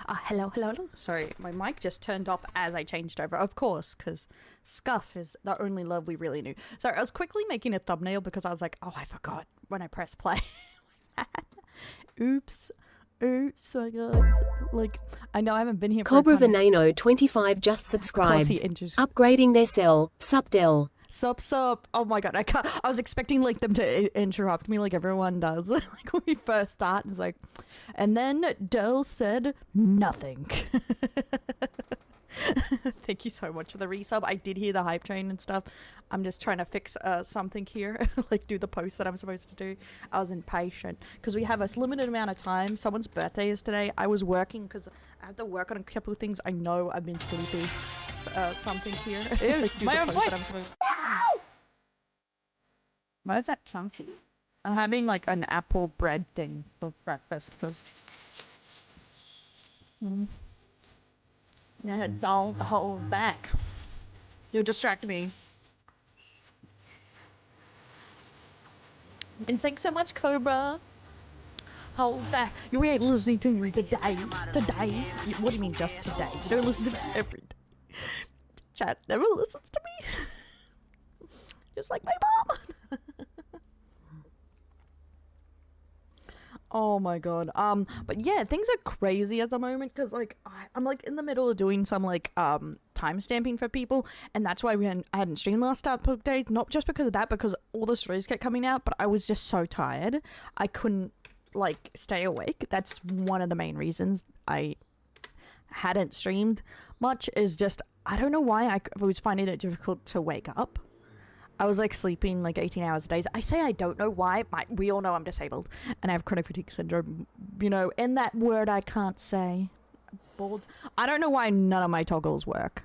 Hello. Sorry, my mic just turned off as I changed over. Of course, because Scuff is the only love we really knew. So I was quickly making a thumbnail because I was like, oh, I forgot when I press play. Oops, my God. Like, I know I haven't been here for Cobra Veneno 25 just subscribed. Upgrading their cell. Subdel. Sup. Oh my God, I was expecting like them to interrupt me like everyone does. Like when we first start, it's like, and then Del said nothing. Thank you so much for the resub. I did hear the hype train and stuff. I'm just trying to fix something here, like do the post that I'm supposed to do. I was impatient because we have a limited amount of time. Someone's birthday is today. I was working because I have to work on a couple of things. I know I've been sleepy. Something here. Like do the post that I'm supposed to. Why is that chunky? I'm having like an apple bread thing for breakfast because. Yeah, don't hold back. You distract me. And thanks so much, Cobra. Hold back. You ain't listening to me today. Today. What do you mean just today? You don't listen to me every day. Chat never listens to me. Just like my mom. Oh my God. But yeah, things are crazy at the moment because like I'm like in the middle of doing some like time stamping for people, and that's why I hadn't streamed last couple of days. Not just because of that, because all the stories kept coming out, but I was just so tired. I couldn't like stay awake. That's one of the main reasons I hadn't streamed much. Is just I don't know why I was finding it difficult to wake up. I was like sleeping like 18 hours a day. I say I don't know why. We all know I'm disabled and I have chronic fatigue syndrome, you know, and that word I can't say. Bold. I don't know why none of my toggles work.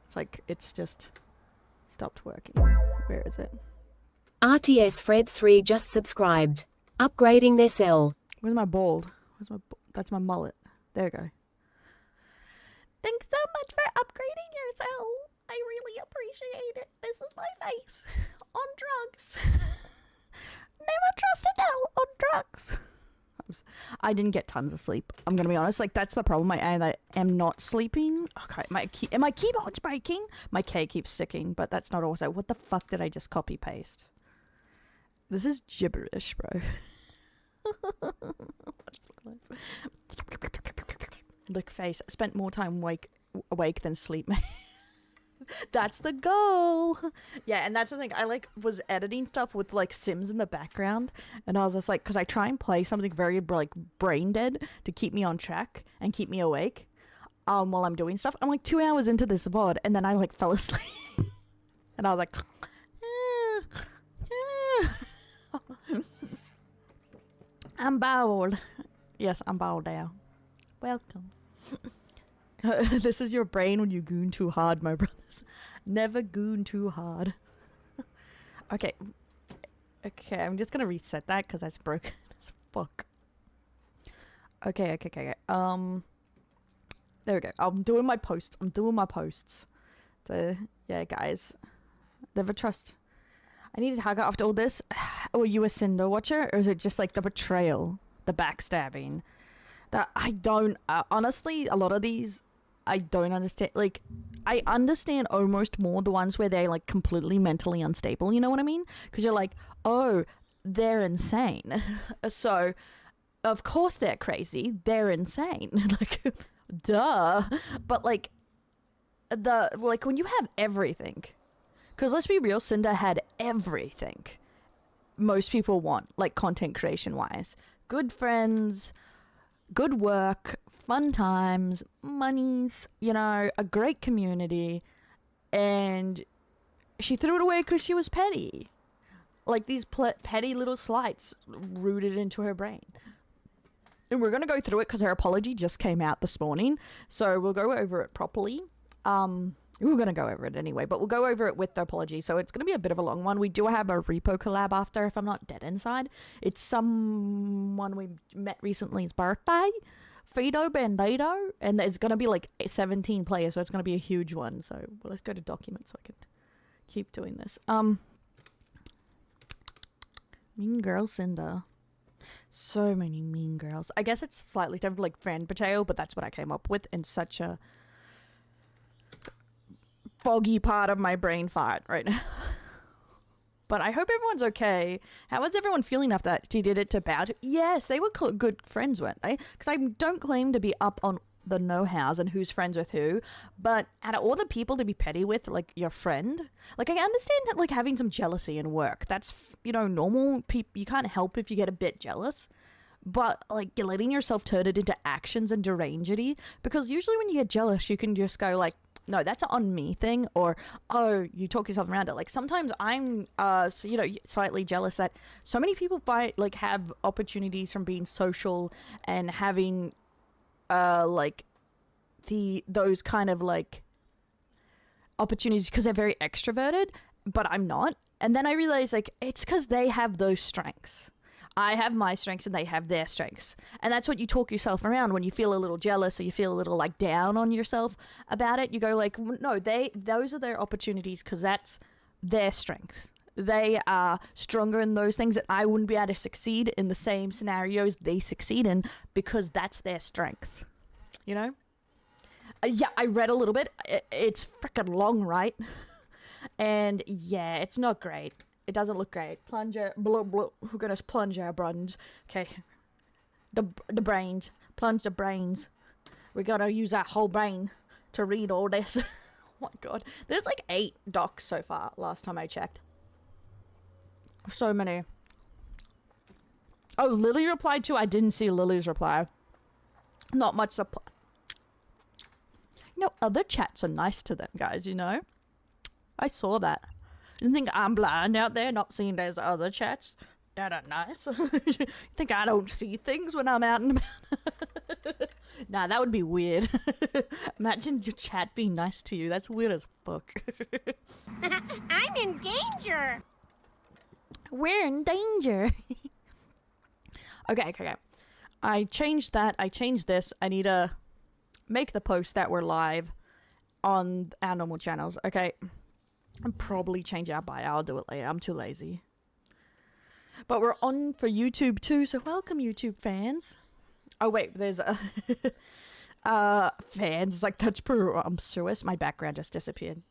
It's like, it's just stopped working. Where is it? RTS Fred 3 just subscribed. Upgrading their cell. Where's my bald? That's my mullet. There we go. Thanks so much for upgrading your cell. I really appreciate it. This is my face on drugs. Never trust a Del on drugs. I didn't get tons of sleep. I'm gonna be honest. Like that's the problem. I am not sleeping. Okay, my keyboard's breaking. My K keeps sticking, but that's not also. What the fuck did I just copy paste? This is gibberish, bro. Lick face. Spent more time awake than sleep. That's the goal. Yeah, and that's the thing. I like was editing stuff with like Sims in the background, and I was just like, because I try and play something very like brain dead to keep me on track and keep me awake while I'm doing stuff. I'm like 2 hours into this VOD, and then I like fell asleep, and I was like, I'm bald. Yes, I'm bald now. Welcome. This is your brain when you goon too hard, my brothers. Never goon too hard. Okay, I'm just gonna reset that because that's broken as fuck. Okay. There we go. I'm doing my posts. Yeah, guys. Never trust. I need to hug after all this. Were you a Cinder watcher, or is it just like the betrayal, the backstabbing? That I don't honestly. A lot of these. I don't understand. Like, I understand almost more the ones where they're like completely mentally unstable. You know what I mean? Because you're like, oh, they're insane. So, of course they're crazy. They're insane. Like, duh. But like, when you have everything, because let's be real, Cinder had everything most people want, like content creation wise. Good friends, good work, fun times, monies, you know, a great community, and she threw it away because she was petty. Like these petty little slights rooted into her brain. And we're going to go through it because her apology just came out this morning, so we'll go over it properly. We're going to go over it anyway, but we'll go over it with the apology, so it's going to be a bit of a long one. We do have a repo collab after, if I'm not dead inside. It's someone we met recently's birthday, Fido Bandito, and it's going to be like 17 players, so it's going to be a huge one. So well, let's go to documents so I can keep doing this. Mean girl Cinder. So many mean girls. I guess it's slightly different, like friend betrayal, but that's what I came up with in such a foggy part of my brain fart right now. But I hope everyone's okay. How was everyone feeling after that? He did it to Bow? Yes, they were good friends, weren't they? Because I don't claim to be up on the know-hows and who's friends with who, but out of all the people to be petty with, like your friend, like I understand that, like having some jealousy in work, that's, you know, normal. You can't help if you get a bit jealous, but like you're letting yourself turn it into actions and derangedy, because usually when you get jealous, you can just go like, no, that's an on me thing, or, oh, you talk yourself around it. Like sometimes I'm, you know, slightly jealous that so many people have opportunities from being social and having, like those kind of like opportunities because they're very extroverted, but I'm not. And then I realize like it's because they have those strengths. I have my strengths and they have their strengths. And that's what you talk yourself around when you feel a little jealous or you feel a little like down on yourself about it. You go like, no, those are their opportunities because that's their strengths. They are stronger in those things that I wouldn't be able to succeed in the same scenarios they succeed in because that's their strength. You know? Yeah, I read a little bit. It's freaking long, right? And yeah, it's not great. It doesn't look great. Plunger, blah, blah. We're gonna plunge our brains. Okay. The brains. Plunge the brains. We gotta use our whole brain to read all this. Oh my god. There's like 8 docs so far, last time I checked. So many. Oh, Lily replied too. I didn't see Lily's reply. Not much supply. You know, other chats are nice to them, guys, you know? I saw that. You think I'm blind out there not seeing those other chats that are nice? You think I don't see things when I'm out and about? Nah, that would be weird. Imagine your chat being nice to you. That's weird as fuck. I'm in danger. We're in danger. Okay. I changed that. I changed this. I need to make the post that we're live on our normal channels. Okay. I'll probably change our bio. I'll do it later. I'm too lazy. But we're on for YouTube too, so welcome YouTube fans. Oh wait, there's a fans. It's like that's presumptuous. My background just disappeared.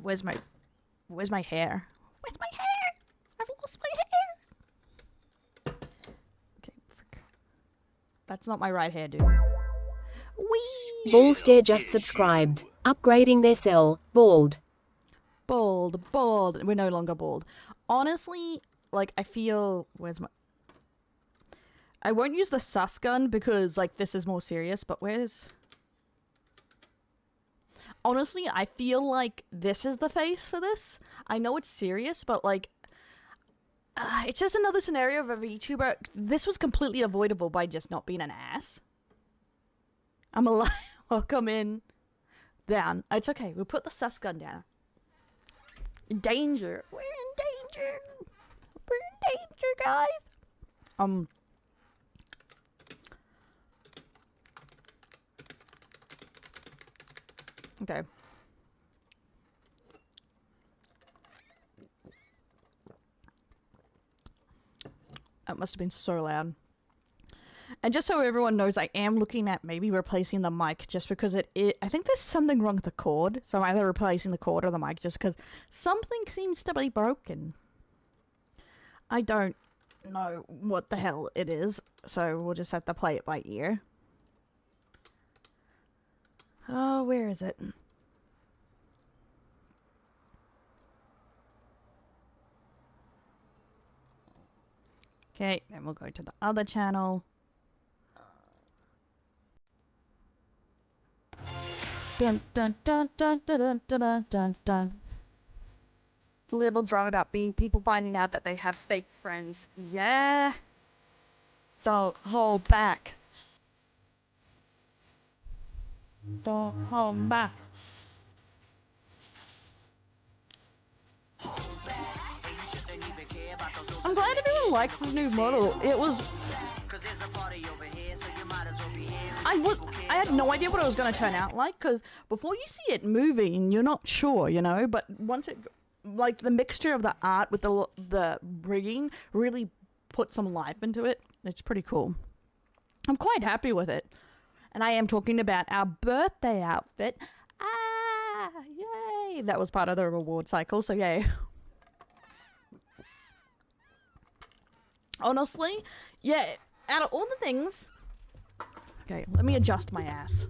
Where's my hair? Where's my hair? I've lost my hair. Okay, frick. That's not my right hair, dude. Wee! Ballstare just subscribed. Upgrading their cell. Bald. Bald. We're no longer bald. Honestly, like, I feel... Where's my... I won't use the sus gun because, like, this is more serious, but where's... Honestly, I feel like this is the face for this. I know it's serious, but, like... it's just another scenario of a VTuber. This was completely avoidable by just not being an ass. I'm alive. Welcome in. Down. It's okay. We'll put the sus gun down. Danger. We're in danger. We're in danger, guys. Okay. That must have been so loud. And just so everyone knows, I am looking at maybe replacing the mic just because I think there's something wrong with the cord. So I'm either replacing the cord or the mic just because something seems to be broken. I don't know what the hell it is. So we'll just have to play it by ear. Oh, where is it? Okay, then we'll go to the other channel. Dun dun dun dun dun dun dun dun dun. Little drama about people finding out that they have fake friends. Yeah. Don't hold back. Don't hold back. I'm glad everyone likes the new model. It was... I had no idea what it was going to turn out like, because before you see it moving, you're not sure, you know, but once it like the mixture of the art with the rigging really put some life into it. It's pretty cool. I'm quite happy with it. And I am talking about our birthday outfit. Ah, yay! That was part of the reward cycle, so yay. Honestly, yeah, out of all the things... Okay, let me adjust my ass.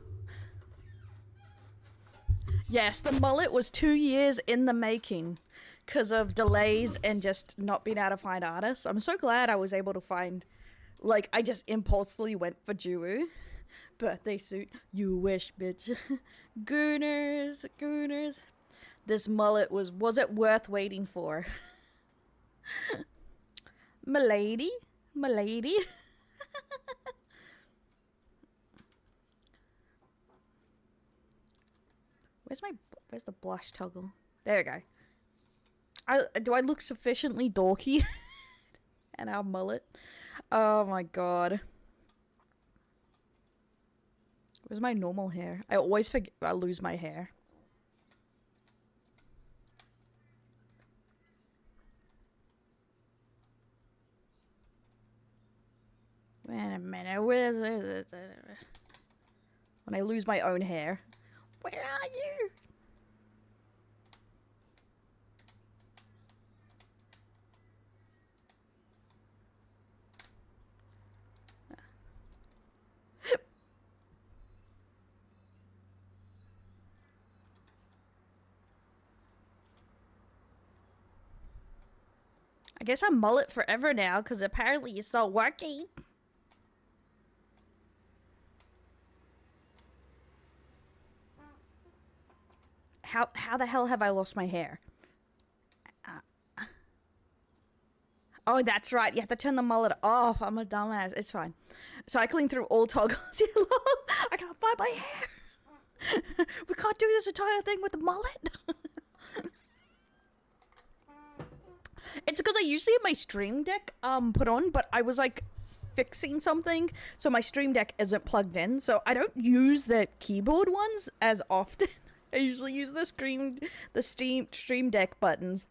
Yes, the mullet was 2 years in the making because of delays and just not being able to find artists. I'm so glad I was able to find, like, I just impulsively went for Juwu. Birthday suit, you wish, bitch. Gooners, gooners. This mullet was it worth waiting for? Milady? Milady? Where's the blush toggle? There we go. Do I look sufficiently dorky? And our mullet? Oh my god. Where's my normal hair? I always forget I lose my hair. Wait a minute, where's it? When I lose my own hair. Where are you? I guess I'm mullet forever now, because apparently it's not working. How the hell have I lost my hair? Oh, that's right. You have to turn the mullet off. I'm a dumbass. It's fine. Cycling through all toggles. I can't find my hair. We can't do this entire thing with the mullet. It's because I usually have my stream deck put on, but I was like fixing something, so my stream deck isn't plugged in, so I don't use the keyboard ones as often. I usually use the stream deck buttons.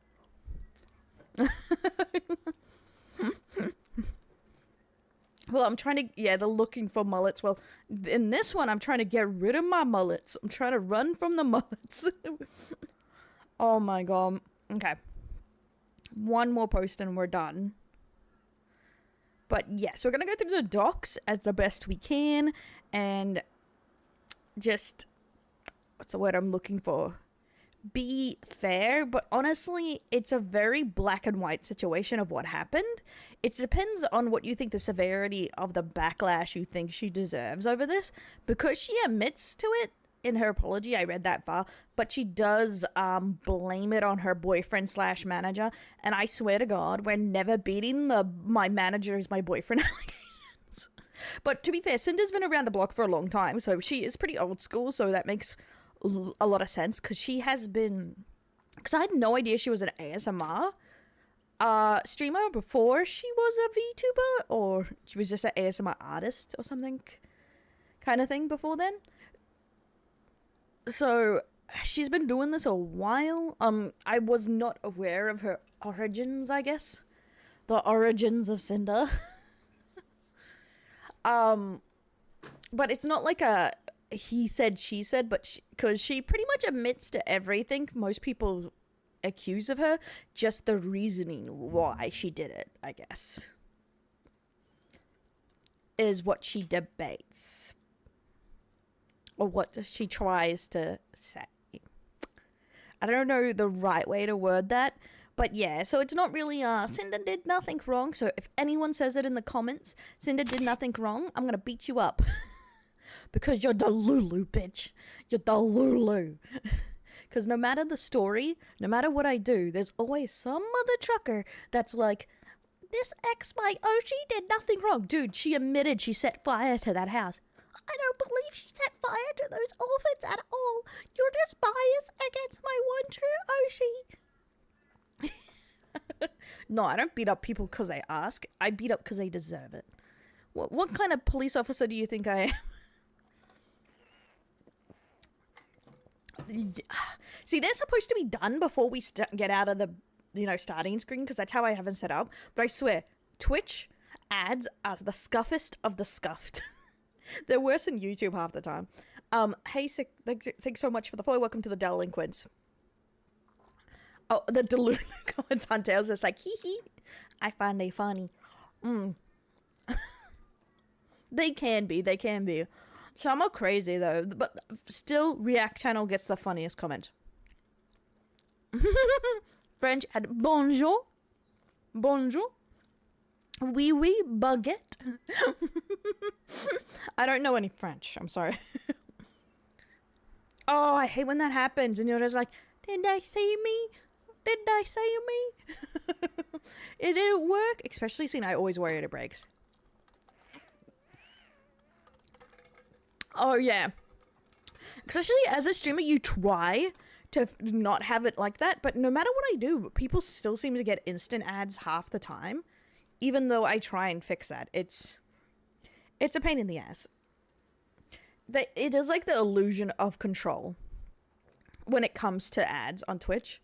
Well, I'm trying to, yeah, they're looking for mullets. Well, in this one, I'm trying to get rid of my mullets. I'm trying to run from the mullets. Oh my god. Okay. One more post and we're done. But yes, we're gonna go through the docs as the best we can and just, what's the word I'm looking for? Be fair, but honestly, it's a very black and white situation of what happened. It depends on what you think the severity of the backlash you think she deserves over this, because she admits to it in her apology. I read that far, but she does blame it on her boyfriend slash manager, and I swear to God, we're never beating the my manager is my boyfriend allegations. But to be fair, Cinder's been around the block for a long time, so she is pretty old school, so that makes a lot of sense, because she has been, because I had no idea she was an ASMR streamer before she was a VTuber, or she was just an ASMR artist or something kind of thing before then. So she's been doing this a while. I was not aware of her origins, I guess. The origins of Cinder. But it's not like a he said, she said, but because she pretty much admits to everything most people accuse of her, just the reasoning why she did it, I guess, is what she debates. Or what she tries to say. I don't know the right way to word that, but yeah, so it's not really, Cinder did nothing wrong, so if anyone says it in the comments, Cinder did nothing wrong, I'm gonna beat you up. Because you're Delulu, bitch. You're Delulu. Because no matter the story, no matter what I do, there's always some other trucker that's like, this ex my Oshi did nothing wrong. Dude, she admitted she set fire to that house. I don't believe she set fire to those orphans at all. You're just biased against my one true Oshi. No, I don't beat up people because they ask. I beat up because they deserve it. What kind of police officer do you think I am? See, they're supposed to be done before we get out of the, you know, starting screen, because that's how I have them set up. But I swear, Twitch ads are the scuffest of the scuffed. They're worse than YouTube half the time. Hey, thanks so much for the follow. Welcome to the Delinquents. Oh, the deluded comments on Tails. It's like, hee hee. I find they funny. They can be. Some are crazy though, but still, React channel gets the funniest comment. French at bonjour. Bonjour. Oui, oui, baguette. I don't know any French. I'm sorry. Oh, I hate when that happens and you're just like, did they see me? Did they see me? It didn't work. Especially seeing I always worry it breaks. Oh, yeah. Especially as a streamer, you try to not have it like that. But no matter what I do, people still seem to get instant ads half the time. Even though I try and fix that. It's a pain in the ass. It is like the illusion of control when it comes to ads on Twitch.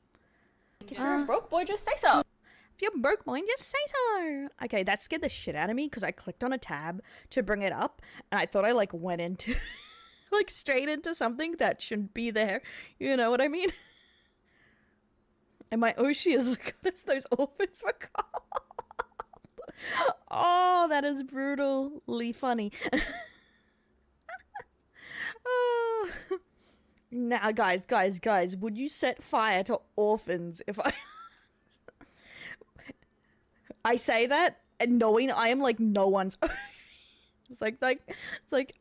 If you're a broke boy, just say so. If you're broke boy, just say so. Okay, that scared the shit out of me because I clicked on a tab to bring it up and I thought I like went into like straight into something that shouldn't be there. You know what I mean? And my Oshi is as good as those orphans were called. Oh, that is brutally funny. Oh. Now, guys, would you set fire to orphans if I say that and knowing I am like no one's. It's like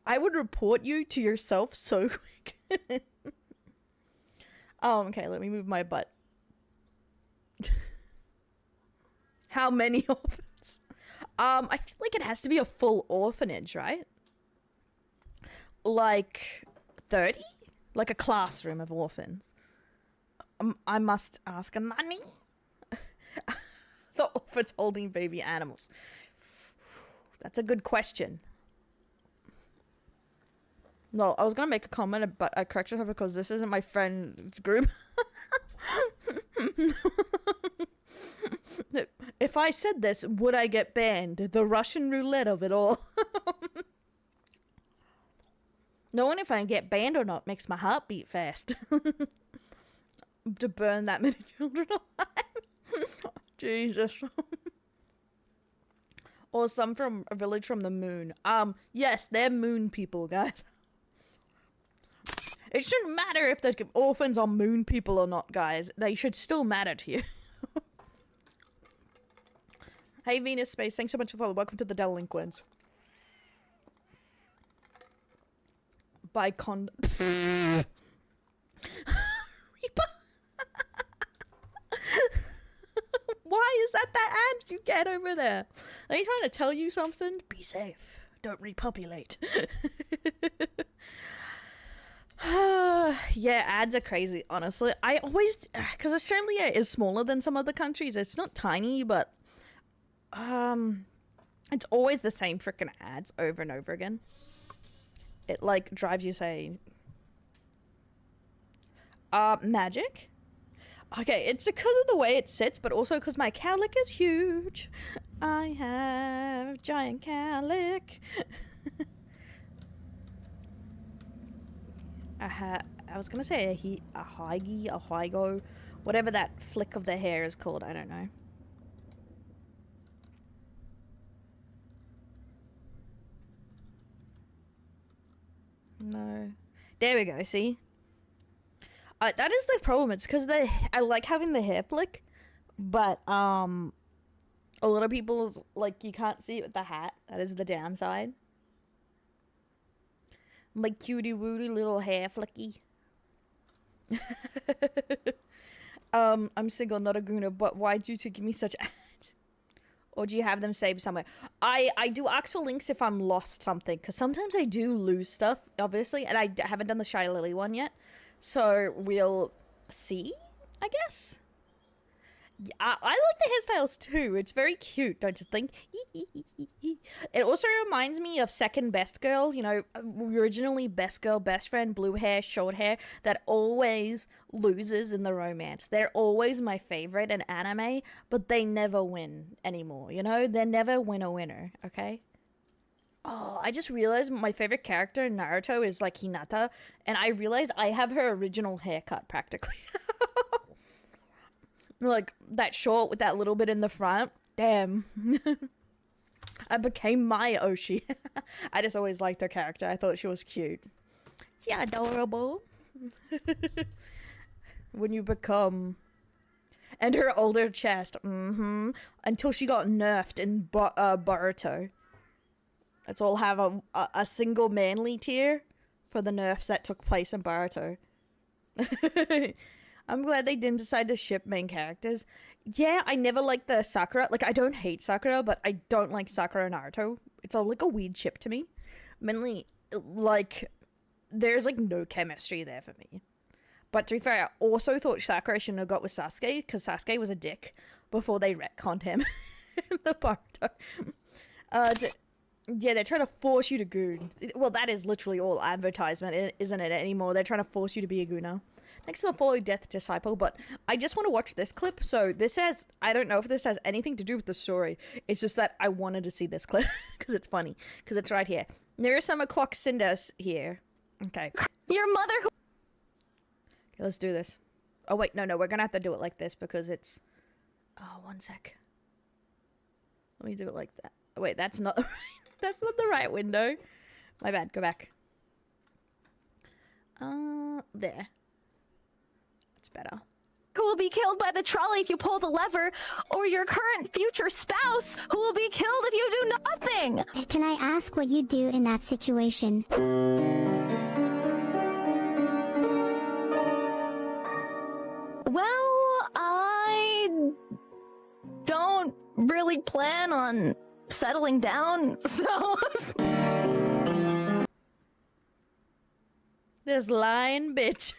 I would report you to yourself so quick. Okay, let me move my butt. How many orphans? I feel like it has to be a full orphanage, right? Like 30? Like a classroom of orphans. I must ask a nanny. The orphans holding baby animals. That's a good question. No, I was gonna make a comment, but I corrected her because this isn't my friend's group. If I said this, would I get banned? The Russian roulette of it all. Knowing if I get banned or not makes my heart beat fast. To burn that many children alive. Jesus. Or some from a village from the moon. Yes, they're moon people, guys. It shouldn't matter if the orphans are moon people or not, guys. They should still matter to you. Hey, Venus Space, thanks so much for following. Welcome to the Delinquents. By Reaper. Why is that ad you get over there? Are you trying to tell you something? Be safe. Don't repopulate. Yeah, ads are crazy, honestly. I always, because Australia is smaller than some other countries. It's not tiny, but it's always the same freaking ads over and over again. It like drives you insane. Magic? Okay, it's because of the way it sits, but also because my cowlick is huge. I have giant cowlick. I was gonna say a hygo, whatever that flick of the hair is called. I don't know. No. There we go, see? That is the problem. It's because I like having the hair flick, but a lot of people's, like, you can't see it with the hat. That is the downside. My cutie woody little hair flicky. I'm single, not a gooner, but why'd you two give me such ads? Or do you have them saved somewhere? I do ask for links if I'm lost something, because sometimes I do lose stuff, obviously, and I haven't done the Shy Lily one yet, so we'll see, I guess. Yeah, I like the hairstyles too. It's very cute, don't you think? It also reminds me of Second Best Girl, you know, originally Best Girl, Best Friend, blue hair, short hair, that always loses in the romance. They're always my favorite in anime, but they never win anymore, you know? They never win a winner, okay? Oh, I just realized my favorite character in Naruto is like Hinata, and I realized I have her original haircut practically. Like that short with that little bit in the front. Damn. I became my Oshi. I just always liked her character. I thought she was cute. Yeah, adorable. When you become... And her older chest. Until she got nerfed in Boruto. Let's all have a single manly tier for the nerfs that took place in Boruto. I'm glad they didn't decide to ship main characters. Yeah, I never liked the Sakura. Like, I don't hate Sakura, but I don't like Sakura and Naruto. It's like a weird ship to me. Mainly, like, there's, like, no chemistry there for me. But to be fair, I also thought Sakura shouldn't have got with Sasuke, because Sasuke was a dick before they retconned him in the Boruto. Yeah, they're trying to force you to goon. Well, that is literally all advertisement, isn't it, anymore? They're trying to force you to be a gooner. Thanks to the follow Death Disciple, but I just want to watch this clip. So this has, I don't know if this has anything to do with the story. It's just that I wanted to see this clip because it's funny. Because it's right here. There is some o'clock Cinders here. Okay. Your mother who... Okay, let's do this. Oh, wait, no, we're going to have to do it like this because it's... Oh, one sec. Let me do it like that. Oh, wait, that's not the right... That's not the right window. My bad, go back. There. Better. Who will be killed by the trolley if you pull the lever, or your current future spouse who will be killed if you do nothing. Can I ask what you do in that situation? Well, I don't really plan on settling down, so... This lying bitch.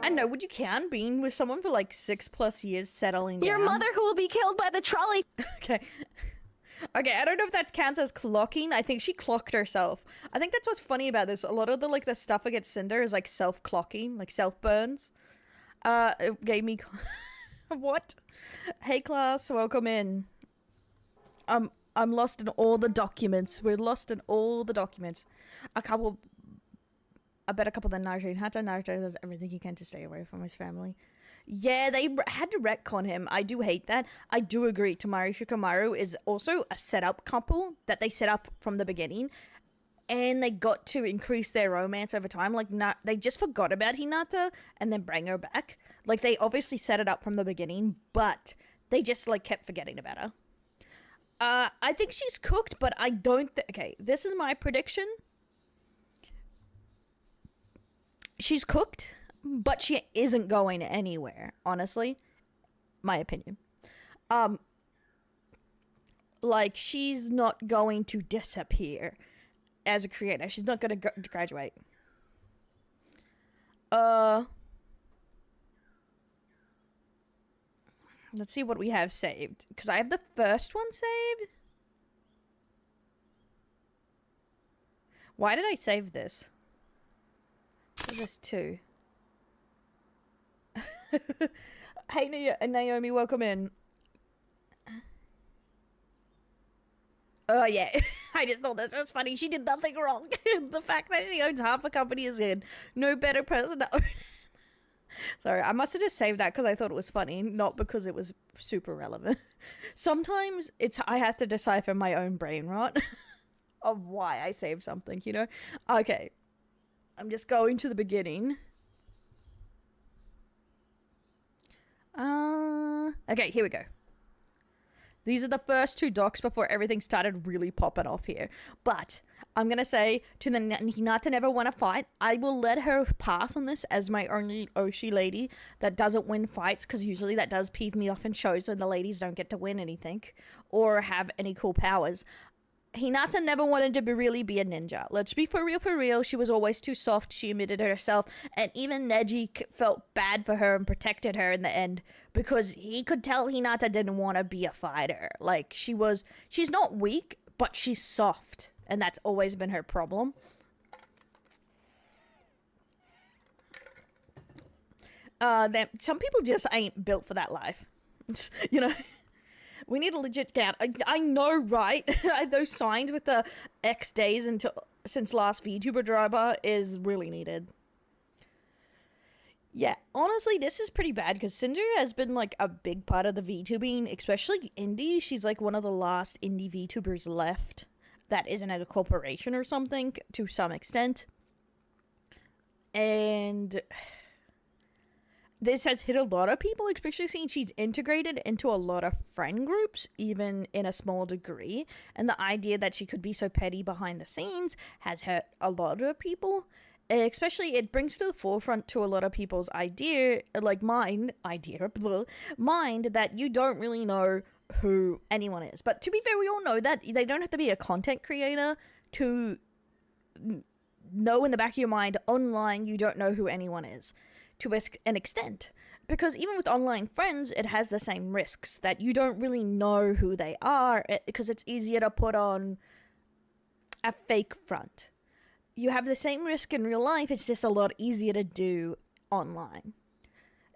I know what you can, being with someone for like 6+ years, settling down. Your mother who will be killed by the trolley. Okay. Okay, I don't know if that counts as clocking. I think she clocked herself. I think that's what's funny about this. A lot of the stuff against Cinder is like self-clocking, like self-burns. It gave me... What? Hey class, welcome in. I'm lost in all the documents. We're lost in all the documents. I bet a couple of the Naruto. Naruto does everything he can to stay away from his family. Yeah, they had to retcon him. I do hate that. I do agree. Tamari Shikamaru is also a setup couple that they set up from the beginning. And they got to increase their romance over time. Like, they just forgot about Hinata and then bring her back. Like, they obviously set it up from the beginning, but they just, like, kept forgetting about her. I think she's cooked, but I don't... Okay, this is my prediction. She's cooked, but she isn't going anywhere, honestly. My opinion. Like, she's not going to disappear as a creator. She's not going to graduate. Let's see what we have saved. Because I have the first one saved. Why did I save this? This too. Hey Naomi, welcome in. Oh yeah, I just thought this was funny. She did nothing wrong. The fact that she owns half a company is in. No better person to own. Sorry, I must have just saved that because I thought it was funny, not because it was super relevant. Sometimes I have to decipher my own brain rot of why I saved something, you know? Okay. I'm just going to the beginning. Okay, here we go. These are the first two docs before everything started really popping off here. But I'm going to say to the Hinata never want to fight. I will let her pass on this as my only Oshi lady that doesn't win fights, because usually that does peeve me off in shows when the ladies don't get to win anything or have any cool powers. Hinata never wanted to really be a ninja. Let's be for real. She was always too soft, she admitted it herself. And even Neji felt bad for her and protected her in the end. Because he could tell Hinata didn't want to be a fighter. Like, she's not weak, but she's soft. And that's always been her problem. Some people just ain't built for that life. You know? We need a legit count. I know, right? Those signs with the X days since last VTuber driver is really needed. Yeah, honestly, this is pretty bad because Cinder has been like a big part of the VTubing, especially indie. She's like one of the last indie VTubers left that isn't at a corporation or something to some extent. And this has hit a lot of people, especially seeing she's integrated into a lot of friend groups, even in a small degree. And the idea that she could be so petty behind the scenes has hurt a lot of people. Especially, it brings to the forefront to a lot of people's mind, that you don't really know who anyone is. But to be fair, we all know that they don't have to be a content creator to know in the back of your mind, online, you don't know who anyone is. To an extent, because even with online friends, it has the same risks that you don't really know who they are because it's easier to put on a fake front. You have the same risk in real life, it's just a lot easier to do online.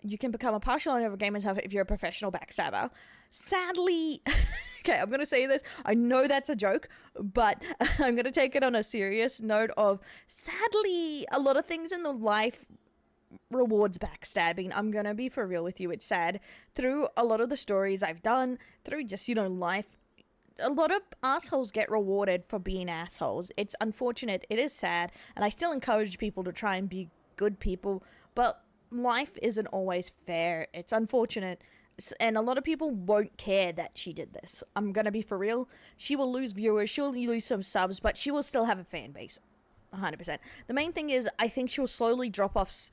You can become a partial owner of a game and stuff if you're a professional backstabber. Sadly, okay, I'm going to say this. I know that's a joke, but I'm going to take it on a serious note of, sadly, a lot of things in the life rewards backstabbing. I'm gonna be for real with you. It's sad. Through a lot of the stories I've done, through just, life, a lot of assholes get rewarded for being assholes. It's unfortunate. It is sad. And I still encourage people to try and be good people. But life isn't always fair. It's unfortunate. And a lot of people won't care that she did this. I'm gonna be for real. She will lose viewers. She'll lose some subs. But she will still have a fan base. 100%. The main thing is, I think she'll slowly drop off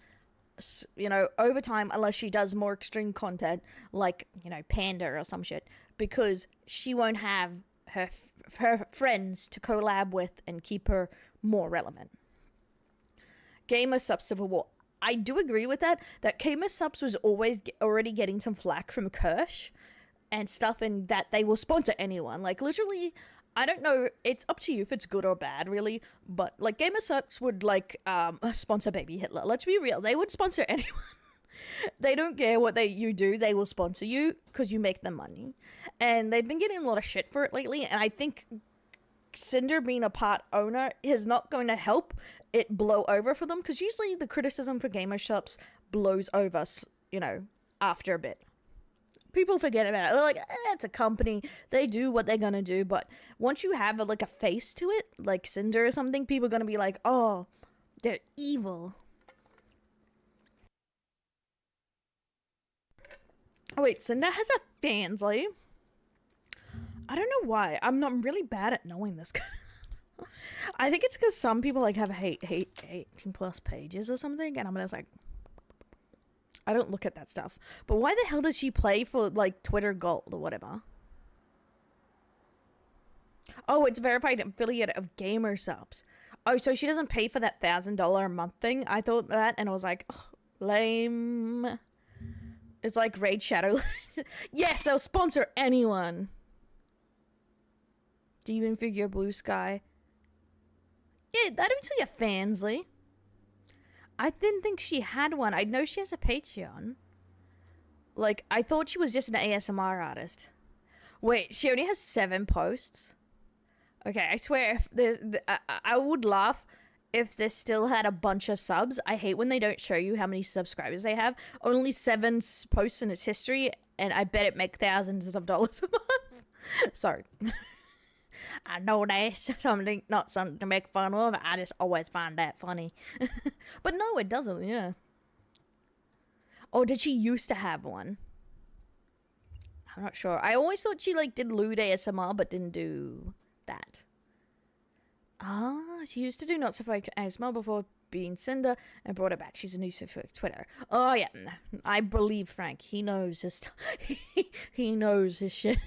over time, unless she does more extreme content like, Panda or some shit, because she won't have her friends to collab with and keep her more relevant. Gamer Subs Civil War. I do agree with that Gamer Subs was already getting some flack from Kirsch and stuff, and that they will sponsor anyone. Like, literally, I don't know, it's up to you if it's good or bad, really, but, like, Gamer Subs would, sponsor Baby Hitler. Let's be real, they would sponsor anyone. They don't care what you do, they will sponsor you, because you make them money. And they've been getting a lot of shit for it lately, and I think Cinder being a part owner is not going to help it blow over for them, because usually the criticism for Gamer Subs blows over, after a bit. People forget about it. They're like, it's a company. They do what they're gonna do. But once you have a face to it, like Cinder or something, people are gonna be like, oh, they're evil. Oh wait, Cinder has a Fansly. I don't know why. I'm really bad at knowing this. I think it's because some people have 18 plus pages or something, and I'm just like, I don't look at that stuff. But why the hell does she play for, Twitter Gold or whatever? Oh, it's verified affiliate of Gamer Subs. Oh, so she doesn't pay for that $1,000 a month thing? I thought that, and I was like, oh, lame. It's like Raid Shadow. Yes, they'll sponsor anyone. Demon Figure Blue Sky. Yeah, I don't see a Fansly. I didn't think she had one. I know she has a Patreon. I thought she was just an ASMR artist. Wait, she only has 7 posts? Okay, I swear, if there's, I would laugh if this still had a bunch of subs. I hate when they don't show you how many subscribers they have. Only 7 posts in its history, and I bet it make thousands of dollars a month. Sorry. I know that's not something to make fun of. I just always find that funny. But no, it doesn't, yeah. Or did she used to have one? I'm not sure. I always thought she did lewd ASMR but didn't do that. Ah, she used to do not so fake ASMR before being Cinder and brought it back. She's a new Twitter. Oh yeah, I believe Frank. He knows his he knows his shit.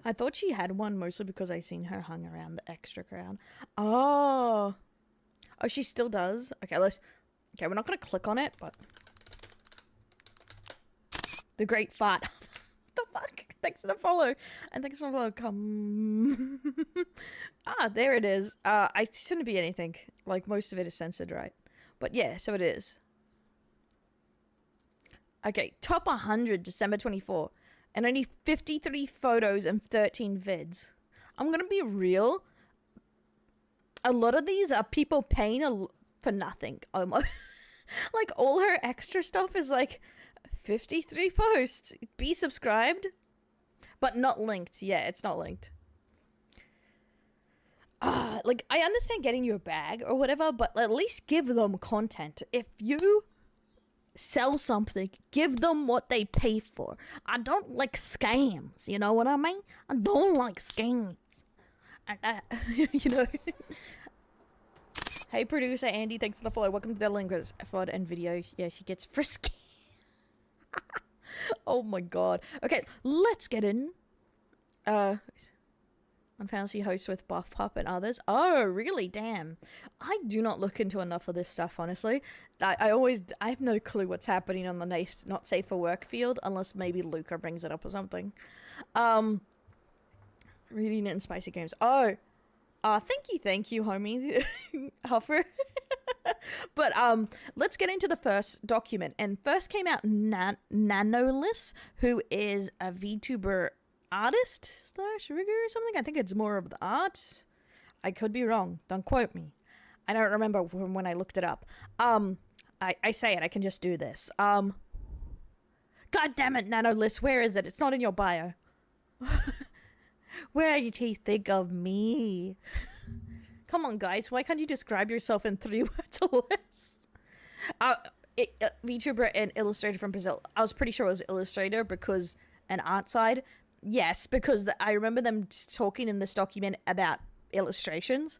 I thought she had one mostly because I seen her hung around the extra crowd. Oh. Oh, she still does? Okay, okay, we're not gonna click on it, but... The great fart. What the fuck? Thanks for the follow. And thanks for the follow. Come. Ah, there it is. I shouldn't be anything. Like, most of it is censored, right? But yeah, so it is. Okay, top 100, December 24. And only 53 photos and 13 vids. I'm gonna be real. A lot of these are people paying for nothing, almost. Like, all her extra stuff is like 53 posts. Be subscribed. But not linked. Yeah, it's not linked. Like, I understand getting your bag or whatever, but at least give them content. If you sell something, give them what they pay for. I don't like scams, you know what I mean? I don't like scams. You know. Hey, producer Andy, thanks for the follow. Welcome to the Lingers FOD and video. Yeah, she gets frisky. Oh my god. Okay, let's get in. On fantasy hosts with Buff Pup and others. Oh, really? Damn. I do not look into enough of this stuff, honestly. I have no clue what's happening on the not safe for work field, unless maybe Luca brings it up or something. Reading it in spicy games. Oh. Thank you, homie. Huffer. But, let's get into the first document. And first came out Nanolis, who is a VTuber artist / rigger or something. I think it's more of the art. I could be wrong. Don't quote me. I don't remember from when I looked it up. I say it. I can just do this. God damn it, Nanolis. Where is it? It's not in your bio. Where did he think of me? Come on, guys. Why can't you describe yourself in 3 words or less? VTuber and illustrator from Brazil. I was pretty sure it was illustrator because an art side. Yes, because I remember them talking in this document about illustrations.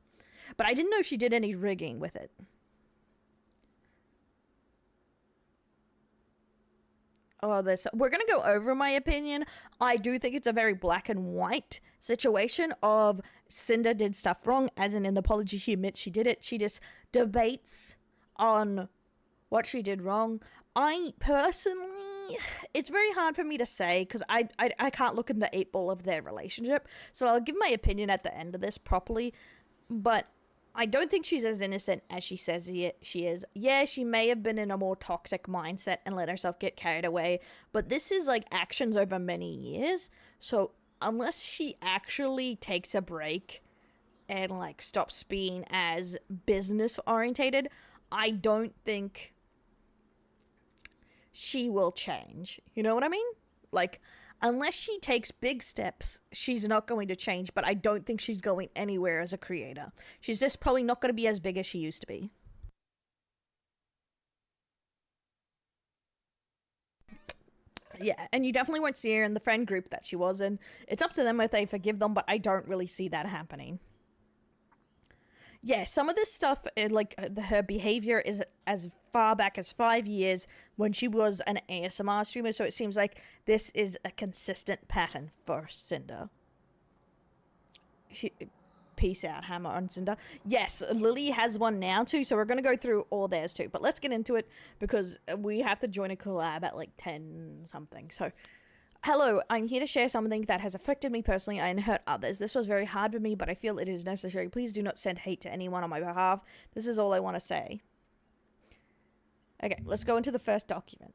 But I didn't know she did any rigging with it. Oh, we're going to go over my opinion. I do think it's a very black and white situation of Cinder did stuff wrong, as in the apology she admits she did it. She just debates on what she did wrong. I personally, it's very hard for me to say because I can't look in the 8 ball of their relationship. So I'll give my opinion at the end of this properly. But I don't think she's as innocent as she says she is. Yeah, she may have been in a more toxic mindset and let herself get carried away. But this is like actions over many years. So unless she actually takes a break and like stops being as business orientated, I don't think she will change. You know what I mean? Like, unless she takes big steps, she's not going to change, but I don't think she's going anywhere as a creator. She's just probably not going to be as big as she used to be. Yeah, and you definitely won't see her in the friend group that she was in. It's up to them if they forgive them, but I don't really see that happening. Yeah, some of this stuff, her behavior is as far back as 5 years when she was an ASMR streamer, so it seems like this is a consistent pattern for Cinder. Peace out, hammer on Cinder. Yes, Lily has one now too, so we're going to go through all theirs too, but let's get into it because we have to join a collab at like 10 something, so... Hello, I'm here to share something that has affected me personally and hurt others. This was very hard for me, but I feel it is necessary. Please do not send hate to anyone on my behalf. This is all I want to say. Okay, let's go into the first document.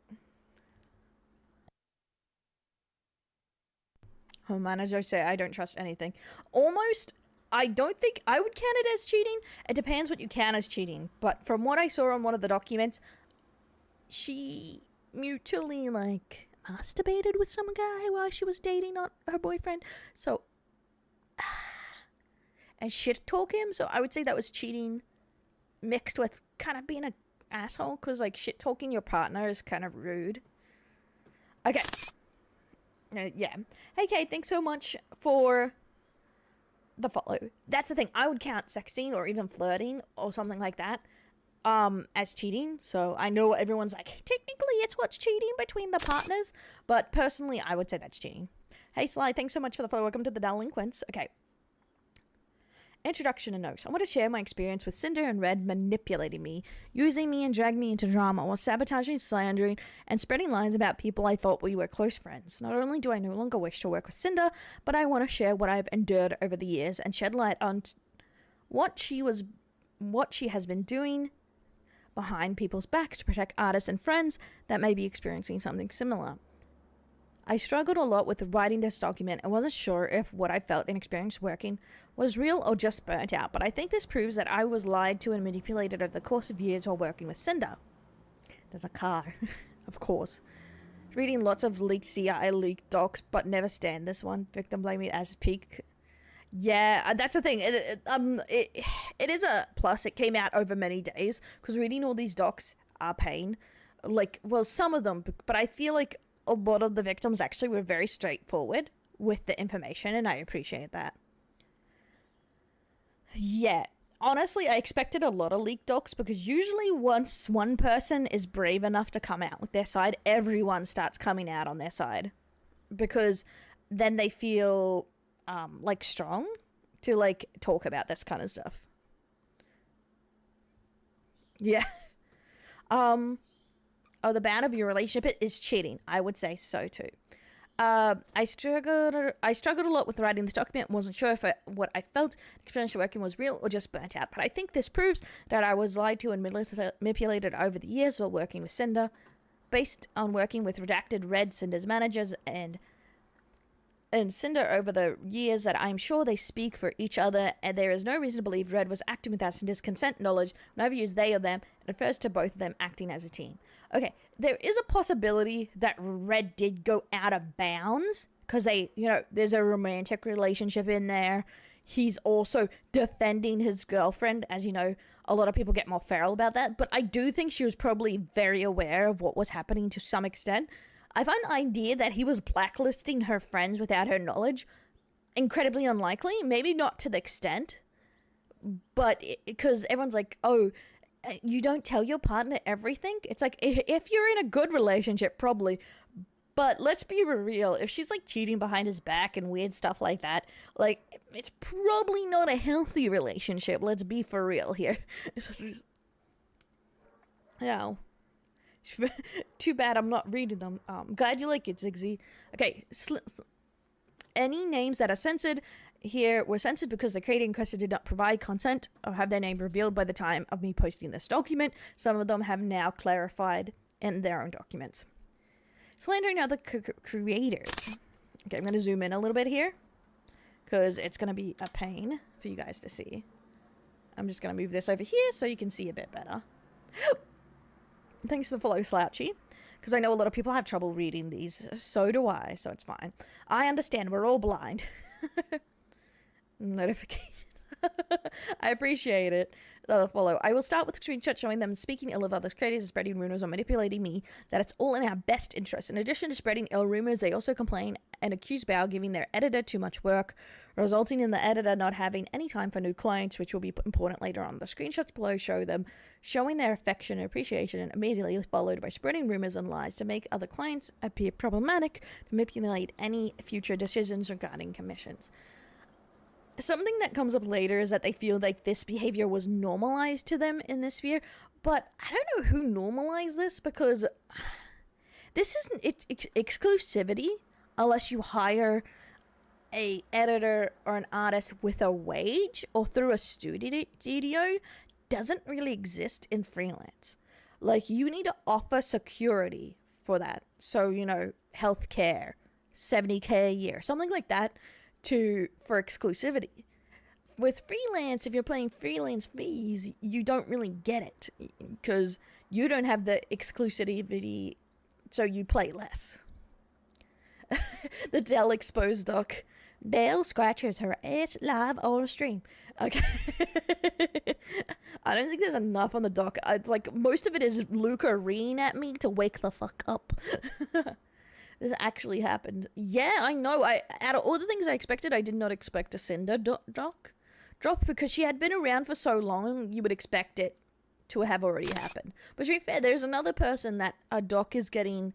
Home manager say I don't trust anything. Almost, I don't think I would count it as cheating. It depends what you count as cheating. But from what I saw on one of the documents, she mutually, like... masturbated with some guy while she was dating not her boyfriend, so and shit talk him, so I would say that was cheating mixed with kind of being an asshole, because like shit talking your partner is kind of rude. Okay, yeah. Hey Kate, thanks so much for the follow. That's the thing, I would count sexting or even flirting or something like that as cheating. So I know everyone's like, technically it's what's cheating between the partners, but personally I would say that's cheating. Hey, Sly, thanks so much for the follow. Welcome to the Delinquents. Okay. Introduction and note. I want to share my experience with Cinder and Red manipulating me, using me and dragging me into drama while sabotaging, slandering, and spreading lies about people I thought we were close friends. Not only do I no longer wish to work with Cinder, but I want to share what I've endured over the years and shed light on what she has been doing behind people's backs to protect artists and friends that may be experiencing something similar. I struggled a lot with writing this document and wasn't sure if what I felt and experienced working was real or just burnt out, but I think this proves that I was lied to and manipulated over the course of years while working with Cinder. There's a car, of course. Reading lots of leaked CIA leaked docs, but never stand this one. Victim blaming as peak. Yeah, that's the thing. It is a plus. It came out over many days, because reading all these docs are pain. Like, well, some of them, but I feel like a lot of the victims actually were very straightforward with the information, and I appreciate that. Yeah, honestly, I expected a lot of leaked docs, because usually once one person is brave enough to come out with their side, everyone starts coming out on their side, because then they feel like strong to like talk about this kind of stuff. Yeah. Oh, the bad of your relationship is cheating. I would say so too. I struggled a lot with writing this document. Wasn't sure if what I felt experience working was real or just burnt out. But I think this proves that I was lied to and manipulated over the years while working with Cinder, based on working with redacted Red, Cinder's managers, and Cinder over the years that I'm sure they speak for each other, and there is no reason to believe Red was acting without Cinder's consent, knowledge. Whenever you use they or them, it refers to both of them acting as a team. Okay, there is a possibility that Red did go out of bounds, because there's a romantic relationship in there. He's also defending his girlfriend, as you know, a lot of people get more feral about that, but I do think she was probably very aware of what was happening to some extent. I find the idea that he was blacklisting her friends without her knowledge incredibly unlikely. Maybe not to the extent, but because everyone's like, oh, you don't tell your partner everything? It's like, if you're in a good relationship, probably. But let's be real. If she's like cheating behind his back and weird stuff like that, like, it's probably not a healthy relationship. Let's be for real here. No. Too bad I'm not reading them. Glad you like it, Zigzy. Okay, any names that are censored here were censored because the creator in question did not provide consent or have their name revealed by the time of me posting this document. Some of them have now clarified in their own documents. Slandering other creators. Okay, I'm going to zoom in a little bit here, because it's going to be a pain for you guys to see. I'm just going to move this over here so you can see a bit better. Thanks for the follow, Slouchy, because I know a lot of people have trouble reading these. So do I, so it's fine. I understand, we're all blind. Notification. I appreciate it. Follow. I will start with screenshots showing them speaking ill of others, creators, spreading rumors or manipulating me, that it's all in our best interest. In addition to spreading ill rumors, they also complain and accuse Bao giving their editor too much work, resulting in the editor not having any time for new clients, which will be important later on. The screenshots below show them showing their affection and appreciation, and immediately followed by spreading rumors and lies to make other clients appear problematic, to manipulate any future decisions regarding commissions. Something that comes up later is that they feel like this behavior was normalized to them in this sphere, but I don't know who normalized this, because this isn't exclusivity unless you hire a editor or an artist with a wage or through a studio doesn't really exist in freelance. Like, you need to offer security for that. So, healthcare, $70K a year, something like that, for exclusivity. With freelance, if you're paying freelance fees, you don't really get it, because you don't have the exclusivity, so you play less. The Dell exposed doc. Dell scratches her ass live on stream. Okay. I don't think there's enough on the doc. Most of it is Luca reading at me to wake the fuck up. This actually happened. Yeah, I know. Out of all the things I expected, I did not expect a Cinder doc drop, because she had been around for so long, you would expect it to have already happened. But to be fair, there's another person that a doc is getting,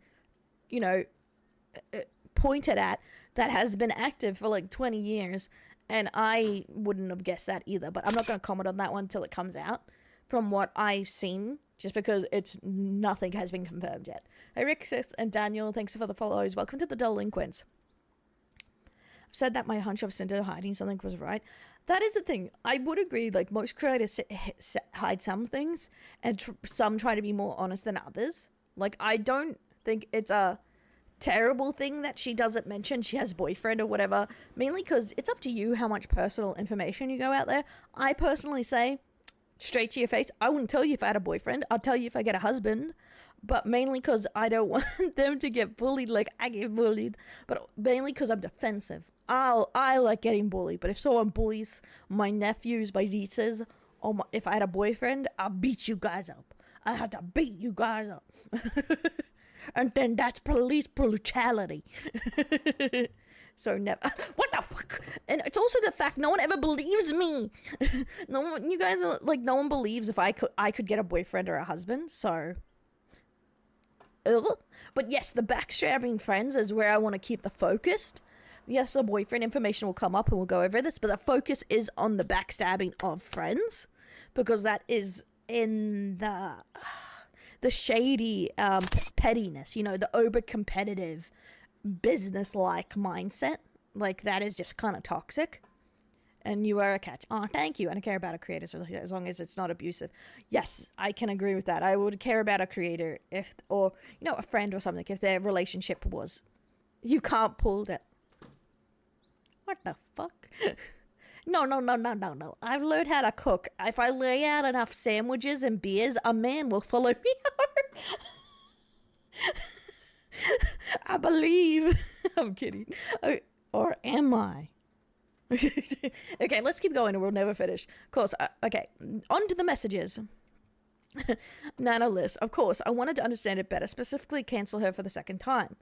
pointed at that has been active for like 20 years. And I wouldn't have guessed that either. But I'm not going to comment on that one until it comes out. From what I've seen, just because nothing has been confirmed yet. Hey, Rick and Daniel, thanks for the follows. Welcome to the Delinquents. I've said that my hunch of Cinder hiding something was right. That is the thing. I would agree, like, most creators hide some things, and some try to be more honest than others. Like, I don't think it's a terrible thing that she doesn't mention she has a boyfriend or whatever, mainly because it's up to you how much personal information you go out there. I personally say, straight to your face, I wouldn't tell you if I had a boyfriend. I'll tell you if I get a husband, but mainly because I don't want them to get bullied like I get bullied, but mainly because I'm defensive. I like getting bullied, but if someone bullies my nephews, my nieces, or if I had a boyfriend, I'll beat you guys up. I have to beat you guys up. And then that's police brutality. So never. What the fuck? And it's also the fact no one ever believes me. No one, you guys are like, no one believes if I could get a boyfriend or a husband. So, but yes, the backstabbing friends is where I want to keep the focus. Yes, the boyfriend information will come up and we'll go over this, but the focus is on the backstabbing of friends, because that is in the shady pettiness, you know, the over competitive business-like mindset. Like, that is just kind of toxic. And you are a catch. Oh, thank you. I don't care about a creator as long as it's not abusive. Yes, I can agree with that. I would care about a creator or you know, a friend or something, if their relationship was, you can't pull that. What the fuck? No. I've learned how to cook. If I lay out enough sandwiches and beers, a man will follow me home. I believe. I'm kidding. Or am I? Okay, let's keep going or we'll never finish. Of course, okay, on to the messages. Nana Liz, of course, I wanted to understand it better, specifically cancel her for the second time.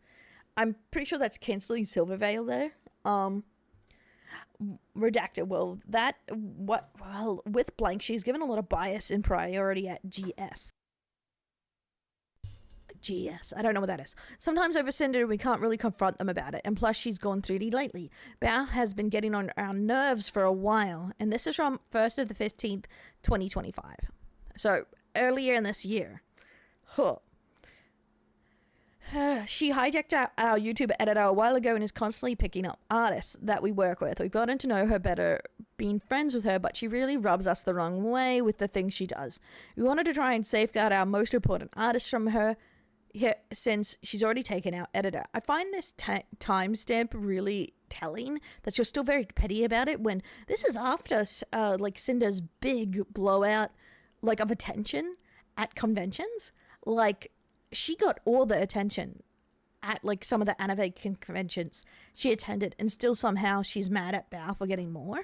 I'm pretty sure that's canceling Silvervale there. Redacted, well, with blank, she's given a lot of bias in priority at GS. I don't know what that is. Sometimes over Cinder, we can't really confront them about it, and plus she's gone 3D lately. Bao has been getting on our nerves for a while, and this is from 1st of the 15th, 2025. So, earlier in this year. Huh. She hijacked our YouTube editor a while ago and is constantly picking up artists that we work with. We've gotten to know her better, being friends with her, but she really rubs us the wrong way with the things she does. We wanted to try and safeguard our most important artists from her here, since she's already taken our editor. I find this timestamp really telling that you're still very petty about it, when this is after like Cinder's big blowout like of attention at conventions. Like, she got all the attention at like some of the anime conventions she attended, and still somehow she's mad at Bao for getting more.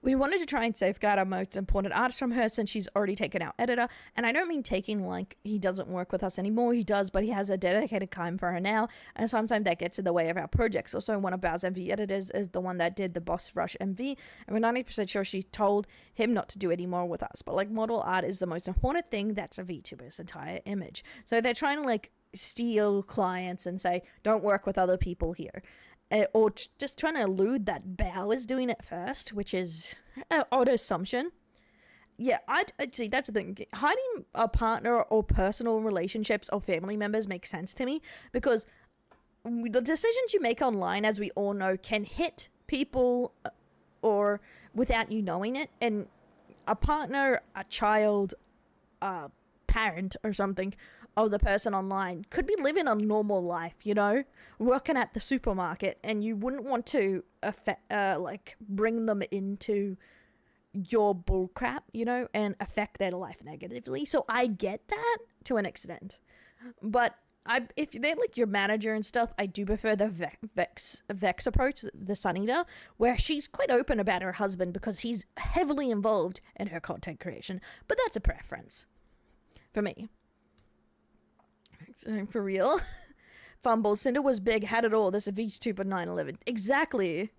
We wanted to try and safeguard our most important artist from her, since she's already taken our editor. And I don't mean taking like he doesn't work with us anymore. He does, but he has a dedicated time for her now. And sometimes that gets in the way of our projects. Also, one of Bao's MV editors is the one that did the Boss Rush MV. And we're 90% sure she told him not to do any more with us. But like, model art is the most important thing. That's a VTuber's entire image. So they're trying to like steal clients and say, don't work with other people here. Or just trying to allude that Bao is doing it first, which is an odd assumption. Yeah, I'd see, that's the thing. Hiding a partner or personal relationships or family members makes sense to me, because the decisions you make online, as we all know, can hit people or without you knowing it. And a partner, a child, a parent or something of the person online could be living a normal life, you know, working at the supermarket, and you wouldn't want to like bring them into your bullcrap, you know, and affect their life negatively. So I get that to an extent, but if they're like your manager and stuff, I do prefer the Vex approach, the Suneater, where she's quite open about her husband because he's heavily involved in her content creation. But that's a preference for me. For real. Fumble. Cinder was big, had it all. This is VTuber 9/11. Exactly.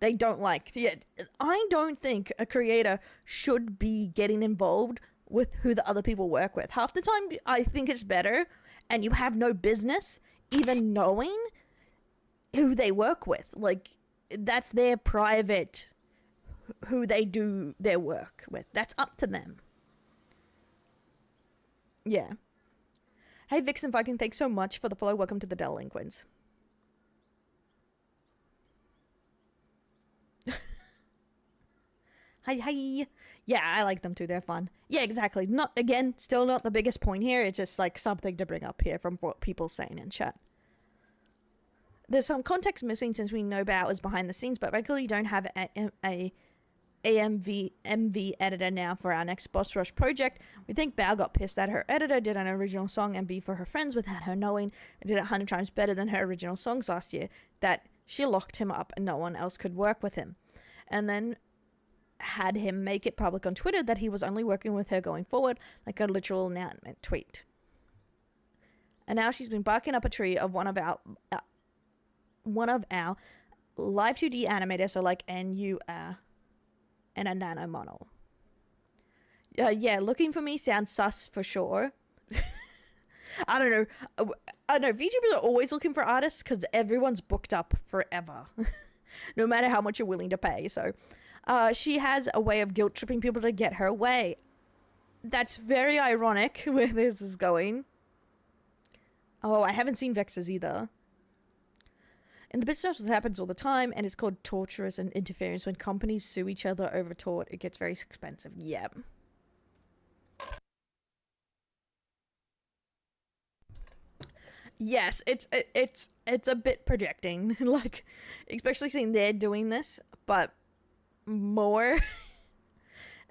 they don't like. Yeah, I don't think a creator should be getting involved with who the other people work with. Half the time, I think it's better, and you have no business even knowing who they work with. Like, that's their private, who they do their work with. That's up to them. Yeah. Hey, Vixen Viking, thanks so much for the follow. Welcome to the Delinquents. Hi. Yeah, I like them too. They're fun. Yeah, exactly. Not, again, still not the biggest point here. It's just like something to bring up here from what people saying in chat. There's some context missing since we know Bao is behind the scenes, but regularly don't have a MV editor now for our next Boss Rush project. We think Bao got pissed that her editor did an original song MV for her friends without her knowing, and did it 100 times better than her original songs last year, that she locked him up and no one else could work with him. And then had him make it public on Twitter that he was only working with her going forward, like a literal announcement tweet. And now she's been barking up a tree of one of our live 2D animators, so like NUR and a nano model. Yeah, looking for me sounds sus for sure. I don't know. VTubers are always looking for artists because everyone's booked up forever, no matter how much you're willing to pay. So she has a way of guilt tripping people to get her way. That's very ironic where this is going. Oh, I haven't seen Vex's either. In the business, this happens all the time, and it's called torturous and interference. When companies sue each other over tort, it gets very expensive. Yep. Yes, it's a bit projecting, like, especially seeing they're doing this, but more.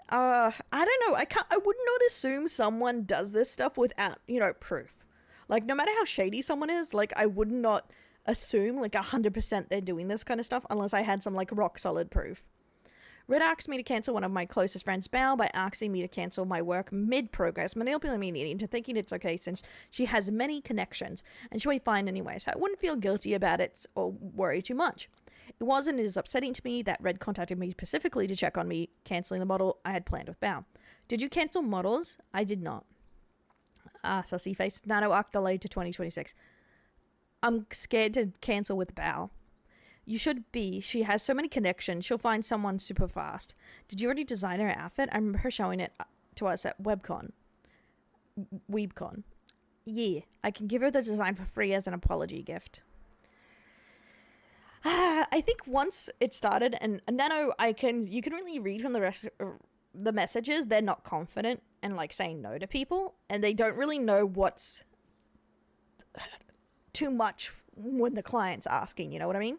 I don't know. I would not assume someone does this stuff without, proof. Like, no matter how shady someone is, like, I would not assume like 100% they're doing this kind of stuff unless I had some like rock solid proof. Red asked me to cancel one of my closest friends' Bao by asking me to cancel my work mid-progress, manipulating me into thinking it's okay since she has many connections and she'll be fine anyway, so I wouldn't feel guilty about it or worry too much. It wasn't as upsetting to me that Red contacted me specifically to check on me cancelling the model I had planned with Bao. Did you cancel models? I did not. Sussy face. Nano arc delayed to 2026. I'm scared to cancel with Bao. You should be. She has so many connections. She'll find someone super fast. Did you already design her outfit? I remember her showing it to us at Weebcon. Yeah, I can give her the design for free as an apology gift. I think once it started, and Nano, you can really read from the rest of the messages, they're not confident and like saying no to people, and they don't really know what's too much when the client's asking, you know what I mean?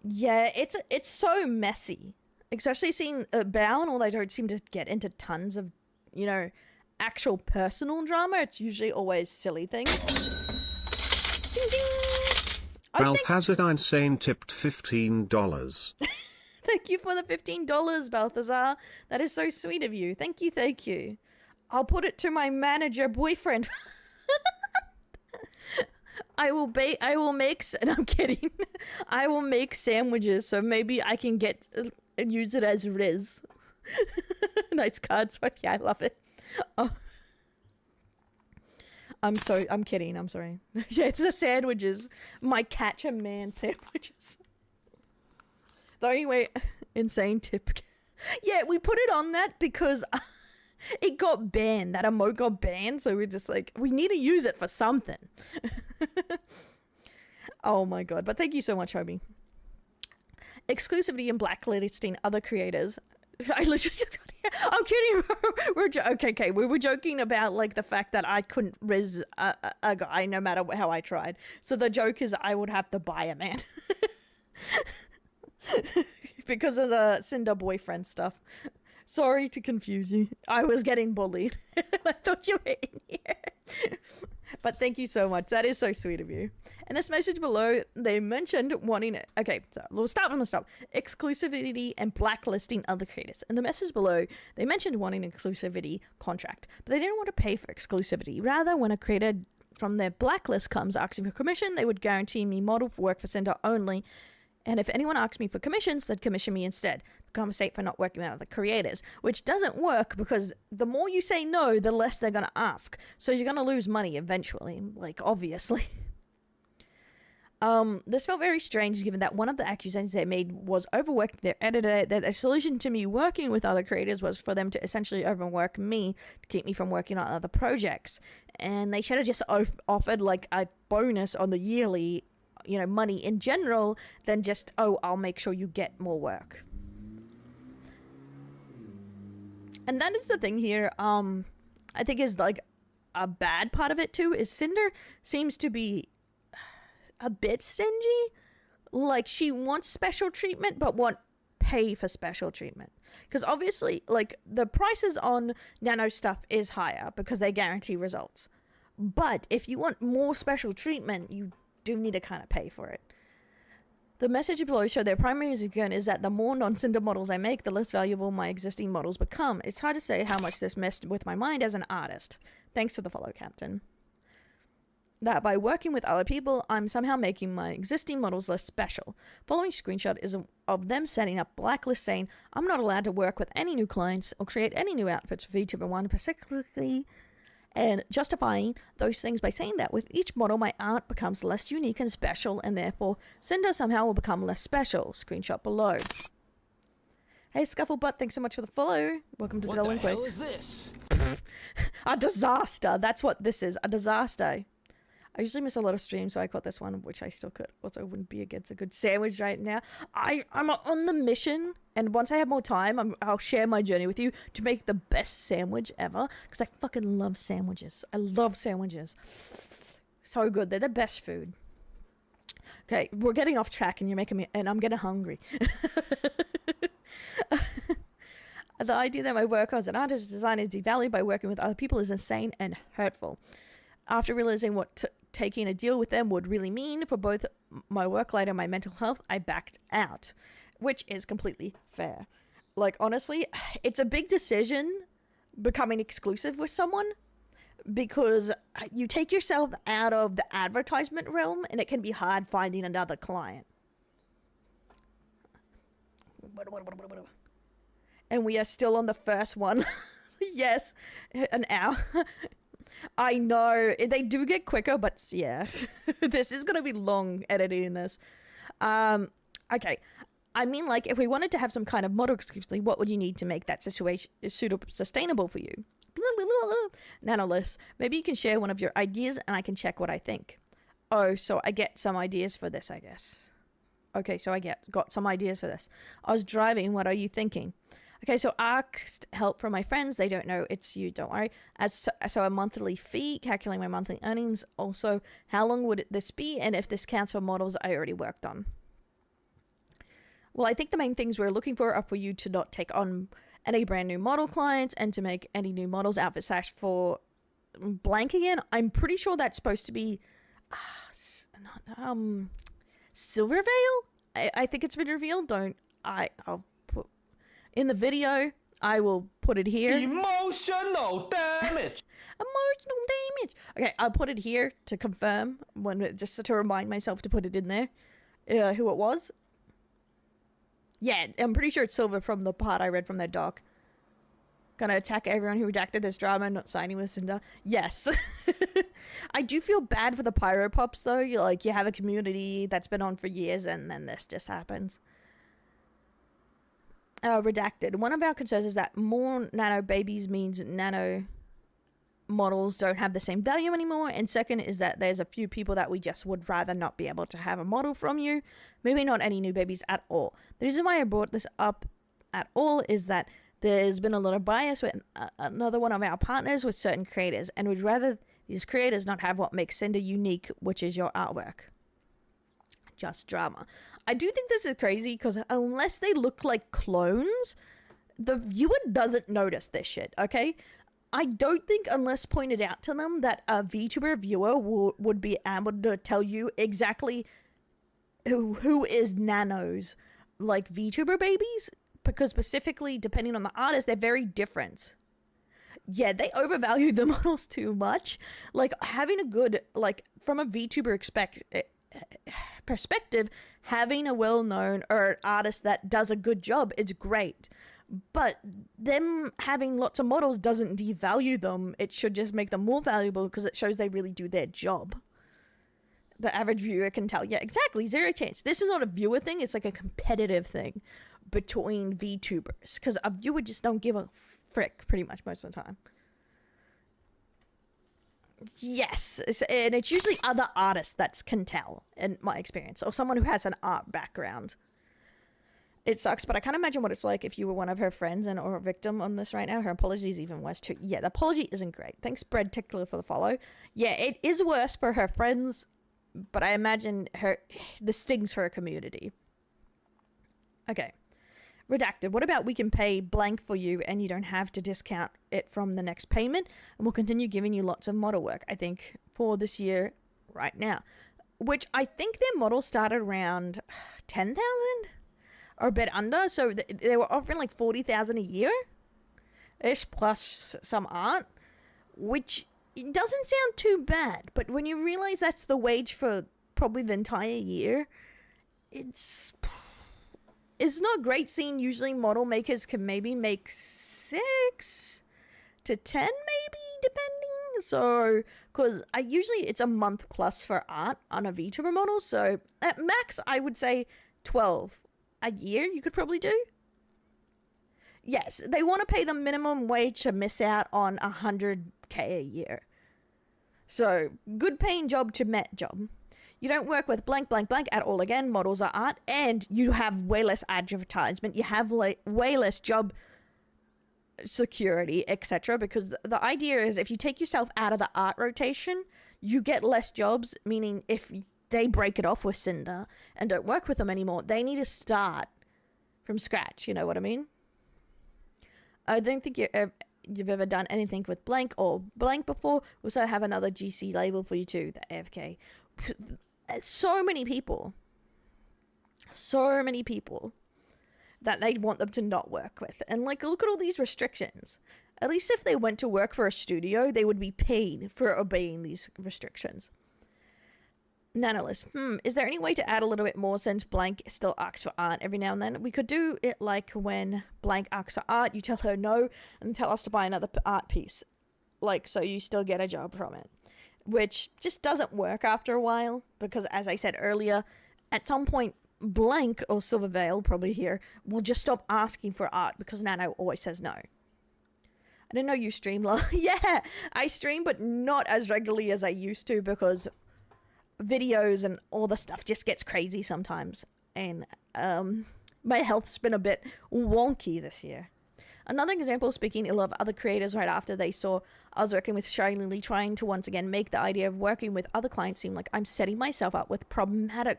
Yeah, it's so messy, especially seeing Bao and all. They don't seem to get into tons of, actual personal drama. It's usually always silly things. Ding, ding. Ralph Hazardine Sane tipped $15. Thank you for the $15, Balthazar. That is so sweet of you. Thank you. I'll put it to my manager boyfriend. I will make, and I'm kidding. I will make sandwiches, so maybe I can get and use it as Riz. Nice card swipe. Yeah, I love it. Oh. I'm kidding. I'm sorry. Yeah, it's the sandwiches. My catch a man sandwiches. The only way, insane tip. Yeah, we put it on that because it got banned. That emote got banned, so we're just like, we need to use it for something. Oh my god. But thank you so much, homie. Exclusivity and blacklisting other creators. I literally just, I'm kidding. Okay. We were joking about like the fact that I couldn't riz a guy no matter how I tried. So the joke is I would have to buy a man. Because of the Cinder boyfriend stuff. Sorry to confuse you. I was getting bullied. I thought you were in here. But thank you so much. That is so sweet of you. And this message below, they mentioned wanting it. Okay, so we'll start from the start. Exclusivity and blacklisting other creators. And the message below, they mentioned wanting an exclusivity contract. But they didn't want to pay for exclusivity. Rather, when a creator from their blacklist comes asking for commission, they would guarantee me model for work for Cinder only. And if anyone asks me for commissions, they'd commission me instead. Compensate for not working with other creators, which doesn't work because the more you say no, the less they're going to ask. So you're going to lose money eventually, like, obviously. This felt very strange given that one of the accusations they made was overworking their editor, that a solution to me working with other creators was for them to essentially overwork me to keep me from working on other projects. And they should have just offered like a bonus on the yearly, you know, money in general than just, oh, I'll make sure you get more work. And that is the thing here, I think is like a bad part of it too, is Cinder seems to be a bit stingy. Like, she wants special treatment but won't pay for special treatment, because obviously like the prices on nano stuff is higher because they guarantee results, but if you want more special treatment you do need to kind of pay for it. The message below show their primary concern is that the more non-Cinder models I make, the less valuable my existing models become. It's hard to say how much this messed with my mind as an artist. Thanks to the follow, Captain. That by working with other people, I'm somehow making my existing models less special. Following screenshot is of them setting up blacklist saying I'm not allowed to work with any new clients or create any new outfits for VTuber 1 particularly, and justifying those things by saying that with each model my art becomes less unique and special, and therefore Cinder somehow will become less special. Screenshot below. Hey Scufflebutt, thanks so much for the follow. Welcome to the Delinquent. What the hell is this? A disaster. That's what this is. A disaster. I usually miss a lot of streams, so I caught this one, which I still could. Also, wouldn't be against a good sandwich right now. I'm on the mission, and once I have more time, I'll share my journey with you to make the best sandwich ever, because I fucking love sandwiches. I love sandwiches. So good. They're the best food. Okay, we're getting off track, and you're making me, and I'm getting hungry. The idea that my work as an artist designer is devalued by working with other people is insane and hurtful. After realizing what taking a deal with them would really mean for both my workload and my mental health, I backed out, which is completely fair. Like, honestly, it's a big decision becoming exclusive with someone, because you take yourself out of the advertisement realm and it can be hard finding another client. And we are still on the first one. Yes, an hour. I know they do get quicker, but yeah, this is gonna be long editing this. Okay, I mean, like, if we wanted to have some kind of model exclusively, what would you need to make that situation sustainable for you? Nanolist, maybe you can share one of your ideas and I can check what I think. Oh, so I get some ideas for this, I guess. Okay, so I got some ideas for this. I was driving. What are you thinking? Okay, so asked help from my friends. They don't know it's you, don't worry. So a monthly fee, calculating my monthly earnings. Also, how long would this be? And if this counts for models I already worked on. Well, I think the main things we're looking for are for you to not take on any brand new model clients and to make any new models outfit slash for blank again. I'm pretty sure that's supposed to be Silver Veil? I think it's been revealed. I'll put in the video. I will put it here. Emotional damage. Emotional damage. Okay, I'll put it here to confirm, just to remind myself to put it in there. Who it was. Yeah, I'm pretty sure it's Silver from the part I read from their doc. Gonna attack everyone who redacted this drama and not signing with Cinder. Yes. I do feel bad for the Pyro Pops though. You have a community that's been on for years and then this just happens. Redacted. One of our concerns is that more nano babies means nano models don't have the same value anymore, and second is that there's a few people that we just would rather not be able to have a model from you. Maybe not any new babies at all. The reason why I brought this up at all is that there's been a lot of bias with another one of our partners with certain creators, and we'd rather these creators not have what makes Cinder unique, which is your artwork. Just drama. I do think this is crazy because unless they look like clones, the viewer doesn't notice this shit, okay? I don't think unless pointed out to them that a VTuber viewer would be able to tell you exactly who is nanos like VTuber babies, because specifically depending on the artist, they're very different. yeah, they overvalue the models too much. Like, having a good, like, from a VTuber perspective, having a well-known or artist that does a good job is great. But them having lots of models doesn't devalue them. It should just make them more valuable because it shows they really do their job. The average viewer can tell. Yeah, exactly. Zero chance. This is not a viewer thing. It's like a competitive thing between VTubers. Because a viewer just don't give a frick pretty much most of the time. Yes. And it's usually other artists that can tell, in my experience. Or someone who has an art background. It sucks, but I can't imagine what it's like if you were one of her friends and or a victim on this right now. Her apology is even worse too. Yeah, the apology isn't great. Thanks, Bread Tickler, for the follow. Yeah, it is worse for her friends, but I imagine the stings for her community. Okay. Redacted. What about we can pay blank for you and you don't have to discount it from the next payment, and we'll continue giving you lots of model work, I think, for this year right now. Which I think their model started around 10,000? Or a bit under, so they were offering like 40,000 a year-ish, plus some art, which doesn't sound too bad, but when you realize that's the wage for probably the entire year, it's not great. Seeing usually model makers can maybe make 6 to 10 maybe, depending, so, because it's a month plus for art on a VTuber model, so at max I would say 12 a year you could probably do. Yes, they want to pay the minimum wage to miss out on 100k a year. So, good paying job to met job. You don't work with blank blank blank at all again. Models are art, and you have way less advertisement. You have way less job security, etc. Because the idea is if you take yourself out of the art rotation, you get less jobs, meaning if they break it off with Cinder and don't work with them anymore, they need to start from scratch. You know what I mean? I don't think you've ever done anything with blank or blank before. We also have another GC label for you too, the AFK. So many people that they'd want them to not work with. And like, look at all these restrictions. At least if they went to work for a studio, they would be paid for obeying these restrictions. Nanolist, is there any way to add a little bit more since blank still asks for art every now and then? We could do it like when blank asks for art, you tell her no and tell us to buy another art piece. Like, so you still get a job from it. Which just doesn't work after a while, because as I said earlier, at some point, blank or Silvervale, probably here, will just stop asking for art because Nano always says no. I didn't know you stream, yeah, I stream, but not as regularly as I used to because videos and all the stuff just gets crazy sometimes, and my health's been a bit wonky this year. Another example, speaking ill of other creators right after they saw I was working with Shy Lily, trying to once again make the idea of working with other clients seem like I'm setting myself up with problematic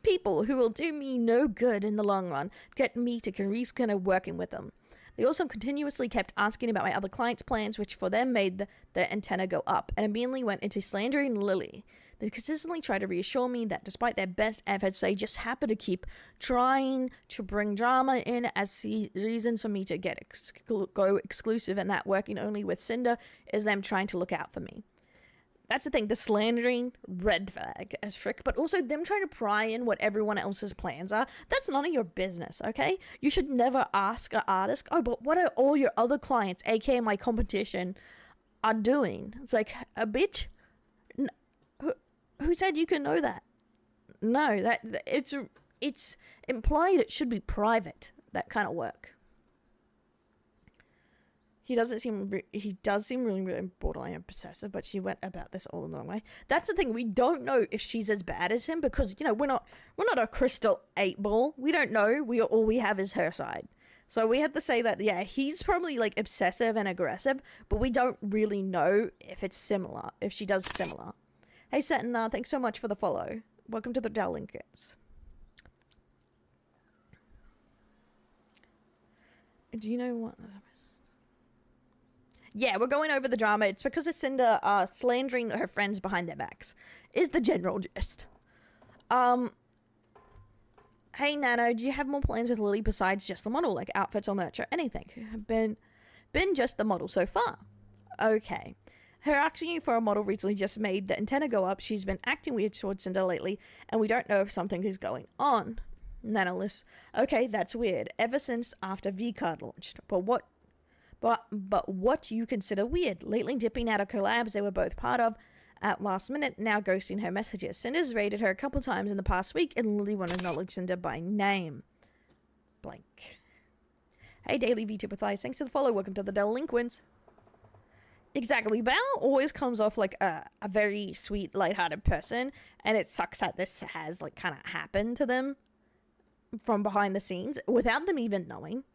people who will do me no good in the long run, get me to consider working with them. They also continuously kept asking about my other clients' plans, which for them made their antenna go up, and immediately went into slandering Lily. They consistently try to reassure me that despite their best efforts, they just happen to keep trying to bring drama in as reasons for me to go exclusive, and that working only with Cinder is them trying to look out for me. That's the thing, the slandering, red flag as frick, but also them trying to pry in what everyone else's plans are. That's none of your business, okay? You should never ask an artist, oh, but what are all your other clients, aka my competition, are doing? It's like, a bitch? Who said you can know that? No, it's implied it should be private, that kind of work. He does seem really, really borderline and possessive, but she went about this all in the wrong way. That's the thing, we don't know if she's as bad as him, because, you know, we're not a crystal 8-ball. We don't know. All we have is her side. So we have to say that, yeah, he's probably, like, obsessive and aggressive, but we don't really know if it's similar, if she does similar. Hey, Satin, thanks so much for the follow. Welcome to the Dowlinkets. Do you know what... Yeah, we're going over the drama. It's because of Cinder slandering her friends behind their backs, is the general gist. Hey Nano, do you have more plans with Lily besides just the model, like outfits or merch or anything? Been just the model so far. Okay. Her asking you for a model recently just made the antenna go up. She's been acting weird towards Cinder lately, and we don't know if something is going on. Nanolis. Okay, that's weird. Ever since after V-Card launched. But what you consider weird? Lately dipping out of collabs they were both part of at last minute, now ghosting her messages. Cinder's raided her a couple times in the past week, and Lily won't acknowledge Cinder by name. Blank. Hey, Daily VTuber thanks for the follow. Welcome to the Delinquents. Exactly. Bao always comes off like a very sweet, lighthearted person, and it sucks that this has like kind of happened to them from behind the scenes without them even knowing.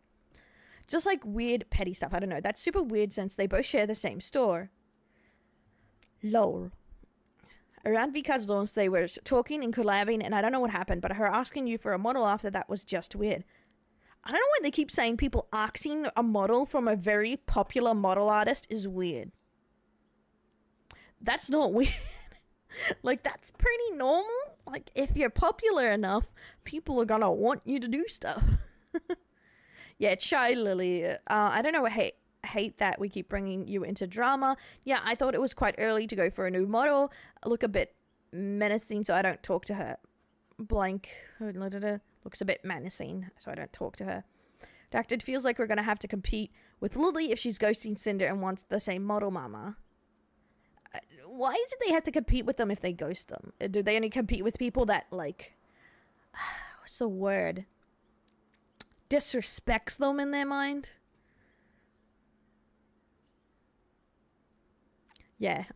Just like weird petty stuff. I don't know. That's super weird since they both share the same store. Lol. Around VCard's launch, they were talking and collabing, and I don't know what happened, but her asking you for a model after that was just weird. I don't know why they keep saying people asking a model from a very popular model artist is weird. That's not weird. Like, that's pretty normal. Like, if you're popular enough, people are gonna want you to do stuff. Yeah, it's Shy Lily. I don't know, I hate that we keep bringing you into drama. Yeah, I thought it was quite early to go for a new model. I look a bit menacing, so I don't talk to her. Blank. Looks a bit menacing, so I don't talk to her. Doctor, it feels like we're going to have to compete with Lily if she's ghosting Cinder and wants the same model mama. Why is it they have to compete with them if they ghost them? Do they only compete with people that, like... what's the word? Disrespects them in their mind? Yeah,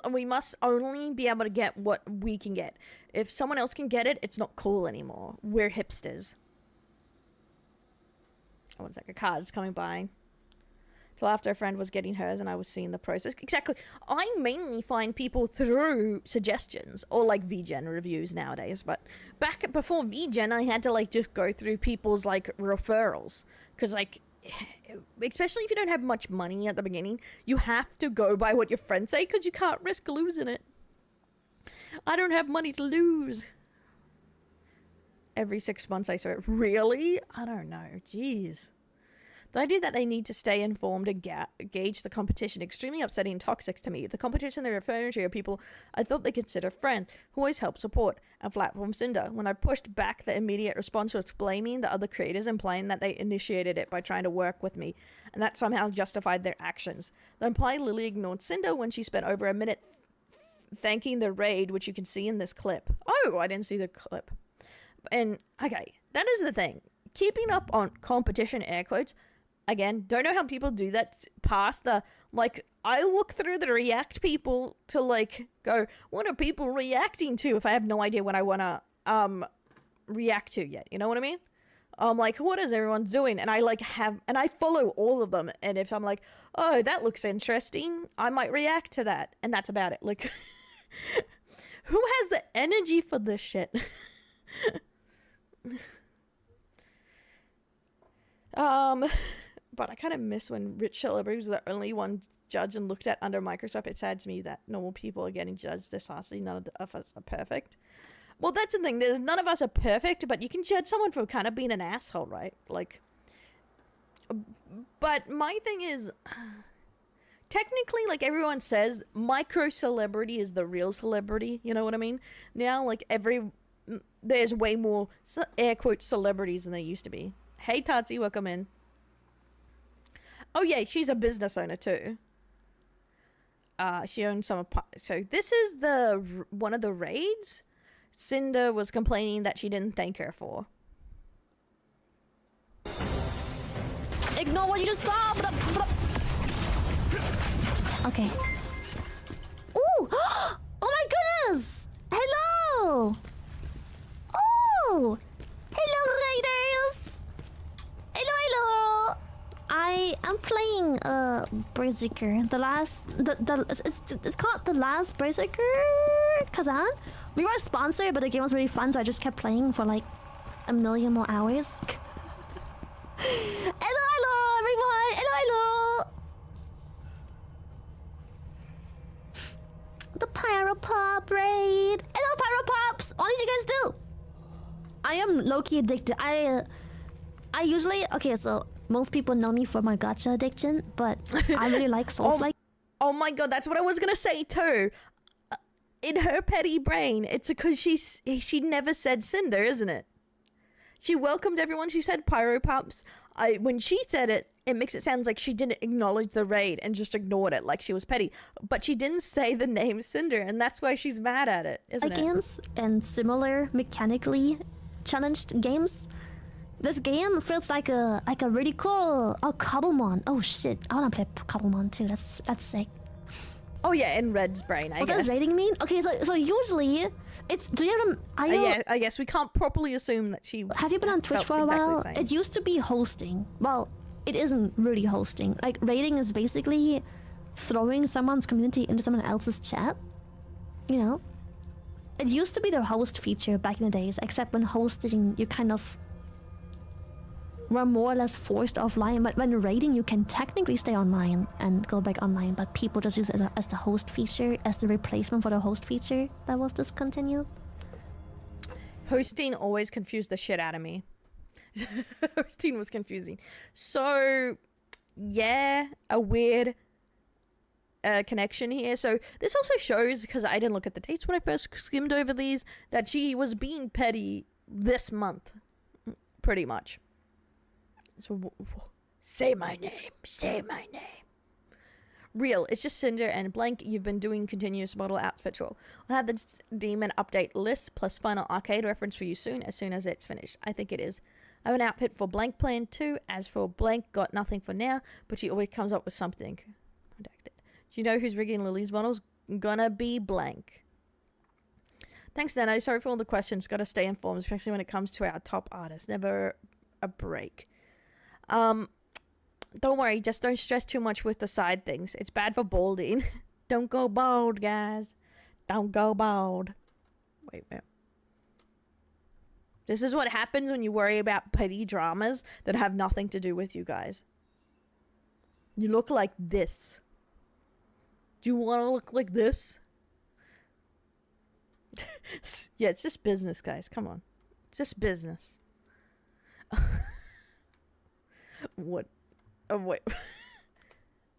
we must only be able to get what we can get. If someone else can get it, it's not cool anymore. We're hipsters. Oh, one second, a card's coming by. Till after a friend was getting hers and I was seeing the process. Exactly. I mainly find people through suggestions or like VGen reviews nowadays. But back before VGen, I had to like just go through people's like referrals. Because like... especially if you don't have much money at the beginning, you have to go by what your friends say because you can't risk losing it. I don't have money to lose. Every 6 months I swear. Really? I don't know. Jeez. The idea that they need to stay informed and gauge the competition extremely upsetting and toxic to me. The competition they're referring to are people I thought they consider friends who always help support and platform Cinder. When I pushed back, the immediate response was blaming the other creators, implying that they initiated it by trying to work with me, and that somehow justified their actions. The implied Lily ignored Cinder when she spent over a minute thanking the raid, which you can see in this clip. Oh, I didn't see the clip. And, okay, that is the thing. Keeping up on competition, air quotes. Again, don't know how people do that past the, like, I look through the react people to, like, go, what are people reacting to if I have no idea what I want to, react to yet? You know what I mean? Like, what is everyone doing? And I, like, and I follow all of them. And if I'm like, oh, that looks interesting, I might react to that. And that's about it. Like, who has the energy for this shit? But I kind of miss when rich celebrities were the only one judged and looked at under a microscope. It's sad to me that normal people are getting judged this harshly. None of us are perfect. Well, that's the thing. None of us are perfect, but you can judge someone for kind of being an asshole, right? Like, but my thing is, technically, like everyone says, micro celebrity is the real celebrity. You know what I mean? Now, like there's way more air quote celebrities than there used to be. Hey, Tatsi, welcome in. Oh yeah, she's a business owner too. She owns some. So this is one of the raids. Cinder was complaining that she didn't thank her for. Ignore what you just saw. Okay. Ooh! Oh my goodness! Hello! Oh! Hello, raiders! Hello! I am playing Berserker. It's called The Last Berserker Kazan. We were sponsored, but the game was really fun, so I just kept playing for like a million more hours. Hello, everyone! Hello! The Pyropop raid! Hello, Pyropops! What did you guys do? I am low-key addicted. I usually, okay, so most people know me for my gacha addiction, but I really like Souls-like. Oh my god, that's what I was gonna say too. In her petty brain, it's because she never said Cinder, isn't it? She welcomed everyone. She said Pyro Pups. When she said it, it makes it sound like she didn't acknowledge the raid and just ignored it like she was petty. But she didn't say the name Cinder, and that's why she's mad at it, isn't it? Games and similar mechanically challenged games. This game feels like a really cool Cobblemon. Oh shit, I wanna play Cobblemon too. That's sick. Oh yeah, in Red's brain, I guess. What does rating mean? Okay, so usually it's. Do you have? Yeah, I guess we can't properly assume that she. Have you been on Twitch for a while? It used to be hosting. Well, it isn't really hosting. Like rating is basically throwing someone's community into someone else's chat. You know, it used to be the host feature back in the days. Except when hosting, you kind of were more or less forced offline, but when raiding you can technically stay online and go back online, but people just use it as the host feature, as the replacement for the host feature that was discontinued. Hosting always confused the shit out of me. Hosting was confusing. So yeah, a weird connection here. So this also shows, because I didn't look at the dates when I first skimmed over these, that she was being petty this month, pretty much. So, say my name. Say my name. Real. It's just Cinder and blank. You've been doing continuous model outfit troll. We'll have the demon update list plus final arcade reference for you soon as it's finished. I think it is. I have an outfit for blank plan too. As for blank, got nothing for now, but she always comes up with something. Redacted. Do you know who's rigging Lily's models? Gonna be blank. Thanks, Nano. Sorry for all the questions. Gotta stay informed, especially when it comes to our top artists. Never a break. Don't worry, just don't stress too much with the side things. It's bad for balding. Don't go bald, guys. Don't go bald. Wait. This is what happens when you worry about petty dramas that have nothing to do with you guys. You look like this. Do you want to look like this? Yeah, it's just business, guys. Come on. It's just business. What? Wait.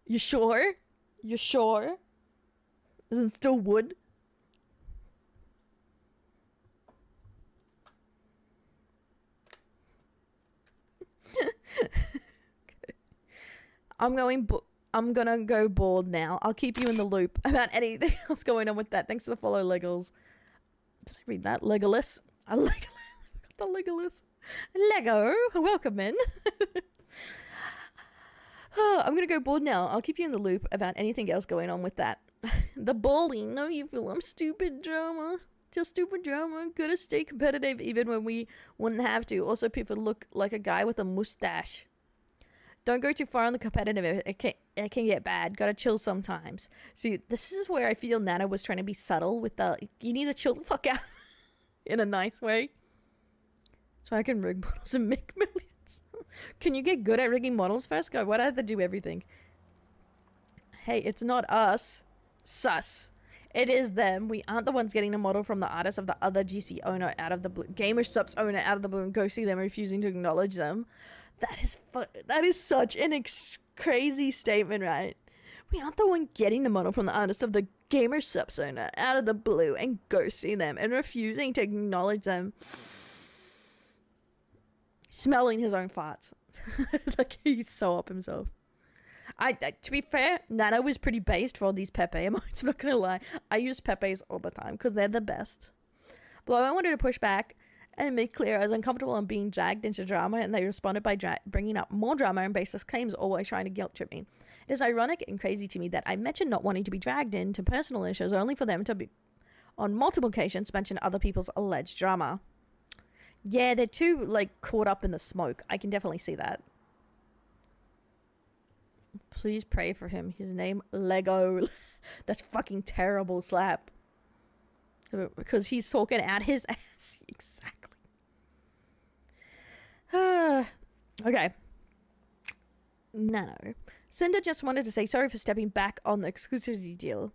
You sure? You sure? Isn't it still wood? Okay. I'm gonna go bald now. I'll keep you in the loop about anything else going on with that. Thanks for the follow, Legos. Did I read that? Legolas. I like the Legolas. Lego, welcome in. I'm gonna go bald now. I'll keep you in the loop about anything else going on with that. The balding. No, you feel I'm stupid drama. Just stupid drama. Gotta stay competitive even when we wouldn't have to. Also, people look like a guy with a mustache. Don't go too far on the competitive. It can get bad. Gotta chill sometimes. See, this is where I feel Nana was trying to be subtle with the, you need to chill the fuck out in a nice way. So I can rig models and make millions. Can you get good at rigging models first? Go, why do I have to do everything? Hey, it's not us. Sus. It is them. We aren't the ones getting a model from the artist of the other GC owner out of the blue. Gamer subs owner out of the blue and go see them refusing to acknowledge them. That is such an crazy statement, right? We aren't the one getting the model from the artist of the gamer subs owner out of the blue and go see them and refusing to acknowledge them. Smelling his own farts. It's like he's so up himself. To be fair, Nana was pretty based for all these Pepe emotes, I'm not gonna lie. I use Pepes all the time because they're the best. But I wanted to push back and make clear I was uncomfortable on being dragged into drama, and they responded by bringing up more drama and baseless claims, always trying to guilt trip me. It is ironic and crazy to me that I mentioned not wanting to be dragged into personal issues only for them to be, on multiple occasions, mention other people's alleged drama. Yeah, they're too, like, caught up in the smoke. I can definitely see that. Please pray for him. His name, Lego. That's fucking terrible slap. Because he's talking out his ass. Exactly. Okay. Nano. Cinder just wanted to say sorry for stepping back on the exclusivity deal.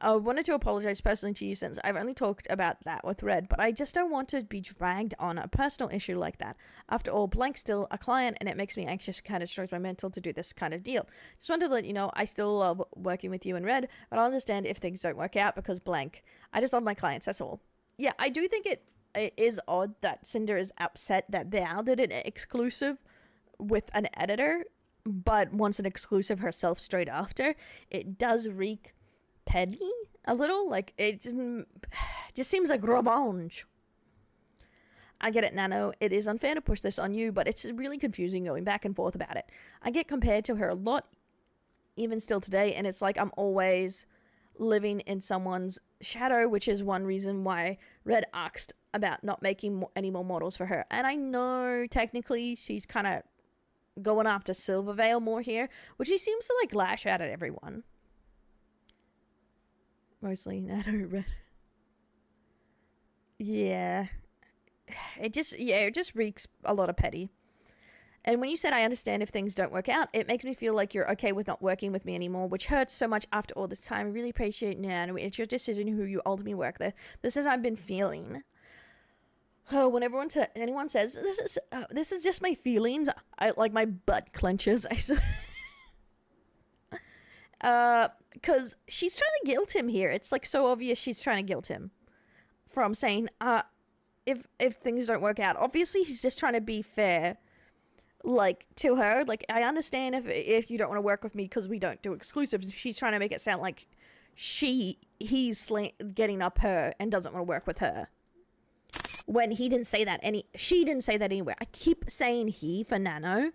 I wanted to apologize personally to you since I've only talked about that with Red, but I just don't want to be dragged on a personal issue like that. After all, Blank's still a client, and it makes me anxious, kind of destroys my mental to do this kind of deal. Just wanted to let you know I still love working with you and Red, but I understand if things don't work out because Blank. I just love my clients, that's all. Yeah, I do think it is odd that Cinder is upset that Val did an exclusive with an editor, but wants an exclusive herself straight after. It does reek petty a little, like it just seems like revenge. I get it, Nano, it is unfair to push this on you, but it's really confusing going back and forth about it. I get compared to her a lot, even still today, and it's like I'm always living in someone's shadow, which is one reason why Red asked about not making any more models for her. And I know technically she's kind of going after Silvervale more here, which he seems to like lash out at everyone. Mostly Nano Red. Yeah. It just reeks a lot of petty. And when you said I understand if things don't work out, it makes me feel like you're okay with not working with me anymore, which hurts so much after all this time. I really appreciate Nano. It's your decision who you ultimately work with. This is how I've been feeling. Oh, when anyone says this is just my feelings, I like my butt clenches. Because she's trying to guilt him here. It's like so obvious she's trying to guilt him from saying, if things don't work out. Obviously, he's just trying to be fair, like, to her. Like, I understand if you don't want to work with me because we don't do exclusives. She's trying to make it sound like he's getting up her and doesn't want to work with her. When he didn't say that she didn't say that anywhere. I keep saying he for Nano.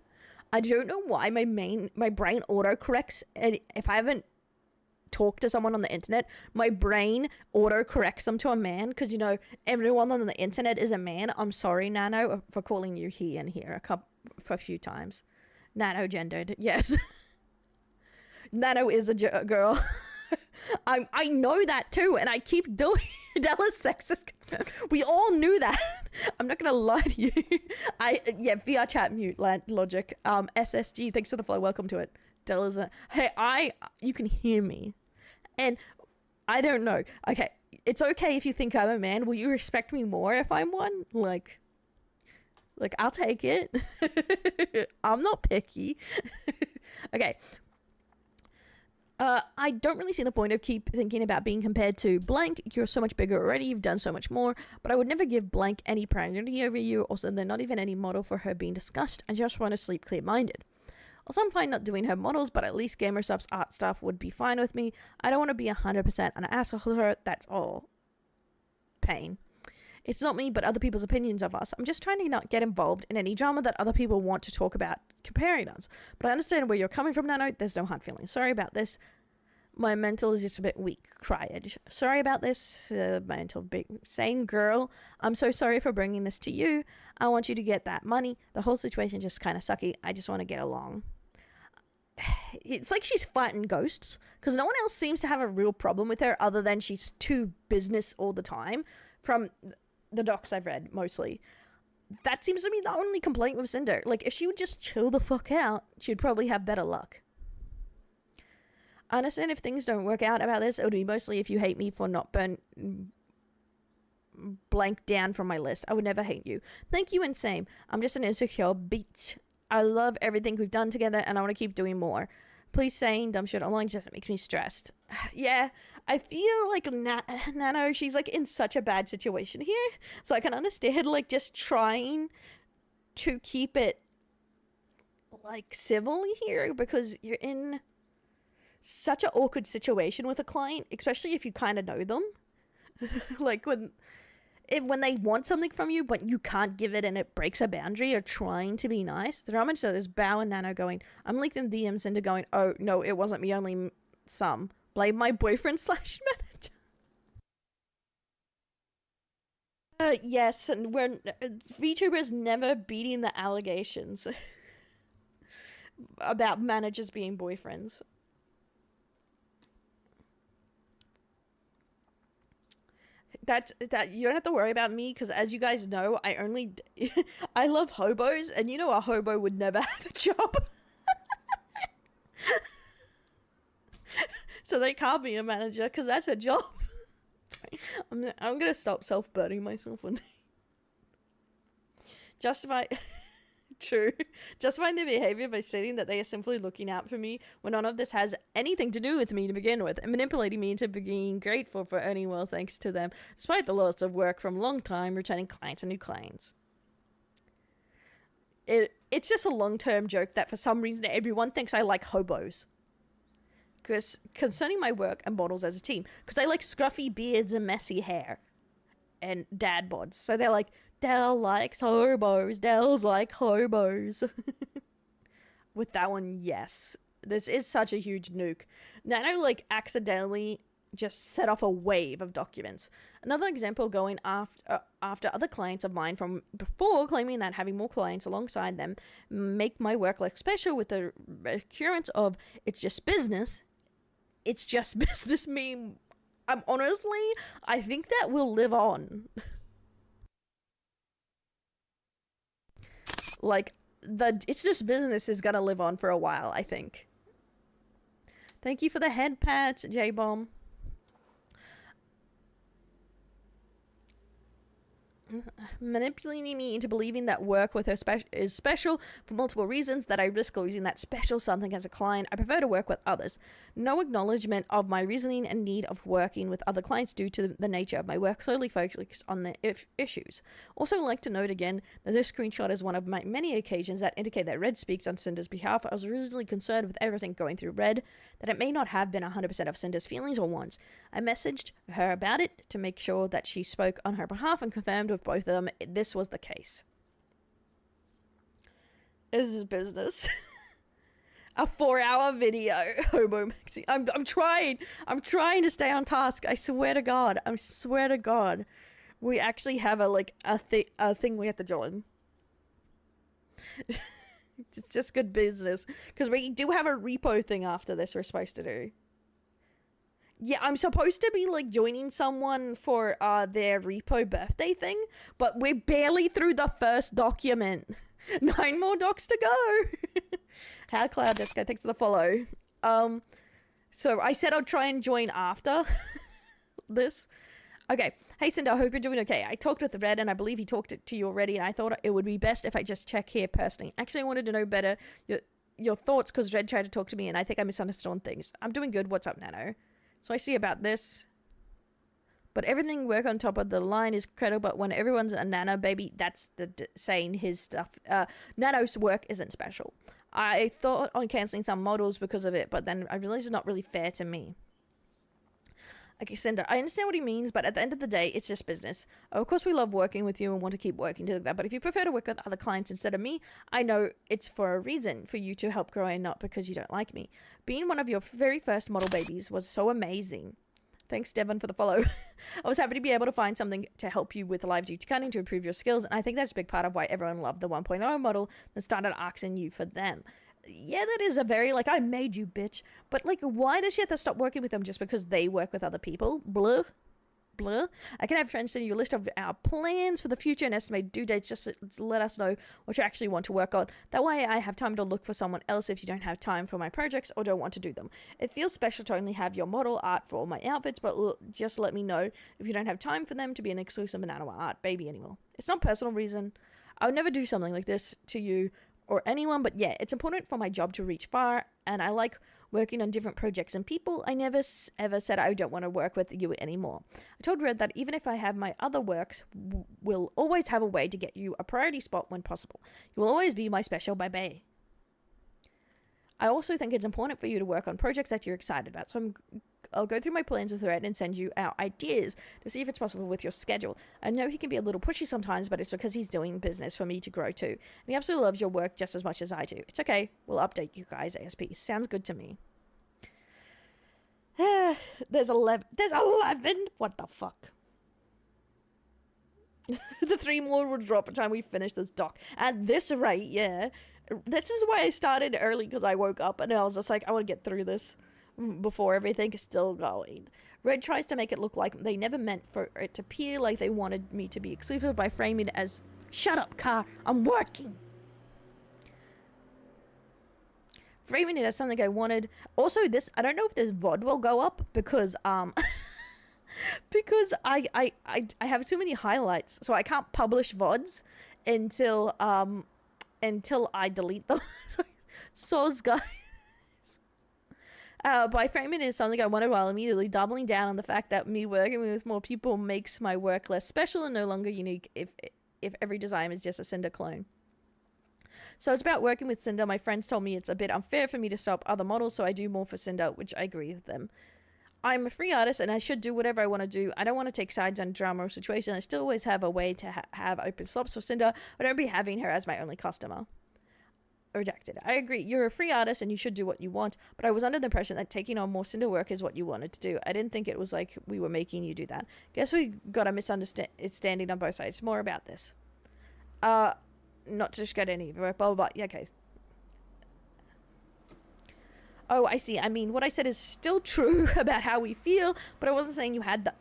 I don't know why my brain autocorrects, and if I haven't talked to someone on the internet, my brain autocorrects them to a man, because, you know, everyone on the internet is a man. I'm sorry, Nano, for calling you he in here for a few times. Nano gendered, yes. Nano is a girl. I know that too, and I keep doing Della's sexist. We all knew that. I'm not gonna lie to you. VR chat mute logic. SSG, thanks for the follow. Welcome to it. Della's you can hear me, and I don't know. Okay, it's okay if you think I'm a man. Will you respect me more if I'm one? Like I'll take it. I'm not picky. Okay. I don't really see the point of keep thinking about being compared to Blank. You're so much bigger already. You've done so much more. But I would never give Blank any priority over you. Also, they're not even any model for her being discussed. I just want to sleep clear-minded. Also, I'm fine not doing her models, but at least GamerSup's art stuff would be fine with me. I don't want to be 100% an asshole to her. That's all. Pain. It's not me, but other people's opinions of us. I'm just trying to not get involved in any drama that other people want to talk about comparing us. But I understand where you're coming from, Nano. There's no hard feelings. Sorry about this. My mental is just a bit weak. Cryage. Sorry about this. My mental big. Same girl. I'm so sorry for bringing this to you. I want you to get that money. The whole situation just kind of sucky. I just want to get along. It's like she's fighting ghosts, because no one else seems to have a real problem with her other than she's too business all the time. From the docs I've read, mostly. That seems to be the only complaint with Cinder. Like, if she would just chill the fuck out, she'd probably have better luck. I understand if things don't work out about this, it would be mostly if you hate me for not blank down from my list. I would never hate you. Thank you, and same. I'm just an insecure bitch. I love everything we've done together, and I want to keep doing more. Please saying dumb shit online just makes me stressed. Yeah, I feel like Nano, she's like in such a bad situation here. So I can understand like just trying to keep it like civil here, because you're in such an awkward situation with a client, especially if you kind of know them. Like when they want something from you, but you can't give it and it breaks a boundary, or trying to be nice. The drama, so there's Bao and Nano going, I'm leaking DMs into going, oh, no, it wasn't me, only some. Blame my boyfriend / manager. Yes, and VTubers never beating the allegations about managers being boyfriends. That you don't have to worry about me, because as you guys know, I love hobos, and you know a hobo would never have a job. So they can't be a manager because that's a job. I'm gonna stop self-burning myself one day. Justifying their behavior by stating that they are simply looking out for me when none of this has anything to do with me to begin with, and manipulating me into being grateful for earning well thanks to them, despite the loss of work from long time returning clients and new clients. It's just a long-term joke that for some reason everyone thinks I like hobos. Because concerning my work and models as a team, because I like scruffy beards and messy hair and dad bods, so they're like, Dell likes hobos. Dell's like hobos. With that one, yes. This is such a huge nuke. Nano, like, accidentally just set off a wave of documents. Another example going after other clients of mine from before, claiming that having more clients alongside them make my work look special with the recurrence of it's just business. It's just business meme. I think that will live on. Like, it's just business is gonna live on for a while, I think. Thank you for the head pats, J-Bomb. Manipulating me into believing that work with her is special for multiple reasons, that I risk losing that special something as a client. I prefer to work with others. No acknowledgement of my reasoning and need of working with other clients due to the nature of my work, solely focused on the issues. Also like to note again that this screenshot is one of my many occasions that indicate that Red speaks on Cinder's behalf. I was originally concerned with everything going through Red, that it may not have been 100% of Cinder's feelings or wants. I messaged her about it to make sure that she spoke on her behalf and confirmed with both of them this was the case. This is business. A 4-hour video, Hobo Maxi. I'm trying to stay on task. I swear to God. We actually have a thing we have to join. It's just good business because we do have a repo thing after this we're supposed to do. Yeah, I'm supposed to be like joining someone for their repo birthday thing, but we're barely through the first document. 9 more docs to go. How Cloud Disco, thanks for the follow. So I said I'll try and join after this. Okay. Hey Cinder, I hope you're doing okay. I talked with Red and I believe he talked to you already, and I thought it would be best if I just check here personally. Actually, I wanted to know better your thoughts because Red tried to talk to me and I think I misunderstood on things. I'm doing good. What's up, Nano? So I see about this. But everything work on top of the line is credible, but when everyone's a Nano baby, that's saying his stuff. Nano's work isn't special. I thought on cancelling some models because of it, but then I realized it's not really fair to me. Okay, Cinder, I understand what he means, but at the end of the day, it's just business. Of course, we love working with you and want to keep working together, but if you prefer to work with other clients instead of me, I know it's for a reason, for you to help grow and not because you don't like me. Being one of your very first model babies was so amazing. Thanks, Devon, for the follow. I was happy to be able to find something to help you with live duty cutting to improve your skills, and I think that's a big part of why everyone loved the 1.0 model and started asking you for them. Yeah, that is a very, I made you, bitch. But, why does she have to stop working with them just because they work with other people? Blah. Blah. I can have friends send you a list of our plans for the future and estimated due dates just to let us know what you actually want to work on. That way I have time to look for someone else if you don't have time for my projects or don't want to do them. It feels special to only have your model art for all my outfits, but just let me know if you don't have time for them to be an exclusive Banana Art baby anymore. It's not personal reason. I would never do something like this to you or anyone, but yeah, it's important for my job to reach far, and I like working on different projects and people. I never ever said I don't want to work with you anymore. I told Red that even if I have my other works, we'll always have a way to get you a priority spot when possible. You will always be my special baby. I also think it's important for you to work on projects that you're excited about, so I'll go through my plans with Red and send you our ideas to see if it's possible with your schedule. I know he can be a little pushy sometimes, but it's because he's doing business for me to grow too. And he absolutely loves your work just as much as I do. It's okay. We'll update you guys ASP. Sounds good to me. There's 11. There's 11? What the fuck? The 3 more will drop by the time we finish this doc. At this rate, yeah. This is why I started early, because I woke up and I was just like, I want to get through this before everything is still going. Red tries to make it look like they never meant for it to appear like they wanted me to be exclusive by framing it as, shut up, car, I'm working. framing it as something I wanted. Also, this, I don't know if this VOD will go up because because I have too many highlights, so I can't publish VODs until I delete them. Soz, guys. By framing it as something I wanted while immediately doubling down on the fact that me working with more people makes my work less special and no longer unique if every design is just a Cinder clone. So it's about working with Cinder. My friends told me it's a bit unfair for me to stop other models, so I do more for Cinder, which I agree with them. I'm a free artist and I should do whatever I want to do. I don't want to take sides on drama or situation. I still always have a way to have open slots for Cinder, but I don't be having her as my only customer. Rejected. I agree. You're a free artist and you should do what you want, but I was under the impression that taking on more Cinder work is what you wanted to do. I didn't think it was like we were making you do that. Guess we got a misunderstanding on both sides. More about this. Not to just get any blah blah blah. Yeah, okay. Oh, I see. I mean, what I said is still true about how we feel, but I wasn't saying you had the...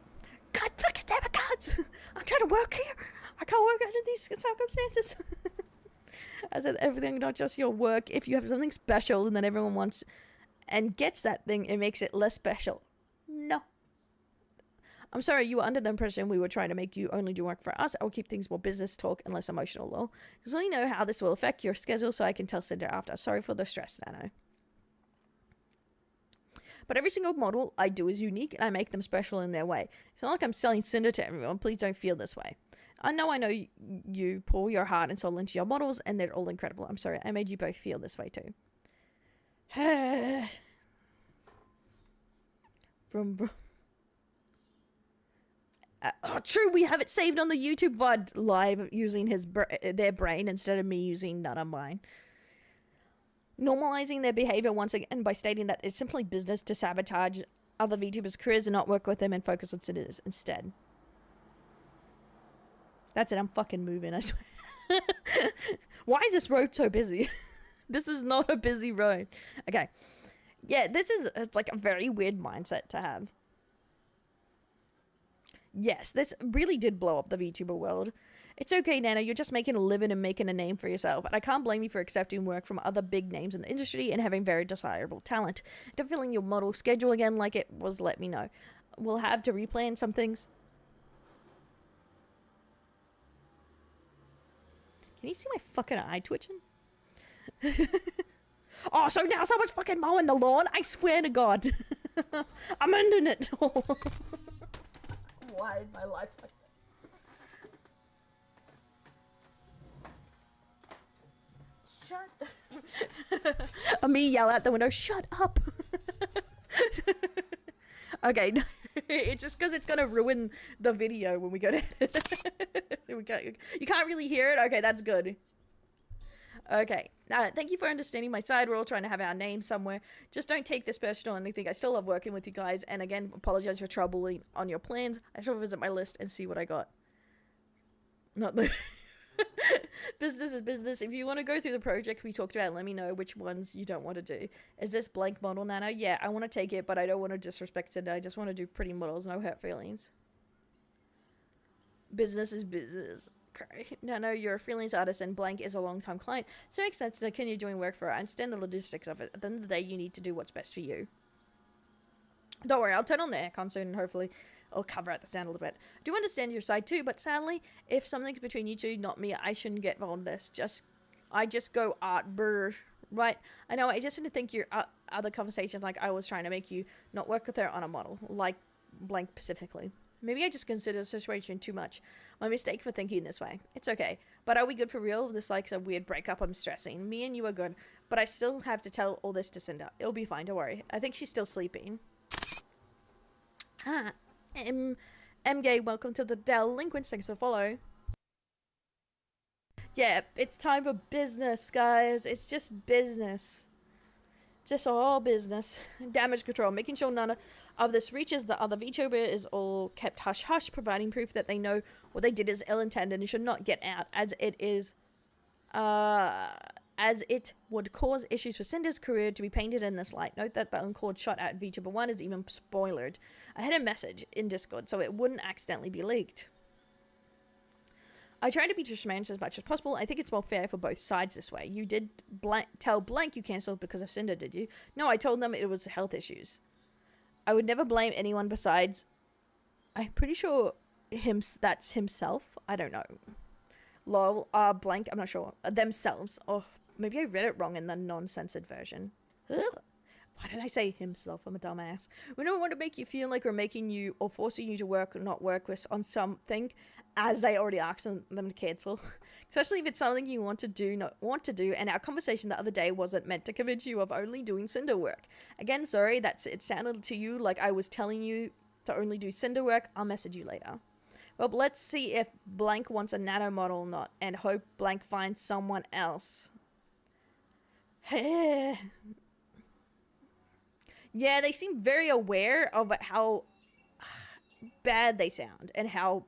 God fucking damn it, gods! I'm trying to work here! I can't work under these circumstances! I said everything, not just your work. If you have something special and then everyone wants and gets that thing, it makes it less special. No. I'm sorry, you were under the impression we were trying to make you only do work for us. I will keep things more business talk and less emotional, lol. Just let me know how this will affect your schedule so I can tell Cinder after. Sorry for the stress, Nano. But every single model I do is unique and I make them special in their way. It's not like I'm selling Cinder to everyone. Please don't feel this way. I know you pour your heart and soul into your models and they're all incredible. I'm sorry, I made you both feel this way too. Vroom, vroom. Oh, true, we have it saved on the YouTube VOD live using their brain instead of me using none of mine. Normalizing their behavior once again by stating that it's simply business to sabotage other VTubers' careers and not work with them and focus on Cinders instead. That's it, I'm fucking moving, I swear. Why is this road so busy? This is not a busy road. Okay. Yeah, it's like a very weird mindset to have. Yes, this really did blow up the VTuber world. It's okay, Nana, you're just making a living and making a name for yourself, and I can't blame you for accepting work from other big names in the industry and having very desirable talent. If you're filling your model schedule again like it was, let me know. We'll have to replan some things. Can you see my fucking eye twitching? Oh, so now someone's fucking mowing the lawn? I swear to God. I'm ending it. Why is my life like this? Shut. Me yell out the window, shut up. Okay, no, it's just because it's gonna ruin the video when we go to edit. You can't really hear it? Okay, that's good. Okay, thank you for understanding my side. We're all trying to have our name somewhere. Just don't take this personal or anything. I still love working with you guys. And again, apologize for troubling on your plans. I shall visit my list and see what I got. Not the... Business is business. If you want to go through the project we talked about, let me know which ones you don't want to do. Is this blank model, Nano? Yeah, I want to take it, but I don't want to disrespect it. I just want to do pretty models. No hurt feelings. Business is business. Okay. No, you're a freelance artist and blank is a long-time client, so it makes sense to continue doing work for her. I understand the logistics of it. At the end of the day, you need to do what's best for you. Don't worry, I'll turn on the aircon soon and hopefully it'll cover out the sound a little bit. I do understand your side too, but sadly, if something's between you two, not me, I shouldn't get involved in this. I just go art, brr, right? I know, I just didn't think your other conversations like I was trying to make you not work with her on a model, like blank specifically. Maybe I just consider the situation too much. My mistake for thinking this way. It's okay. But are we good for real? This like a weird breakup. I'm stressing. Me and you are good. But I still have to tell all this to Cinder. It'll be fine. Don't worry. I think she's still sleeping. MG, welcome to the Delinquents. Thanks for follow. Yeah, it's time for business, guys. It's just business. Just all business. Damage control. Making sure none of this reaches the other VTuber is all kept hush-hush, providing proof that they know what they did is ill-intended and should not get out, as it would cause issues for Cinder's career to be painted in this light. Note that the uncalled shot at VTuber 1 is even spoilered. I had a message in Discord, so it wouldn't accidentally be leaked. I try to be transparent as much as possible. I think it's more fair for both sides this way. You did tell Blank you cancelled because of Cinder, did you? No, I told them it was health issues. I would never blame anyone besides... I'm pretty sure that's himself. I don't know. Lol, Blank, I'm not sure. Themselves. Oh, maybe I read it wrong in the non-censored version. Ugh. Why did I say himself? I'm a dumbass. We don't want to make you feel like we're making you or forcing you to work or not work with on something as they already asked them to cancel. Especially if it's something you want to do, not want to do. And our conversation the other day wasn't meant to convince you of only doing Cinder work. Again, sorry, it sounded to you like I was telling you to only do Cinder work. I'll message you later. Well, let's see if Blank wants a nano model or not, and hope Blank finds someone else. Yeah, they seem very aware of how bad they sound and how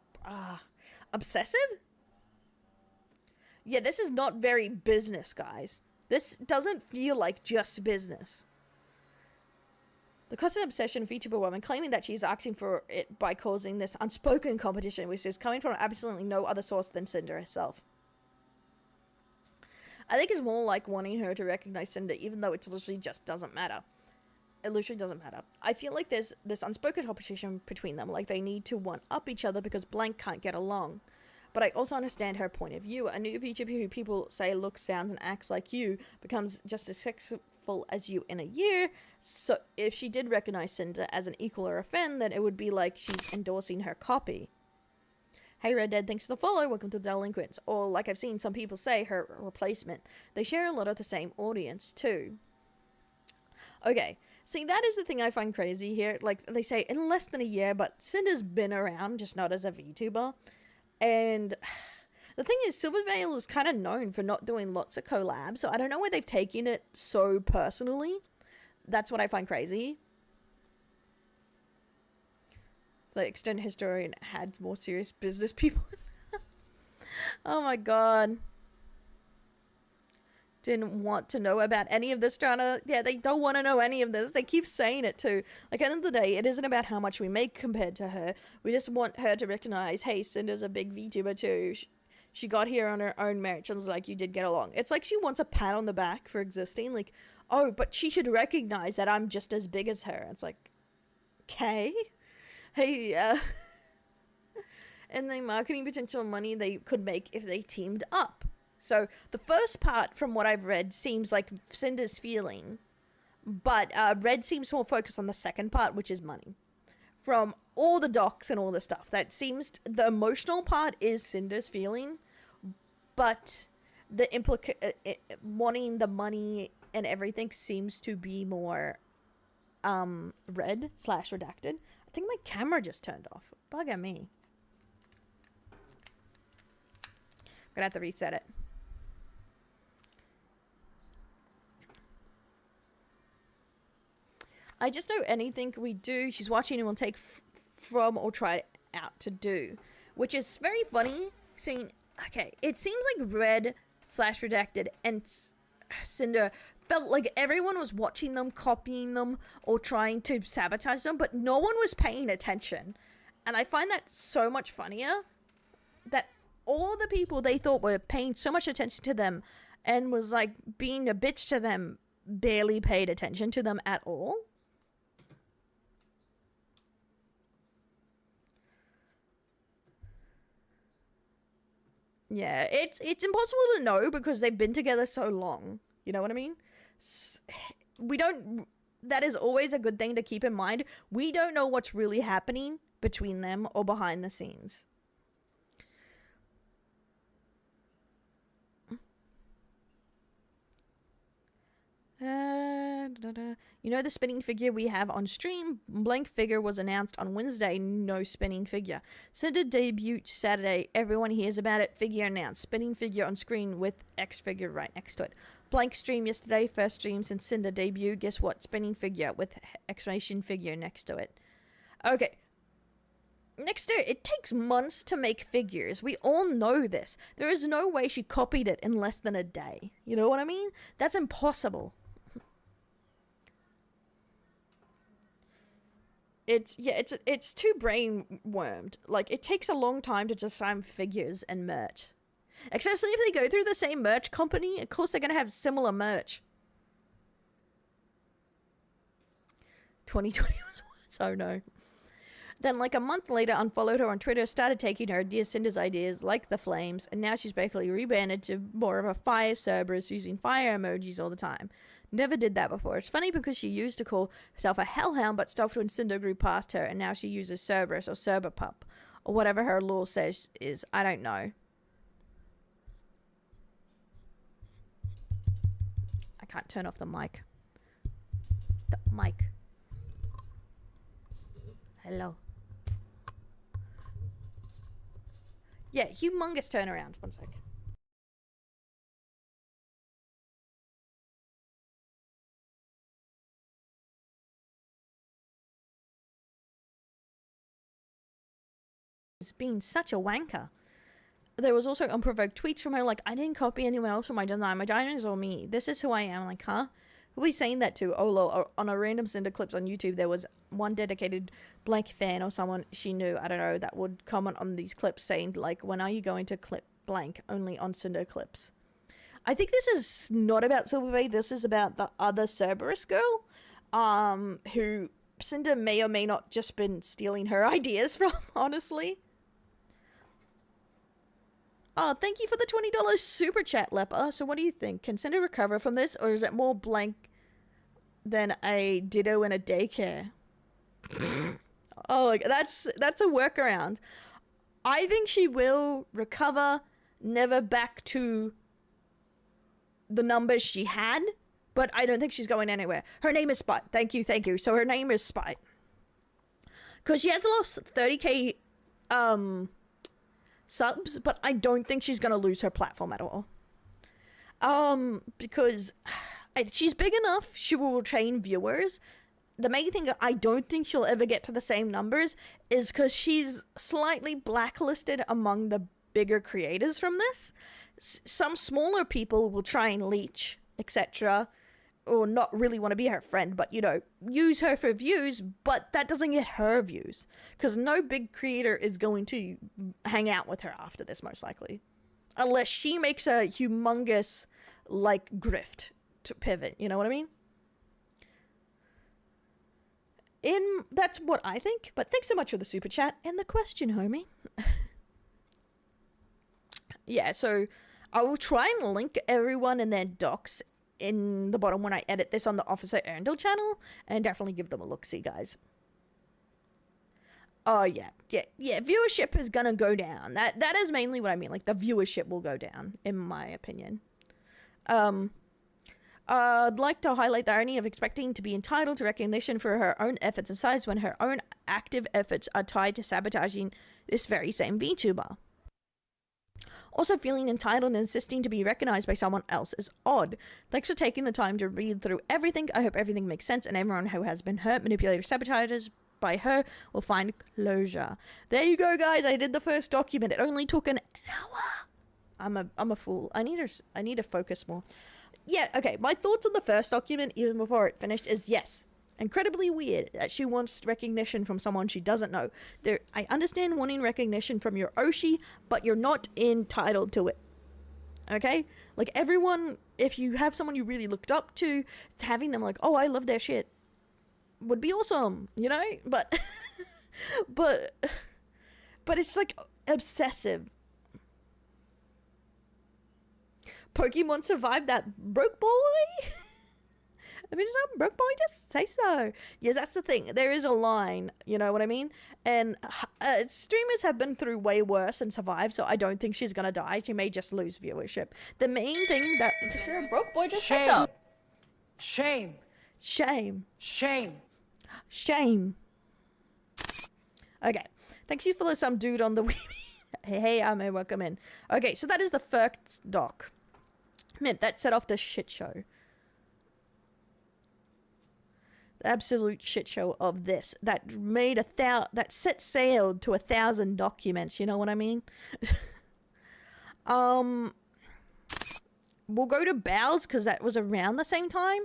obsessive. Yeah, this is not very business, guys. This doesn't feel like just business. The constant obsession of VTuber woman claiming that she is asking for it by causing this unspoken competition, which is coming from absolutely no other source than Cinder herself. I think it's more like wanting her to recognize Cinder, even though it literally just doesn't matter. It literally doesn't matter. I feel like there's this unspoken competition between them, like they need to one-up each other because Blank can't get along. But I also understand her point of view. A new VTuber who people say looks, sounds, and acts like you becomes just as successful as you in a year. So if she did recognize Cinder as an equal or a friend, then it would be like she's endorsing her copy. Hey Red Dead, thanks for the follow, welcome to Delinquents. Or like I've seen some people say, her replacement. They share a lot of the same audience too. Okay. See, that is the thing I find crazy here. Like, they say in less than a year, but Cinder's been around, just not as a VTuber. And the thing is, Silvervale is kind of known for not doing lots of collabs, so I don't know where they've taken it so personally. That's what I find crazy. The extended historian had more serious business people. Oh my god. Didn't want to know about any of this, they don't want to know any of this. They keep saying it too. Like, at the end of the day, it isn't about how much we make compared to her. We just want her to recognize, hey, Cinder's a big VTuber too. She got here on her own merit, and was like, you did get along. It's like she wants a pat on the back for existing. Like, oh, but she should recognize that I'm just as big as her. It's like, okay. Hey, and the marketing potential money they could make if they teamed up. So the first part, from what I've read, seems like Cinder's feeling, but Red seems more focused on the second part, which is money. From all the docs and all the stuff, that seems the emotional part is Cinder's feeling, but the wanting the money and everything seems to be more Red/redacted. I think my camera just turned off. Bugger me. I'm gonna have to reset it. I just know anything we do, she's watching and will take from or try out to do. Which is very funny, seeing, okay, it seems like Red/redacted and Cinder felt like everyone was watching them, copying them, or trying to sabotage them, but no one was paying attention. And I find that so much funnier, that all the people they thought were paying so much attention to them and was like being a bitch to them barely paid attention to them at all. Yeah, it's impossible to know because they've been together so long. You know what I mean? That is always a good thing to keep in mind. We don't know what's really happening between them or behind the scenes. You know the spinning figure we have on stream? Blank figure was announced on Wednesday. No spinning figure. Cinder debuted Saturday. Everyone hears about it. Figure announced. Spinning figure on screen with X figure right next to it. Blank stream yesterday. First stream since Cinder debut. Guess what? Spinning figure with exclamation figure next to it. Okay. Next to it, it takes months to make figures. We all know this. There is no way she copied it in less than a day. You know what I mean? That's impossible. it's too brain wormed. Like, it takes a long time to design figures and merch. Especially if they go through the same merch company, of course they're gonna have similar merch. 2020 was worse. Oh no. Then, like, a month later, unfollowed her on Twitter, started taking her Dear Cinder's ideas, like the flames, and now she's basically rebanded to more of a fire Cerberus, using fire emojis all the time. Never did that before. It's funny because she used to call herself a hellhound, but stopped when Cinder grew past her, and now she uses Cerberus or Cerberpup, or whatever her law says is. I don't know. I can't turn off the mic. The mic. Hello. Yeah, humongous turnaround. One sec. It's been such a wanker. There was also unprovoked tweets from her like, I didn't copy anyone else from my design. My design is all me. This is who I am. Like, huh? Who are we saying that to? Oh, lol. On a random Cinder clips on YouTube, there was one dedicated blank fan or someone she knew, I don't know, that would comment on these clips saying, like, when are you going to clip blank only on Cinder clips? I think this is not about Silverbay. This is about the other Cerberus girl, who Cinder may or may not just been stealing her ideas from, honestly. Oh, thank you for the $20 super chat, Leper. So what do you think? Can Cinder recover from this, or is it more blank than a ditto in a daycare? Oh, that's a workaround. I think she will recover, never back to the numbers she had, but I don't think she's going anywhere. Her name is Spite. Thank you, thank you. So her name is Spite. Because she has lost 30k, subs, but I don't think she's gonna lose her platform at all. Because she's big enough, she will retain viewers. The main thing I don't think she'll ever get to the same numbers is because she's slightly blacklisted among the bigger creators from this. Some smaller people will try and leech, etc., or not really want to be her friend, but, you know, use her for views, but that doesn't get her views, because no big creator is going to hang out with her after this, most likely, unless she makes a humongous, like, grift to pivot, you know what I mean? That's what I think, but thanks so much for the super chat and the question, homie. Yeah, so I will try and link everyone in their docs in the bottom when I edit this on the Officer Erndl channel, and definitely give them a look-see, guys. Oh, yeah, viewership is gonna go down. That is mainly what I mean, like, the viewership will go down, in my opinion. I'd like to highlight the irony of expecting to be entitled to recognition for her own efforts and size when her own active efforts are tied to sabotaging this very same VTuber. Also, feeling entitled and insisting to be recognized by someone else is odd. Thanks for taking the time to read through everything. I hope everything makes sense, and everyone who has been hurt, manipulated, sabotaged by her will find closure. There you go, guys. I did the first document. It only took an hour. I'm a fool. I need to focus more. Yeah, okay. My thoughts on the first document, even before it finished, is yes. Incredibly weird that she wants recognition from someone she doesn't know. I understand wanting recognition from your Oshi, but you're not entitled to it. Okay? Like, everyone, if you have someone you really looked up to, having them like, oh, I love their shit, would be awesome, you know? But, but it's like obsessive. Pokemon survived that broke boy? I mean, it's not broke boy, just say so. Yeah, that's the thing. There is a line, you know what I mean? And streamers have been through way worse and survived, so I don't think she's gonna die. She may just lose viewership. The main thing that... Sure, broke boy, just say so. Shame. Shame. Shame. Shame. Okay. Thanks you for some dude on the Weebie. Hey, Ame, welcome in. Okay, so that is the first doc. Man, that set off the shit show. Absolute shit show of this that made that set sail to 1,000 documents, you know what I mean? We'll go to Bows because that was around the same time.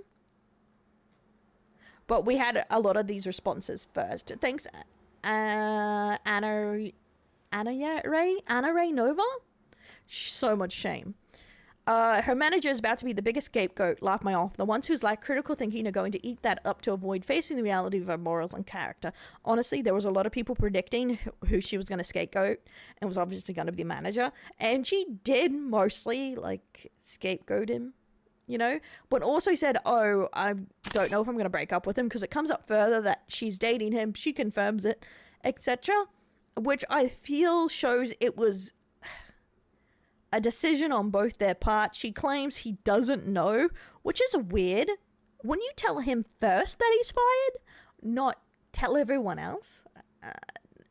But we had a lot of these responses first. Thanks, Anna Ray Nova. So much shame. Her manager is about to be the biggest scapegoat. Laugh my off. The ones who's like critical thinking are going to eat that up to avoid facing the reality of her morals and character. Honestly, there was a lot of people predicting who she was going to scapegoat, and was obviously going to be the manager. And she did mostly like scapegoat him, you know, but also said, oh, I don't know if I'm going to break up with him, because it comes up further that she's dating him. She confirms it, etc. Which I feel shows it was a decision on both their part. She claims he doesn't know, which is weird. Wouldn't you tell him first that he's fired, not tell everyone else?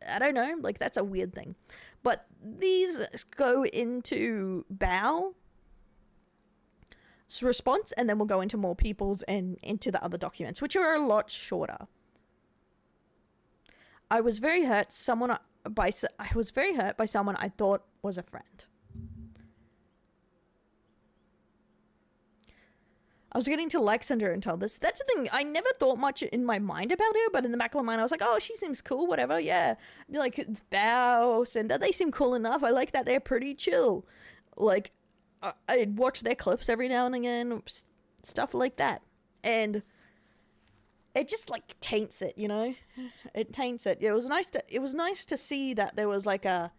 I don't know, like that's a weird thing. But these go into Bao's response, and then we'll go into more people's and into the other documents, which are a lot shorter. I was very hurt by someone I thought was a friend. I was getting to like Cinder until this. That's the thing. I never thought much in my mind about her, but in the back of my mind, I was like, oh, she seems cool, whatever. Yeah. Like, it's Bao, Cinder, they seem cool enough. I like that they're pretty chill. Like, I'd watch their clips every now and again, stuff like that. And it just, like, taints it, you know? It taints it. It was nice to see that there was, like, a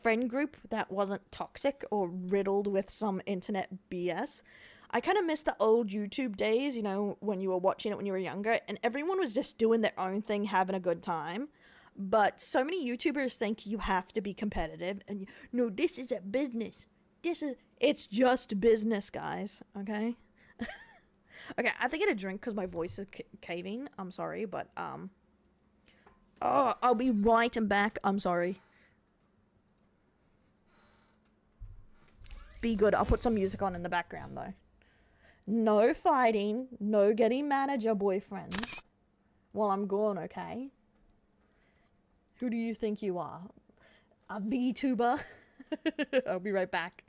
friend group that wasn't toxic or riddled with some internet BS. I kind of miss the old YouTube days, you know, when you were watching it when you were younger, and everyone was just doing their own thing, having a good time. But so many YouTubers think you have to be competitive, and no, this is a business. It's just business, guys, okay? Okay, I have to get a drink because my voice is caving. I'm sorry, but, oh, I'll be right back. I'm sorry. Be good. I'll put some music on in the background, though. No fighting, no getting manager boyfriends while I'm gone, okay? Who do you think you are? A VTuber? I'll be right back.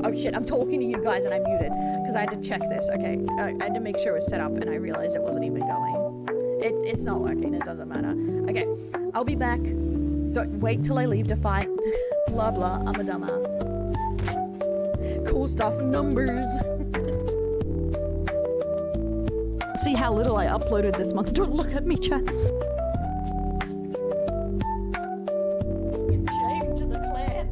Oh shit, I'm talking to you guys and I'm muted because I had to check this. Okay, I had to make sure it was set up and I realized it wasn't even going. It's not working, it doesn't matter. Okay, I'll be back. Don't wait till I leave to fight. Blah blah, I'm a dumbass. Cool stuff, numbers. See how little I uploaded this month. Don't look at me, chat. Shame to the clan.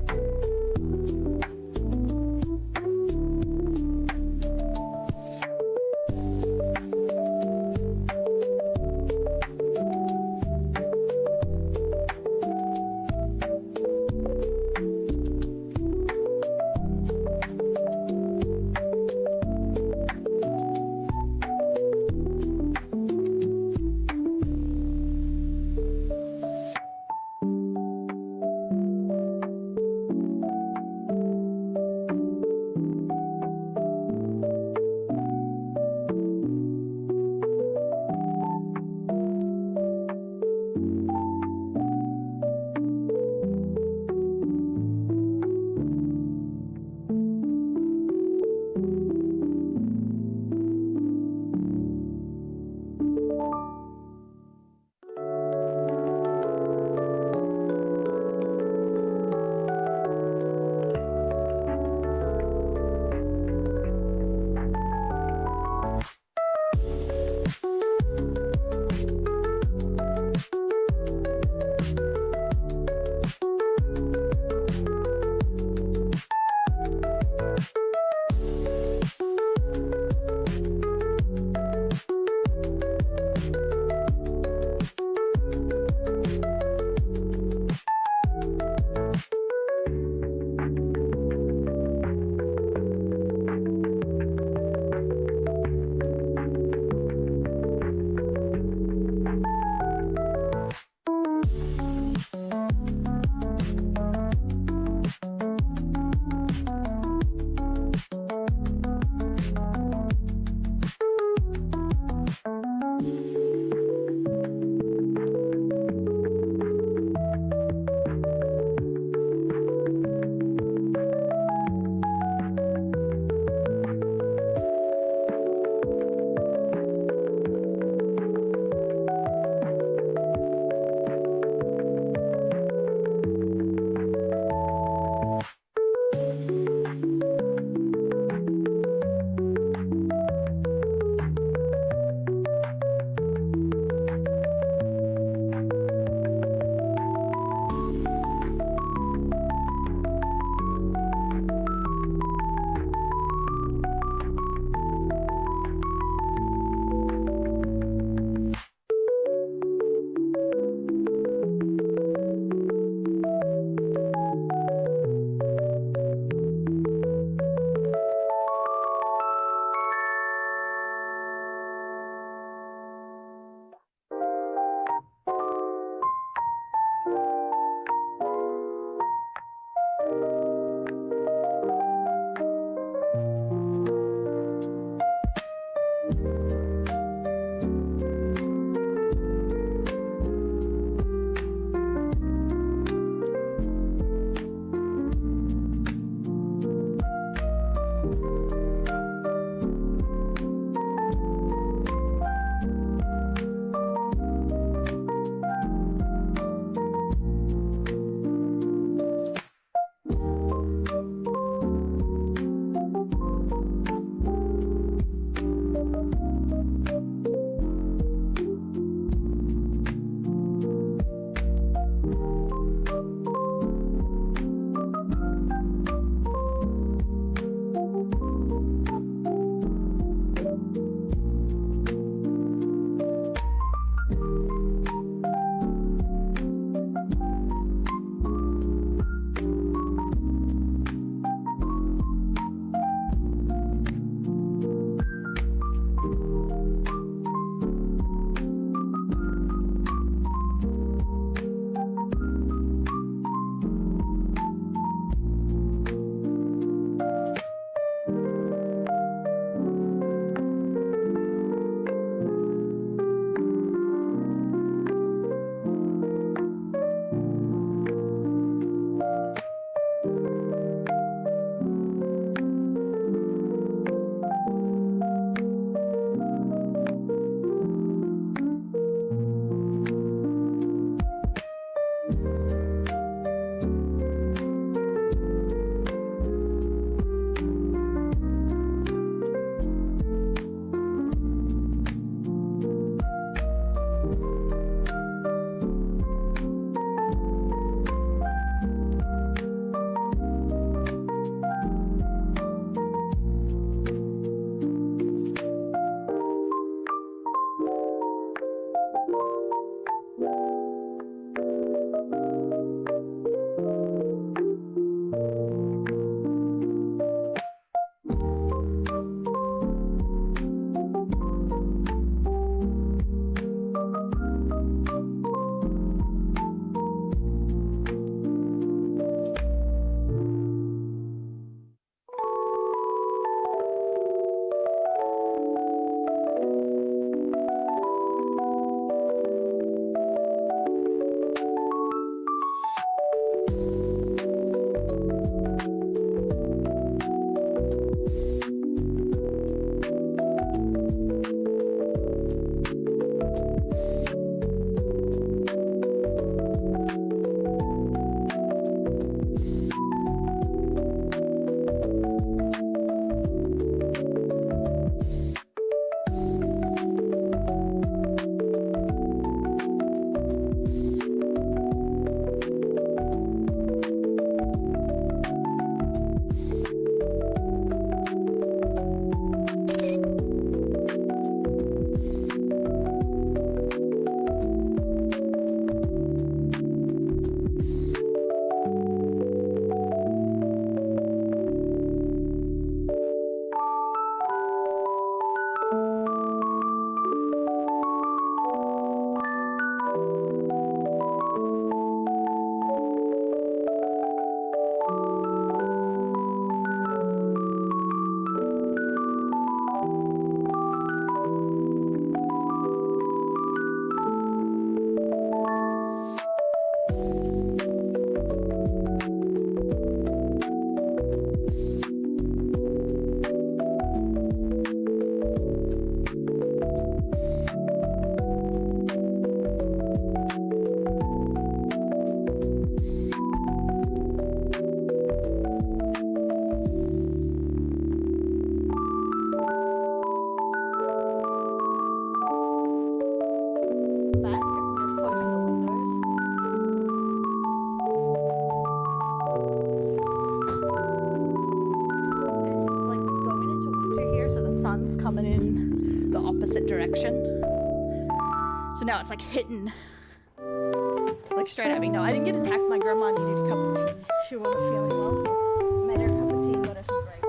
sun's coming in the opposite direction. So now it's like hitting like straight at me. No, I didn't get attacked. My grandma needed a cup of tea. She wasn't feeling well, so I made her a cup of tea and got her some grapes.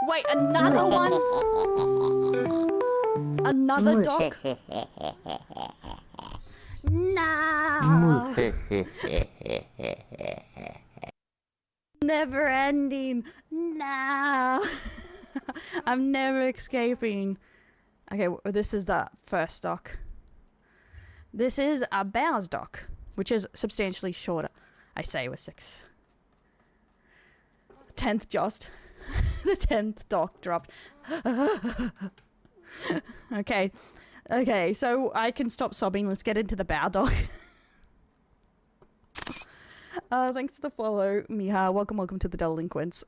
Wait, another one? Another dog? No. Never ending. No. I'm never escaping. Okay, this is the first dock. This is a Bow's dock, which is substantially shorter. I say it was 6. 10th just. The 10th dock dropped. Okay. Okay, so I can stop sobbing. Let's get into the Bow dock. Thanks for the follow, Miha. Welcome to the Delinquents.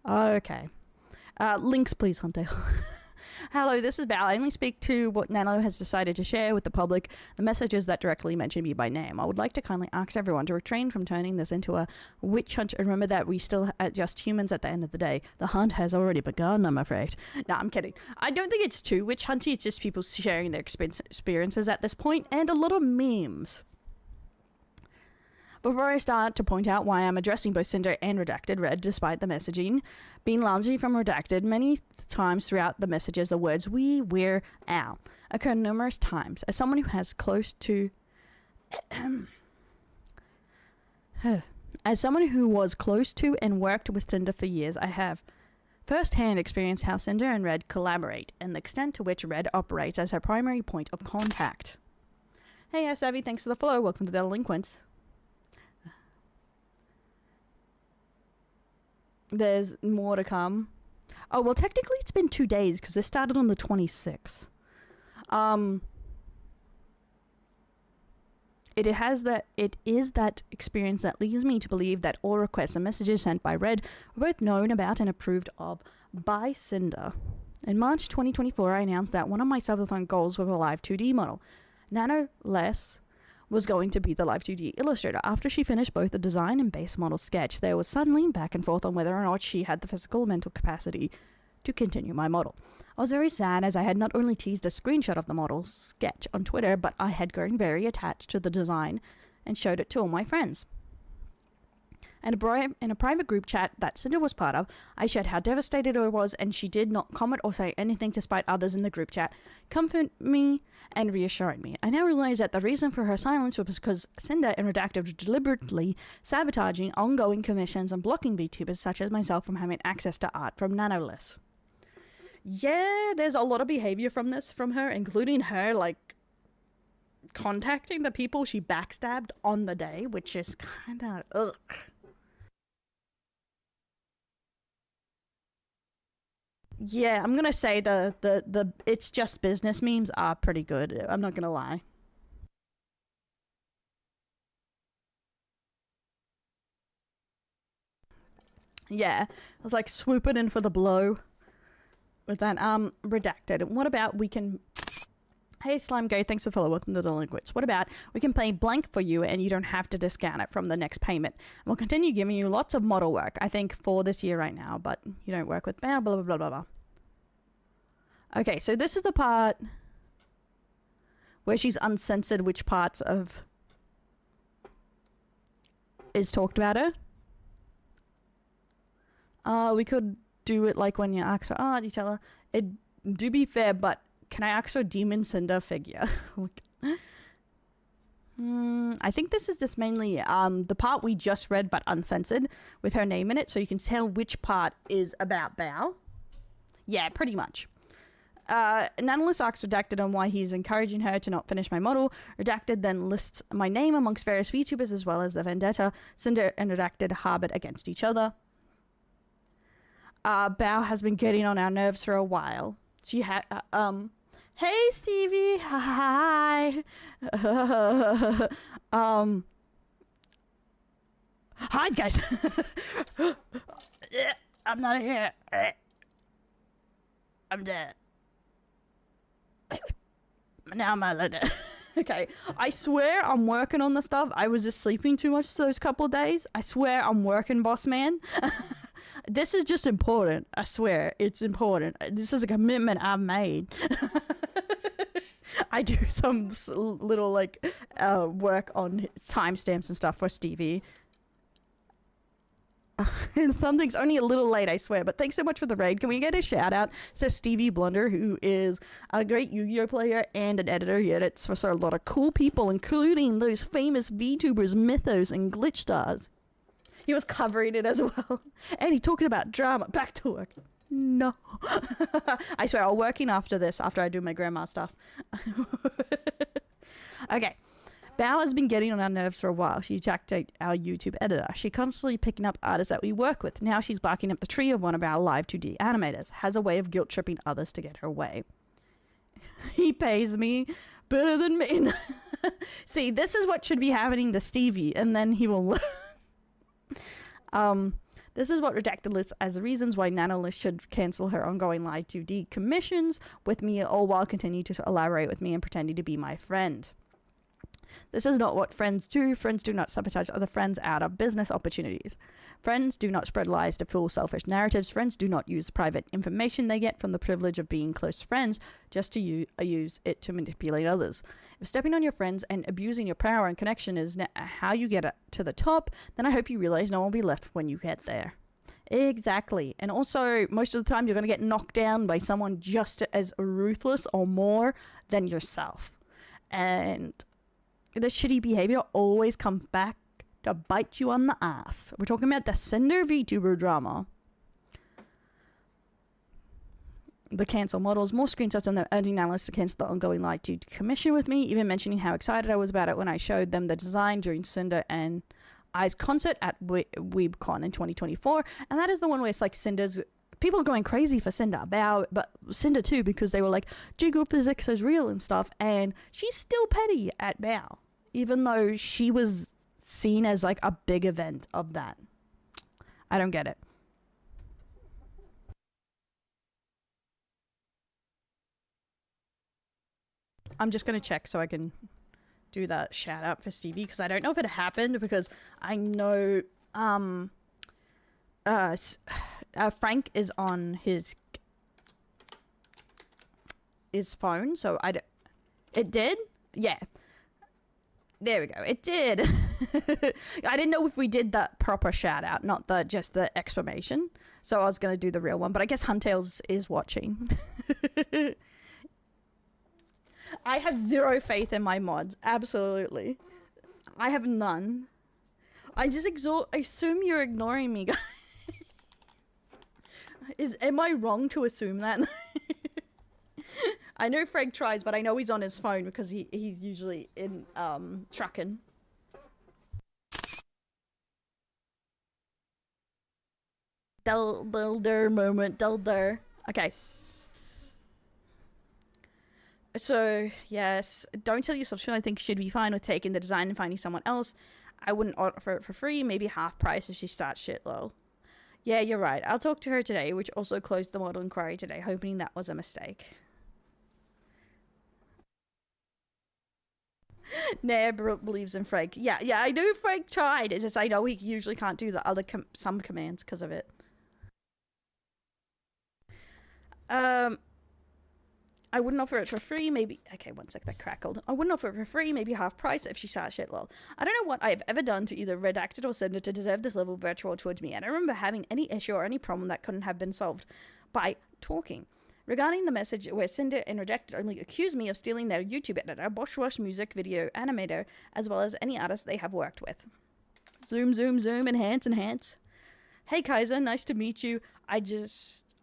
Okay. Links, please, Hunter. Hello, this is Bao. I only speak to what Nano has decided to share with the public, the messages that directly mention me by name. I would like to kindly ask everyone to refrain from turning this into a witch hunt and remember that we still are just humans at the end of the day. The hunt has already begun, I'm afraid. No, I'm kidding. I don't think it's too witch hunty. It's just people sharing their experiences at this point and a lot of memes. Before I start to point out why I'm addressing both Cinder and Redacted Red despite the messaging being largely from Redacted, many times throughout the messages the words we, we're, ow occur numerous times. As someone who has close to as someone who was close to and worked with Cinder for years, I have first-hand experienced how Cinder and Red collaborate and the extent to which Red operates as her primary point of contact. Hey, Savvy, thanks for the follow. Welcome to the Delinquents. There's more to come. Oh, well, technically it's been 2 days because this started on the 26th. It is that experience that leads me to believe that all requests and messages sent by Red were both known about and approved of by Cinder. In March 2024, I announced that one of my subathon goals was a live 2D model. Nano Less was going to be the live 2D illustrator. After she finished both the design and base model sketch, there was suddenly back and forth on whether or not she had the physical mental capacity to continue my model. I was very sad as I had not only teased a screenshot of the model sketch on Twitter, but I had grown very attached to the design and showed it to all my friends. And in a private group chat that Cinder was part of, I shared how devastated I was, and she did not comment or say anything despite others in the group chat comfort me and reassuring me. I now realize that the reason for her silence was because Cinder and Redacted were deliberately sabotaging ongoing commissions and blocking VTubers such as myself from having access to art from Nanoless. Yeah, there's a lot of behavior from her, including her, like, contacting the people she backstabbed on the day, which is kind of, ugh. Yeah, I'm gonna say the it's just business memes are pretty good. I'm not gonna lie. Yeah, I was like swooping in for the blow with that. Redacted. What about we can... Hey, Slime Guy, thanks for follow. Welcome to the Delinquents. What about we can play blank for you and you don't have to discount it from the next payment. We'll continue giving you lots of model work, I think, for this year right now, but you don't work with blah, blah, blah, blah, blah. Okay, so this is the part where she's uncensored which parts of is talked about her. We could do it like when you ask for art, you tell her, it do be fair, but can I ask for a Demon Cinder figure? I think this is just mainly the part we just read but uncensored with her name in it, so you can tell which part is about Bao. Yeah, pretty much. Nanoless asks Redacted on why he's encouraging her to not finish my model. Redacted then lists my name amongst various VTubers as well as the vendetta Cinder and Redacted harbored against each other. Bao has been getting on our nerves for a while. She had, hey Stevie, hi. Hi guys. I'm not here. I'm dead. Now I'm a letter. Okay, I swear I'm working on the stuff. I was just sleeping too much those couple of days. I swear I'm working, boss man. This is just important. I swear it's important. This is a commitment I've made. I do some little like work on timestamps and stuff for Stevie. And something's only a little late, I swear. But thanks so much for the raid. Can we get a shout out to Stevie Blunder, who is a great Yu-Gi-Oh player and an editor. He edits for a lot of cool people, including those famous VTubers, Mythos and Glitch Stars. He was covering it as well. And he talking about drama. Back to work. No. I swear, I'll work in after this, after I do my grandma stuff. Okay. Bao has been getting on our nerves for a while. She attacked our YouTube editor. She's constantly picking up artists that we work with. Now she's barking up the tree of one of our live 2D animators. Has a way of guilt-tripping others to get her way. He pays me better than me. See, this is what should be happening to Stevie, and then he will learn. This is what Redacted lists as reasons why Nanolist should cancel her ongoing live 2D commissions with me, all while continuing to elaborate with me and pretending to be my friend. This is not what friends do. Friends do not sabotage other friends out of business opportunities. Friends do not spread lies to fuel selfish narratives. Friends do not use private information they get from the privilege of being close friends just to use it to manipulate others. If stepping on your friends and abusing your power and connection is how you get to the top, then I hope you realize no one will be left when you get there. Exactly. And also, most of the time, you're going to get knocked down by someone just as ruthless or more than yourself. And the shitty behavior always comes back to bite you on the ass. We're talking about the Cinder VTuber drama. The cancel models, more screenshots on the urging analysts to cancel the ongoing live 2D commission with me, even mentioning how excited I was about it when I showed them the design during Cinder and I's concert at WeebCon in 2024. And that is the one where it's like Cinder's... People are going crazy for Cinder, but Cinder too, because they were like, jiggle physics is real and stuff, and she's still petty at Bao, even though she was seen as like a big event of that. I don't get it. I'm just gonna check so I can do that shout out for Stevie, because I don't know if it happened, because I know Frank is on his phone, so it did? Yeah. There we go. It did. I didn't know if we did that proper shout out, not just the exclamation. So I was going to do the real one, but I guess Huntails is watching. I have zero faith in my mods. Absolutely. I have none. I just assume you're ignoring me, guys. Am I wrong to assume that? I know Frank tries, but I know he's on his phone because he's usually in trucking. Delder moment, Delder. Okay. So, yes, don't tell yourself, I think should be fine with taking the design and finding someone else. I wouldn't offer it for free, maybe half price if she starts shit low. Yeah, you're right. I'll talk to her today, which also closed the model inquiry today, hoping that was a mistake. Neb believes in Frank. Yeah, I knew Frank tried. It's just I know he usually can't do the other some commands because of it. I wouldn't offer it for free, maybe... Okay, one sec, that crackled. I wouldn't offer it for free, maybe half price if she starts shit lol. I don't know what I've ever done to either Redacted or Cinder to deserve this level of virtual towards me. I don't remember having any issue or any problem that couldn't have been solved by talking. Regarding the message where Cinder and Redacted only accuse me of stealing their YouTube editor, Bosch music video animator, as well as any artist they have worked with. Zoom, zoom, zoom, enhance. Hey Kaiser, nice to meet you. I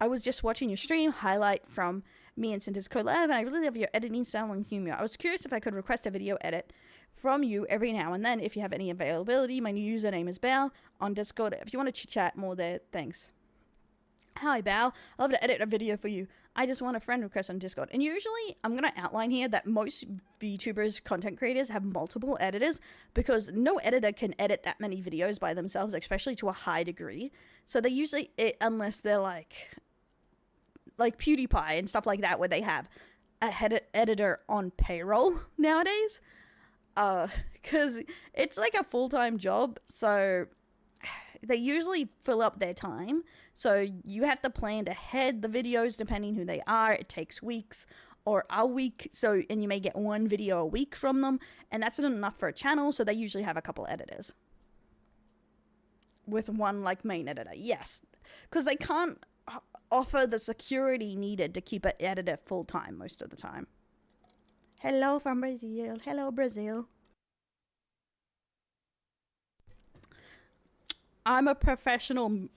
was just watching your stream highlight from me and Cinder's collab, and I really love your editing style and humor. I was curious if I could request a video edit from you every now and then if you have any availability. My new username is Bao on Discord. If you want to chat more there, thanks. Hi Bao, I'd love to edit a video for you. I just want a friend request on Discord. And usually, I'm going to outline here that most VTubers, content creators, have multiple editors because no editor can edit that many videos by themselves, especially to a high degree. So they usually, unless they're like PewDiePie and stuff like that, where they have a editor on payroll nowadays. Because it's like a full-time job, so they usually fill up their time. So you have to plan ahead the videos depending who they are. It takes weeks or a week, and you may get one video a week from them, and that's not enough for a channel, so they usually have a couple editors with one like main editor. Yes, because they can't offer the security needed to keep an editor full-time most of the time. Hello from Brazil. Hello, Brazil. I'm a professional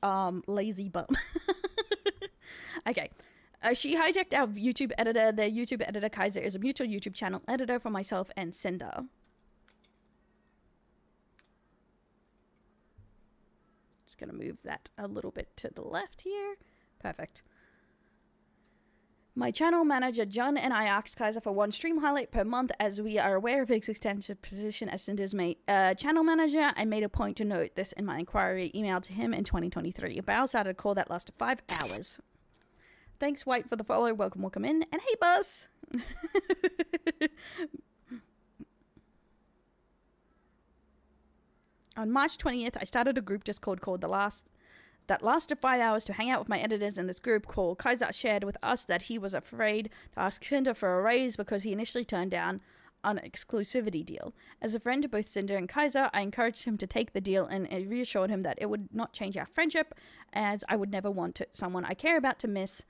lazy bum. Okay. She hijacked our YouTube editor. Their YouTube editor, Kaiser, is a mutual YouTube channel editor for myself and Cinder. Just going to move that a little bit to the left here. Perfect. My channel manager, John, and I asked Kaiser for one stream highlight per month as we are aware of his extensive position as Cinder's channel manager. I made a point to note this in my inquiry email to him in 2023. A bow started a call that lasted 5 hours. Thanks, White, for the follow. Welcome in. And hey, Buzz! On March 20th, I started a group Discord called that lasted 5 hours to hang out with my editors in this group call. Kaiser shared with us that he was afraid to ask Cinder for a raise because he initially turned down an exclusivity deal. As a friend to both Cinder and Kaiser, I encouraged him to take the deal and reassured him that it would not change our friendship, as I would never want someone I care about to miss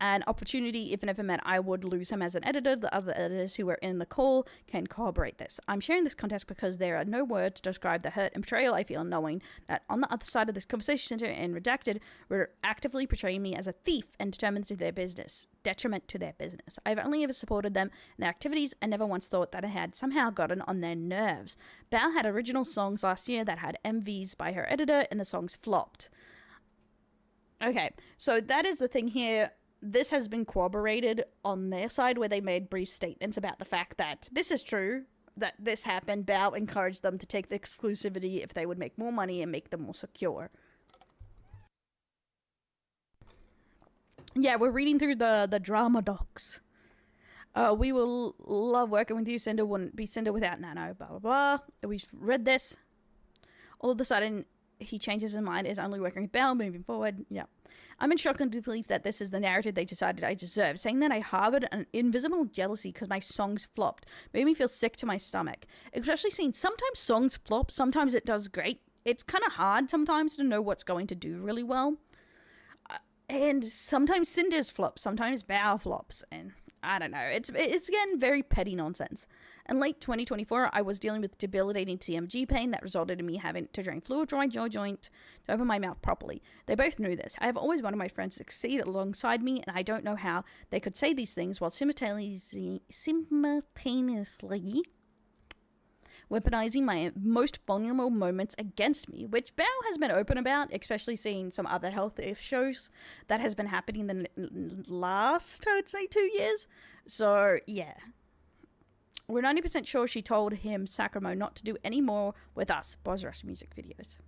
an opportunity if it ever meant I would lose him as an editor. The other editors who were in the call can corroborate this. I'm sharing this context because there are no words to describe the hurt and betrayal I feel knowing that on the other side of this conversation Cinder and Redacted were actively portraying me as a thief and determined to their business, detriment to their business. I've only ever supported them in their activities and never once thought that I had somehow gotten on their nerves. Bao had original songs last year that had MVs by her editor and the songs flopped. Okay, so that is the thing here. This has been corroborated on their side where they made brief statements about the fact that this is true, that this happened. Bao encouraged them to take the exclusivity if they would make more money and make them more secure. Yeah, we're reading through the drama docs. We will love working with you. Cinder wouldn't be Cinder without Nano, blah, blah, blah. We've read this. All of a sudden, he changes his mind, is only working with Bao moving forward. Yeah. I'm in shock and disbelief that this is the narrative they decided I deserved. Saying that I harbored an invisible jealousy because my songs flopped made me feel sick to my stomach. Especially seeing sometimes songs flop, sometimes it does great. It's kind of hard sometimes to know what's going to do really well. And sometimes Cinder's flops, sometimes Bao flops, and I don't know. It's again very petty nonsense. In late 2024, I was dealing with debilitating TMG pain that resulted in me having to drain fluid from my jaw joint to open my mouth properly. They both knew this. I have always wanted my friends to succeed alongside me, and I don't know how they could say these things while simultaneously weaponizing my most vulnerable moments against me, which Bao has been open about, especially seeing some other health issues that has been happening the last, I would say, 2 years. So, yeah. We're 90% sure she told him, Sacramo, not to do any more with us, Boz Rush music videos.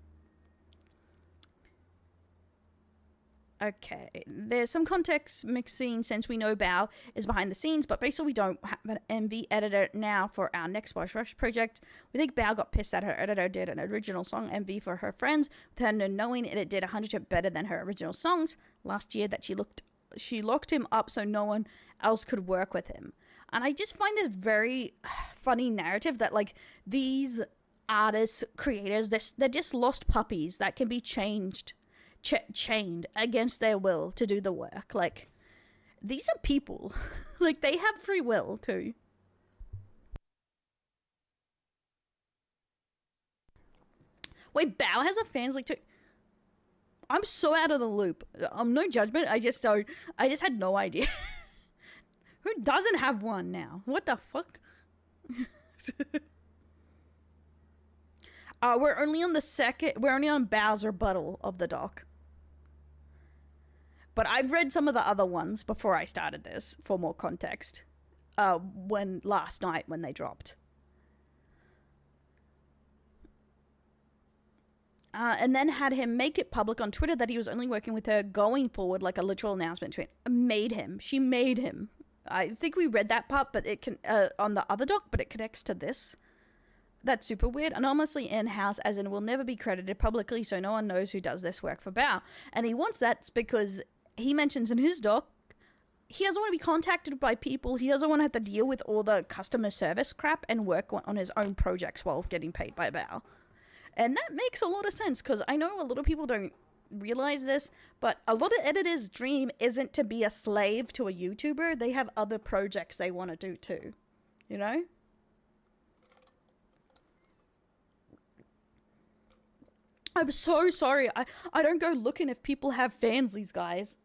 Okay, there's some context mixing since we know Bao is behind the scenes, but basically we don't have an MV editor now for our next Boss Rush project. We think Bao got pissed that her editor did an original song MV for her friends, with her knowing it did 100% better than her original songs last year, that she locked him up so no one else could work with him. And I just find this very funny narrative that, like, these artists, creators, they're just lost puppies that can be chained against their will to do the work. Like, these are people. Like, they have free will too. Wait, Bao has a fans league too? I'm so out of the loop. No judgment. I just had no idea. Who doesn't have one now? What the fuck? We're only on Bao's rebuttal of the doc. But I've read some of the other ones before I started this for more context. Last night when they dropped. And then had him make it public on Twitter that he was only working with her going forward, like a literal announcement to it. She made him. I think we read that part, but it can on the other doc, but it connects to this. That's super weird. Anonymously in-house, as in will never be credited publicly, so no one knows who does this work for Bao. And he wants that because he mentions in his doc, he doesn't want to be contacted by people. He doesn't want to have to deal with all the customer service crap and work on his own projects while getting paid by Bao. And that makes a lot of sense, because I know a lot of people don't realize this, but a lot of editors' dream isn't to be a slave to a YouTuber. They have other projects they want to do too, you know? I'm so sorry. I don't go looking if people have fansies, guys.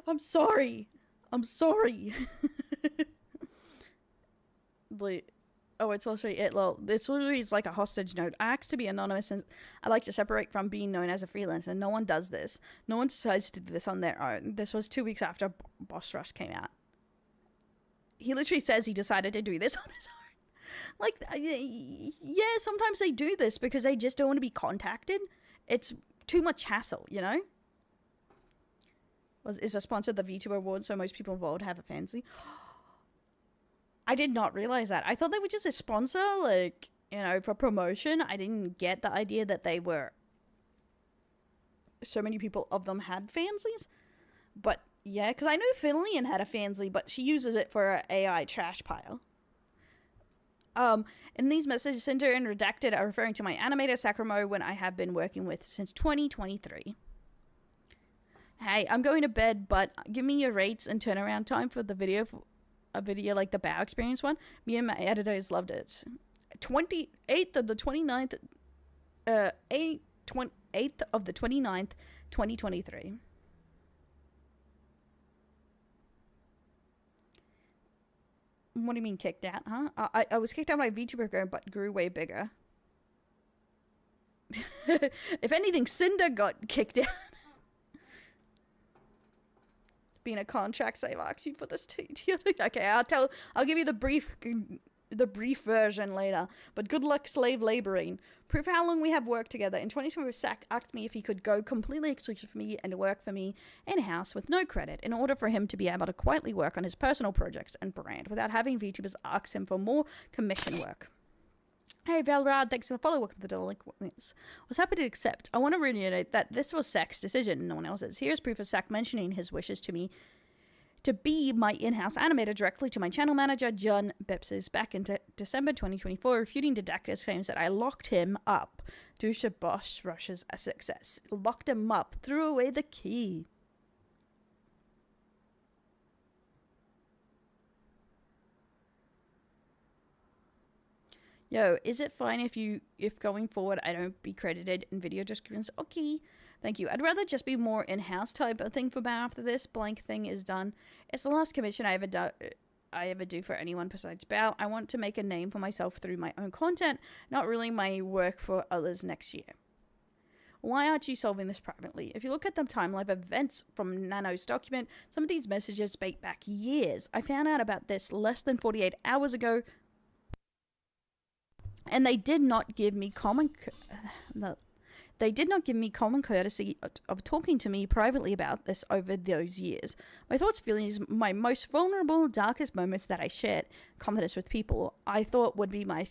I'm sorry. I'm sorry. Oh, it's also it. Lol. This literally is like a hostage note. I asked to be anonymous, and I like to separate from being known as a freelancer. No one does this. No one decides to do this on their own. This was 2 weeks after Boss Rush came out. He literally says he decided to do this on his own. Like, yeah, sometimes they do this because they just don't want to be contacted. It's too much hassle, you know? Is a sponsor of the VTuber Awards, so most people involved have a fancy. I did not realize that. I thought they were just a sponsor, like, you know, for promotion. I didn't get the idea that they were... So many people of them had fansies. But, yeah, because I know Finlian had a fansly, but she uses it for an AI trash pile. In these messages, Cinder and Redacted are referring to my animator Sakramo, when I have been working with since 2023. Hey, I'm going to bed, but give me your rates and turnaround time for the video, a video like the Bao Experience one. Me and my editors loved it. 28th of the 29th, 8th of the 29th, 2023. What do you mean kicked out, huh? I was kicked out of my VTuber group, but grew way bigger. If anything, Cinder got kicked out. Being a contract save, I asked you for this too. Okay, I'll give you the brief version later. But good luck slave laboring. Proof how long we have worked together. In 2020, Sack asked me if he could go completely exclusive for me and work for me in-house with no credit in order for him to be able to quietly work on his personal projects and brand without having VTubers ask him for more commission work. Hey Valrad, thanks for the follow. Welcome to the Delinquents. Was happy to accept. I want to reiterate that this was Sack's decision, no one else's. Here's proof of Sack mentioning his wishes to me to be my in-house animator directly to my channel manager, John Bepses, back in December 2024, refuting Didactus' claims that I locked him up due to Boss Rush's success. Locked him up, threw away the key. Yo, is it fine if going forward I don't be credited in video descriptions? Okay, thank you. I'd rather just be more in-house type of thing for Bao after this blank thing is done. It's the last commission I ever do for anyone besides Bao. I want to make a name for myself through my own content, not really my work for others next year. Why aren't you solving this privately? If you look at the timeline of events from Nano's document, some of these messages date back years. I found out about this less than 48 hours ago, and they did not give me common courtesy of talking to me privately about this over those years. My thoughts, feelings, my most vulnerable, darkest moments that I shared confidence with people I thought would be by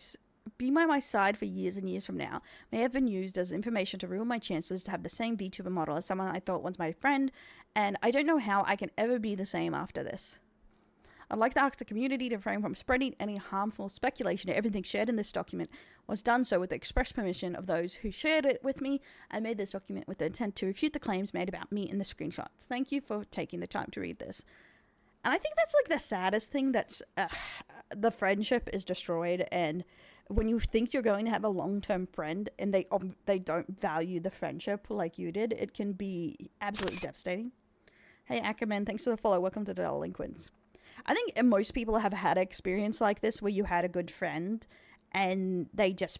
my side for years and years from now may have been used as information to ruin my chances to have the same VTuber model as someone I thought was my friend, and I don't know how I can ever be the same after this. I'd like to ask the community to refrain from spreading any harmful speculation. Everything shared in this document was done so with the express permission of those who shared it with me. I made this document with the intent to refute the claims made about me in the screenshots. Thank you for taking the time to read this. And I think that's like the saddest thing, that's the friendship is destroyed, and when you think you're going to have a long-term friend and they don't value the friendship like you did, it can be absolutely devastating. Hey Ackerman, thanks for the follow. Welcome to the Delinquents. I think most people have had an experience like this where you had a good friend and they just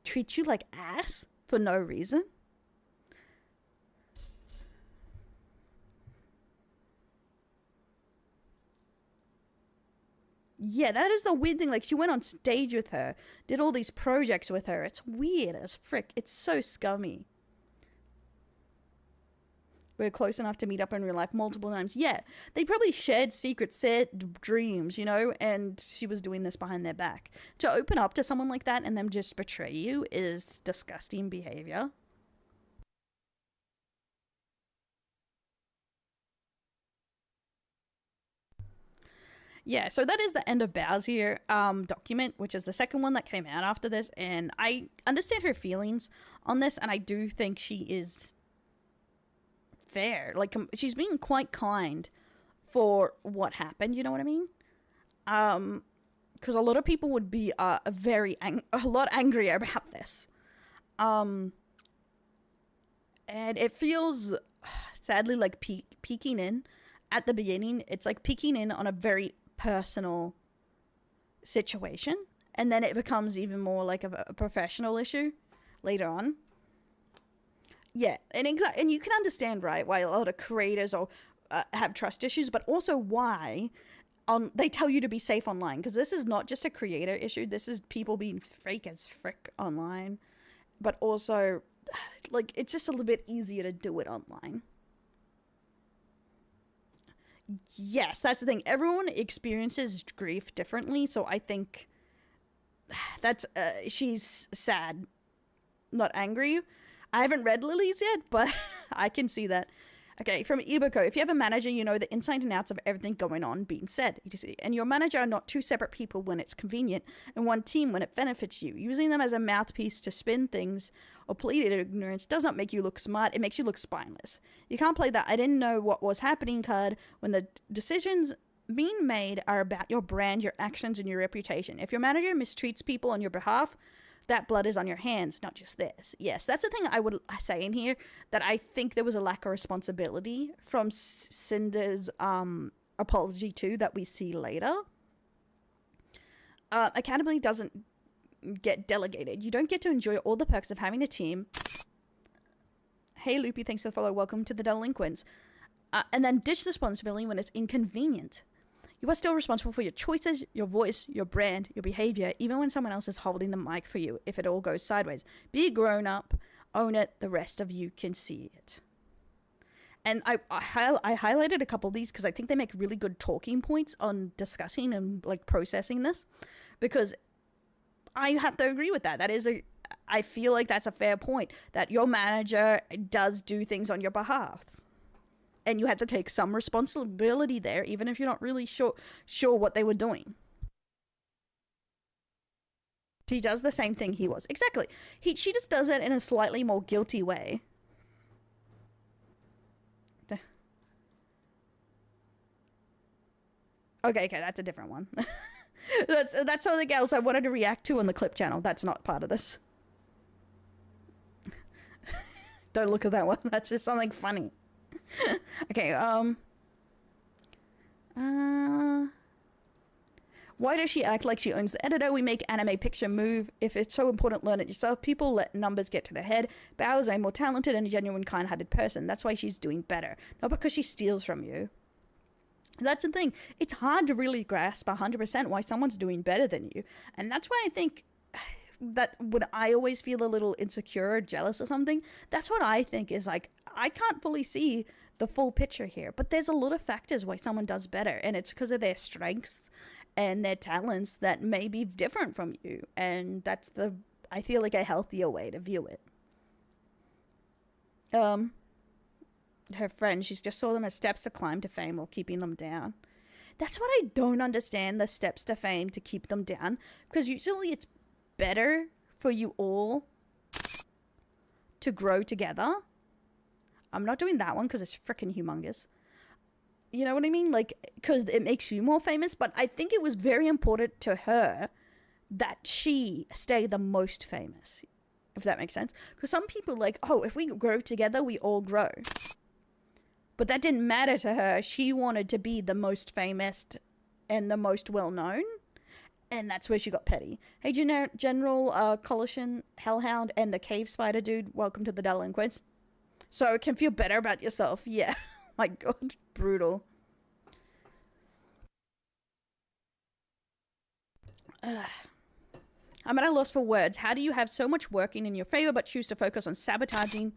treat you like ass for no reason. Yeah, that is the weird thing. Like, she went on stage with her, did all these projects with her. It's weird as frick. It's so scummy. were close enough to meet up in real life multiple times. Yeah, they probably shared secrets, shared dreams, you know, and she was doing this behind their back. To open up to someone like that and them just betray you is disgusting behavior. Yeah, so that is the end of Bao's here document, which is the second one that came out after this, and I understand her feelings on this, and I do think she is fair. Like, she's being quite kind for what happened, you know what I mean? Because a lot of people would be a lot angrier about this. And it feels, sadly, like peeking in at the beginning. It's like peeking in on a very personal situation, and then it becomes even more like a professional issue later on. Yeah, and you can understand, right, why a lot of creators have trust issues, but also why they tell you to be safe online, because this is not just a creator issue. This is people being fake as frick online, but also, like, it's just a little bit easier to do it online. Yes, that's the thing. Everyone experiences grief differently, so I think that's she's sad, not angry. I haven't read Lily's yet, but I can see that. Okay, from Ibako, if you have a manager, you know the inside and outs of everything going on being said. And your manager are not two separate people when it's convenient, and one team when it benefits you. Using them as a mouthpiece to spin things or plead ignorance does not make you look smart, it makes you look spineless. You can't play that I didn't know what was happening card when the decisions being made are about your brand, your actions, and your reputation. If your manager mistreats people on your behalf, that blood is on your hands, not just theirs. Yes, that's the thing I would say in here, that I think there was a lack of responsibility from Cinder's apology too that we see later. Accountability doesn't get delegated. You don't get to enjoy all the perks of having a team. Hey Loopy, thanks for the follow. Welcome to the Delinquents. And then ditch responsibility when it's inconvenient. You are still responsible for your choices, your voice, your brand, your behavior, even when someone else is holding the mic for you if it all goes sideways. Be a grown-up, own it, the rest of you can see it. And I highlighted a couple of these because I think they make really good talking points on discussing and like processing this, because I have to agree with that. I feel like that's a fair point, that your manager does do things on your behalf. And you had to take some responsibility there, even if you're not really sure what they were doing. She does the same thing he was. Exactly. She just does it in a slightly more guilty way. Okay, that's a different one. that's something else I wanted to react to on the clip channel. That's not part of this. Don't look at that one. That's just something funny. Okay, why does she act like she owns the editor? We make anime picture move. If it's so important, learn it yourself. People let numbers get to their head. Bao is a more talented and genuine, kind-hearted person. That's why she's doing better. Not because she steals from you. That's the thing. It's hard to really grasp 100% why someone's doing better than you. And that's why I think that when I always feel a little insecure or jealous or something, that's what I think is like, I can't fully see the full picture here, but there's a lot of factors why someone does better, and it's because of their strengths and their talents that may be different from you, and that's I feel like a healthier way to view it. Her friend, she's just saw them as steps to climb to fame while keeping them down. That's what I don't understand, the steps to fame to keep them down, because usually it's better for you all to grow together. I'm not doing that one because it's freaking humongous. You know what I mean? Like, because it makes you more famous, but I think it was very important to her that she stay the most famous, if that makes sense. Because some people like, oh, if we grow together, we all grow. But that didn't matter to her. She wanted to be the most famous and the most well-known. And that's where she got petty. Hey, General Collision, Hellhound, and the Cave Spider Dude, welcome to the Delinquents. So it can feel better about yourself. Yeah. My God, brutal. I'm at a loss for words. How do you have so much working in your favor but choose to focus on sabotaging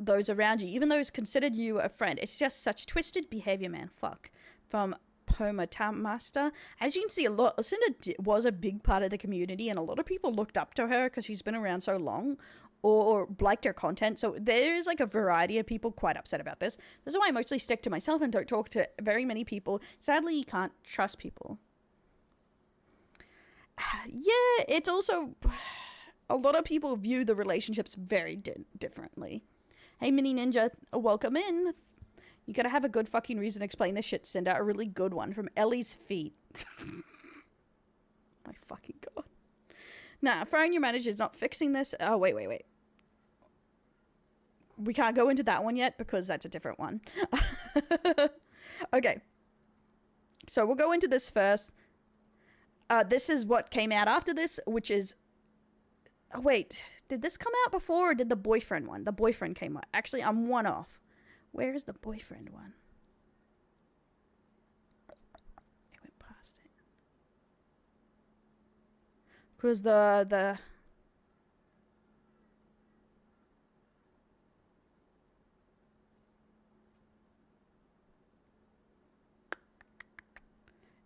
those around you, even those considered you a friend. It's just such twisted behavior, man. Fuck. From Master. As you can see, Cinder was a big part of the community, and a lot of people looked up to her because she's been around so long, or liked her content. So there is like a variety of people quite upset about this. This is why I mostly stick to myself and don't talk to very many people. Sadly, you can't trust people. Yeah, it's also a lot of people view the relationships very differently. Hey, Mini Ninja, welcome in. You gotta have a good fucking reason to explain this shit, Cinder. A really good one from Ellie's feet. My fucking god. Nah, firing your manager is not fixing this. Oh, wait. We can't go into that one yet because that's a different one. Okay. So we'll go into this first. This is what came out after this, which is... Oh, wait. Did this come out before or did the boyfriend one? The boyfriend came out. Actually, I'm one off. Where is the boyfriend one? I went past it. Because the...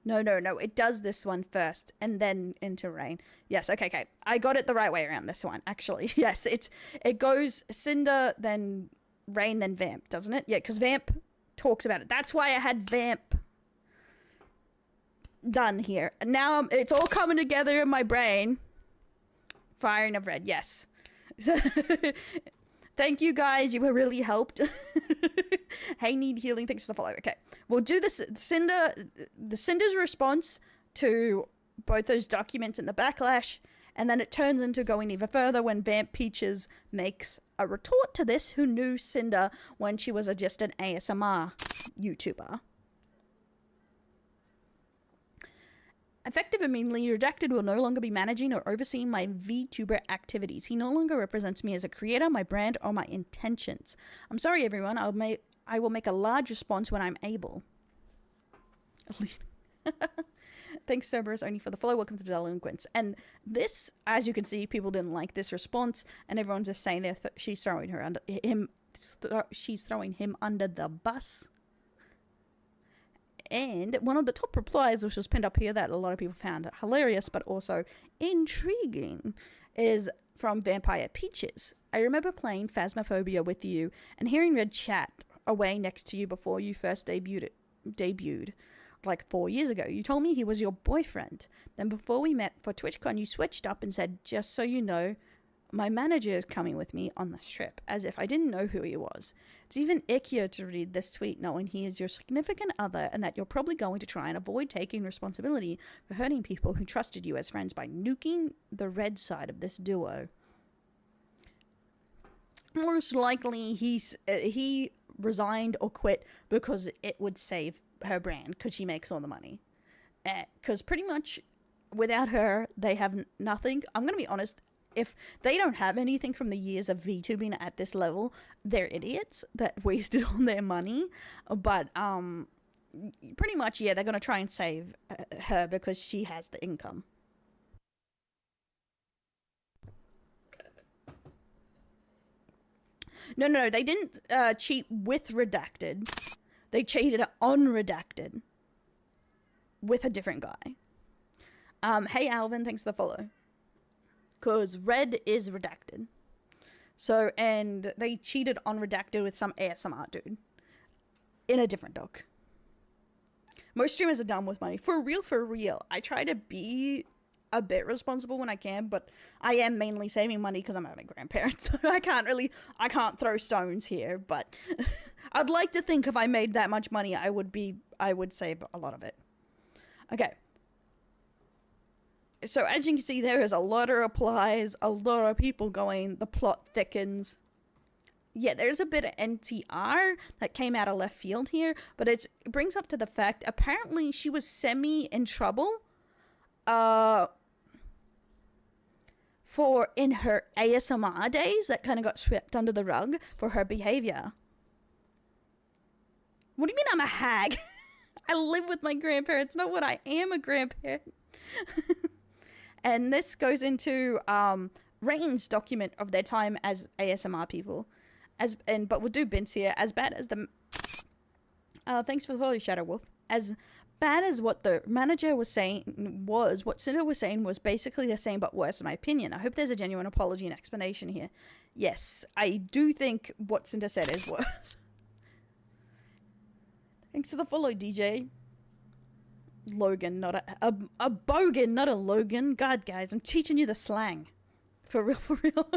No. It does this one first and then into Rain. Yes, okay. I got it the right way around this one, actually. Yes, it goes Cinder, then Rain, then Vamp, doesn't it? Yeah, because Vamp talks about it. That's why I had Vamp done here. Now it's all coming together in my brain. Firing of Red, yes. Thank you guys, you were really helped. Hey, need healing, thanks for the follow. Okay, we'll do this. Cinder's response to both those documents and the backlash, and then it turns into going even further when Vamp Peaches makes a retort to this, who knew Cinder when she was just an ASMR YouTuber. Effective immediately, Redacted will no longer be managing or overseeing my VTuber activities. He no longer represents me as a creator, my brand, or my intentions. I'm sorry, everyone. I will make a large response when I'm able. Thanks, Cerberus, only for the follow. Welcome to Delinquents. And this, as you can see, people didn't like this response, and everyone's just saying she's throwing him under the bus. And one of the top replies, which was pinned up here that a lot of people found hilarious but also intriguing, is from Vampire Peaches. I remember playing Phasmophobia with you and hearing Red chat away next to you before you first debuted like 4 years ago. You told me he was your boyfriend. Then before we met for TwitchCon, you switched up and said, just so you know, my manager is coming with me on this trip, as if I didn't know who he was. It's even ickier to read this tweet knowing he is your significant other and that you're probably going to try and avoid taking responsibility for hurting people who trusted you as friends by nuking the red side of this duo. Most likely he resigned or quit because it would save her brand because she makes all the money. Because pretty much without her, they have nothing. I'm going to be honest. If they don't have anything from the years of VTubing at this level, they're idiots that wasted all their money. But pretty much, yeah, they're going to try and save her because she has the income. No, they didn't cheat with Redacted. They cheated on Redacted with a different guy. Hey, Alvin, thanks for the follow. Because Red is Redacted. So, and they cheated on Redacted with some ASMR dude. In a different doc. Most streamers are dumb with money. For real. I try to be a bit responsible when I can, but I am mainly saving money because I'm at my grandparents. So I can't throw stones here, but I'd like to think if I made that much money, I would save a lot of it. Okay. So as you can see, there is a lot of replies, a lot of people going, the plot thickens. Yeah, there's a bit of NTR that came out of left field here, but it brings up to the fact, apparently she was semi in trouble for in her ASMR days that kind of got swept under the rug for her behavior. What do you mean I'm a hag? I live with my grandparents, not what I am a grandparent. And this goes into Rain's document of their time as ASMR people. but we'll do Bints here. As bad as the thanks for the follow, Shadow Wolf. As bad as what the manager was saying was, what Cinder was saying was basically the same but worse in my opinion. I hope there's a genuine apology and explanation here. Yes, I do think what Cinder said is worse. Thanks for the follow, DJ. Logan, not a bogan, not a Logan. God, guys, I'm teaching you the slang. For real, for real.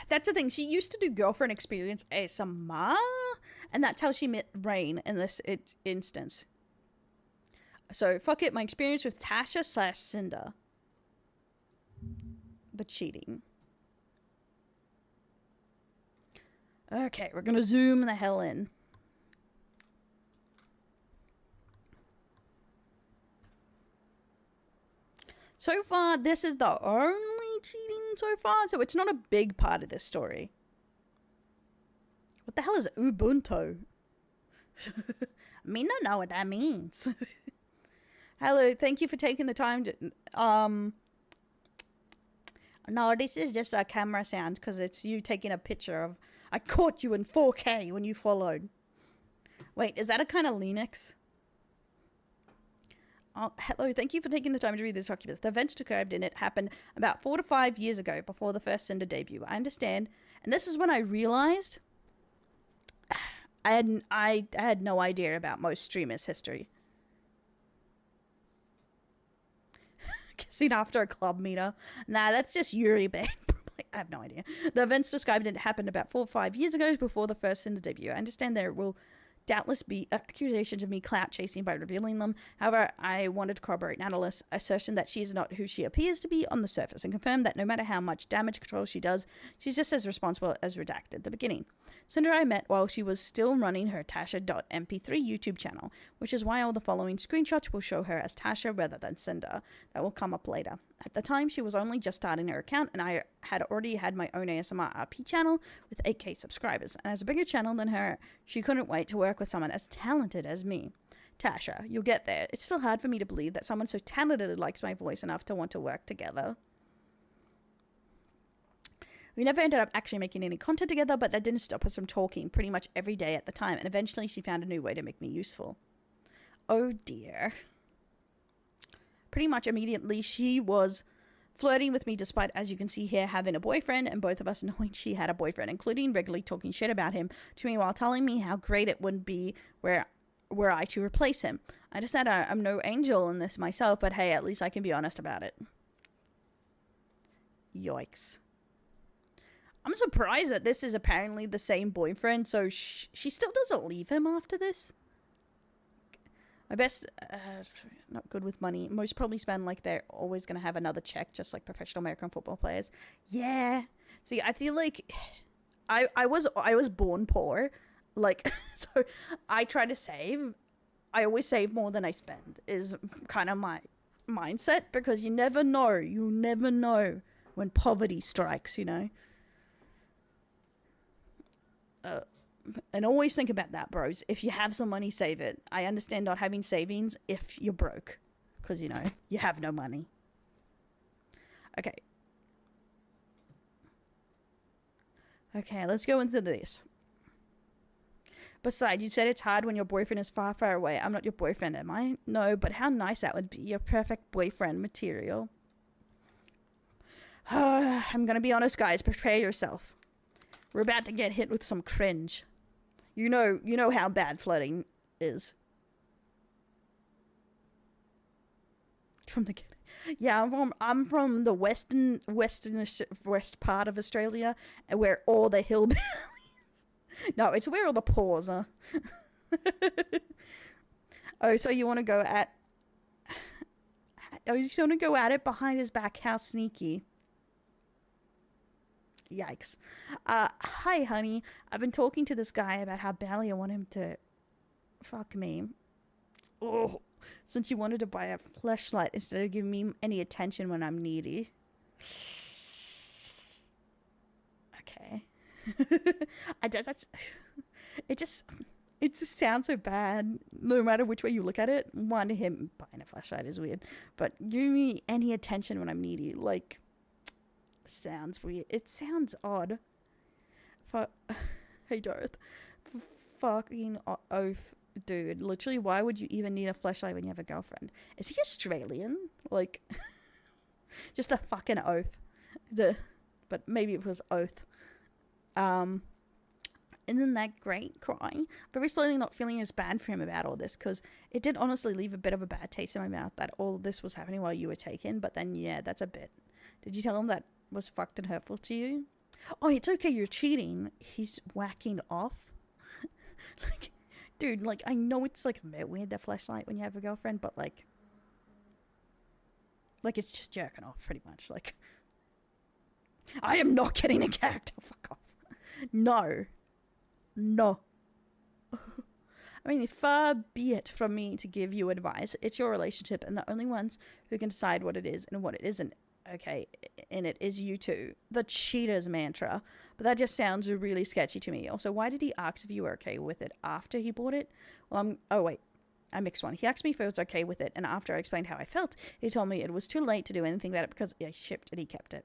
That's the thing. She used to do girlfriend experience ASMR, and that's how she met Rain in this instance. So, fuck it, my experience with Tasha / Cinder. The cheating. Okay, we're gonna zoom the hell in. So far, this is the only cheating so far, so it's not a big part of this story. What the hell is Ubuntu? Me don't know what that means. Hello, thank you for taking the time to... No, this is just a camera sound, because it's you taking a picture of... I caught you in 4K when you followed. Wait, is that a kind of Linux? Oh, hello, thank you for taking the time to read this document. The events described in it happened about 4 to 5 years ago, before the first Cinder debut. I understand. And this is when I realized I had no idea about most streamers' history. Kissing after a club meeter. Nah, that's just Yuri Bang. I have no idea. The events described in it happened about 4 or 5 years ago, before the first Cinder debut. I understand there will doubtless be accusations of me clout chasing by revealing them. However, I wanted to corroborate Natalie's assertion that she is not who she appears to be on the surface, and confirm that no matter how much damage control she does, she's just as responsible as redacted at the beginning. Cinder I met while she was still running her Tasha.mp3 YouTube channel, which is why all the following screenshots will show her as Tasha rather than Cinder. That will come up later. At the time, she was only just starting her account, and I had already had my own ASMR RP channel with 8k subscribers, and as a bigger channel than her, she couldn't wait to work with someone as talented as me. Tasha, you'll get there. It's still hard for me to believe that someone so talented likes my voice enough to want to work together. We never ended up actually making any content together, but that didn't stop us from talking pretty much every day at the time, and eventually she found a new way to make me useful. Oh dear. Pretty much immediately she was flirting with me, despite, as you can see here, having a boyfriend, and both of us knowing she had a boyfriend, including regularly talking shit about him to me while telling me how great it would be were I to replace him. I just said I'm no angel in this myself, but hey, at least I can be honest about it. Yikes. I'm surprised that this is apparently the same boyfriend, so she still doesn't leave him after this. My best, not good with money. Most probably spend like they're always going to have another check, just like professional American football players. Yeah. See, I feel like I was born poor. Like, so I try to save. I always save more than I spend is kind of my mindset, because you never know. You never know when poverty strikes, you know. And always think about that, bros. If you have some money, save it. I understand not having savings if you're broke, because, you know, you have no money. Okay. Okay, let's go into this. Besides, you said it's hard when your boyfriend is far, far away. I'm not your boyfriend, am I? No, but how nice that would be. Your perfect boyfriend material. I'm gonna be honest, guys. Prepare yourself. We're about to get hit with some cringe. You know how bad flirting is. From the yeah, I'm from the west part of Australia, where all the hillbillies. No, it's where all the poors are. Oh, so you want to go at? Oh, you just want to go at it behind his back? How sneaky! Yikes. Hi, honey. I've been talking to this guy about how badly I want him to fuck me. Oh, since you wanted to buy a fleshlight instead of giving me any attention when I'm needy. Okay. It just sounds so bad, no matter which way you look at it. One, him buying a flashlight is weird, but give me any attention when I'm needy. Like, sounds weird. It sounds odd. Hey, Darth. Fucking oath, dude. Literally, why would you even need a flashlight when you have a girlfriend? Is he Australian? Like, just a fucking oath. But maybe it was oath. Isn't that great? Cry. Very slowly, not feeling as bad for him about all this, because it did honestly leave a bit of a bad taste in my mouth that all this was happening while you were taken. But then, yeah, that's a bit. Did you tell him that was fucked and hurtful to you? Oh, it's okay, you're cheating. He's whacking off. Like, dude, like, I know it's like a bit weird, the flashlight, when you have a girlfriend, but like it's just jerking off, pretty much. Like, I am not getting a character. Fuck off. No. I mean, far be it from me to give you advice. It's your relationship, and the only ones who can decide what it is and what it isn't, okay, and it is you two. The cheater's mantra. But that just sounds really sketchy to me. Also, why did he ask if you were okay with it after he bought it? Well, oh wait, I mixed one. He asked me if I was okay with it, and after I explained how I felt, he told me it was too late to do anything about it because I shipped and he kept it.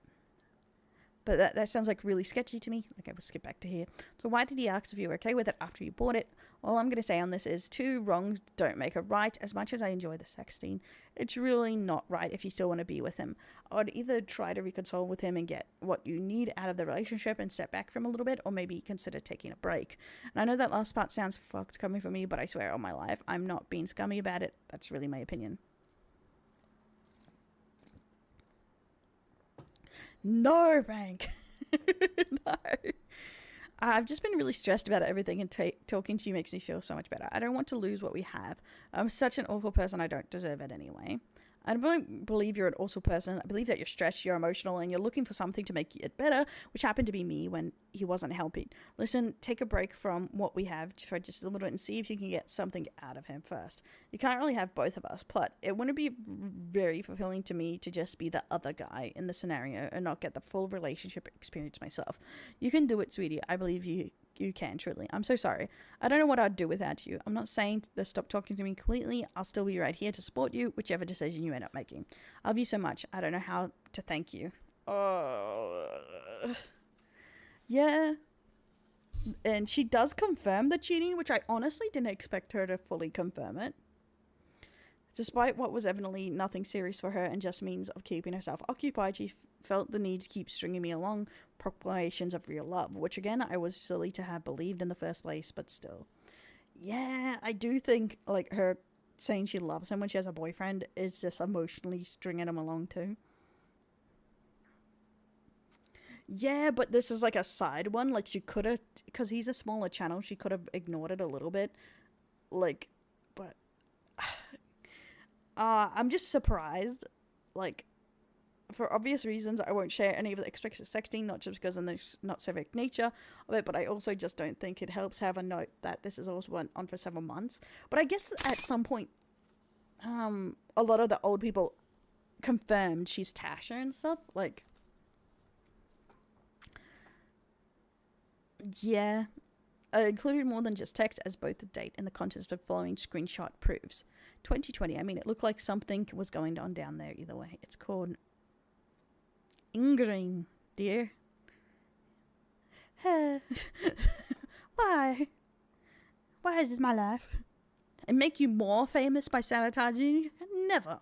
But that sounds like really sketchy to me. Okay, we'll skip back to here. So why did he ask if you were okay with it after you bought it? All I'm going to say on this is 2 wrongs don't make a right. As much as I enjoy the sex scene, it's really not right if you still want to be with him. I would either try to reconcile with him and get what you need out of the relationship and step back from a little bit, or maybe consider taking a break. And I know that last part sounds fucked coming from me, but I swear on my life, I'm not being scummy about it. That's really my opinion. No, Frank. No. I've just been really stressed about everything, and talking to you makes me feel so much better. I don't want to lose what we have. I'm such an awful person. I don't deserve it anyway. I don't believe you're an awful person. I believe that you're stressed, you're emotional, and you're looking for something to make it better, which happened to be me when he wasn't helping. Listen, take a break from what we have for just a little bit and see if you can get something out of him first. You can't really have both of us, but it wouldn't be very fulfilling to me to just be the other guy in the scenario and not get the full relationship experience myself. You can do it, sweetie. I believe you can, truly. I'm so sorry. I don't know what I'd do without you. I'm not saying to stop talking to me completely. I'll still be right here to support you, whichever decision you end up making. I love you so much. I don't know how to thank you. Yeah. And she does confirm the cheating, which I honestly didn't expect her to fully confirm it. Despite what was evidently nothing serious for her and just means of keeping herself occupied, she felt the need to keep stringing me along, proclamations of real love, which again, I was silly to have believed in the first place, but still. Yeah, I do think, like, her saying she loves him when she has a boyfriend is just emotionally stringing him along too. Yeah, but this is like a side one, like she could have, because he's a smaller channel, she could have ignored it a little bit, like, but I'm just surprised, like, for obvious reasons, I won't share any of the explicit sexting, not just because of the not civic nature of it, but I also just don't think it helps have a note that this has also went on for several months. But I guess at some point, a lot of the old people confirmed she's Tasha and stuff, like, yeah. Included more than just text, as both the date and the context of the following screenshot proves. 2020, I mean, it looked like something was going on down there either way. It's called Ingring, dear. Why? Why is this my life? And make you more famous by sabotaging? Never.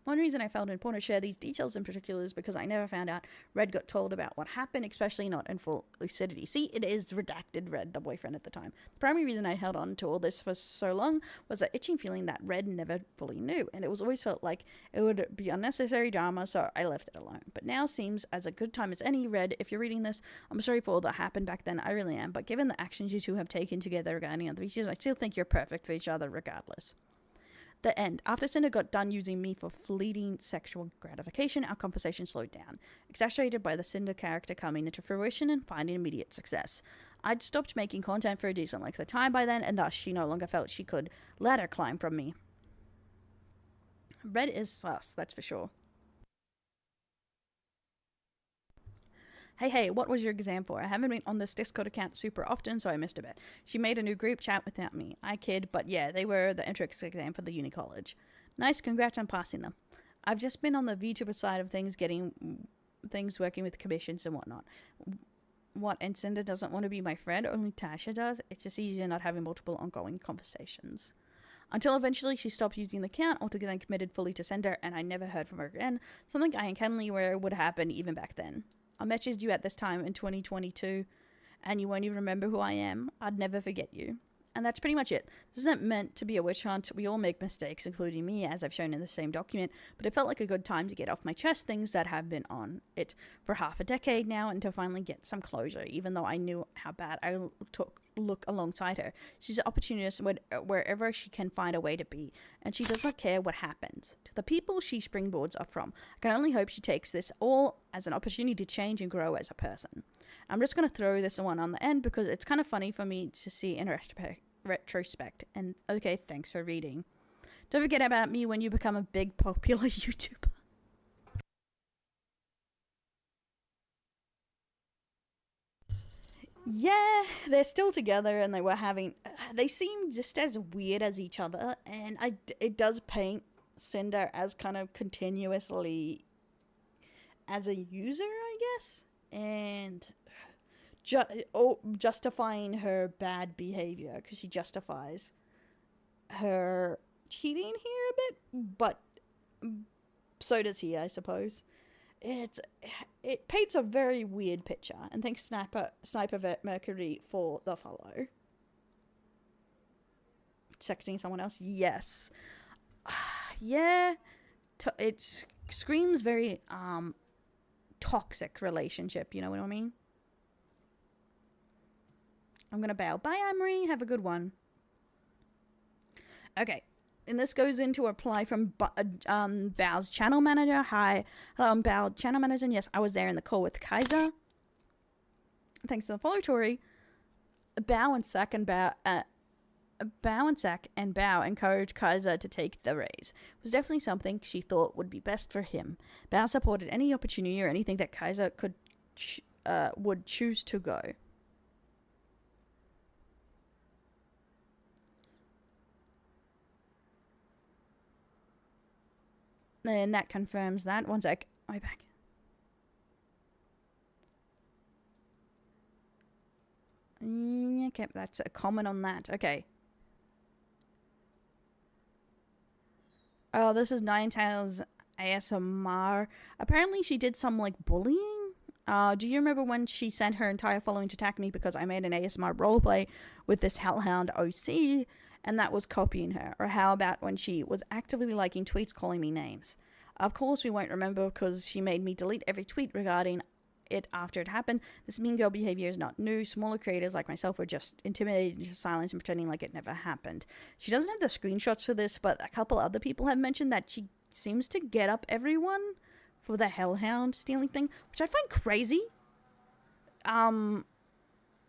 One reason I felt important to share these details in particular is because I never found out Red got told about what happened, especially not in full lucidity. See, it is redacted Red, the boyfriend at the time. The primary reason I held on to all this for so long was that itching feeling that Red never fully knew, and it was always felt like it would be unnecessary drama, so I left it alone. But now seems as a good time as any. Red, if you're reading this, I'm sorry for all that happened back then, I really am, but given the actions you two have taken together regarding other issues, I still think you're perfect for each other regardless. The end. After Cinder got done using me for fleeting sexual gratification, our conversation slowed down, exacerbated by the Cinder character coming into fruition and finding immediate success. I'd stopped making content for a decent length of time by then, and thus she no longer felt she could ladder climb from me. Red is sus, that's for sure. Hey, what was your exam for? I haven't been on this Discord account super often, so I missed a bit. She made a new group chat without me. I kid, but yeah, they were the entrance exam for the uni college. Nice, congrats on passing them. I've just been on the VTuber side of things, getting things working with commissions and whatnot. What, and Cinder doesn't want to be my friend, only Tasha does? It's just easier not having multiple ongoing conversations. Until eventually she stopped using the account altogether and committed fully to Cinder, and I never heard from her again. Something I uncannily aware would happen even back then. I messaged you at this time in 2022, and you won't even remember who I am. I'd never forget you. And that's pretty much it. This isn't meant to be a witch hunt. We all make mistakes, including me, as I've shown in the same document, but it felt like a good time to get off my chest things that have been on for half a decade now, and to finally get some closure, even though I knew how bad I look alongside her. She's an opportunist wherever she can find a way to be, and she does not care what happens. To the people she springboards up from, I can only hope she takes this all as an opportunity to change and grow as a person. I'm just going to throw this one on the end because it's kind of funny for me to see in retrospect. And okay, thanks for reading. Don't forget about me when you become a big popular YouTuber. Yeah, they're still together, and they seem just as weird as each other, and it does paint Cinder as kind of continuously as a user, I guess, and justifying her bad behavior, because she justifies her cheating here a bit, but so does he, I suppose. It paints a very weird picture, and thanks Sniper Mercury for the follow. Sexting someone else? Yes. Yeah. It screams very toxic relationship, you know what I mean? I'm gonna bail. Bye, Amory. Have a good one. Okay. And this goes into a reply from Bao's channel manager. Hi. Hello, I'm Bao, channel manager. And yes, I was there in the call with Kaiser. Thanks to the follow, Tori. Bao and Sack encouraged Kaiser to take the raise. It was definitely something she thought would be best for him. Bao supported any opportunity or anything that Kaiser would choose to go. And that confirms that. One sec. Am I back? Okay, that's a comment on that. Okay. Oh, this is Ninetales ASMR. Apparently she did some, like, bullying. Do you remember when she sent her entire following to attack me because I made an ASMR roleplay with this Hellhound OC? And that was copying her. Or how about when she was actively liking tweets calling me names? Of course we won't remember because she made me delete every tweet regarding it after it happened. This mean girl behavior is not new. Smaller creators like myself were just intimidated into silence and pretending like it never happened. She doesn't have the screenshots for this, but a couple other people have mentioned that she seems to get up everyone for the Hellhound stealing thing, which I find crazy.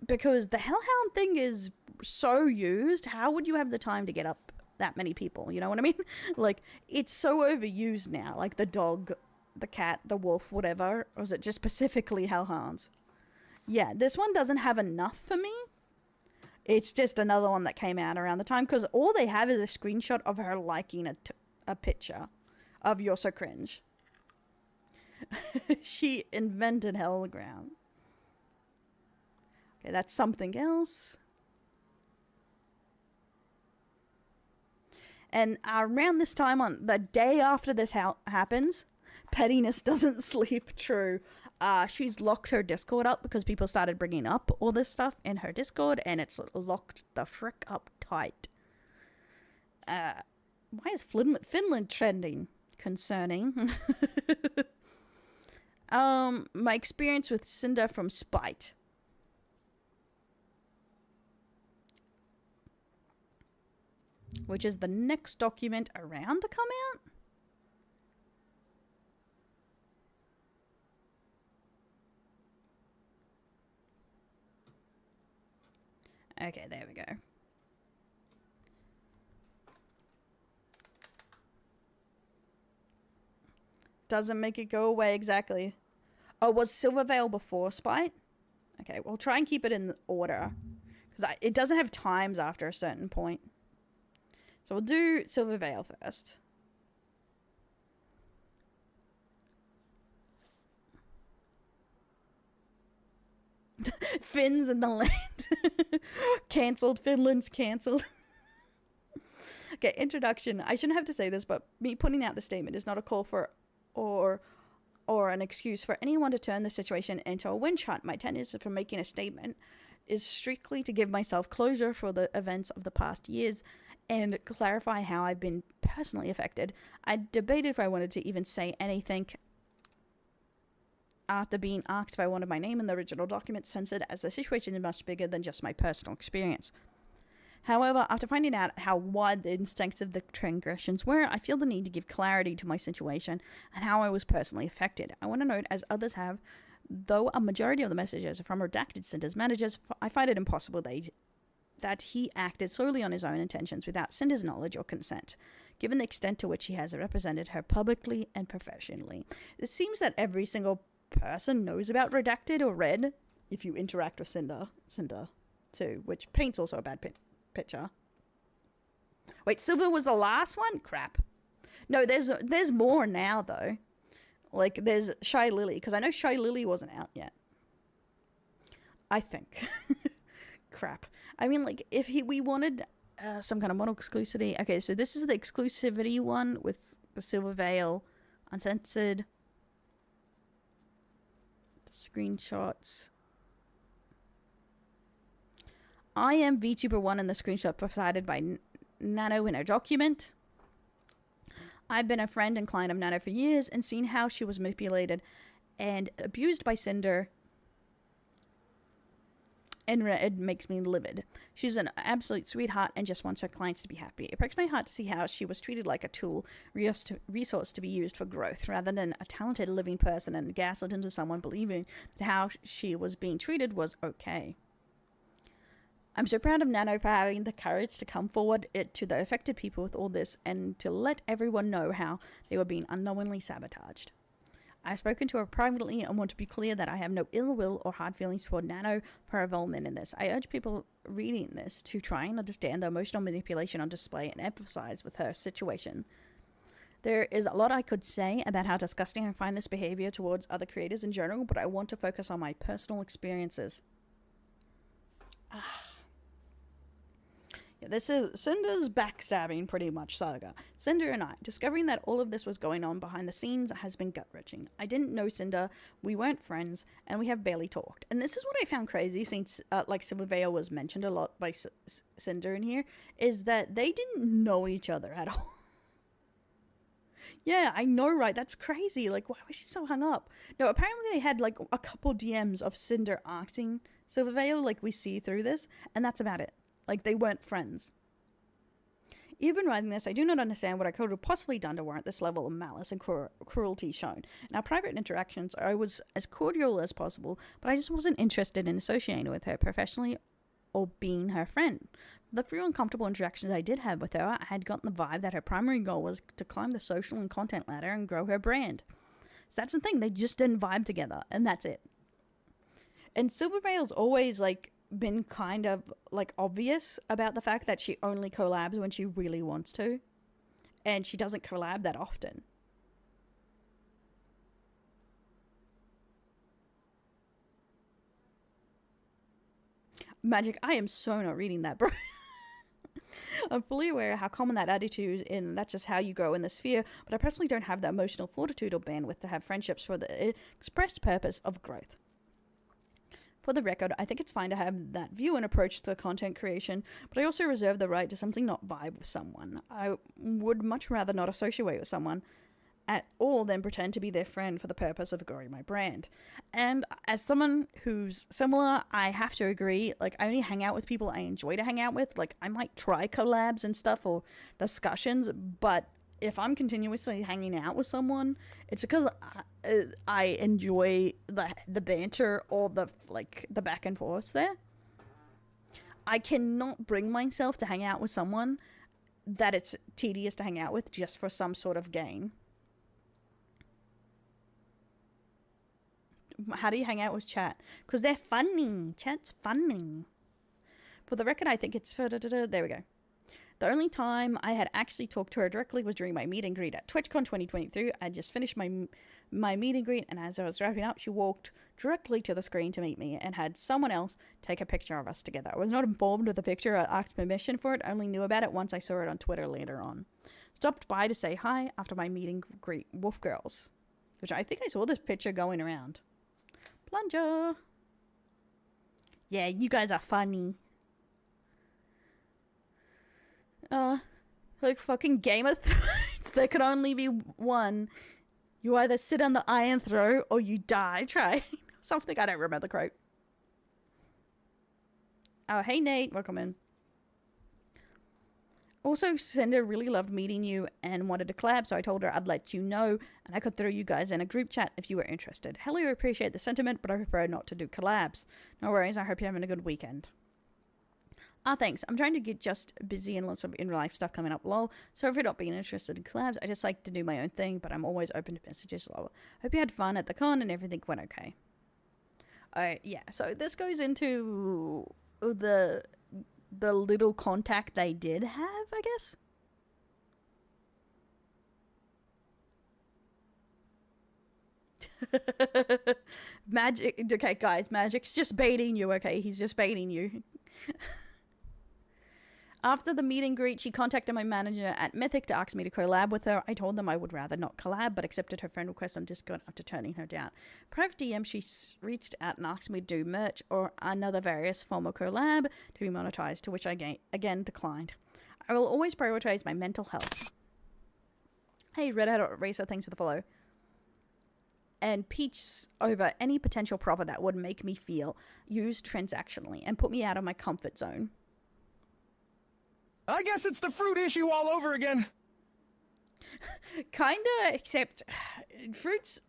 Because the Hellhound thing is so used. How would you have the time to get up that many people? You know what I mean? Like, it's so overused now. Like the dog, the cat, the wolf, whatever. Or is it just specifically Hellhounds? Yeah, this one doesn't have enough for me. It's just another one that came out around the time, because all they have is a screenshot of her liking a picture of You're So Cringe. She invented Hellground. Okay, that's something else. And around this time, on the day after this happens, pettiness doesn't sleep. True. She's locked her Discord up because people started bringing up all this stuff in her Discord, and it's locked the frick up tight. Why is Finland trending? Concerning. My experience with Cinder from Spite. Which is the next document around to come out. Okay, there we go. Doesn't make it go away exactly. Oh, was Silvervale before Spite? Okay, we'll try and keep it in order. Because it doesn't have times after a certain point. So we'll do Silvervale first. Finns in the land. Cancelled. Finland's cancelled. Okay, introduction. I shouldn't have to say this, but me putting out the statement is not a call for or an excuse for anyone to turn the situation into a witch hunt. My tendency for making a statement is strictly to give myself closure for the events of the past years and clarify how I've been personally affected. I debated if I wanted to even say anything after being asked if I wanted my name in the original document censored, as the situation is much bigger than just my personal experience. However, after finding out how wide the instincts of the transgressions were, I feel the need to give clarity to my situation and how I was personally affected. I want to note, as others have, though a majority of the messages are from redacted Cinder's managers, I find it impossible that he acted solely on his own intentions without Cinder's knowledge or consent, given the extent to which he has represented her publicly and professionally. It seems that every single person knows about redacted or red if you interact with Cinder too, which paints also a bad picture. Wait, Silver was the last one? Crap. No, there's more now though. Like there's Shy Lily, because I know Shy Lily wasn't out yet, I think. Crap. I mean, like if we wanted some kind of model exclusivity. Okay, so this is the exclusivity one with the Silver Veil uncensored. Screenshots. I am VTuber1 in the screenshot provided by Nano in her document. I've been a friend and client of Nano for years and seen how she was manipulated and abused by Cinder, and it makes me livid. She's an absolute sweetheart and just wants her clients to be happy. It breaks my heart to see how she was treated like a tool, resource to be used for growth, rather than a talented living person, and gaslit into someone believing that how she was being treated was okay. I'm so proud of Nano for having the courage to come forward to the affected people with all this and to let everyone know how they were being unknowingly sabotaged. I've spoken to her privately and want to be clear that I have no ill will or hard feelings toward Nano for her involvement in this. I urge people reading this to try and understand the emotional manipulation on display and empathize with her situation. There is a lot I could say about how disgusting I find this behavior towards other creators in general, but I want to focus on my personal experiences. Yeah, this is Sinders Backstabbing, pretty much, saga. Cinder and I, discovering that all of this was going on behind the scenes has been gut-wrenching. I didn't know Cinder, we weren't friends, and we have barely talked. And this is what I found crazy, since, like Silvervale was mentioned a lot by Cinder in here, is that they didn't know each other at all. Yeah, I know, right? That's crazy. Like, why was she so hung up? No, apparently they had, like, a couple DMs of Cinder asking Silvervale, like we see through this, and that's about it. Like, they weren't friends. Even writing this, I do not understand what I could have possibly done to warrant this level of malice and cruelty shown. In our private interactions, I was as cordial as possible, but I just wasn't interested in associating with her professionally or being her friend. The few uncomfortable interactions I did have with her, I had gotten the vibe that her primary goal was to climb the social and content ladder and grow her brand. So that's the thing, they just didn't vibe together, and that's it. And Silvervale's always, like, been kind of like obvious about the fact that she only collabs when she really wants to, and she doesn't collab that often. Magic, I am so not reading that, bro. I'm fully aware of how common that attitude is, and that's just how you grow in the sphere, but I personally don't have the emotional fortitude or bandwidth to have friendships for the express purpose of growth. For the record, I think it's fine to have that view and approach to content creation, but I also reserve the right to simply not vibe with someone. I would much rather not associate with someone at all than pretend to be their friend for the purpose of growing my brand. And as someone who's similar, I have to agree, like, I only hang out with people I enjoy to hang out with. Like, I might try collabs and stuff or discussions, but if I'm continuously hanging out with someone, it's because I enjoy the banter or the back and forth there. I cannot bring myself to hang out with someone that it's tedious to hang out with just for some sort of gain. How do you hang out with chat? Because they're funny. Chat's funny. For the record, I think it's... There we go. The only time I had actually talked to her directly was during my meet and greet at TwitchCon 2023. I just finished my meet and greet, and as I was wrapping up, she walked directly to the screen to meet me and had someone else take a picture of us together. I was not informed of the picture or asked permission for it, only knew about it once I saw it on Twitter later on. Stopped by to say hi after my meet and greet, Wolf Girls, which I think I saw this picture going around. Plunger. Yeah, you guys are funny. Like fucking Game of Thrones. There can only be one. You either sit on the Iron Throne or you die trying. Something I don't remember the quote. Oh, hey Nate, welcome in. Also, Cinder really loved meeting you and wanted to collab, so I told her I'd let you know and I could throw you guys in a group chat if you were interested. Hello, I appreciate the sentiment, but I prefer not to do collabs. No worries, I hope you're having a good weekend. Thanks. I'm trying to get just busy and lots of in-real-life stuff coming up, lol. So if you're not being interested in collabs, I just like to do my own thing, but I'm always open to messages, lol. Hope you had fun at the con and everything went okay. Yeah, so this goes into the little contact they did have, I guess. Magic. Okay, guys, Magic's just baiting you, okay? He's just baiting you. After the meet and greet, she contacted my manager at Mythic to ask me to collab with her. I told them I would rather not collab, but accepted her friend request on Discord after turning her down. Private DM, she reached out and asked me to do merch or another various form of collab to be monetized, to which I again declined. I will always prioritize my mental health. Hey, Red Hat Racer, thanks for the follow. And Peach over any potential profit that would make me feel used transactionally and put me out of my comfort zone. I guess it's the fruit issue all over again. Kinda, except fruit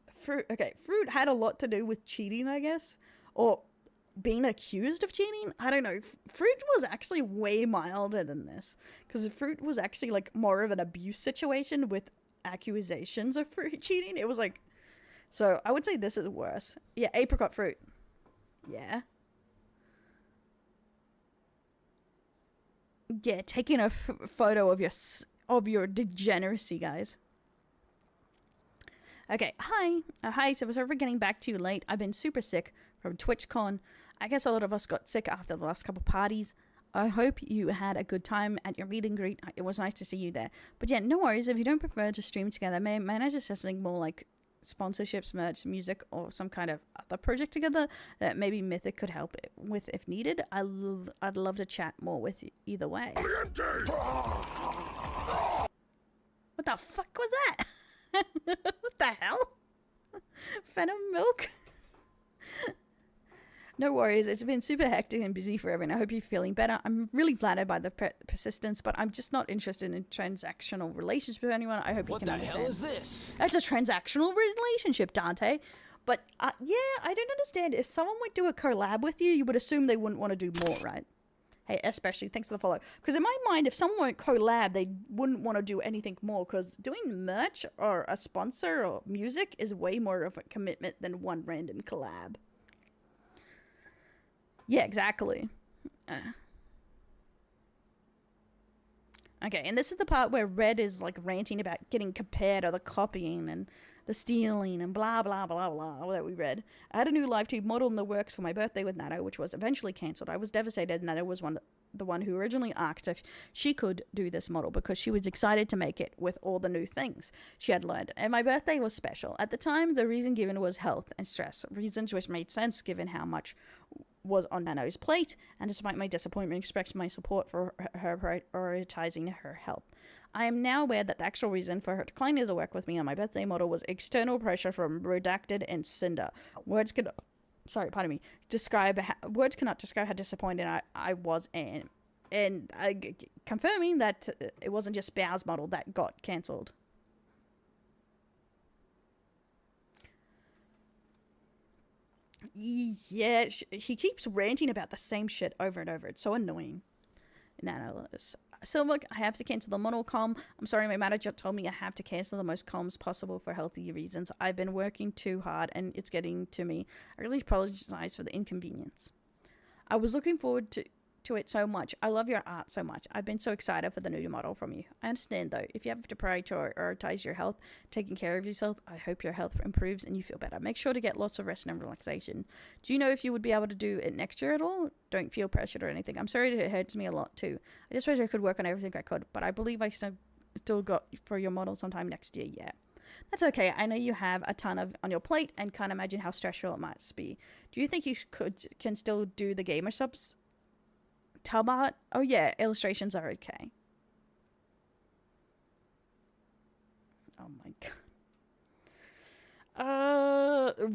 had a lot to do with cheating, I guess, or being accused of cheating. I don't know. Fruit was actually way milder than this, because fruit was actually like more of an abuse situation with accusations of fruit cheating. It was like, so I would say this is worse. Yeah, apricot fruit. Yeah. Yeah, taking a photo of your degeneracy, guys. Okay, hi. Hi, so sorry for getting back to you late. I've been super sick from TwitchCon. I guess a lot of us got sick after the last couple parties. I hope you had a good time at your meet and greet. It was nice to see you there. But yeah, no worries. If you don't prefer to stream together, may I just say something more like sponsorships, merch, music, or some kind of other project together that maybe Mythic could help with if needed. I'd love to chat more with you either way. What the fuck was that? What the hell? Venom milk? No worries, it's been super hectic and busy for everyone. I hope you're feeling better. I'm really flattered by the persistence, but I'm just not interested in transactional relationships with anyone. I hope you can understand. What the hell is this? It's a transactional relationship, Dante. But yeah, I don't understand. If someone would do a collab with you, you would assume they wouldn't want to do more, right? Hey, especially, thanks for the follow. Because in my mind, if someone went collab, they wouldn't want to do anything more. Because doing merch or a sponsor or music is way more of a commitment than one random collab. Yeah, exactly. Okay, and this is the part where Red is like ranting about getting compared or the copying and the stealing and blah blah blah blah that we read. I had a new live tube model in the works for my birthday with Nato, which was eventually cancelled. I was devastated. Nato was the one who originally asked if she could do this model because she was excited to make it with all the new things she had learned. And my birthday was special. At the time, the reason given was health and stress, reasons which made sense given how much was on Nano's plate, and despite my disappointment, expressed my support for her prioritizing her health. I am now aware that the actual reason for her declining to work with me on my birthday model was external pressure from Redacted and Cinder. Words cannot describe how disappointed I was in. And confirming that it wasn't just Bow's model that got cancelled. Yeah, he keeps ranting about the same shit over and over. It's so annoying. Nano. Silver, I have to cancel the monocom. I'm sorry, my manager told me I have to cancel the most comms possible for healthy reasons. I've been working too hard and it's getting to me. I really apologize for the inconvenience. I was looking forward to it so much. I love your art so much. I've been so excited for the new model from you. I understand though, if you have to prioritize your health, taking care of yourself, I hope your health improves and you feel better. Make sure to get lots of rest and relaxation. Do you know if you would be able to do it next year at all? Don't feel pressured or anything. I'm sorry it hurts me a lot too. I just wish I could work on everything I could, but I believe I still got for your model sometime next year. Yeah. That's okay. I know you have a ton on your plate and can't imagine how stressful it must be. Do you think you can still do the gamer subs? Tub art? Oh yeah, illustrations are okay. Oh my god.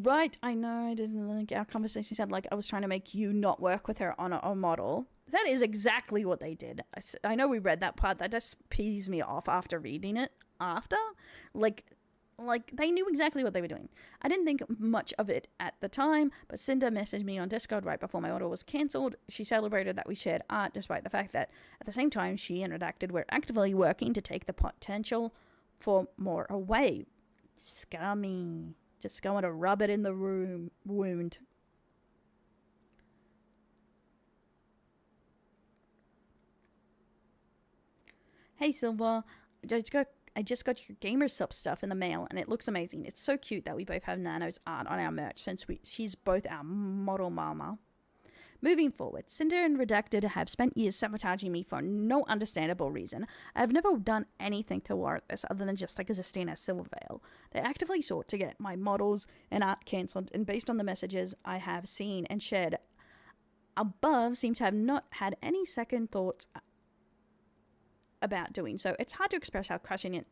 Right, I know I didn't like our conversation said like I was trying to make you not work with her on a model. That is exactly what they did. I know we read that part. That just pees me off after reading it. Like they knew exactly what they were doing. I didn't think much of it at the time, but Cinder messaged me on Discord right before my order was cancelled. She celebrated that we shared art despite the fact that at the same time she and Redacted were actively working to take the potential for more away. Scummy. Just going to rub it in the wound. Hey Silver, I just got your gamer sub stuff in the mail and it looks amazing. It's so cute that we both have Nano's art on our merch since she's both our model mama. Moving forward, Cinder and Redacted have spent years sabotaging me for no understandable reason. I have never done anything to warrant this other than just existing as Silvervale. They actively sought to get my models and art cancelled, and based on the messages I have seen and shared above, seem to have not had any second thoughts about doing so. It's hard to express how crushing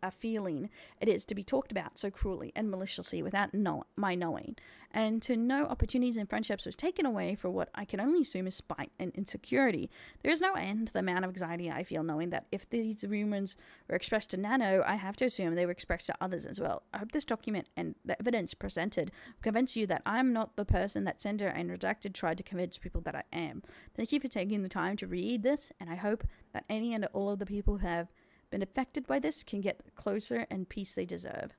a feeling it is to be talked about so cruelly and maliciously without my knowing, and to know opportunities and friendships was taken away for what I can only assume is spite and insecurity. There is no end to the amount of anxiety I feel knowing that if these rumors were expressed to Nano, I have to assume they were expressed to others as well. I hope this document and the evidence presented will convince you that I'm not the person that Cinder and Redacted tried to convince people that I am. Thank you for taking the time to read this, and I hope that any and all of the people who have been affected by this can get the closure and peace they deserve.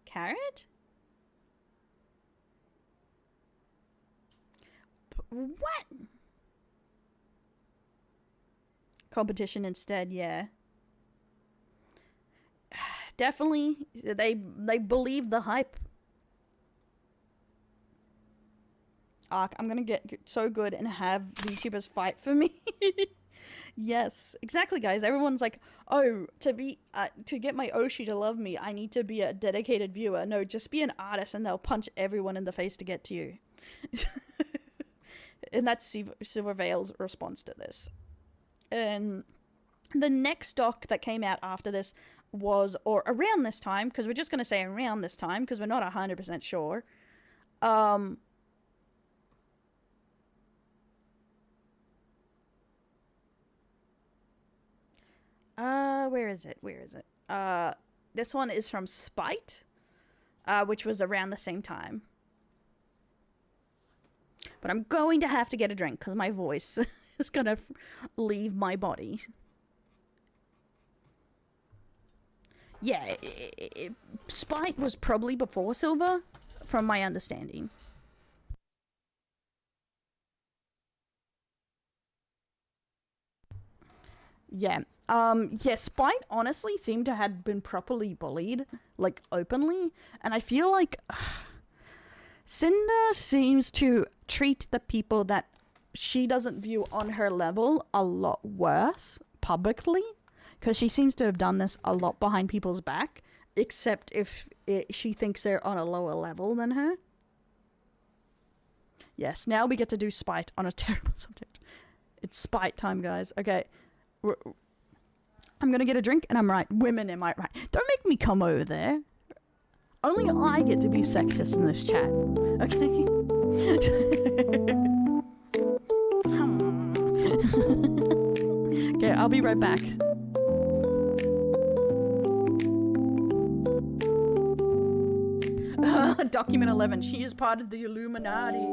Carrot? What? Competition instead, yeah. Definitely, they believe the hype. I'm gonna get so good and have VTubers fight for me. Yes, exactly, guys. Everyone's like, oh, to get my Oshi to love me, I need to be a dedicated viewer. No, just be an artist and they'll punch everyone in the face to get to you. And that's Silvervale's response to this. And the next doc that came out after this was, or around this time, because we're just gonna say around this time because we're not 100% sure. Where is it? This one is from Spite, which was around the same time. But I'm going to have to get a drink because my voice is gonna leave my body. Yeah, Spite was probably before Silver, from my understanding. Yeah. Yeah, Spite honestly seemed to have been properly bullied, like, openly, and I feel like Cinder seems to treat the people that she doesn't view on her level a lot worse publicly, because she seems to have done this a lot behind people's back, except if she thinks they're on a lower level than her. Yes, now we get to do Spite on a terrible subject. It's Spite time, guys. Okay. I'm gonna get a drink and I'm right. Women, am I right? Don't make me come over there. Only I get to be sexist in this chat. Okay? Okay, I'll be right back. Document 11. She is part of the Illuminati.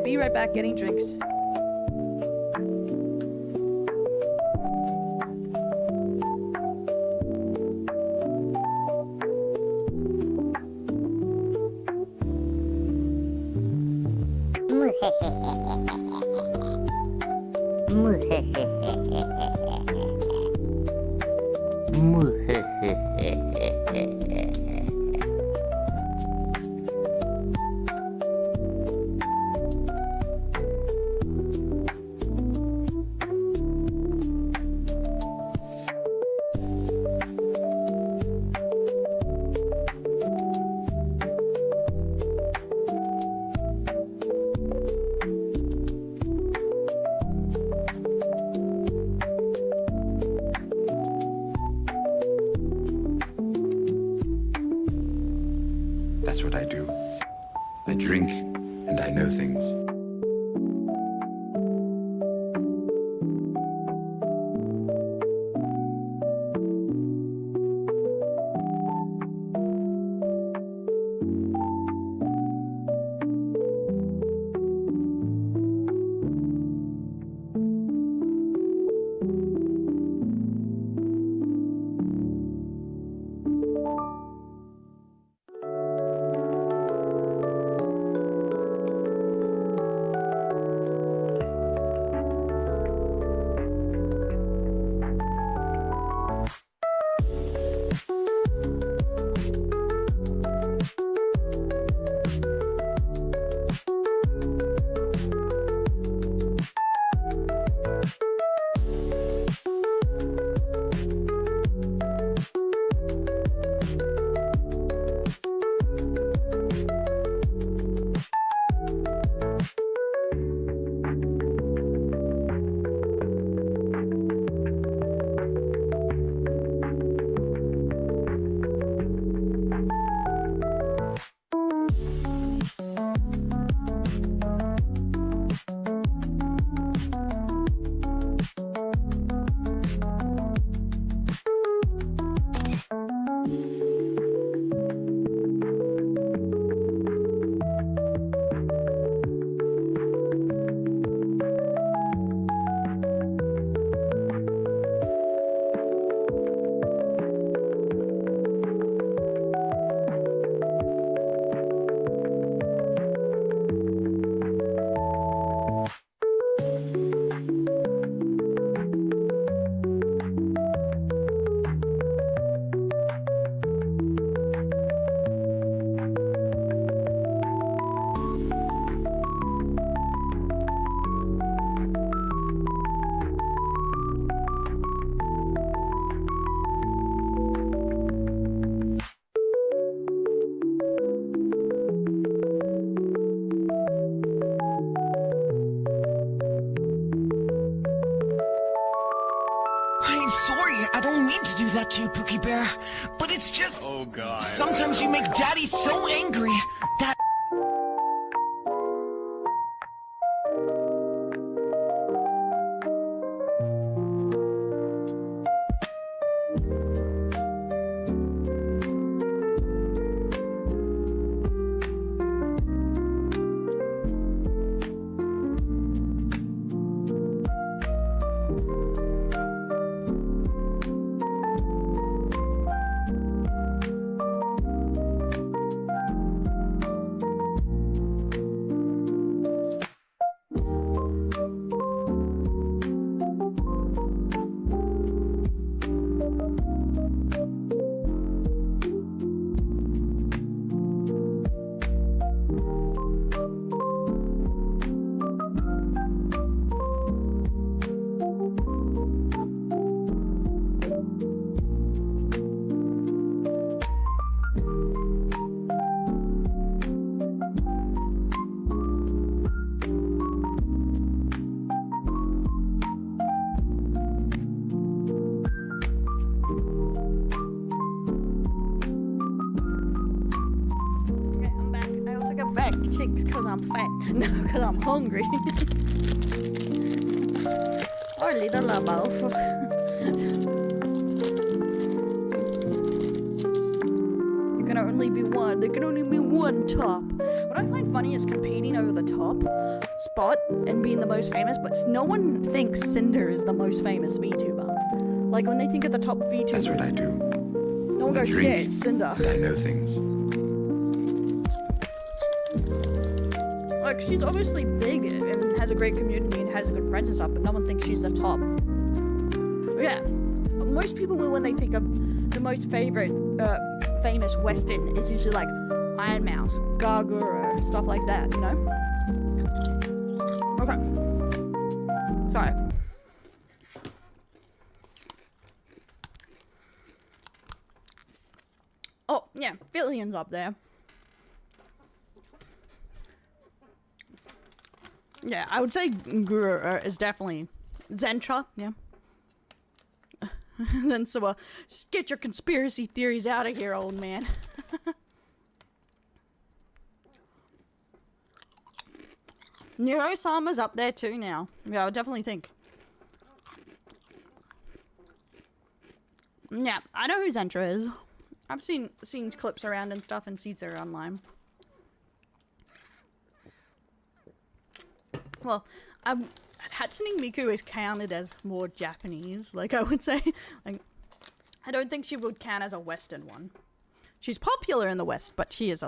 right, be right back getting drinks. That's what I do. I drink, and I know things. I'm sorry, I don't mean to do that to you, Pookie Bear. But it's just... Oh, God. Sometimes you make Daddy so angry that... Because I'm fat. No, because I'm hungry. Or a little of both. can only be one. There can only be one top. What I find funny is competing over the top spot and being the most famous, but no one thinks Cinder is the most famous VTuber. Like, when they think of the top VTubers... That's what I do. No one goes, yeah, it's Cinder. And I know things. Like, she's obviously big and has a great community and has a good friends and stuff, but no one thinks she's the top. Yeah, most people will when they think of the most favorite famous Western is usually like Iron Mouse, Gargura, stuff like that, you know? Okay. Sorry. Oh, yeah, Fillian's up there. Yeah, I would say Guru is definitely Zentra, yeah. Then so, just get your conspiracy theories out of here, old man. Nero-sama's up there too now. Yeah, I would definitely think. Yeah, I know who Zentra is. I've seen clips around and stuff and sees her online. Well, Hatsune Miku is counted as more Japanese, like I would say. Like, I don't think she would count as a Western one. She's popular in the West, but she is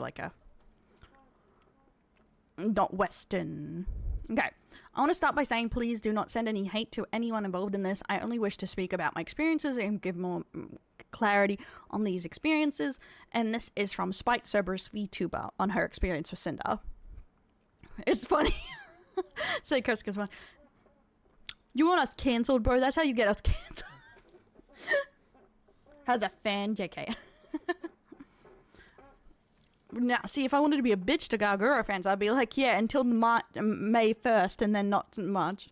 not Western. Okay, I want to start by saying please do not send any hate to anyone involved in this. I only wish to speak about my experiences and give more clarity on these experiences. And this is from Spite Cerberus VTuber on her experience with Cinder. It's funny. Say Kuska's one. You want us cancelled, bro? That's how you get us cancelled. How's a fan, JK? Now, see, if I wanted to be a bitch to Gargura fans, I'd be like, yeah, until May 1st, and then not March.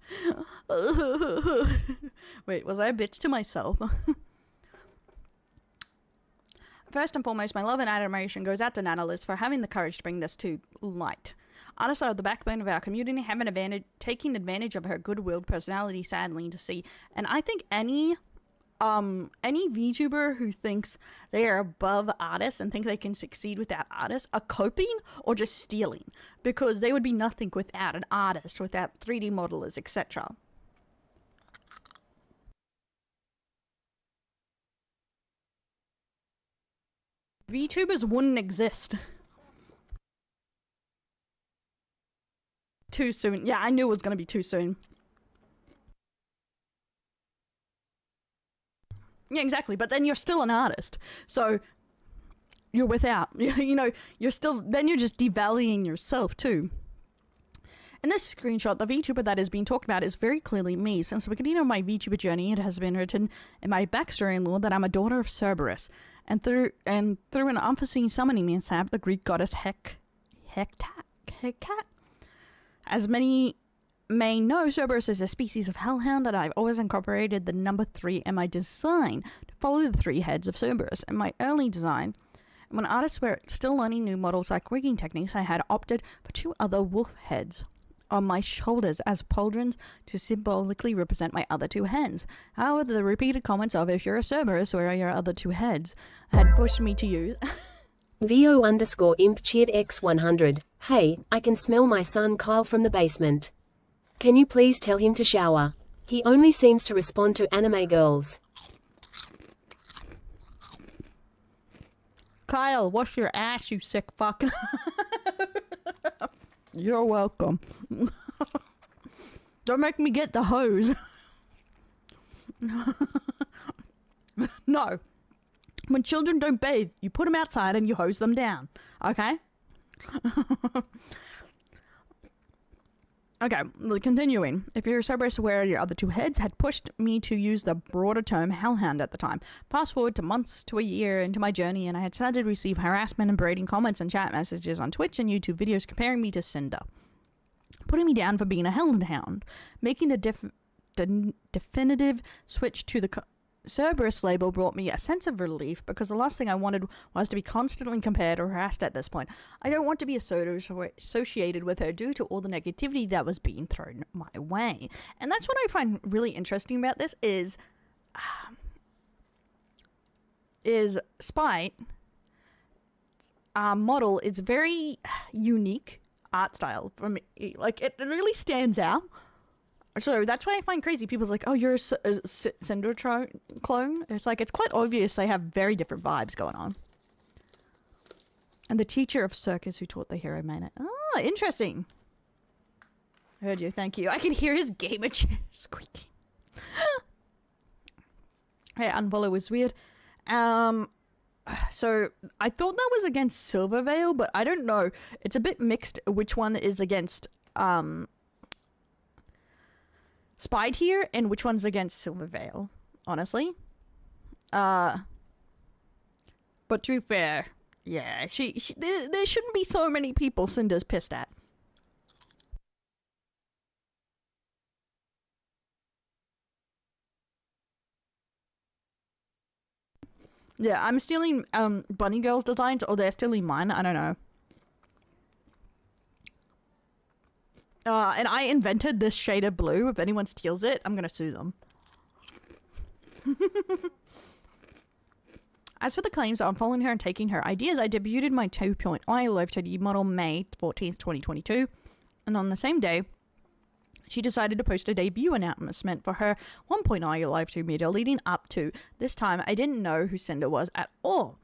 Wait, was I a bitch to myself? First and foremost, my love and admiration goes out to Nanolist for having the courage to bring this to light. Artists are the backbone of our community, taking advantage of her good-willed personality, sadly to see. And I think any VTuber who thinks they are above artists and think they can succeed without artists are coping or just stealing, because they would be nothing without an artist, without 3D modelers, etc. VTubers wouldn't exist. Too soon. Yeah, I knew it was going to be too soon. Yeah, exactly. But then you're still an artist. So you're without, you know, you're still, then you're just devaluing yourself too. In this screenshot, the VTuber that is being talked about is very clearly me. Since the beginning of my VTuber journey, it has been written in my backstory in lore that I'm a daughter of Cerberus. And through an unforeseen summoning mishap, the Greek goddess Hecate. As many may know, Cerberus is a species of hellhound, and I've always incorporated the number 3 in my design to follow the 3 heads of Cerberus. In my early design, when artists were still learning new models like rigging techniques, I had opted for 2 other wolf heads on my shoulders as pauldrons to symbolically represent my other 2 heads. However, the repeated comments of "if you're a Cerberus, where are your other 2 heads?" had pushed me to use VO_imp X100. Hey, I can smell my son Kyle from the basement. Can you please tell him to shower? He only seems to respond to anime girls. Kyle, wash your ass, you sick fuck. You're welcome. Don't make me get the hose. No. When children don't bathe, you put them outside and you hose them down. Okay? Okay, continuing. If you're a Cerberus, where your other 2 heads had pushed me to use the broader term hellhound at the time. Fast forward to months to a year into my journey, and I had started to receive harassment and berating comments and chat messages on Twitch and YouTube videos comparing me to Cinder, putting me down for being a hellhound, making the definitive switch to the Cerberus label brought me a sense of relief, because the last thing I wanted was to be constantly compared or harassed at this point. I don't want to be associated with her due to all the negativity that was being thrown my way. And that's what I find really interesting about this is Spite model is very unique art style. From like it really stands out. So that's what I find crazy. People's like, oh, you're a Cinder clone. It's like, it's quite obvious they have very different vibes going on. And the teacher of circus who taught the hero made it. Oh, interesting. Heard you, thank you. I can hear his gamer chair squeaking. Hey, unfollow was weird. So I thought that was against Silvervale, but I don't know. It's a bit mixed which one is against Spied here and which one's against Silvervale, honestly. But to be fair, yeah, there shouldn't be so many people Cinder's pissed at. Yeah, I'm stealing Bunny Girl's designs, or they're stealing mine, I don't know. And I invented this shade of blue. If anyone steals it, I'm gonna sue them. As for the claims on following her and taking her ideas, I debuted my 2.0 Live 2D model May 14th, 2022. And on the same day, she decided to post a debut announcement for her 1.0 Live 2 media leading up to. This time, I didn't know who Cinder was at all.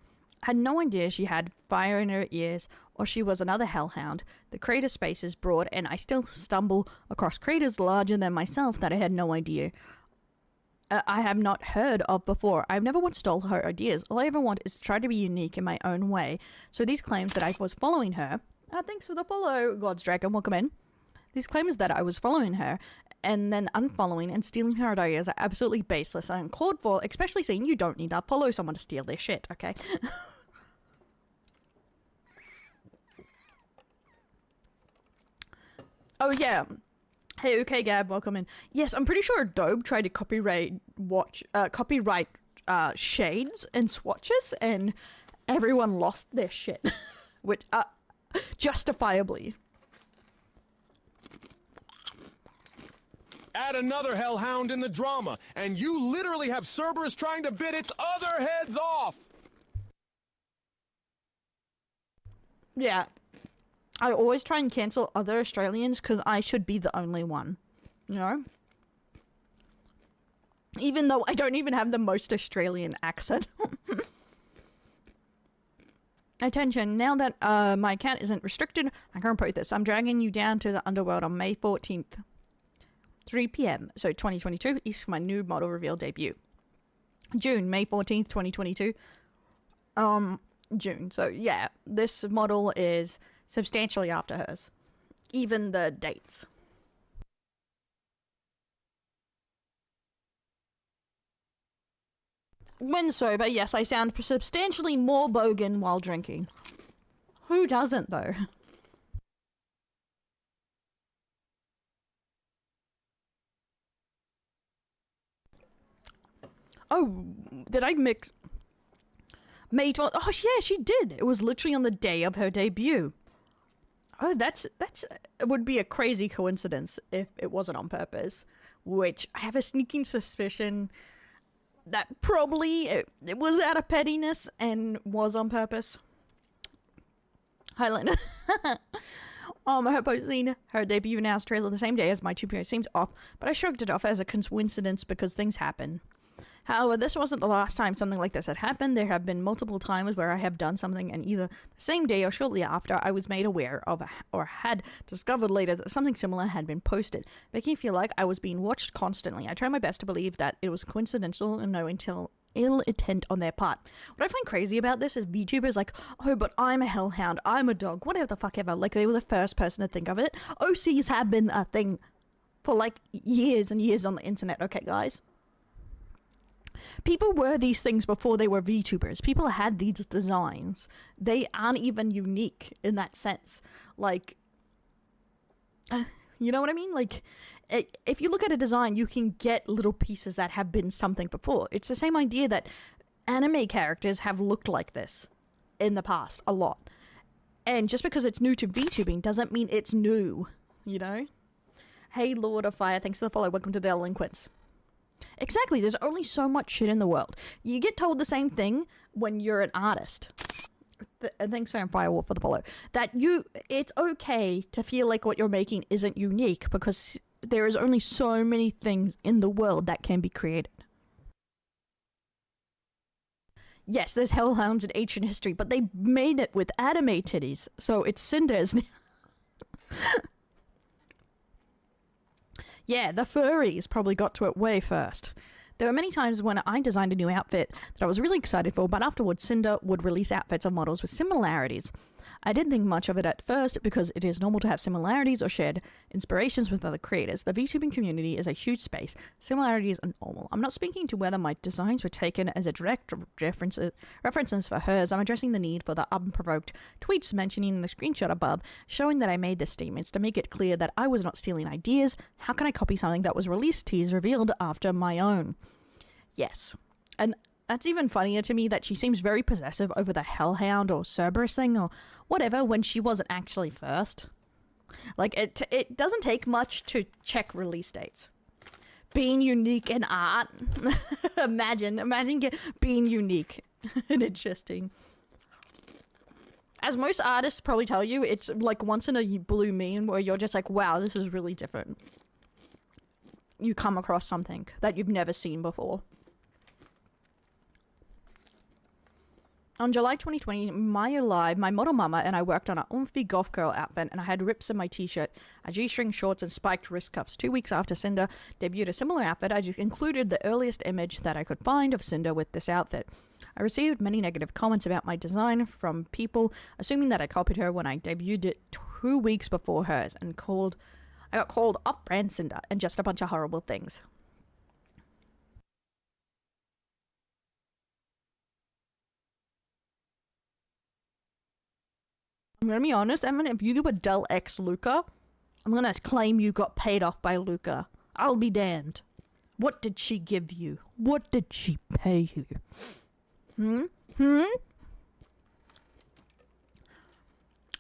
Had no idea she had fire in her ears or she was another hellhound. The crater space is broad and I still stumble across craters larger than myself that I had no idea I have not heard of before. I've never once stole her ideas. All I ever want is to try to be unique in my own way. So these claims that I was following her... thanks for the follow, God's Dragon. Welcome in. These claims that I was following her and then unfollowing and stealing her ideas are absolutely baseless and uncalled for, especially saying you don't need to follow someone to steal their shit, okay? Oh, yeah. Hey, okay, Gab, welcome in. Yes, I'm pretty sure Adobe tried to copyright shades and swatches, and everyone lost their shit, which justifiably. Add another hellhound in the drama, and you literally have Cerberus trying to bit its other heads off. Yeah. I always try and cancel other Australians because I should be the only one. You know? Even though I don't even have the most Australian accent. Attention, now that my account isn't restricted, I can report this. I'm dragging you down to the underworld on May 14th. 3 p.m. So 2022 is my new model reveal debut. June, May 14th, 2022. June. So yeah, this model is substantially after hers. Even the dates. When sober, yes, I sound substantially more bogan while drinking. Who doesn't, though? Oh, did I mix... May 12th? Oh, yeah, she did. It was literally on the day of her debut. Oh, that's it would be a crazy coincidence if it wasn't on purpose. Which I have a sneaking suspicion that probably it was out of pettiness and was on purpose. Highlander. Her posting her debut announced trailer the same day as my 2.0 seems off, but I shrugged it off as a coincidence because things happen. However, this wasn't the last time something like this had happened. There have been multiple times where I have done something and either the same day or shortly after I was made aware of or had discovered later that something similar had been posted, making me feel like I was being watched constantly. I try my best to believe that it was coincidental and no ill intent on their part. What I find crazy about this is VTubers like, oh, but I'm a hellhound, I'm a dog, whatever the fuck ever. Like, they were the first person to think of it. OCs have been a thing for like years and years on the internet, okay, guys? People were these things before they were VTubers. People had these designs. They aren't even unique in that sense. Like, you know what I mean? Like, if you look at a design, you can get little pieces that have been something before. It's the same idea that anime characters have looked like this in the past a lot. And just because it's new to VTubing doesn't mean it's new, you know? Hey, Lord of Fire, thanks for the follow. Welcome to the Delinquents. Exactly, there's only so much shit in the world. You get told the same thing when you're an artist. And thanks, Firewall, for the follow. That it's okay to feel like what you're making isn't unique because there is only so many things in the world that can be created. Yes, there's hellhounds in ancient history, but they made it with anime titties, so it's Cinders now. Yeah, the furries probably got to it way first. There were many times when I designed a new outfit that I was really excited for, but afterwards Cinder would release outfits of models with similarities. I didn't think much of it at first because it is normal to have similarities or shared inspirations with other creators. The VTubing community is a huge space. Similarities are normal. I'm not speaking to whether my designs were taken as a direct references for hers. I'm addressing the need for the unprovoked tweets mentioning in the screenshot above, showing that I made the statements to make it clear that I was not stealing ideas. How can I copy something that was released, teased, revealed after my own? Yes. And that's even funnier to me that she seems very possessive over the Hellhound or Cerberus thing or whatever when she wasn't actually first. Like, it doesn't take much to check release dates. Being unique in art. imagine being unique and interesting. As most artists probably tell you, it's like once in a blue moon where you're just like, wow, this is really different. You come across something that you've never seen before. On July 2020, Maya Live, my model mama and I worked on an oomphy golf girl outfit, and I had rips in my t-shirt, a G-string shorts, and spiked wrist cuffs. 2 weeks after Cinder debuted a similar outfit, I just included the earliest image that I could find of Cinder with this outfit. I received many negative comments about my design from people assuming that I copied her when I debuted it 2 weeks before hers, and I got called off-brand Cinder and just a bunch of horrible things. I'm gonna be honest, Emma, if you do a Del X Luca, I'm gonna claim you got paid off by Luca. I'll be damned. What did she give you? What did she pay you?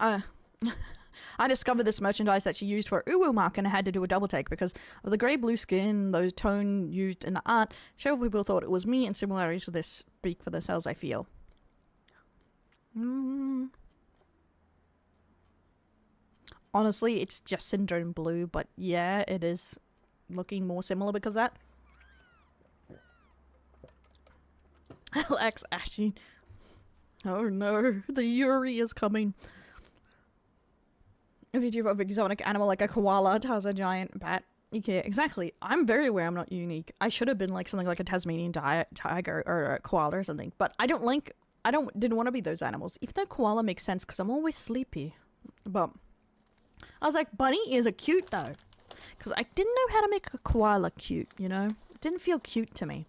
I discovered this merchandise that she used for Uwu Mark, and I had to do a double take because of the grey-blue skin, those tone used in the art. Several people thought it was me, and similarities to this speak for themselves, I feel. Honestly, it's just Cinder in blue, but yeah, it is looking more similar because of that. Alex Ashy. Oh no, the Yuri is coming. If you do an exotic animal like a koala, has a giant bat. Okay, exactly. I'm very aware I'm not unique. I should have been like something like a Tasmanian tiger or a koala or something, but didn't want to be those animals. Even though koala makes sense because I'm always sleepy. But I was like, bunny is a cute though. Because I didn't know how to make a koala cute, you know? It didn't feel cute to me.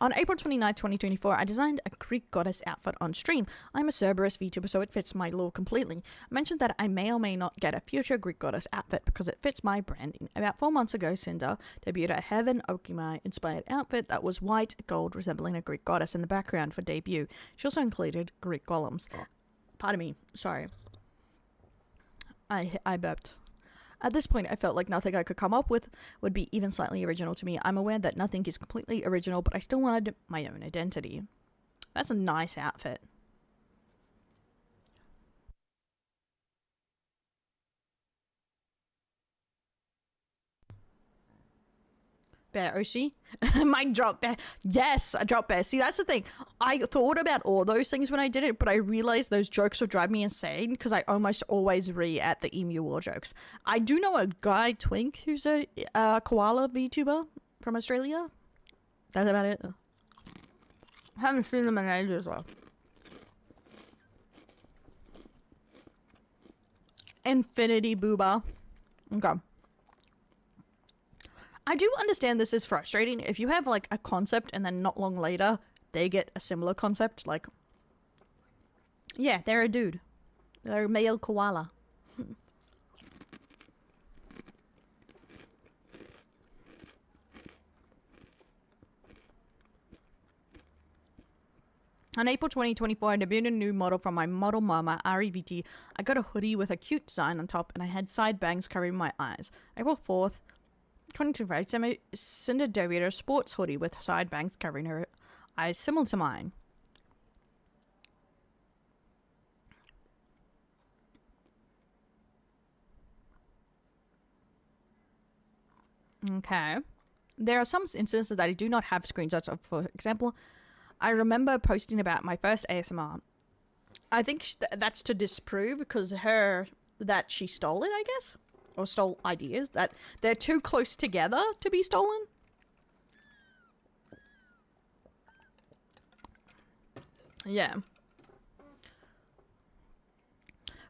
On April 29, 2024, I designed a Greek goddess outfit on stream. I'm a Cerberus VTuber, so it fits my lore completely. I mentioned that I may or may not get a future Greek goddess outfit because it fits my branding. About 4 months ago, Cinder debuted a Heaven Okima-inspired outfit that was white gold, resembling a Greek goddess in the background for debut. She also included Greek golems. Pardon me, sorry. I burped. At this point, I felt like nothing I could come up with would be even slightly original to me. I'm aware that nothing is completely original, but I still wanted my own identity. That's a nice outfit. Bear Oshi? My drop bear. Yes, a drop bear. See, that's the thing. I thought about all those things when I did it, but I realized those jokes would drive me insane because I almost always at the Emu War jokes. I do know a guy, Twink, who's a koala VTuber from Australia. That's about it. I haven't seen them in ages though. Infinity Booba. Okay. I do understand this is frustrating. If you have like a concept and then not long later they get a similar concept, like, yeah, they're a dude. They're a male koala. On April 2024, I debuted a new model from my model mama, REVT. I got a hoodie with a cute design on top and I had side bangs covering my eyes. April 4th, 2025, Cinder debuted a sports hoodie with side bangs covering her eyes, similar to mine. Okay. There are some instances that I do not have screenshots of. For example, I remember posting about my first ASMR. I think that's to disprove because that she stole it, I guess, or stole ideas, that they're too close together to be stolen. Yeah.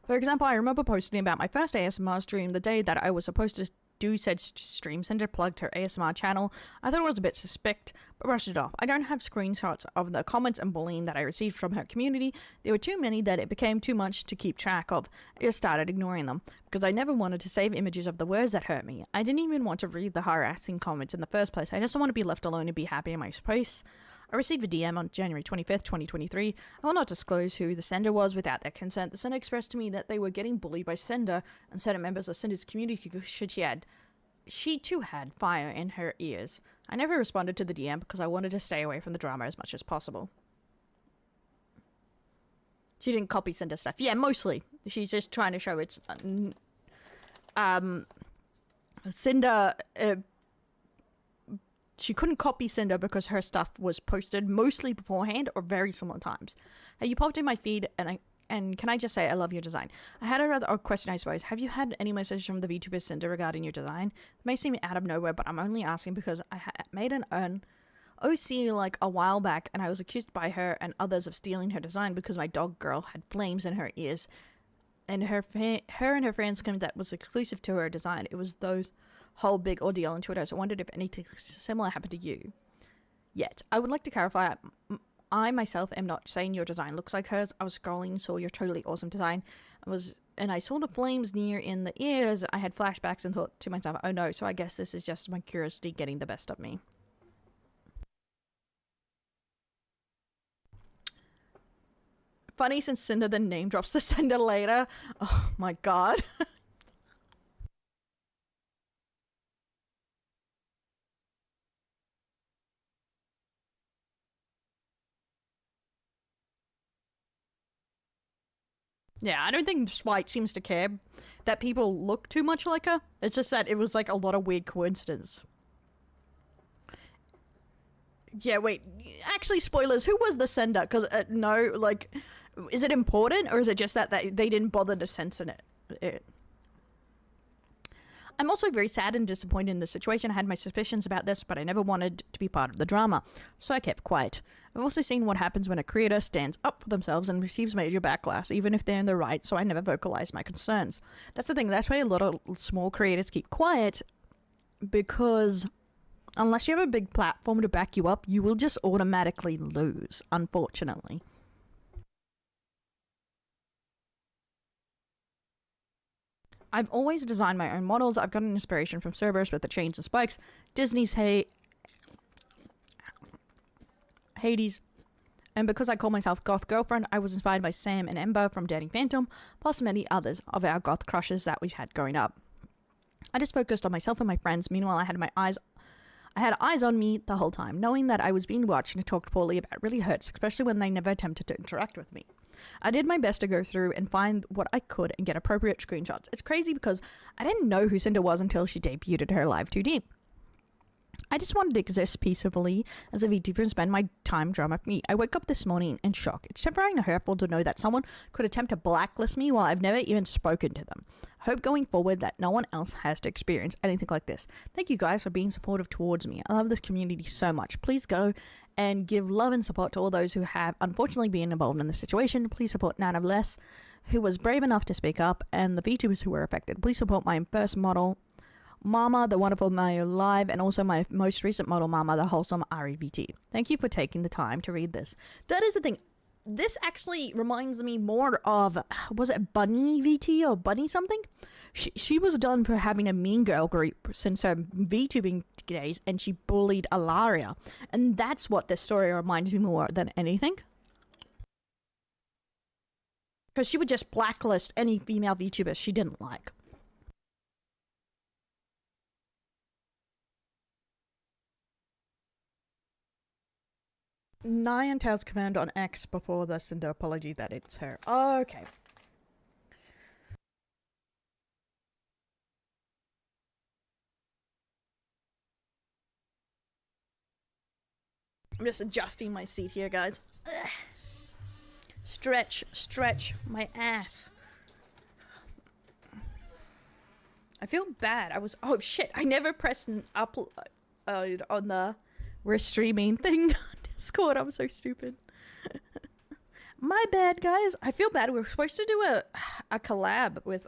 For example, I remember posting about my first ASMR stream the day that I was supposed to do said stream. Cinder plugged her ASMR channel. I thought it was a bit suspect, but brushed it off. I don't have screenshots of the comments and bullying that I received from her community. There were too many that it became too much to keep track of. I just started ignoring them, because I never wanted to save images of the words that hurt me. I didn't even want to read the harassing comments in the first place. I just want to be left alone and be happy in my space. I received a DM on January 25th, 2023. I will not disclose who the sender was without their consent. The sender expressed to me that they were getting bullied by Cinder and certain members of Cinder's community she too had fire in her ears. I never responded to the DM because I wanted to stay away from the drama as much as possible. She didn't copy Cinder stuff. Yeah, mostly. She's just trying to show it's... Cinder... she couldn't copy Cinder because her stuff was posted mostly beforehand or very similar times. You popped in my feed and can I just say I love your design. I had a rather odd question, I suppose. Have you had any messages from the VTuber Cinder regarding your design? It may seem out of nowhere, but I'm only asking because I made an OC like a while back and I was accused by her and others of stealing her design because my dog girl had flames in her ears. And her and her friends claimed that was exclusive to her design. It was those whole big ordeal on Twitter, so I wondered if anything similar happened to you. Yet, I would like to clarify, I myself am not saying your design looks like hers. I was scrolling, saw your totally awesome design, and I saw the flames near in the ears. I had flashbacks and thought to myself, oh no, so I guess this is just my curiosity getting the best of me. Funny since Cinder then name drops the sender later. Oh my god. Yeah, I don't think White seems to care that people look too much like her. It's just that it was like a lot of weird coincidence. Yeah, wait. Actually, spoilers. Who was the sender? Because, no, like, is it important? Or is it just that they didn't bother to censor it? I'm also very sad and disappointed in the situation. I had my suspicions about this, but I never wanted to be part of the drama, so I kept quiet. I've also seen what happens when a creator stands up for themselves and receives major backlash, even if they're in the right, so I never vocalized my concerns. That's the thing, that's why a lot of small creators keep quiet, because unless you have a big platform to back you up, you will just automatically lose, unfortunately. I've always designed my own models. I've gotten inspiration from Cerberus with the chains and spikes, Disney's Hades, and because I call myself Goth Girlfriend, I was inspired by Sam and Ember from Dating Phantom, plus many others of our goth crushes that we've had growing up. I just focused on myself and my friends. Meanwhile, I had eyes on me the whole time, knowing that I was being watched and talked poorly about really hurts, especially when they never attempted to interact with me. I did my best to go through and find what I could and get appropriate screenshots. It's crazy because I didn't know who Cinder was until she debuted her live 2D. I just wanted to exist peacefully as a VTuber and spend my time drama-free. I woke up this morning in shock. It's temporarily hurtful to know that someone could attempt to blacklist me while I've never even spoken to them. I hope going forward that no one else has to experience anything like this. Thank you guys for being supportive towards me. I love this community so much. Please go and give love and support to all those who have unfortunately been involved in this situation. Please support Nana Bless, who was brave enough to speak up, and the VTubers who were affected. Please support my first model, Mama, the wonderful Mayo Live, and also my most recent model, Mama, the wholesome REVT. Thank you for taking the time to read this. That is the thing. This actually reminds me more of, was it Bunny VT or Bunny something? She was done for having a mean girl group since her VTubing days, and she bullied Alaria. And that's what this story reminds me more than anything. Because she would just blacklist any female VTuber she didn't like. Niantic's command on X before the Cinder apology that it's her. Okay. I'm just adjusting my seat here, guys. Ugh. Stretch my ass. I feel bad. Oh shit, I never pressed an upload on the we're streaming thing on Discord. I'm so stupid. My bad, guys. I feel bad. We were supposed to do a collab with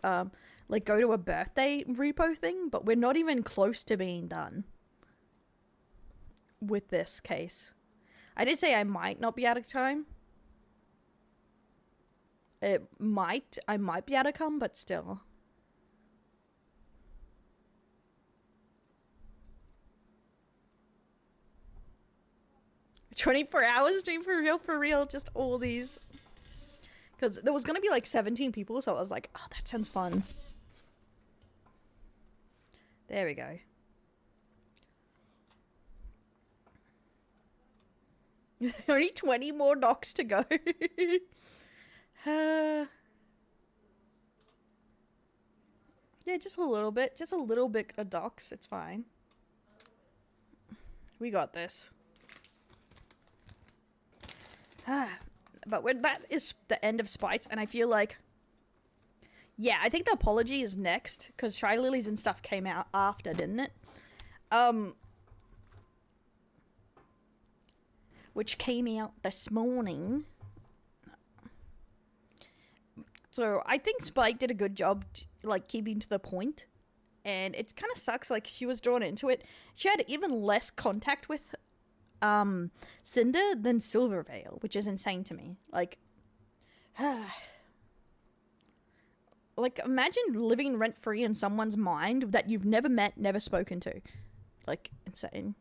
like go to a birthday repo thing, but we're not even close to being done with this case. I did say I might not be out of time. I might be able to come, but still. 24 hours stream for real, just all these. Because there was going to be like 17 people, so I was like, oh, that sounds fun. There we go. Only 20 more knocks to go. Yeah, just a little bit. Just a little bit of docs. It's fine. We got this. But that is the end of Spites, and I feel like... Yeah, I think the apology is next, because Shy Lilies and stuff came out after, didn't it? Which came out this morning. So, I think Spike did a good job, like, keeping to the point. And it kind of sucks, like, she was drawn into it. She had even less contact with Cinder than Silvervale, which is insane to me. Like, like, imagine living rent-free in someone's mind that you've never met, never spoken to. Like, insane.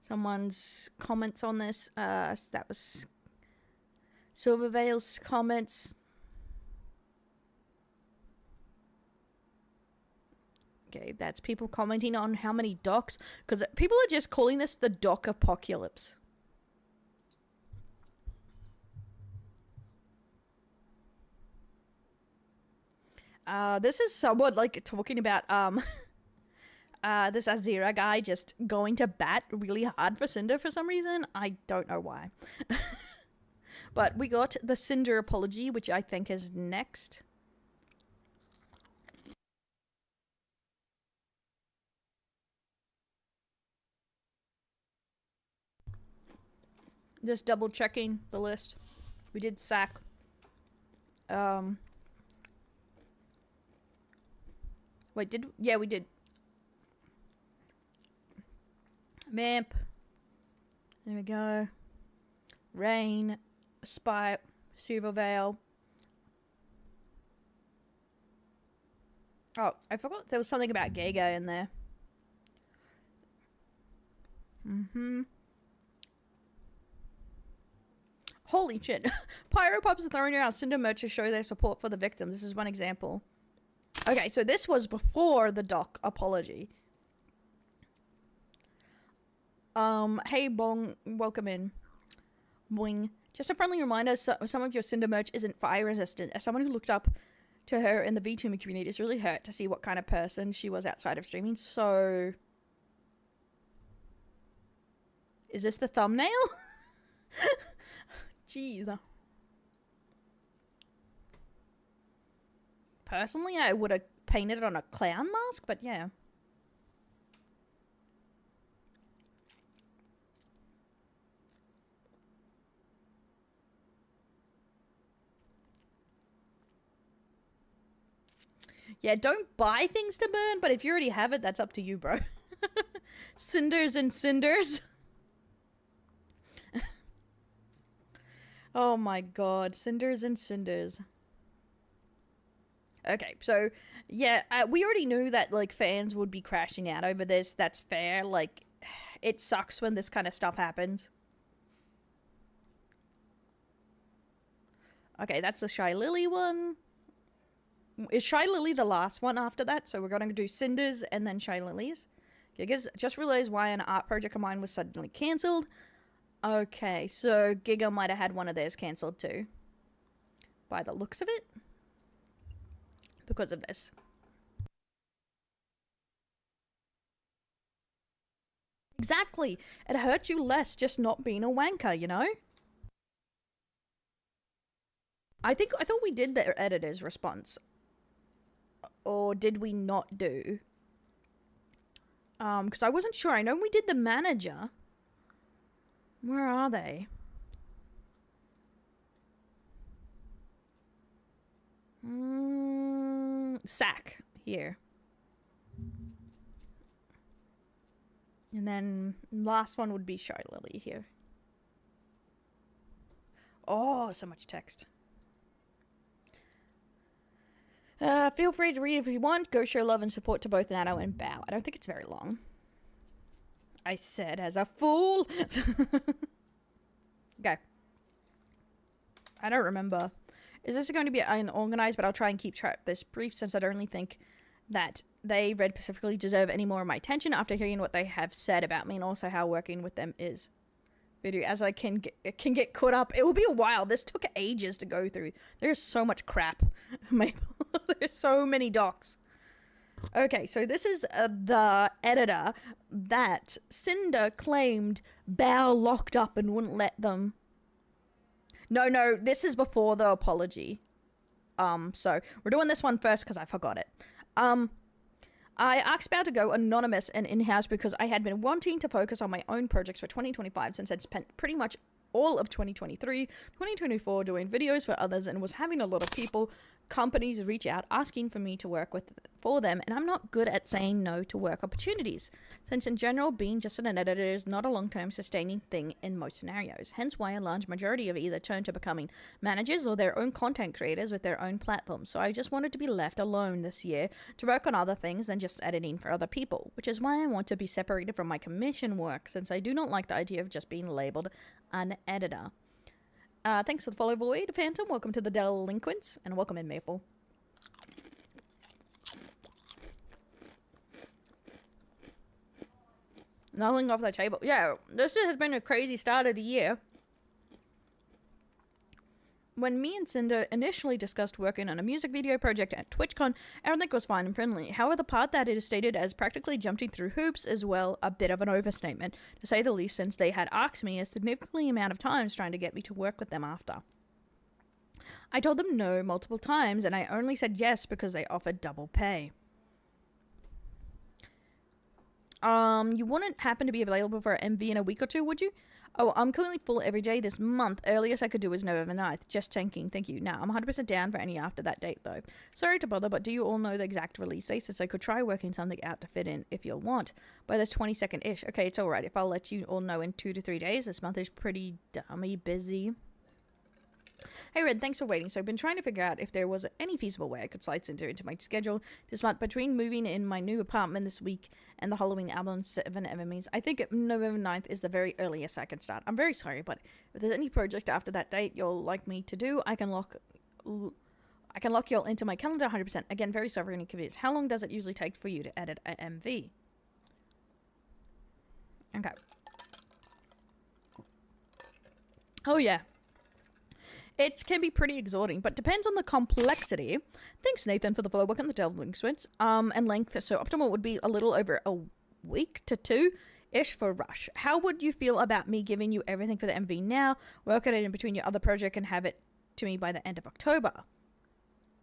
Someone's comments on this, that was Silvervale's comments. Okay, that's people commenting on how many docs, because people are just calling this the doc apocalypse. This is somewhat like talking about this Azira guy just going to bat really hard for Cinder for some reason. I don't know why. But we got the Cinder apology, which I think is next. Just double checking the list. We did sack. Wait, yeah, we did. Mamp. There we go. Rain. Spite. Silvervale. Oh, I forgot there was something about Gaga in there. Holy shit. Pyropops are throwing around Cinder merch to show their support for the victims. This is one example. Okay, so this was before the doc apology. Hey Bong, welcome in. Boing. Just a friendly reminder, some of your Cinder merch isn't fire resistant. As someone who looked up to her in the VTuber community, it's really hurt to see what kind of person she was outside of streaming. So... is this the thumbnail? Jeez. Personally, I would have painted it on a clown mask, but yeah. Yeah, don't buy things to burn, but if you already have it, that's up to you, bro. Cinders and cinders. Oh my god, cinders and cinders. Okay, so, yeah, we already knew that, like, fans would be crashing out over this. That's fair. Like, it sucks when this kind of stuff happens. Okay, that's the Shy Lily one. Is Shy Lily the last one after that? So we're going to do Cinders and then Shy Lilies. Gigas just realized why an art project of mine was suddenly cancelled. Okay, so Giga might have had one of theirs cancelled too. By the looks of it. Because of this. Exactly. It hurts you less just not being a wanker, you know? I thought we did the editor's response. Or did we not do? Because I wasn't sure. I know we did the manager. Where are they? Sack here. And then last one would be Shy Lily here. Oh, so much text. Feel free to read if you want. Go show love and support to both Nano and Bao. I don't think it's very long. I said as a fool. Okay. I don't remember. Is this going to be unorganized? But I'll try and keep track of this brief since I don't really think that they read specifically deserve any more of my attention after hearing what they have said about me and also how working with them is. Video as I can get caught up. It will be a while. This took ages to go through. There's so much crap, Maple. There's so many docs. Okay, so this is the editor that Cinder claimed Bao locked up and wouldn't let them. No, this is before the apology. So we're doing this one first because I forgot it. I asked Bao to go anonymous and in-house because I had been wanting to focus on my own projects for 2025 since I'd spent pretty much all of 2023, 2024 doing videos for others and was having a lot of people, companies reach out asking for me to work for them, and I'm not good at saying no to work opportunities, since in general being just an editor is not a long-term sustaining thing in most scenarios, hence why a large majority of either turn to becoming managers or their own content creators with their own platforms. So I just wanted to be left alone this year to work on other things than just editing for other people, which is why I want to be separated from my commission work, since I do not like the idea of just being labeled an editor. Thanks for the follow, Void Phantom. Welcome to the Delinquents, and welcome in, Maple. Nothing off the table. Yeah, this has been a crazy start of the year. When me and Cinder initially discussed working on a music video project at TwitchCon, everything was fine and friendly. However, the part that it is stated as practically jumping through hoops is, well, a bit of an overstatement, to say the least, since they had asked me a significant amount of times trying to get me to work with them after. I told them no multiple times, and I only said yes because they offered double pay. You wouldn't happen to be available for an MV in a week or two, would you? Oh, I'm currently full every day this month. Earliest I could do is November 9th. Just thinking. Thank you. Now, I'm 100% down for any after that date, though. Sorry to bother, but do you all know the exact release date? Since I could try working something out to fit in if you'll want. By this 22nd-ish. Okay, it's alright. If I'll let you all know in 2 to 3 days. This month is pretty dummy busy. Hey Red, thanks for waiting. So I've been trying to figure out if there was any feasible way I could slide Cinder into my schedule this month between moving in my new apartment this week and the Halloween album 7 enemies. I think November 9th is the very earliest I can start. I'm very sorry, but if there's any project after that date you'll like me to do, I can lock y'all into my calendar 100%. Again, very sorry for any inconvenience. How long does it usually take for you to edit an MV? Okay. Oh yeah. It can be pretty exhausting, but depends on the complexity. Thanks, Nathan, for the follow work on the Delinquents. And length, so optimal would be a little over a week to 2-ish for Rush. How would you feel about me giving you everything for the MV now, work it in between your other project, and have it to me by the end of October?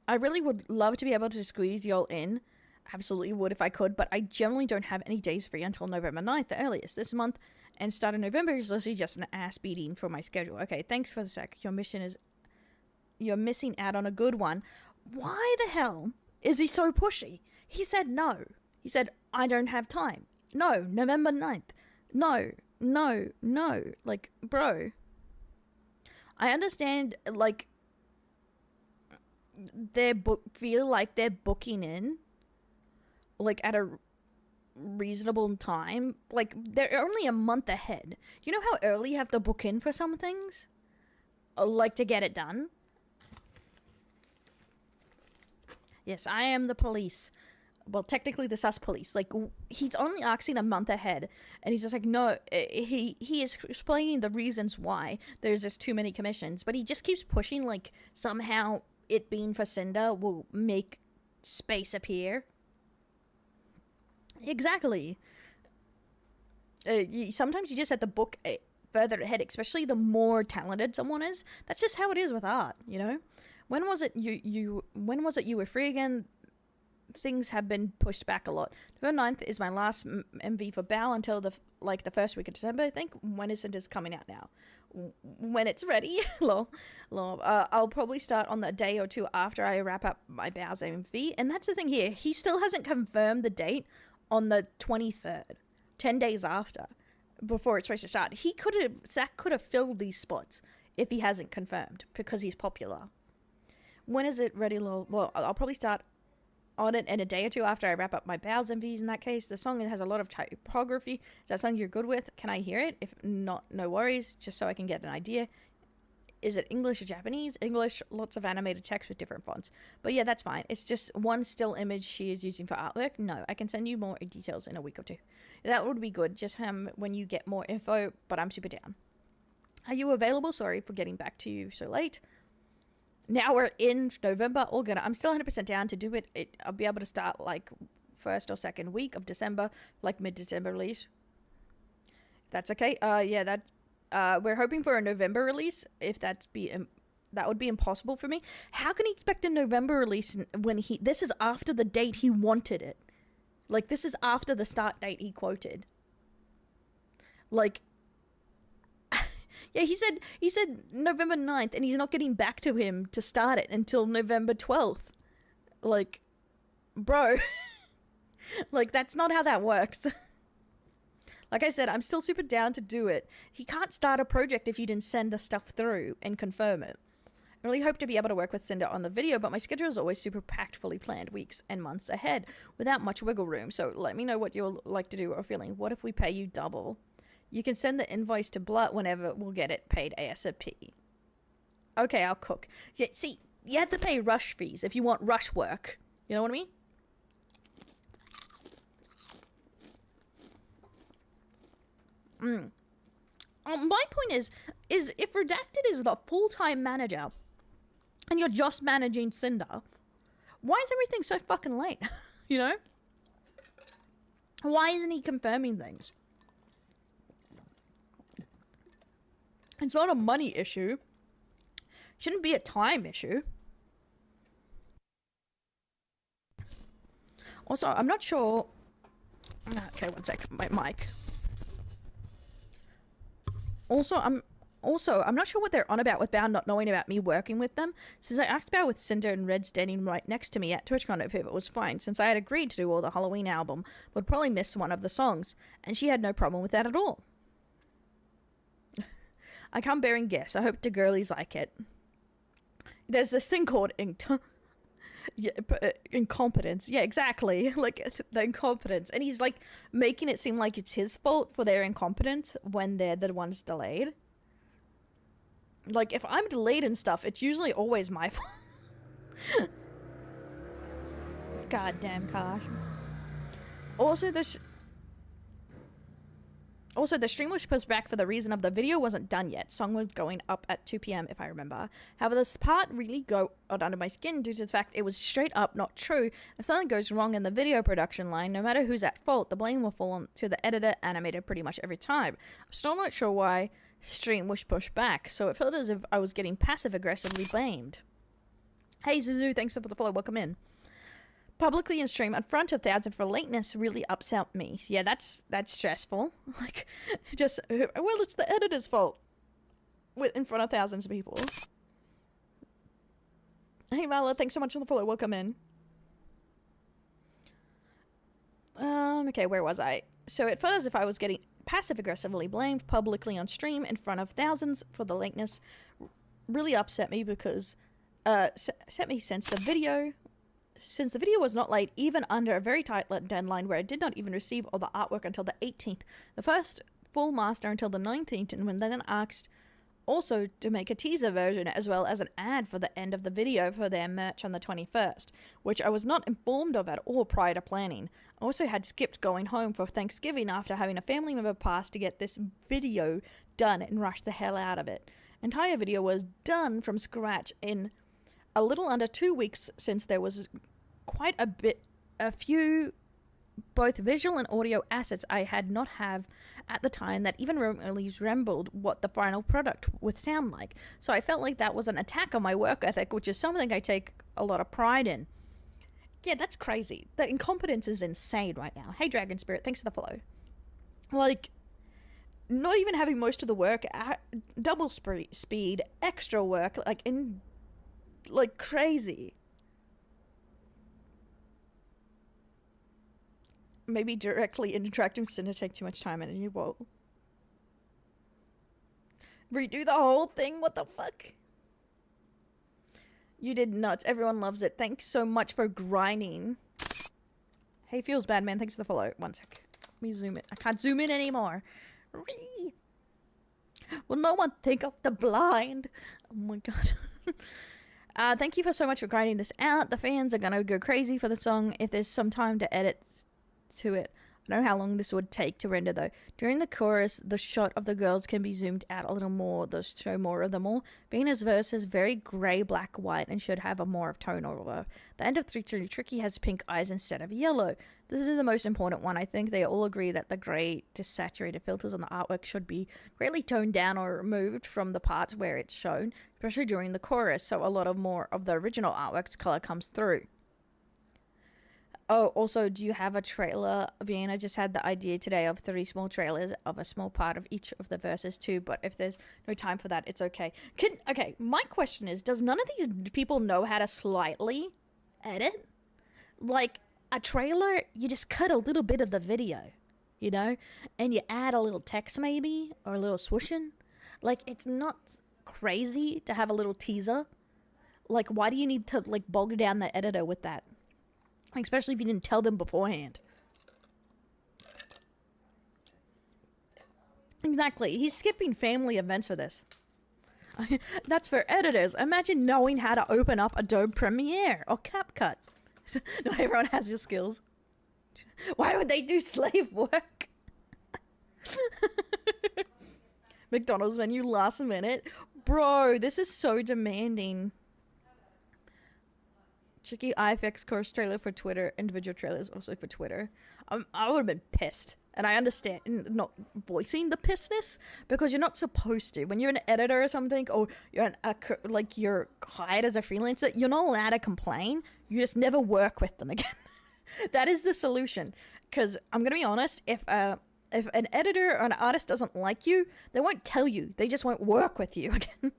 I really would love to be able to squeeze y'all in. Absolutely would if I could, but I generally don't have any days free until November 9th, the earliest this month, and start of November is literally just an ass beating for my schedule. Okay, thanks for the sec. You're missing out on a good one. Why the hell is he so pushy? He said no. He said, I don't have time. No, November 9th. No. Like, bro. I understand, like, feel like they're booking in, like, at a reasonable time. Like, they're only a month ahead. You know how early you have to book in for some things? Like, to get it done? Yes, I am the police. Well, technically the sus police. Like, he's only asking a month ahead, and he's just like, no, he is explaining the reasons why there's just too many commissions, but he just keeps pushing, like, somehow it being for Cinder will make space appear. Exactly. Sometimes you just have to book further ahead, especially the more talented someone is. That's just how it is with art, you know? When was it you were free again? Things have been pushed back a lot. November 9th is my last MV for Bow until the first week of December, I think. When is Cinders coming out now? When it's ready. Lol. I'll probably start on the day or two after I wrap up my Bow's MV. And that's the thing here. He still hasn't confirmed the date on the 23rd. 10 days after. Before it's supposed to start. Zach could have filled these spots if he hasn't confirmed. Because he's popular. When is it ready, lol? Well, I'll probably start on it in a day or two after I wrap up my Bow's MVs in that case. The song has a lot of typography. Is that something you're good with? Can I hear it? If not, no worries, just so I can get an idea. Is it English or Japanese? English, lots of animated text with different fonts. But yeah, that's fine. It's just one still image she is using for artwork. No, I can send you more details in a week or two. That would be good, just when you get more info, but I'm super down. Are you available? Sorry for getting back to you so late. Now we're in November, all good. I'm still 100% down to do it. I'll be able to start like first or second week of December, like mid-December release. That's okay. Yeah, we're hoping for a November release. If that would be impossible for me. How can he expect a November release when this is after the date he wanted it? Like, this is after the start date he quoted. Like, yeah, he said November 9th, and he's not getting back to him to start it until November 12th. Like, bro. Like, that's not how that works. Like I said, I'm still super down to do it. He can't start a project if you didn't send the stuff through and confirm it. I really hope to be able to work with Cinder on the video, but my schedule is always super packed, fully planned, weeks and months ahead, without much wiggle room. So let me know what you'll like to do or feeling. What if we pay you double? You can send the invoice to Blut whenever we'll get it paid ASAP. Okay, I'll cook. Yeah, see, you have to pay rush fees if you want rush work. You know what I mean? My point is if Redacted is the full-time manager and you're just managing Cinder, why is everything so fucking late? You know? Why isn't he confirming things? It's not a money issue. Shouldn't be a time issue. Also, I'm not sure... Okay, one sec. My mic. Also, I'm not sure what they're on about with Bound not knowing about me working with them. Since I asked about with Cinder and Red standing right next to me at TwitchCon, if it was fine, since I had agreed to do all the Halloween album, would probably miss one of the songs, and she had no problem with that at all. I can't bear and guess. I hope the girlies like it. There's this thing called incompetence. Yeah, exactly. Like, the incompetence. And he's, like, making it seem like it's his fault for their incompetence when they're the ones delayed. Like, if I'm delayed and stuff, it's usually always my fault. Goddamn car. Also, the stream was pushed back for the reason of the video wasn't done yet. Song was going up at 2 p.m. if I remember. However, this part really got under my skin due to the fact it was straight up not true. If something goes wrong in the video production line, no matter who's at fault, the blame will fall on to the editor animator pretty much every time. I'm still not sure why stream was pushed back, so it felt as if I was getting passive-aggressively blamed. Hey Zuzu, thanks for the follow, welcome in. Publicly in stream in front of thousands for lateness really upset me. Yeah, that's stressful. Like, just, well, it's the editor's fault. In front of thousands of people. Hey Vala, thanks so much for the follow, welcome in. Okay, where was I? So it felt as if I was getting passive-aggressively blamed publicly on stream in front of thousands for the lateness. Really upset me because, since the video was not late, even under a very tight deadline where I did not even receive all the artwork until the 18th, the first full master until the 19th, and when then asked also to make a teaser version as well as an ad for the end of the video for their merch on the 21st, which I was not informed of at all prior to planning. I also had skipped going home for Thanksgiving after having a family member pass to get this video done and rushed the hell out of it. Entire video was done from scratch in a little under 2 weeks, since there was quite a few both visual and audio assets I had not have at the time that even remotely resembled what the final product would sound like. So I felt like that was an attack on my work ethic, which is something I take a lot of pride in. Yeah, that's crazy. The incompetence is insane right now. Hey, Dragon Spirit, thanks for the follow. Like, not even having most of the work, double speed, extra work, like crazy. Maybe directly interacting with Cinder take too much time and you won't. Redo the whole thing? What the fuck? You did nuts. Everyone loves it. Thanks so much for grinding. Hey, feels bad, man. Thanks for the follow. One sec. Let me zoom it. I can't zoom in anymore. Ree. Will no one think of the blind? Oh my god. Thank you for so much for grinding this out. The fans are gonna go crazy for the song if there's some time to edit to it. I don't know how long this would take to render though. During the chorus, the shot of the girls can be zoomed out a little more, to show more of them all. Venus' verse is very grey, black, white, and should have a more of tone over. The end of 3 Tricky has pink eyes instead of yellow. This is the most important one. I think they all agree that the grey, desaturated filters on the artwork should be greatly toned down or removed from the parts where it's shown, especially during the chorus, so a lot of more of the original artwork's colour comes through. Oh, also, do you have a trailer? Vienna just had the idea today of 3 small trailers of a small part of each of the verses too, but if there's no time for that, it's okay. Okay, my question is, does none of these people know how to slightly edit? Like, a trailer, you just cut a little bit of the video, you know? And you add a little text maybe, or a little swooshing. Like, it's not crazy to have a little teaser. Like, why do you need to, like, bog down the editor with that? Especially if you didn't tell them beforehand. Exactly. He's skipping family events for this. That's for editors. Imagine knowing how to open up Adobe Premiere or CapCut. Not everyone has your skills. Why would they do slave work? McDonald's menu last minute. Bro, this is so demanding. Tricky iFX course trailer for Twitter, individual trailers also for Twitter. I would have been pissed. And I understand not voicing the pissedness because you're not supposed to. When you're an editor or something, or you're you're hired as a freelancer, you're not allowed to complain. You just never work with them again. That is the solution. Because I'm gonna be honest, if an editor or an artist doesn't like you, they won't tell you. They just won't work with you again.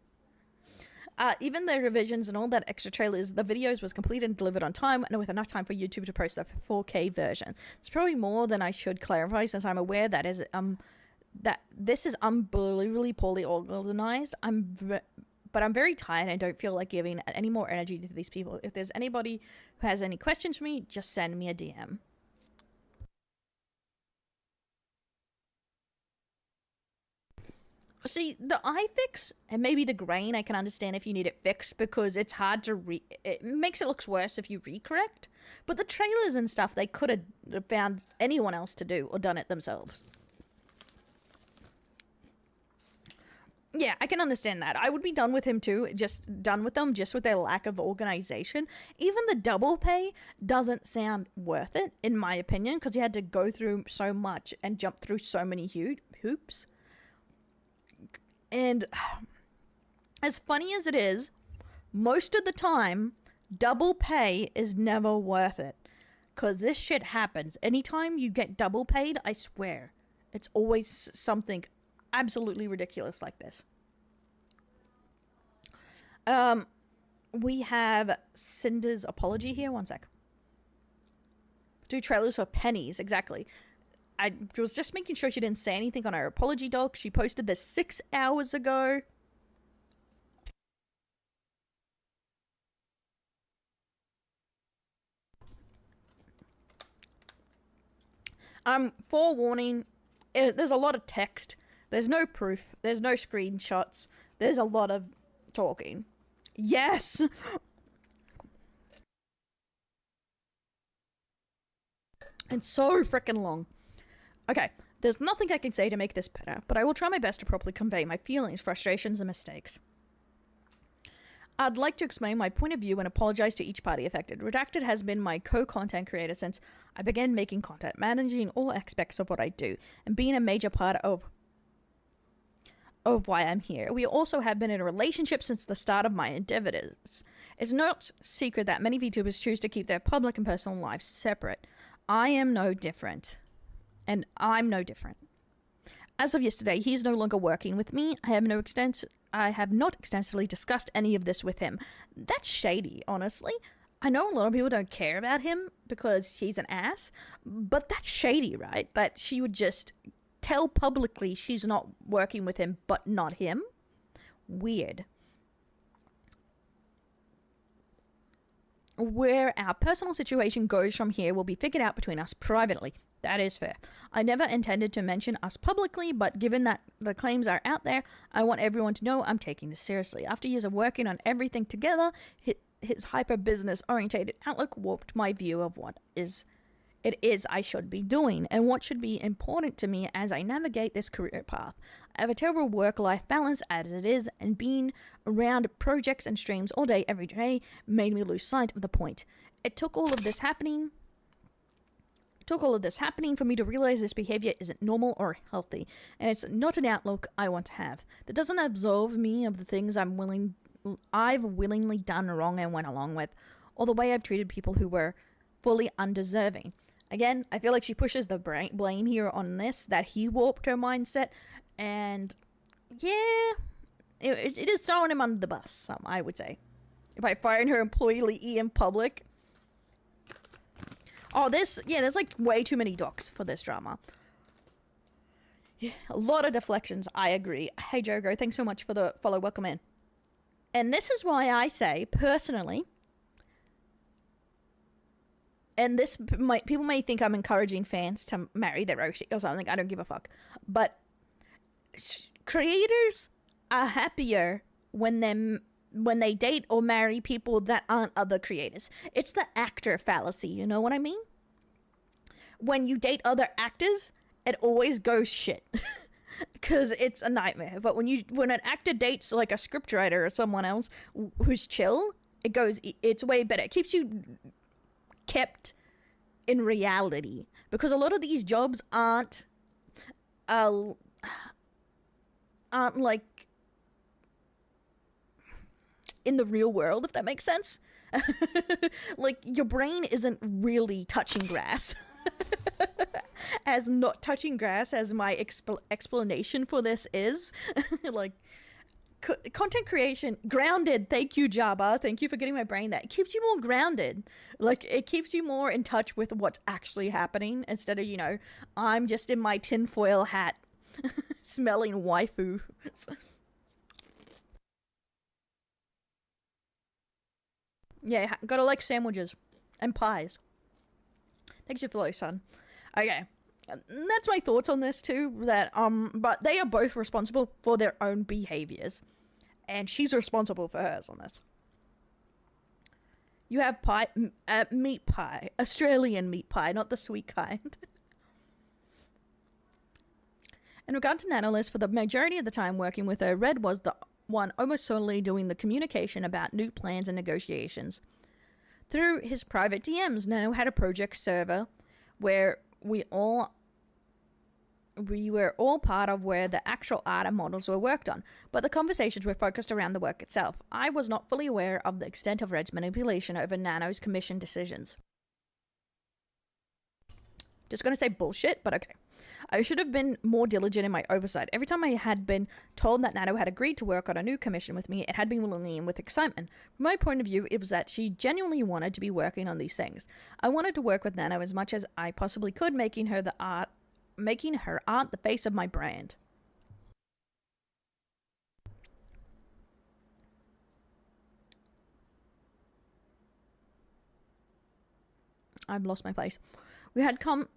Even the revisions and all that extra trailers, the videos was completed and delivered on time and with enough time for YouTube to post the 4K version. It's probably more than I should clarify since I'm aware that that this is unbelievably poorly organized. But I'm very tired and don't feel like giving any more energy to these people. If there's anybody who has any questions for me, just send me a DM. See, the iFix and maybe the grain, I can understand if you need it fixed because it's hard to it makes it look worse if you recorrect. But the trailers and stuff, they could have found anyone else to do or done it themselves. Yeah, I can understand that. I would be done with him too, just done with them, just with their lack of organization. Even the double pay doesn't sound worth it, in my opinion, because you had to go through so much and jump through so many hoops. And as funny as it is, most of the time, double pay is never worth it. Because this shit happens. Anytime you get double paid, I swear, it's always something absolutely ridiculous like this. We have Cinder's apology here. One sec. Do trailers for pennies, exactly. I was just making sure she didn't say anything on her apology doc. She posted this 6 hours ago. Forewarning, there's a lot of text. There's no proof. There's no screenshots. There's a lot of talking. Yes! It's so freaking long. Okay, there's nothing I can say to make this better, but I will try my best to properly convey my feelings, frustrations, and mistakes. I'd like to explain my point of view and apologize to each party affected. Redacted has been my co-content creator since I began making content, managing all aspects of what I do, and being a major part of why I'm here. We also have been in a relationship since the start of my endeavors. It's not secret that many VTubers choose to keep their public and personal lives separate. I am no different. And I'm no different. As of yesterday, he's no longer working with me. I have not extensively discussed any of this with him. That's shady, honestly. I know a lot of people don't care about him because he's an ass, but that's shady, right? That she would just tell publicly she's not working with him, but not him. Weird. Where our personal situation goes from here will be figured out between us privately. That is fair. I never intended to mention us publicly, but given that the claims are out there, I want everyone to know I'm taking this seriously. After years of working on everything together, his hyper-business orientated outlook warped my view of what it is I should be doing and what should be important to me as I navigate this career path. I have a terrible work-life balance as it is, and being around projects and streams all day, every day, made me lose sight of the point. It took all of this happening for me to realize this behavior isn't normal or healthy, and it's not an outlook I want to have. That doesn't absolve me of the things I've willingly done wrong and went along with, or the way I've treated people who were fully undeserving. Again, I feel like she pushes the blame here on this, that he warped her mindset, and yeah, it is throwing him under the bus, I would say. By firing her employee in public. Oh, there's like way too many docs for this drama. Yeah, a lot of deflections, I agree. Hey Jogo, thanks so much for the follow, welcome in. And this is why I say, personally, and this people may think I'm encouraging fans to marry their Roshi or something. I don't give a fuck. But creators are happier when they date or marry people that aren't other creators. It's the actor fallacy, you know what I mean? When you date other actors, it always goes shit. Because it's a nightmare. But when an actor dates like a scriptwriter or someone else who's chill, it's way better. It keeps you kept in reality, because a lot of these jobs aren't like in the real world, if that makes sense. Like, your brain isn't really touching grass. As not touching grass as my explanation for this is. Like, content creation, grounded. Thank you, Jabba. Thank you for getting my brain that. It keeps you more grounded. Like, it keeps you more in touch with what's actually happening instead of, I'm just in my tinfoil hat smelling waifu. Yeah, gotta like sandwiches and pies. Thanks for the follow, son. Okay. That's my thoughts on this too, that but they are both responsible for their own behaviors, and she's responsible for hers on this. You have pie, meat pie, Australian meat pie, not the sweet kind. In regard to Nanolist, for the majority of the time working with her, Red was the one almost solely doing the communication about new plans and negotiations. Through his private DMs, Nano had a project server where we were all part of, where the actual art and models were worked on, but the conversations were focused around the work itself. I was not fully aware of the extent of Red's manipulation over Nano's commission decisions. Just gonna say bullshit, but okay. I should have been more diligent in my oversight. Every time I had been told that Nano had agreed to work on a new commission with me, it had been willingly and with excitement. From my point of view, it was that she genuinely wanted to be working on these things. I wanted to work with Nano as much as I possibly could, making her art the face of my brand. I've lost my place. We had come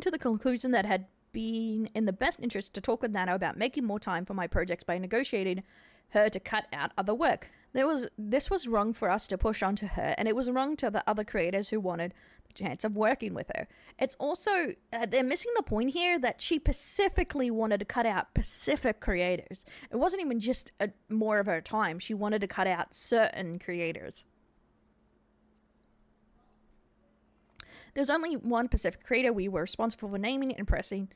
to the conclusion that it had been in the best interest to talk with Nano about making more time for my projects by negotiating her to cut out other work. This was wrong for us to push onto her, and it was wrong to the other creators who wanted the chance of working with her. It's also, they're missing the point here that she specifically wanted to cut out Pacific creators. It wasn't even just more of her time. She wanted to cut out certain creators. There's only one Pacific creator we were responsible for naming and pressing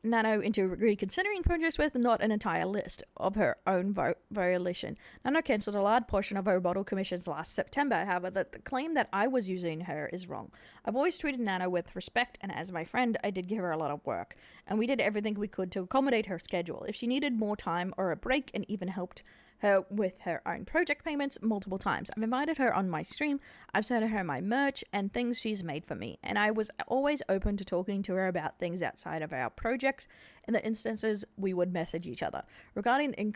Nano into reconsidering projects with, not an entire list of her own volition. Nano cancelled a large portion of her model commissions last September. However, the claim that I was using her is wrong. I've always treated Nano with respect, and as my friend, I did give her a lot of work, and we did everything we could to accommodate her schedule. If she needed more time or a break, and even helped her with her own project payments multiple times. I've invited her on my stream, I've sent her my merch and things she's made for me, and I was always open to talking to her about things outside of our projects. In the instances we would message each other. Regarding the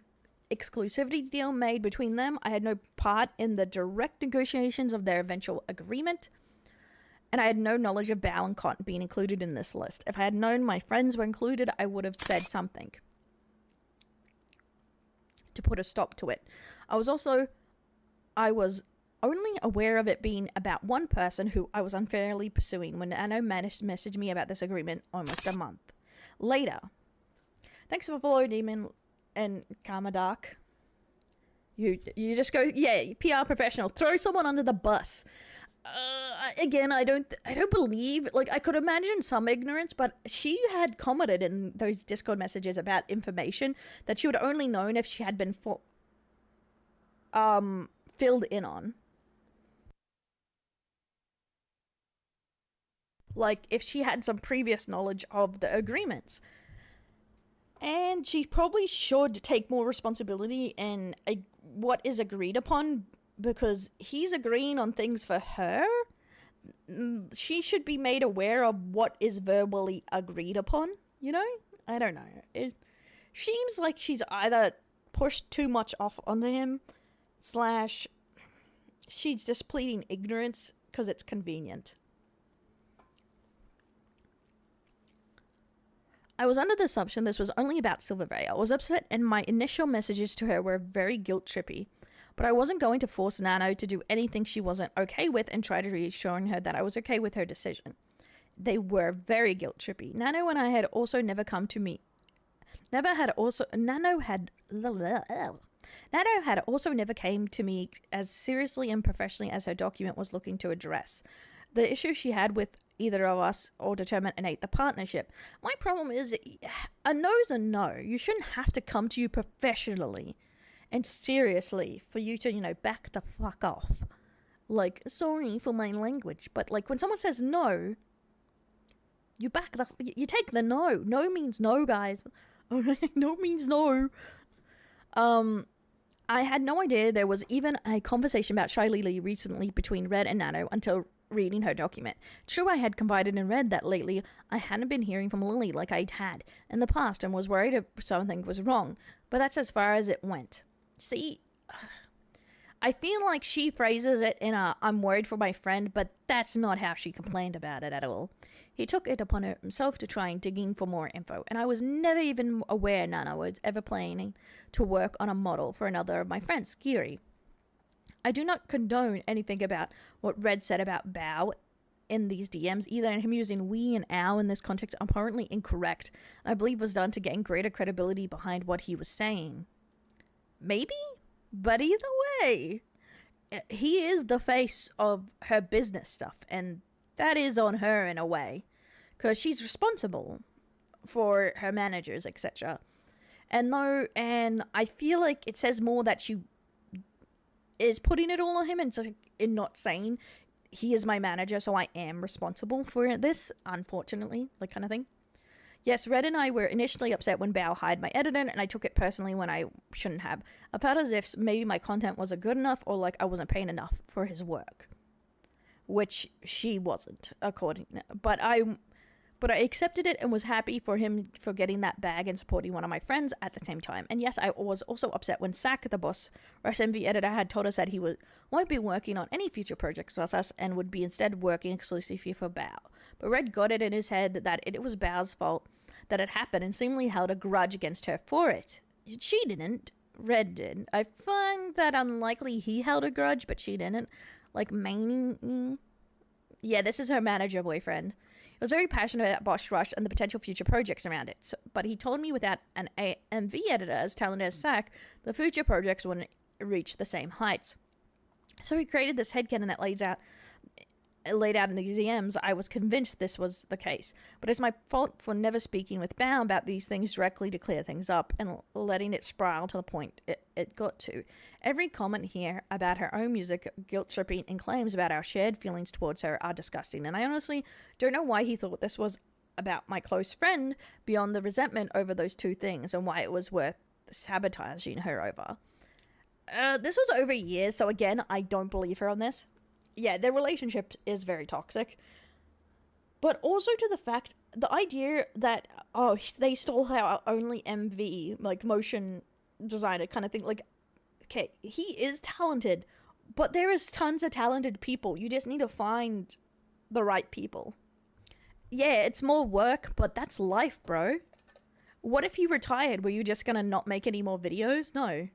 exclusivity deal made between them, I had no part in the direct negotiations of their eventual agreement, and I had no knowledge of Bao and Cotton being included in this list. If I had known my friends were included, I would have said something to put a stop to it. I was only aware of it being about one person who I was unfairly pursuing when Nano messaged me about this agreement almost a month later. Thanks for following Demon and Karma Dark. You just go, yeah, PR professional, throw someone under the bus. Again, I don't believe, like, I could imagine some ignorance, but she had commented in those Discord messages about information that she would only known if she had been filled in on. Like, if she had some previous knowledge of the agreements. And she probably should take more responsibility in what is agreed upon, because he's agreeing on things for her. She should be made aware of what is verbally agreed upon, you know? I don't know. It seems like she's either pushed too much off onto him, / she's just pleading ignorance because it's convenient. I was under the assumption this was only about Silverveil. I was upset, and my initial messages to her were very guilt-trippy. But I wasn't going to force Nano to do anything she wasn't okay with and try to reassuring her that I was okay with her decision. They were very guilt-trippy. Nano and I had also never come to me. Nano had also never came to me as seriously and professionally as her document was looking to address the issue she had with either of us or determine and the partnership. My problem is a no's a no. You shouldn't have to come to you professionally and seriously for you to, you know, back the fuck off. Like, sorry for my language, but like when someone says no, you take the no. No means no, guys. No means no. I had no idea there was even a conversation about Shy Lily recently between Red and Nano until reading her document. True, I had confided in Red that lately I hadn't been hearing from Lily like I'd had in the past and was worried if something was wrong, but that's as far as it went. See, I feel like she phrases it in a I'm worried for my friend, but that's not how she complained about it at all. He took it upon himself to try and digging for more info, and I was never even aware Nano was ever planning to work on a model for another of my friends, Kiri. I do not condone anything about what Red said about Bao in these DMs, either, and him using we and our in this context apparently incorrect, and I believe was done to gain greater credibility behind what he was saying. Maybe? But either way, he is the face of her business stuff, and that is on her in a way, because she's responsible for her managers, etc. And I feel like it says more that she is putting it all on him and not saying he is my manager, so I am responsible for this, unfortunately, like kind of thing. Yes, Red and I were initially upset when Bao hired my editor, and I took it personally when I shouldn't have. I felt as if maybe my content wasn't good enough, or like I wasn't paying enough for his work, which she wasn't, but I accepted it and was happy for him for getting that bag and supporting one of my friends at the same time. And yes, I was also upset when Sack, the boss or SMV editor, had told us that he won't be working on any future projects with us and would be instead working exclusively for Bao. But Red got it in his head that it was Bao's fault that it happened and seemingly held a grudge against her for it. She didn't. Red did. I find that unlikely he held a grudge, but she didn't. Like Manny. Yeah, this is her manager boyfriend. He was very passionate about Bosch Rush and the potential future projects around it. So, but he told me without an AMV editor as talented as Sack, the future projects wouldn't reach the same heights. So he created this headcanon that laid out in the DMs. I was convinced this was the case, but it's my fault for never speaking with Bao about these things directly to clear things up and letting it spiral to the point it got to. Every comment here about her own music, guilt tripping, and claims about our shared feelings towards her are disgusting, and I honestly don't know why he thought this was about my close friend beyond the resentment over those two things and why it was worth sabotaging her over. This was over a year, so again, I don't believe her on this. Yeah, their relationship is very toxic. But also to the fact, the idea that, oh, they stole our only MV, like, motion designer kind of thing. Like, okay, he is talented, but there is tons of talented people. You just need to find the right people. Yeah, it's more work, but that's life, bro. What if you retired? Were you just gonna not make any more videos? No.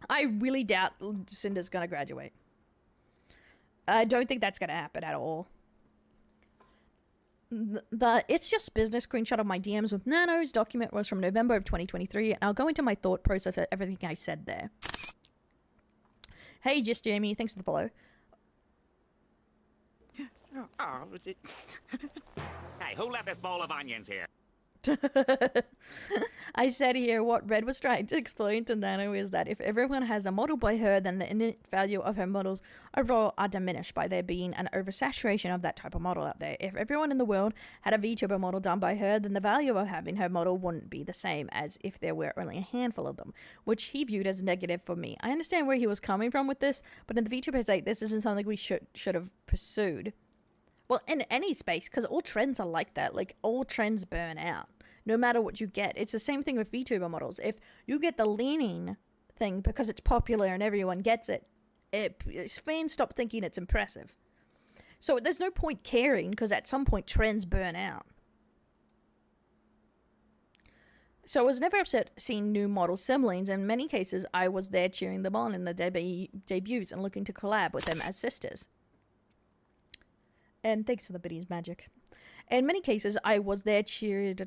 I really doubt Cinder's gonna graduate. I don't think that's gonna happen at all. The It's Just Business screenshot of my DMs with Nano's document was from November of 2023, and I'll go into my thought process of everything I said there. Hey, Just Jamie, thanks for the follow. Hey, who left this bowl of onions here? I said here what Red was trying to explain to Nano is that if everyone has a model by her, then the innate value of her models overall are diminished by there being an oversaturation of that type of model out there. If everyone in the world had a VTuber model done by her, then the value of having her model wouldn't be the same as if there were only a handful of them, which he viewed as negative for me. I understand where he was coming from with this, but in the VTuber state, this isn't something we should have pursued. Well, in any space, because all trends are like that. Like, all trends burn out, no matter what you get. It's the same thing with VTuber models. If you get the leaning thing because it's popular and everyone gets it, fans stop thinking it's impressive. So there's no point caring, because at some point trends burn out. So I was never upset seeing new model siblings. In many cases, I was there cheering them on in the debuts and looking to collab with them as sisters. And thanks for the biddies magic. In many cases, I was there cheering.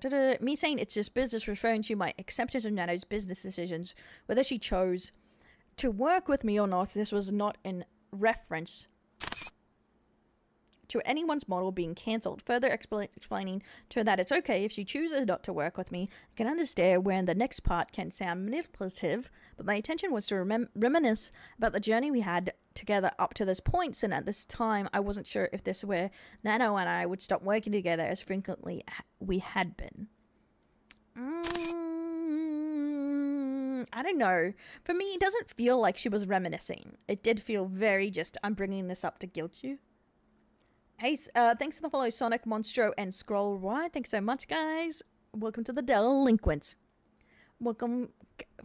Me saying it's just business, referring to my acceptance of Nano's business decisions, whether she chose to work with me or not. This was not in reference to anyone's model being cancelled. Further explaining to her that it's okay if she chooses not to work with me. I can understand where the next part can sound manipulative, but my intention was to reminisce about the journey we had together up to this point, and at this time I wasn't sure if this were Nano and I would stop working together as frequently we had been. I don't know. For me, it doesn't feel like she was reminiscing. It did feel very just, I'm bringing this up to guilt you. Hey, thanks for the follow, Sonic, Monstro, and Scroll Wide. Thanks so much, guys. Welcome to the Delinquents. Welcome,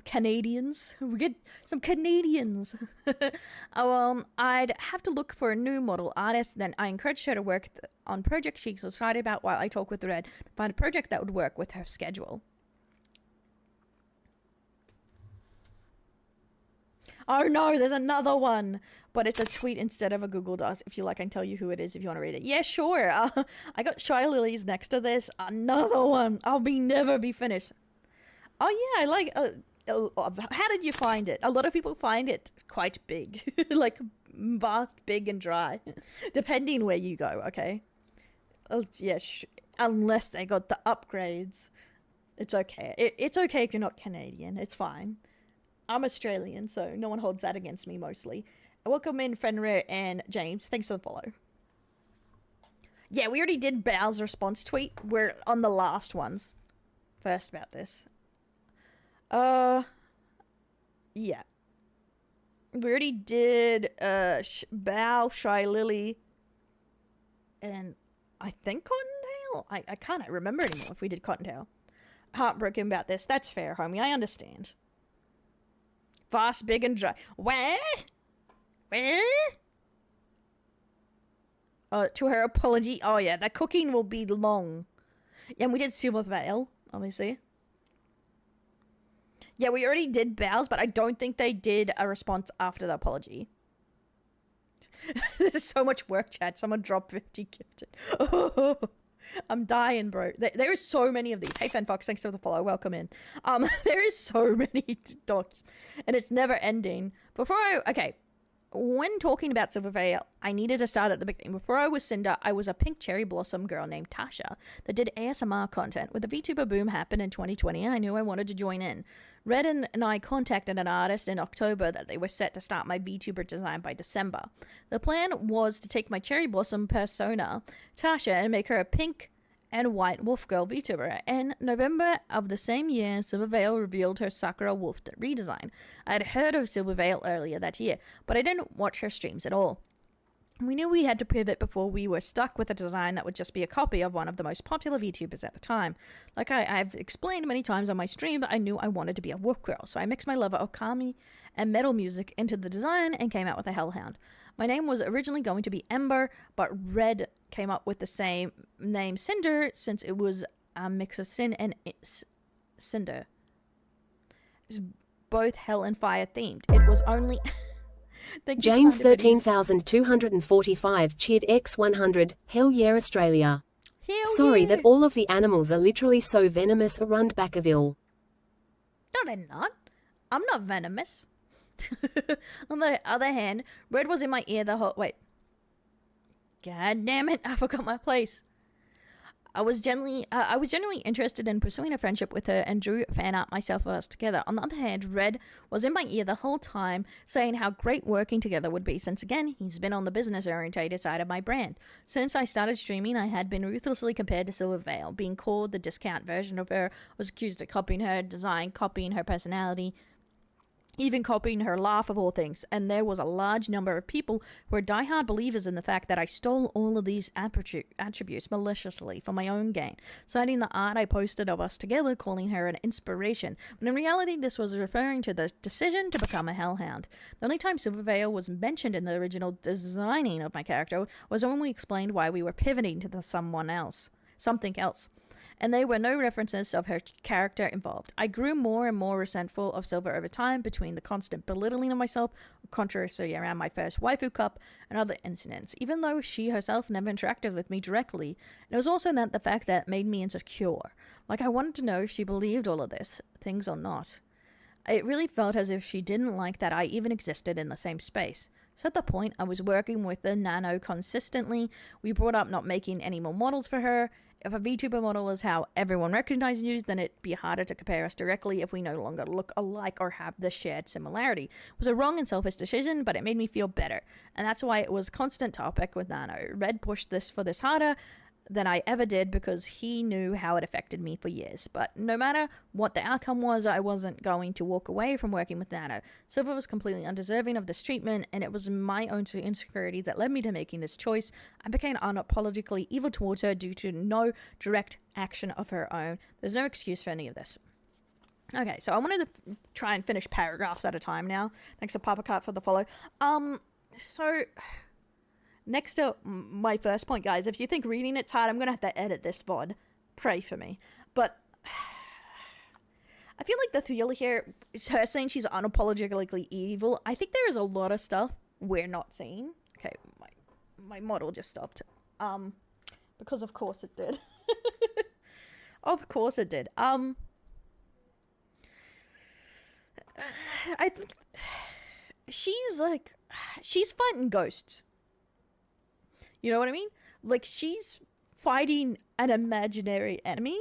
Canadians. We get some Canadians. I'd have to look for a new model artist. Then I encouraged her to work on projects she's excited about while I talk with Red to find a project that would work with her schedule. Oh no, there's another one. But it's a tweet instead of a Google Docs. If you like, I can tell you who it is if you want to read it. Yeah, sure. I got Shy Lilies next to this. Another one. I'll never be finished. Oh yeah, I like... how did you find it? A lot of people find it quite big. Like, vast, big, and dry. Depending where you go, okay? Oh, yeah, unless they got the upgrades. It's okay. It's okay if you're not Canadian. It's fine. I'm Australian, so no one holds that against me mostly. Welcome in, Fenrir and James. Thanks for the follow. Yeah, we already did Bao's response tweet. We're on the last ones. First about this. Yeah. We already did Bao, Shy Lily, and I think Cottontail? I can't remember anymore if we did Cottontail. Heartbroken about this. That's fair, homie. I understand. Fast, big, and dry. Where? To her apology. Oh yeah, that cooking will be long. Yeah, and we did Silver Veil, obviously. Yeah, we already did Bows, but I don't think they did a response after the apology. There's so much work, chat. Someone dropped 50 gifted. Oh, I'm dying, bro. There is so many of these. Hey, Fanfox, thanks for the follow. Welcome in. There is so many docs, and it's never ending. Okay, when talking about Silver Veil, I needed to start at the beginning. Before I was Cinder, I was a pink cherry blossom girl named Tasha that did ASMR content. With the VTuber boom happened in 2020, I knew I wanted to join in. Red and I contacted an artist in October that they were set to start my VTuber design by December. The plan was to take my cherry blossom persona, Tasha, and make her a pink and white wolf girl VTuber. In November of the same year, Silver Veil revealed her Sakura Wolf redesign. I had heard of Silver Veil earlier that year, but I didn't watch her streams at all. We knew we had to pivot before we were stuck with a design that would just be a copy of one of the most popular VTubers at the time. Like I've explained many times on my stream, I knew I wanted to be a wolf girl, so I mixed my love of okami and metal music into the design and came out with a hellhound. My name was originally going to be Ember, but Red came up with the same name Cinder since it was a mix of sin and cinder. It's both hell and fire themed. It was only... James 13,245 cheered X100, hell yeah Australia. Sorry that all of the animals are literally so venomous around Backaville. No, they're not. I'm not venomous. On the other hand, Red was in my ear the whole... Wait. God damn it, I forgot my place. I was genuinely interested in pursuing a friendship with her and drew fan art myself of us together. On the other hand, Red was in my ear the whole time, saying how great working together would be, since again, he's been on the business-orientated side of my brand. Since I started streaming, I had been ruthlessly compared to Silver Veil, being called the discount version of her, was accused of copying her design, copying her personality, even copying her laugh of all things, and there was a large number of people who were diehard believers in the fact that I stole all of these attributes maliciously for my own gain, citing the art I posted of us together, calling her an inspiration, when in reality this was referring to the decision to become a hellhound. The only time Silver Veil was mentioned in the original designing of my character was when we explained why we were pivoting to something else. And there were no references of her character involved. I grew more and more resentful of Silver over time between the constant belittling of myself, controversy around my first waifu cup, and other incidents, even though she herself never interacted with me directly. And it was also the fact that made me insecure. Like I wanted to know if she believed all of this, things or not. It really felt as if she didn't like that I even existed in the same space. So at the point, I was working with the Nano consistently. We brought up not making any more models for her. If a VTuber model is how everyone recognizes you, then it'd be harder to compare us directly if we no longer look alike or have the shared similarity. It was a wrong and selfish decision, but it made me feel better. And that's why it was a constant topic with Nano. Red pushed this harder than I ever did because he knew how it affected me for years. But no matter what the outcome was, I wasn't going to walk away from working with Nano. Silver was completely undeserving of this treatment, and it was my own insecurities that led me to making this choice. I became unapologetically evil towards her due to no direct action of her own. There's no excuse for any of this. Okay, so I wanted to try and finish paragraphs at a time now. Thanks to Papa Cat for the follow. So... Next to my first point, guys, if you think reading it's hard, I'm going to have to edit this VOD. Pray for me. But I feel like the deal here is her saying she's unapologetically evil. I think there is a lot of stuff we're not seeing. Okay, my model just stopped. Because of course it did. Of course it did. I think she's fighting ghosts. You know what I mean? Like, she's fighting an imaginary enemy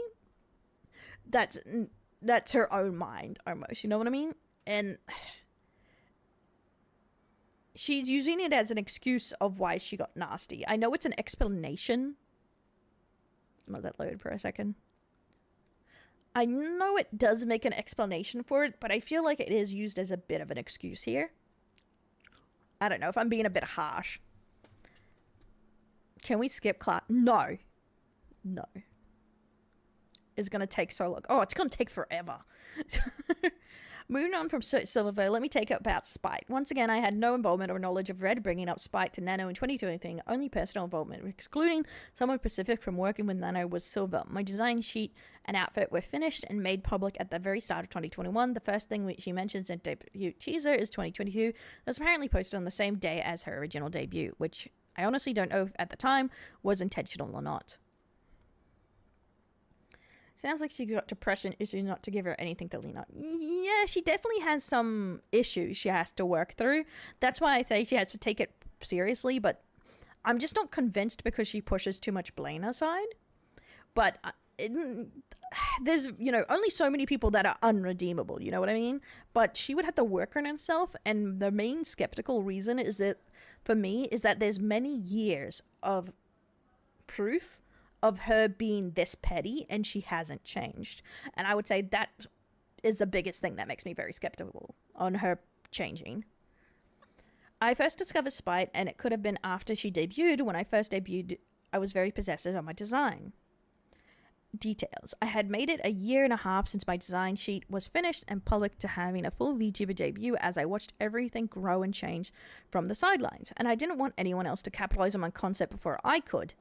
that's her own mind, almost. You know what I mean? And she's using it as an excuse of why she got nasty. I know it's an explanation. Let that load for a second. I know it does make an explanation for it, but I feel like it is used as a bit of an excuse here. I don't know if I'm being a bit harsh. Can we skip class? No. No. It's going to take so long. Oh, it's going to take forever. Moving on from Silverville, let me take up about Spite. Once again, I had no involvement or knowledge of Red bringing up Spite to Nano in 2020, only personal involvement, excluding someone specific from working with Nano was Silver. My design sheet and outfit were finished and made public at the very start of 2021. The first thing she mentions in debut teaser is 2022. That's apparently posted on the same day as her original debut, which I honestly don't know if at the time was intentional or not. Sounds like she got depression issues, not to give her anything to lean on. Yeah, she definitely has some issues she has to work through. That's why I say she has to take it seriously, but I'm just not convinced because she pushes too much blame aside. But there's, you know, only so many people that are unredeemable, you know what I mean? But she would have to work on herself, and the main skeptical reason is that, for me, is that there's many years of proof of her being this petty and she hasn't changed. And I would say that is the biggest thing that makes me very skeptical on her changing. I first discovered Spite, and it could have been after she debuted. When I first debuted, I was very possessive of my design. Details. I had made it a year and a half since my design sheet was finished and public to having a full VTuber debut as I watched everything grow and change from the sidelines. And I didn't want anyone else to capitalize on my concept before I could.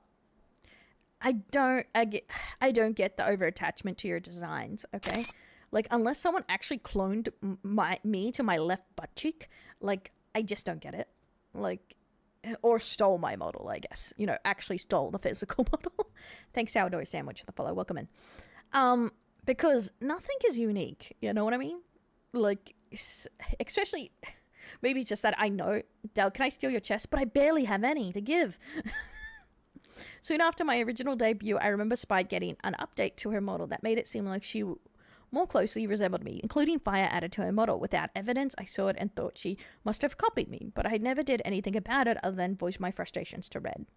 I don't get the over attachment to your designs, okay? Like, unless someone actually cloned me to my left butt cheek, like, I just don't get it. Like, or stole my model, I guess. You know, actually stole the physical model. Thanks, Sourdough Sandwich, for the follow. Welcome in. Because nothing is unique, you know what I mean? Like, especially, maybe it's just that I know, Del, can I steal your chest? But I barely have any to give. Soon after my original debut, I remember Spite getting an update to her model that made it seem like she more closely resembled me, including fire added to her model. Without evidence, I saw it and thought she must have copied me, but I never did anything about it other than voice my frustrations to Red.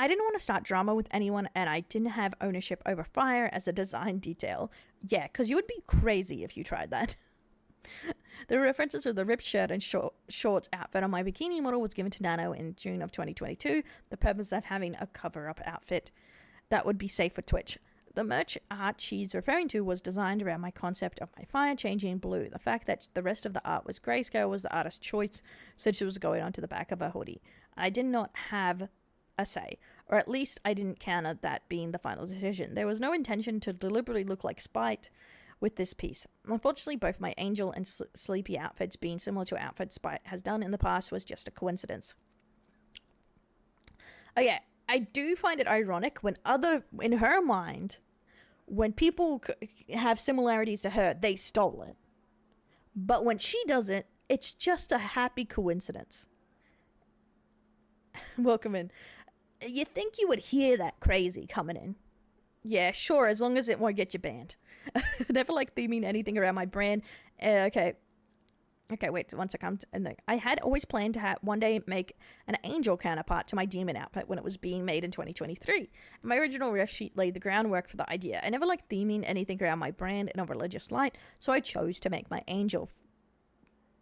I didn't want to start drama with anyone, and I didn't have ownership over fire as a design detail. Yeah, because you would be crazy if you tried that. The references to the ripped shirt and shorts outfit on my bikini model was given to Nano in June of 2022. The purpose of having a cover-up outfit that would be safe for Twitch. The merch art she's referring to was designed around my concept of my fire changing blue. The fact that the rest of the art was grayscale was the artist's choice, since it was going onto the back of a hoodie. I did not have a say, or at least I didn't counter that being the final decision. There was no intention to deliberately look like Spite with this piece. Unfortunately, both my Angel and Sleepy outfits being similar to outfits Spite has done in the past was just a coincidence. Oh yeah, I do find it ironic when in her mind, when people have similarities to her, they stole it. But when she does it, it's just a happy coincidence. Welcome in. You think you would hear that crazy coming in? Yeah, sure, as long as it won't get you banned. Never like theming anything around my brand. Okay, wait, one second. I had always planned to one day make an Angel counterpart to my Demon outfit when it was being made in 2023. My original ref sheet laid the groundwork for the idea. I never liked theming anything around my brand in a religious light, so I chose to make my Angel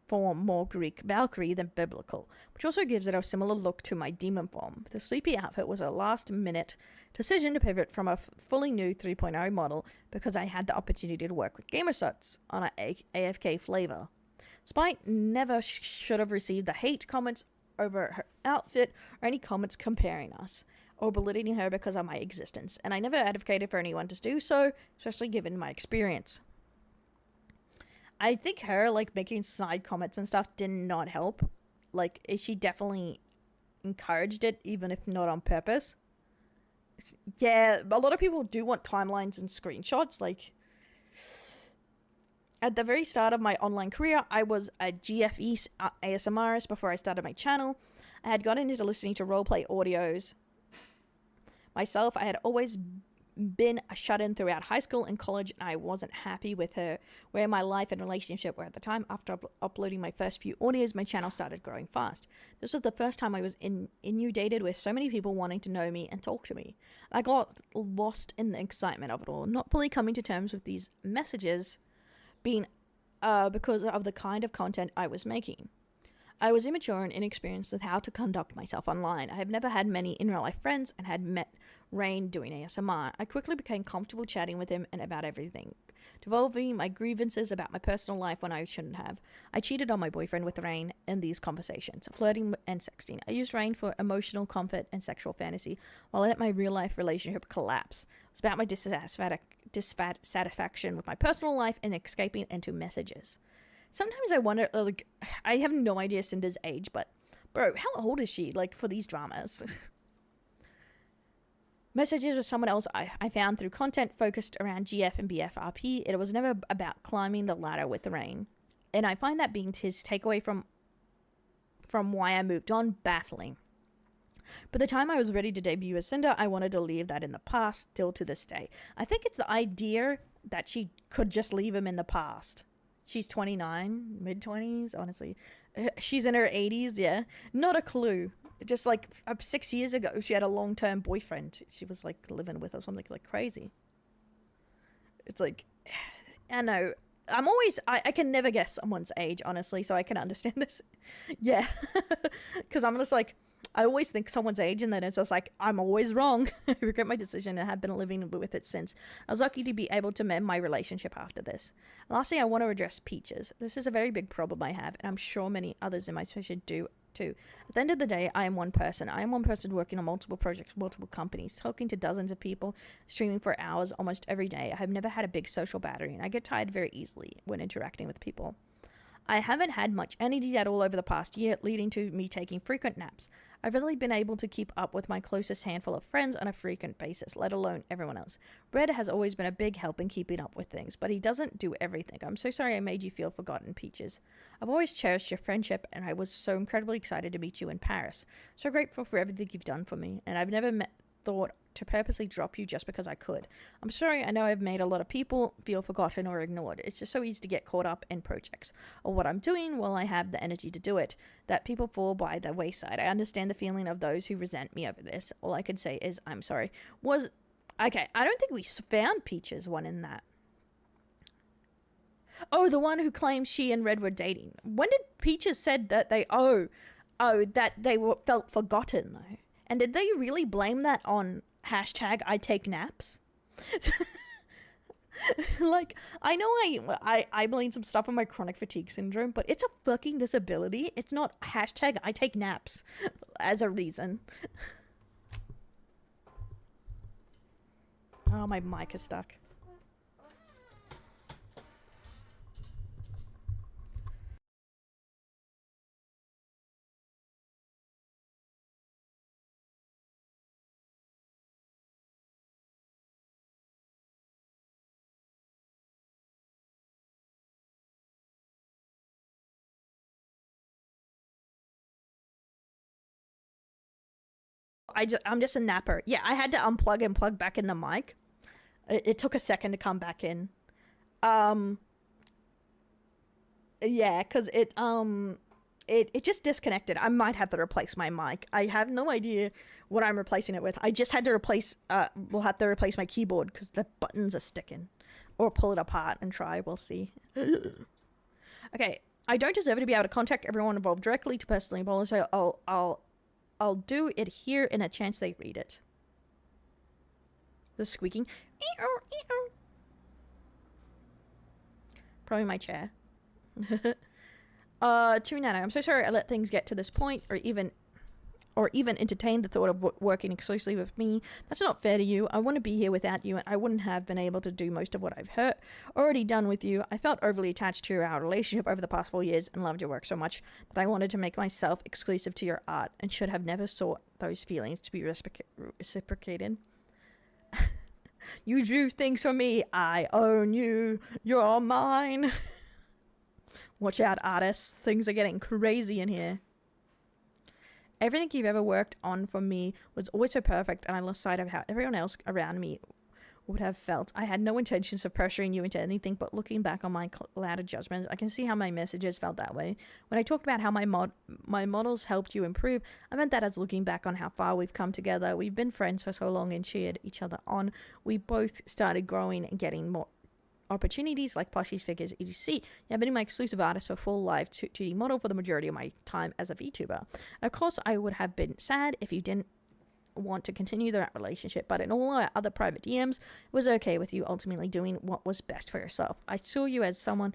form more Greek Valkyrie than biblical, which also gives it a similar look to my demon form. The Sleepy outfit was a last-minute decision to pivot from a fully new 3.0 model because I had the opportunity to work with Gamersuts on an AFK flavor. Spite never should have received the hate comments over her outfit or any comments comparing us or belittling her because of my existence, and I never advocated for anyone to do so, especially given my experience. I think her, like, making side comments and stuff did not help. Like, she definitely encouraged it, even if not on purpose. Yeah, a lot of people do want timelines and screenshots. Like, at the very start of my online career, I was a GFE ASMRist before I started my channel. I had gotten into listening to roleplay audios myself. I had always been a shut-in throughout high school and college, and I wasn't happy with where my life and relationship were at the time. After uploading my first few audios, my channel started growing fast. This was the first time I was inundated with so many people wanting to know me and talk to me. I got lost in the excitement of it all, not fully coming to terms with these messages being because of the kind of content I was making. I was immature and inexperienced with how to conduct myself online. I have never had many in real life friends and had met Rain doing ASMR. I quickly became comfortable chatting with him and about everything, devolving my grievances about my personal life when I shouldn't have. I cheated on my boyfriend with Rain in these conversations, flirting and sexting. I used Rain for emotional comfort and sexual fantasy, while I let my real life relationship collapse. It was about my dissatisfaction with my personal life and escaping into messages. Sometimes I wonder, like, I have no idea Cinder's age, but, bro, how old is she, like, for these dramas? Messages with someone else I found through content focused around GF and BFRP. It was never about climbing the ladder with the Rain. And I find that being his takeaway from why I moved on baffling. By the time I was ready to debut as Cinder, I wanted to leave that in the past, still to this day. I think it's the idea that she could just leave him in the past. She's 29, mid-20s, honestly. She's in her 80s, yeah. Not a clue. Just like 6 years ago, she had a long-term boyfriend. She was like living with or something like crazy. It's like, I know. I can never guess someone's age, honestly, so I can understand this. Yeah. Because I'm just like, I always think someone's age, and then it's just like, I'm always wrong. I regret my decision and have been living with it since. I was lucky to be able to mend my relationship after this. Lastly, I want to address Peaches. This is a very big problem I have, and I'm sure many others in my situation do too. At the end of the day, I am one person. I am one person working on multiple projects, multiple companies, talking to dozens of people, streaming for hours almost every day. I have never had a big social battery, and I get tired very easily when interacting with people. I haven't had much energy at all over the past year, leading to me taking frequent naps. I've really been able to keep up with my closest handful of friends on a frequent basis, let alone everyone else. Brad has always been a big help in keeping up with things, but he doesn't do everything. I'm so sorry I made you feel forgotten, Peaches. I've always cherished your friendship, and I was so incredibly excited to meet you in Paris. So grateful for everything you've done for me, and I've never thought to purposely drop you just because I could. I'm sorry, I know I've made a lot of people feel forgotten or ignored. It's just so easy to get caught up in projects or what I'm doing while I have the energy to do it, that people fall by the wayside. I understand the feeling of those who resent me over this. All I can say is I'm sorry. Okay, I don't think we found Peaches one in that. Oh, the one who claims she and Red were dating. When did Peaches said that they felt forgotten though? And did they really blame that on hashtag I take naps? Like, I know I blame some stuff on my chronic fatigue syndrome, but it's a fucking disability. It's not hashtag I take naps as a reason. Oh, my mic is stuck. I'm just a napper. Yeah, I had to unplug and plug back in the mic. It took a second to come back in. Yeah, because it just disconnected. I might have to replace my mic. I have no idea what I'm replacing it with. I just had to replace we'll have to replace my keyboard because the buttons are sticking. Or pull it apart and try, we'll see. Okay, I don't deserve to be able to contact everyone involved directly to personally apologize, so I'll do it here in a chance they read it. The squeaking. Probably my chair. To Nana, I'm so sorry I let things get to this point, or even entertain the thought of working exclusively with me. That's not fair to you. I want to be here without you, and I wouldn't have been able to do most of what I've already done with you. I felt overly attached to our relationship over the past 4 years and loved your work so much that I wanted to make myself exclusive to your art and should have never sought those feelings to be reciprocated. You do things for me. I own you. You're mine. Watch out, artists. Things are getting crazy in here. Everything you've ever worked on for me was always so perfect, and I lost sight of how everyone else around me would have felt. I had no intentions of pressuring you into anything, but looking back on my clouded judgments, I can see how my messages felt that way. When I talked about how my models helped you improve, I meant that as looking back on how far we've come together. We've been friends for so long and cheered each other on. We both started growing and getting more opportunities like plushies, figures, etc. Yeah, been my exclusive artist for full live 2D model for the majority of my time as a VTuber. Of course, I would have been sad if you didn't want to continue that relationship, but in all our other private DMs, it was okay with you ultimately doing what was best for yourself. I saw you as someone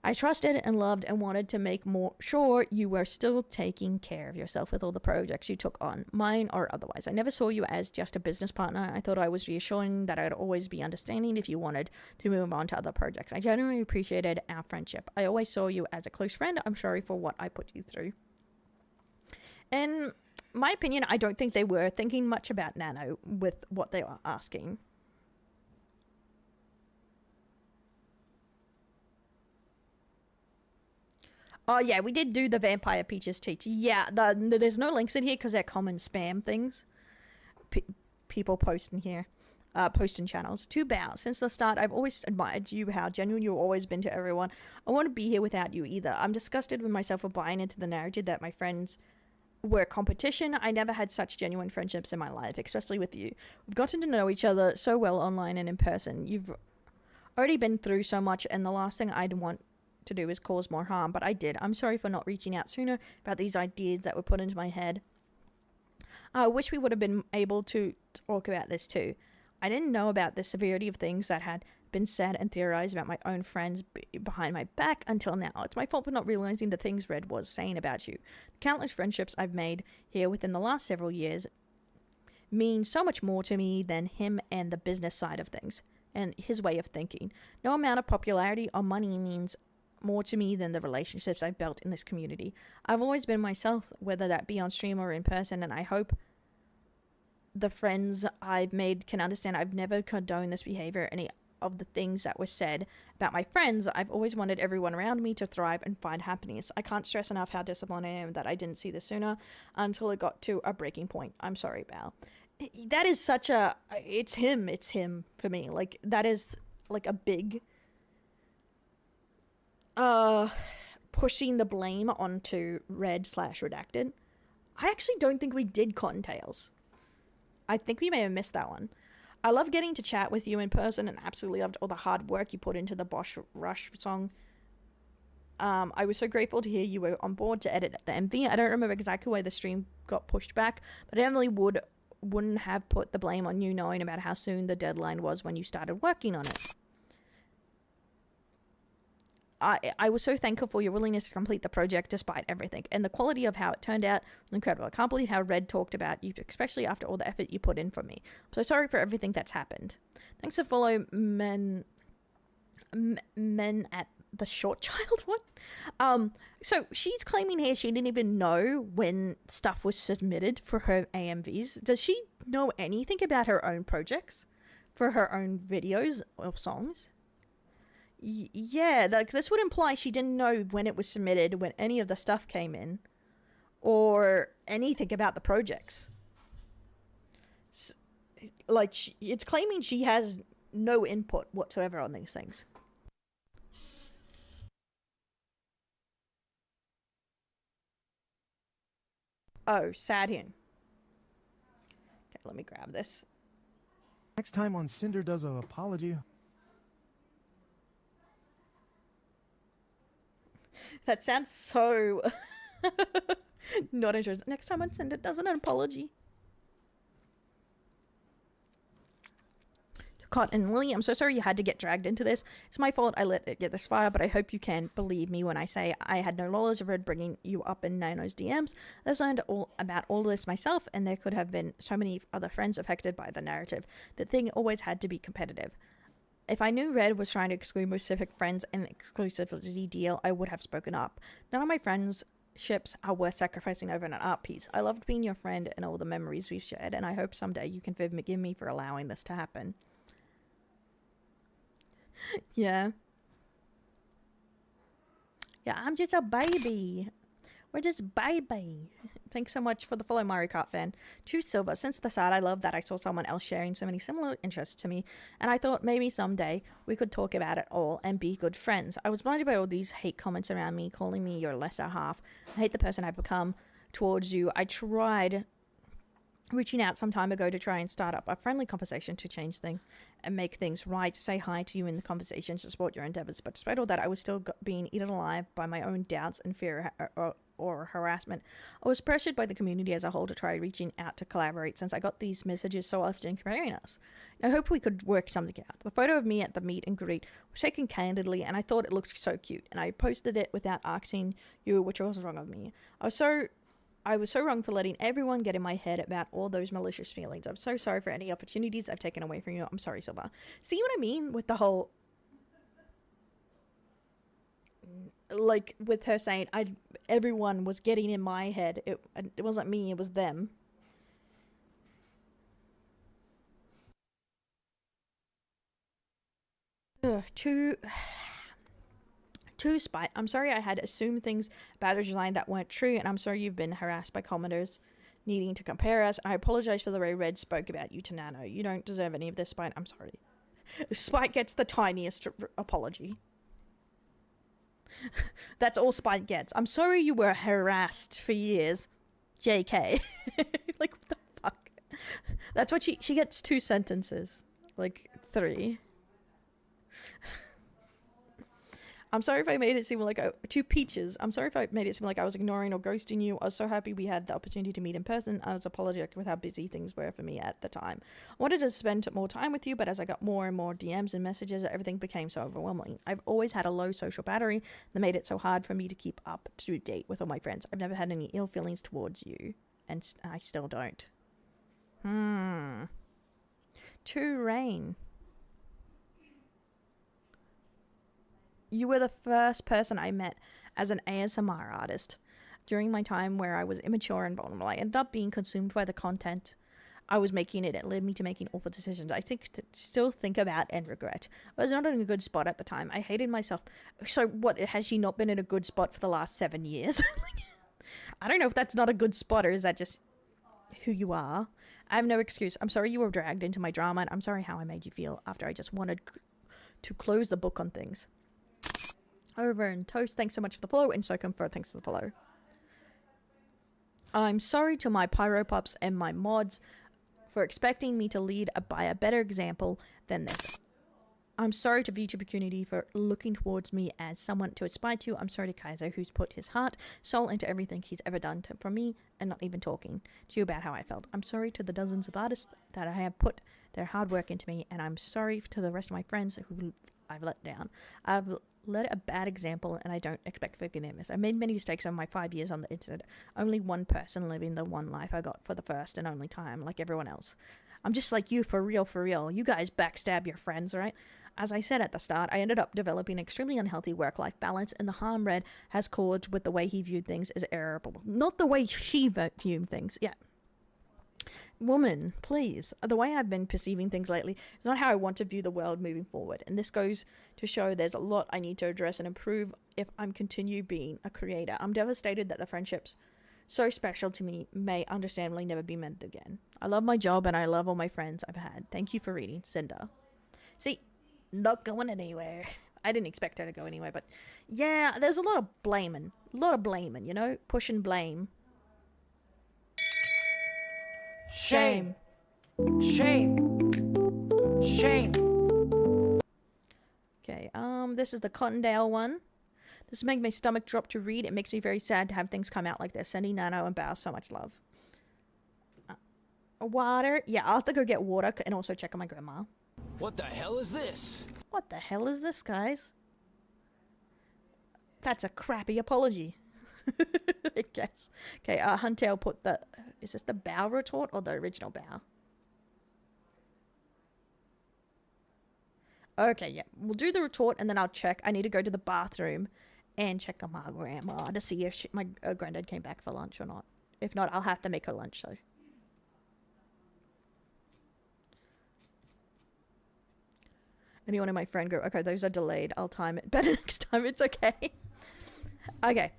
I trusted and loved and wanted to make more sure you were still taking care of yourself with all the projects you took on, mine or otherwise. I never saw you as just a business partner. I thought I was reassuring that I'd always be understanding if you wanted to move on to other projects. I genuinely appreciated our friendship. I always saw you as a close friend. I'm sorry for what I put you through. In my opinion, I don't think they were thinking much about Nano with what they were asking. Oh, yeah, we did do the Vampire Peaches teach. Yeah, there's no links in here because they're common spam things. People posting here. Posting channels. To bow. Since the start, I've always admired you, how genuine you've always been to everyone. I won't be here without you either. I'm disgusted with myself for buying into the narrative that my friends were competition. I never had such genuine friendships in my life, especially with you. We've gotten to know each other so well online and in person. You've already been through so much, and the last thing I'd want to do is cause more harm, but I did. I'm sorry for not reaching out sooner about these ideas that were put into my head. I wish we would have been able to talk about this too. I didn't know about the severity of things that had been said and theorized about my own friends behind my back until now. It's my fault for not realizing the things Red was saying about you. The countless friendships I've made here within the last several years mean so much more to me than him and the business side of things and his way of thinking. No amount of popularity or money means more to me than the relationships I've built in this community. I've always been myself, whether that be on stream or in person, and I hope the friends I've made can understand I've never condoned this behavior. Any of the things that were said about my friends, I've always wanted everyone around me to thrive and find happiness. I can't stress enough how disappointed I am that I didn't see this sooner until it got to a breaking point. I'm sorry, Val. That is such a... It's him for me. Like, that is like a big... pushing the blame onto Red/Redacted. I actually don't think we did Cottontails. I think we may have missed that one. I love getting to chat with you in person and absolutely loved all the hard work you put into the Bosch Rush song. I was so grateful to hear you were on board to edit the MV. I don't remember exactly why the stream got pushed back, but Emily wouldn't have put the blame on you knowing about how soon the deadline was when you started working on it. I was so thankful for your willingness to complete the project despite everything, and the quality of how it turned out was incredible. I can't believe how Red talked about you, especially after all the effort you put in for me. I'm so sorry for everything that's happened. Thanks to follow men at the short child one. So she's claiming here she didn't even know when stuff was submitted for her AMVs. Does she know anything about her own projects for her own videos or songs? Yeah, like this would imply she didn't know when it was submitted, when any of the stuff came in, or anything about the projects. Like, it's claiming she has no input whatsoever on these things. Oh, Sadhin. Okay, let me grab this. Next time on Cinder does an apology. That sounds so not interesting. Next time on Cinder does an apology. Cotton and Lily, I'm so sorry you had to get dragged into this. It's my fault I let it get this far, but I hope you can believe me when I say I had no knowledge of Red bringing you up in Nano's DMs. I learned all about all this myself, and there could have been so many other friends affected by the narrative. The thing always had to be competitive. If I knew Red was trying to exclude specific friends in the exclusivity deal, I would have spoken up. None of my friendships are worth sacrificing over an art piece. I loved being your friend and all the memories we've shared, and I hope someday you can forgive me for allowing this to happen. Yeah. Yeah, I'm just a baby. We're just baby. Thanks so much for the follow, Mario Kart fan. True Silver, since the start, I love that I saw someone else sharing so many similar interests to me, and I thought maybe someday we could talk about it all and be good friends. I was blinded by all these hate comments around me, calling me your lesser half. I hate the person I've become towards you. I tried reaching out some time ago to try and start up a friendly conversation to change things and make things right, say hi to you in the conversation to support your endeavors. But despite all that, I was still being eaten alive by my own doubts and fear or harassment. I was pressured by the community as a whole to try reaching out to collaborate since I got these messages so often comparing us. I hoped we could work something out. The photo of me at the meet and greet was taken candidly, and I thought it looked so cute, and I posted it without asking you which was wrong of me. I was so wrong for letting everyone get in my head about all those malicious feelings. I'm so sorry for any opportunities I've taken away from you. I'm sorry, Silver. See what I mean with the whole... Like, with her saying, everyone was getting in my head. It wasn't me, it was them. Too spite. I'm sorry I had assumed things about her design that weren't true, and I'm sorry you've been harassed by commenters needing to compare us. I apologize for the way Red spoke about you to Nano. You don't deserve any of this, Spite. I'm sorry. Spite gets the tiniest apology. That's all Spite gets. I'm sorry you were harassed for years. JK. Like, what the fuck? That's what she gets 2 sentences. Like, 3. I'm sorry if I made it seem like 2 peaches. I'm sorry if I made it seem like I was ignoring or ghosting you. I was so happy we had the opportunity to meet in person. I was apologetic with how busy things were for me at the time. I wanted to spend more time with you, but as I got more and more DMs and messages, everything became so overwhelming. I've always had a low social battery that made it so hard for me to keep up to date with all my friends. I've never had any ill feelings towards you, and I still don't. To Rain. You were the first person I met as an ASMR artist. During my time where I was immature and vulnerable, I ended up being consumed by the content I was making. It led me to making awful decisions I still think about and regret. I was not in a good spot at the time. I hated myself. So what, has she not been in a good spot for the last 7 years? I don't know if that's not a good spot, or is that just who you are? I have no excuse. I'm sorry you were dragged into my drama, and I'm sorry how I made you feel after I just wanted to close the book on things. Over and Toast, thanks so much for the follow, and Sokum for thanks for the follow. I'm sorry to my Pyropops and my mods for expecting me to lead by a better example than this. I'm sorry to VTuber community for looking towards me as someone to aspire to. I'm sorry to Kaiser, who's put his heart, soul into everything he's ever done for me, and not even talking to you about how I felt. I'm sorry to the dozens of artists that I have put their hard work into me, and I'm sorry to the rest of my friends who I've let down. I've led a bad example, and I don't expect forgiveness. I made many mistakes over my 5 years on the internet. Only one person living the one life I got for the first and only time, like everyone else. I'm just like you, for real, for real. You guys backstab your friends, right? As I said at the start, I ended up developing an extremely unhealthy work-life balance, and the harm Red has caused with the way he viewed things is irreparable. Not the way she viewed things. Yeah. Woman, please. The way I've been perceiving things lately is not how I want to view the world moving forward, and this goes to show there's a lot I need to address and improve if I'm continue being a creator. I'm devastated that the friendships so special to me may understandably never be mended again. I love my job and I love all my friends I've had. Thank you for reading, Cinder. See, not going anywhere. I didn't expect her to go anywhere, but yeah, there's a lot of blaming, you know, pushing blame. Shame. Shame. Shame. Okay, this is the Cottontail one. This makes my stomach drop to read. It makes me very sad to have things come out like this. Sending Nano and Bao so much love. Water? Yeah, I'll have to go get water and also check on my grandma. What the hell is this? What the hell is this, guys? That's a crappy apology. I guess. Okay, Huntail put the... Is this the Bao retort or the original Bao? Okay, yeah. We'll do the retort and then I'll check. I need to go to the bathroom and check on my grandma to see if my granddad came back for lunch or not. If not, I'll have to make her lunch, so... Anyone in my friend group? Okay, those are delayed. I'll time it better next time. It's okay. Okay.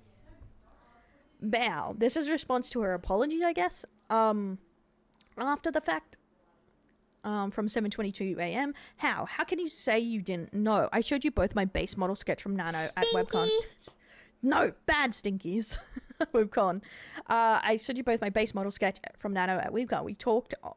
Bao. This is a response to her apology, I guess. After the fact. From 7:22 a.m. How can you say you didn't know? I showed you both my base model sketch from Nano at WebCon. No, bad stinkies. WebCon. I showed you both my base model sketch from Nano at WebCon. We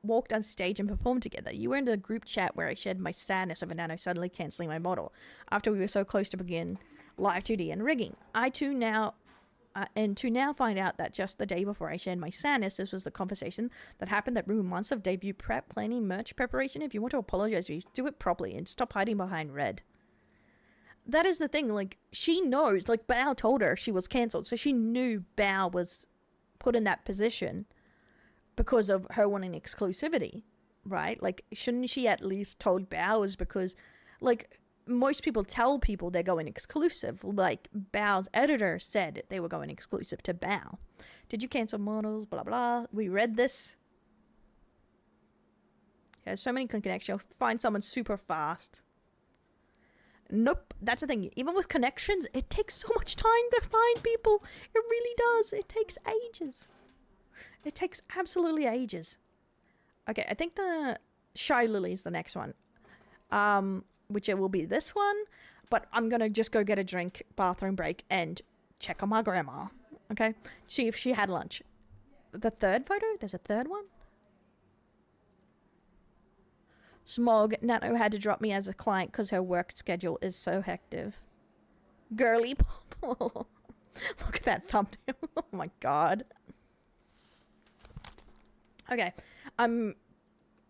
walked on stage and performed together. You were in the group chat where I shared my sadness over Nano suddenly cancelling my model after we were so close to begin live 2D and rigging. To now find out that just the day before I shared my sadness, this was the conversation that happened that ruined months of debut prep, planning, merch preparation. If you want to apologize, you do it properly and stop hiding behind red. That is the thing, like, she knows, like, Bao told her she was cancelled, so she knew Bao was put in that position because of her wanting exclusivity, right? Like, shouldn't she at least told Bao is because, like, most people tell people they're going exclusive. Like, Bao's editor said they were going exclusive to Bao. Did you cancel models? Blah, blah. We read this. Yeah, so many connections. You'll find someone super fast. Nope, that's the thing. Even with connections, it takes so much time to find people. It really does. It takes ages. It takes absolutely ages. Okay, I think the Shy Lily is the next one. Which it will be this one. But I'm going to just go get a drink, bathroom break, and check on my grandma. Okay? See if she had lunch. The third photo? There's a third one? Smog, Nano had to drop me as a client because her work schedule is so hectic. Girly pop. Look at that thumbnail. Oh my god. Okay. I'm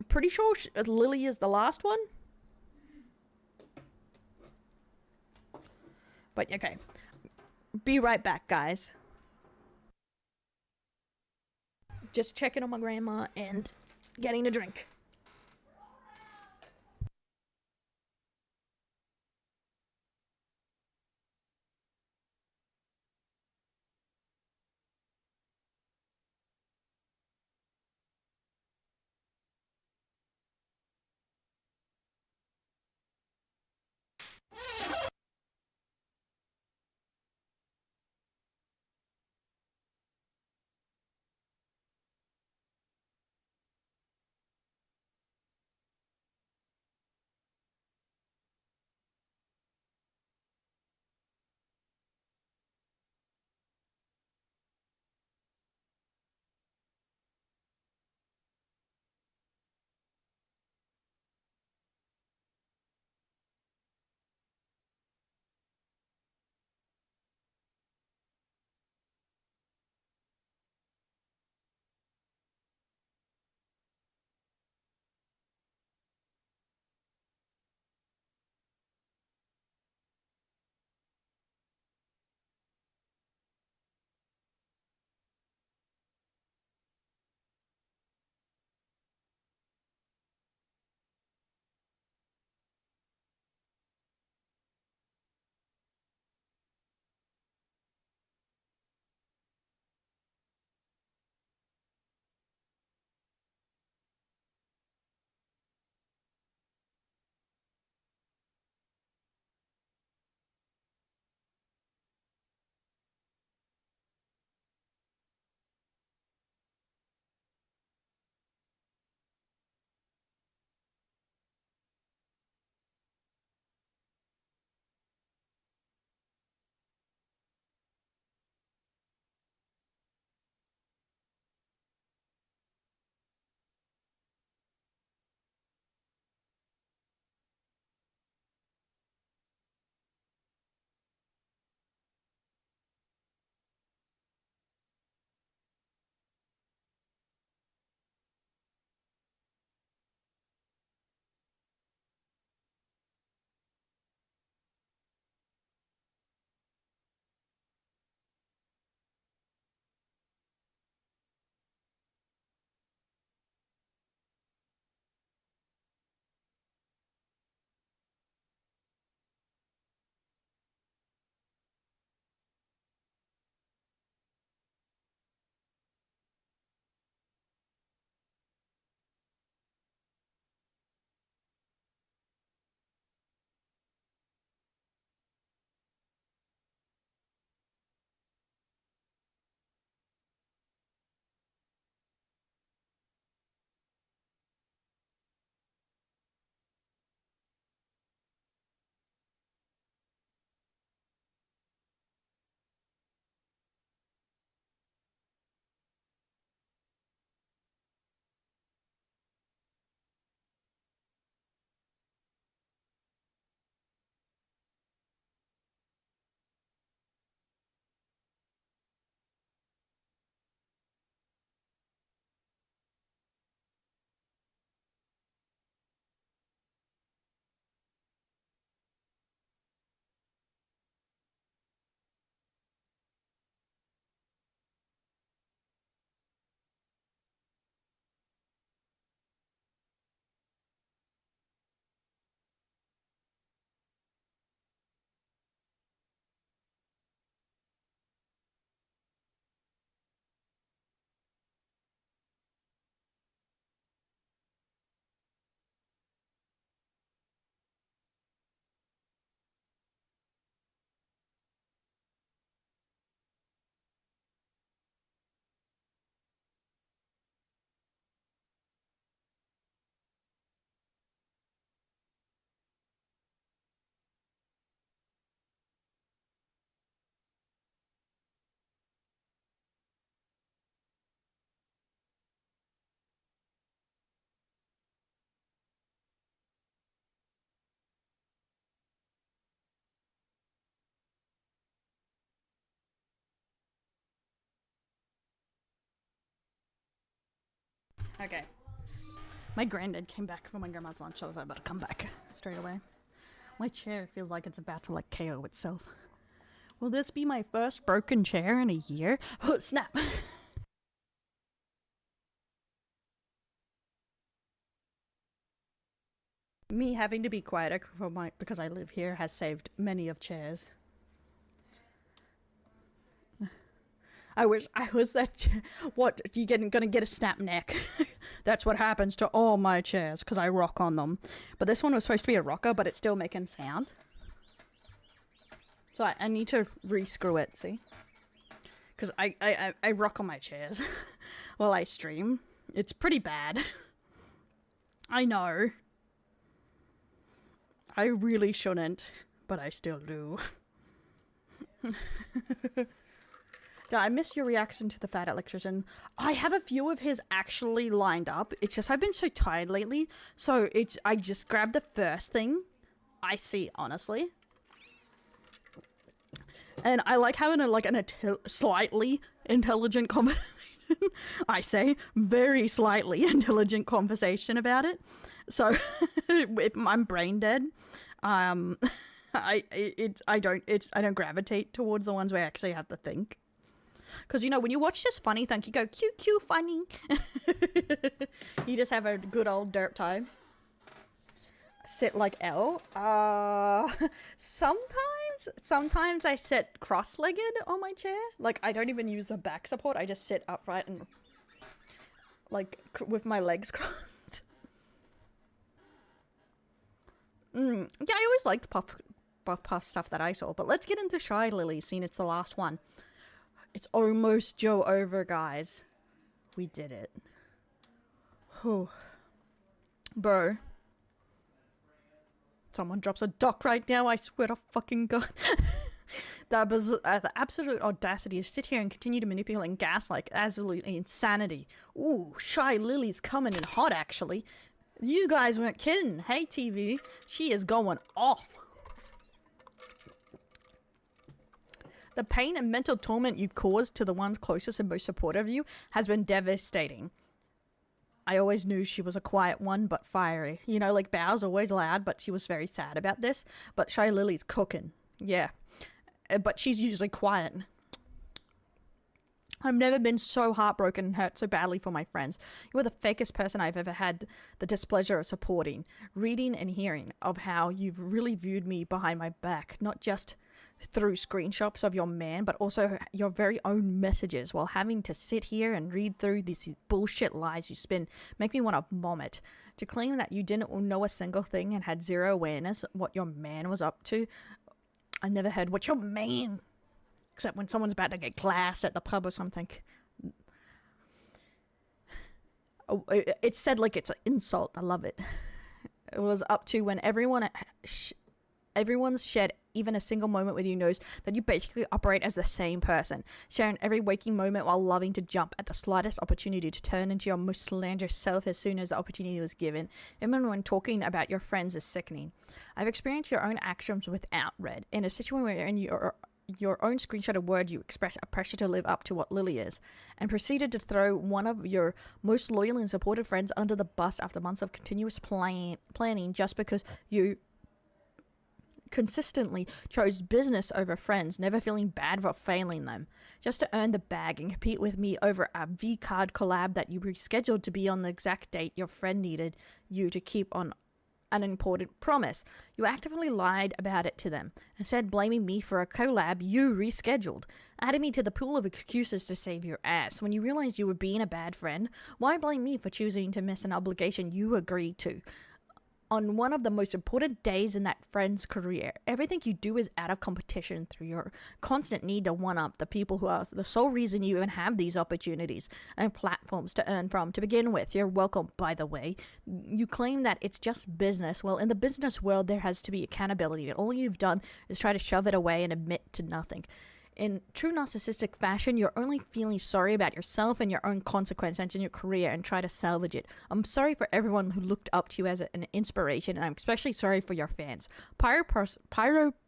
pretty sure Lily is the last one. But okay. Be right back, guys. Just checking on my grandma and getting a drink. Okay. My granddad came back from my grandma's lunch, so I was about to come back straight away. My chair feels like it's about to like KO itself. Will this be my first broken chair in a year? Oh, snap! Me having to be quieter because I live here has saved many of chairs. I wish I was that. What, you gonna get a snap neck? That's what happens to all my chairs because I rock on them. But this one was supposed to be a rocker, but it's still making sound. So I need to re-screw it. See, because I rock on my chairs while I stream. It's pretty bad. I know. I really shouldn't, but I still do. Yeah, I miss your reaction to the fat electrician. I have a few of his actually lined up. It's just I've been so tired lately, so I just grab the first thing I see, honestly. And I like having an slightly intelligent conversation. I say very slightly intelligent conversation about it. So if I'm brain dead, I don't gravitate towards the ones where I actually have to think. Because, you know, when you watch just funny things, you go, cute, funny. You just have a good old derp time. Sit like L. Sometimes I sit cross-legged on my chair. Like, I don't even use the back support. I just sit upright and, like, with my legs crossed. Yeah, I always liked puff stuff that I saw. But let's get into Shy Lily, seeing it's the last one. It's almost Joe over, guys. We did it. Whew. Bro. Someone drops a dock right now, I swear to fucking God. The absolute audacity to sit here and continue to manipulate and gaslight. Absolutely insanity. Ooh, Shy Lily's coming in hot, actually. You guys weren't kidding. Hey, TV. She is going off. The pain and mental torment you've caused to the ones closest and most supportive of you has been devastating. I always knew she was a quiet one, but fiery. You know, like Bow's always loud, but she was very sad about this. But Shy Lily's cooking. Yeah. But she's usually quiet. I've never been so heartbroken and hurt so badly for my friends. You are the fakest person I've ever had the displeasure of supporting, reading and hearing of how you've really viewed me behind my back, not just through screenshots of your man, but also your very own messages while having to sit here and read through these bullshit lies you spin make me want to vomit. To claim that you didn't know a single thing and had zero awareness what your man was up to. I never heard what your man, except when someone's about to get glassed at the pub or something. Oh, it's said like it's an insult. I love it. It was up to when everyone's shared even a single moment with you knows that you basically operate as the same person, sharing every waking moment while loving to jump at the slightest opportunity to turn into your most slanderous self as soon as the opportunity was given, even when talking about your friends is sickening. I've experienced your own actions without Red, in a situation where in your own screenshotted word you express a pressure to live up to what Lily is, and proceeded to throw one of your most loyal and supportive friends under the bus after months of continuous planning just because you consistently chose business over friends, never feeling bad for failing them, just to earn the bag and compete with me over a V-card collab that you rescheduled to be on the exact date your friend needed you to keep on an important promise. You actively lied about it to them, instead blaming me for a collab you rescheduled, adding me to the pool of excuses to save your ass. When you realized you were being a bad friend, why blame me for choosing to miss an obligation you agreed to? On one of the most important days in that friend's career, everything you do is out of competition through your constant need to one-up the people who are the sole reason you even have these opportunities and platforms to earn from to begin with. You're welcome, by the way. You claim that it's just business. Well, in the business world, there has to be accountability, and all you've done is try to shove it away and admit to nothing. In true narcissistic fashion, you're only feeling sorry about yourself and your own consequences in your career and try to salvage it. I'm sorry for everyone who looked up to you as an inspiration, and I'm especially sorry for your fans. Pyro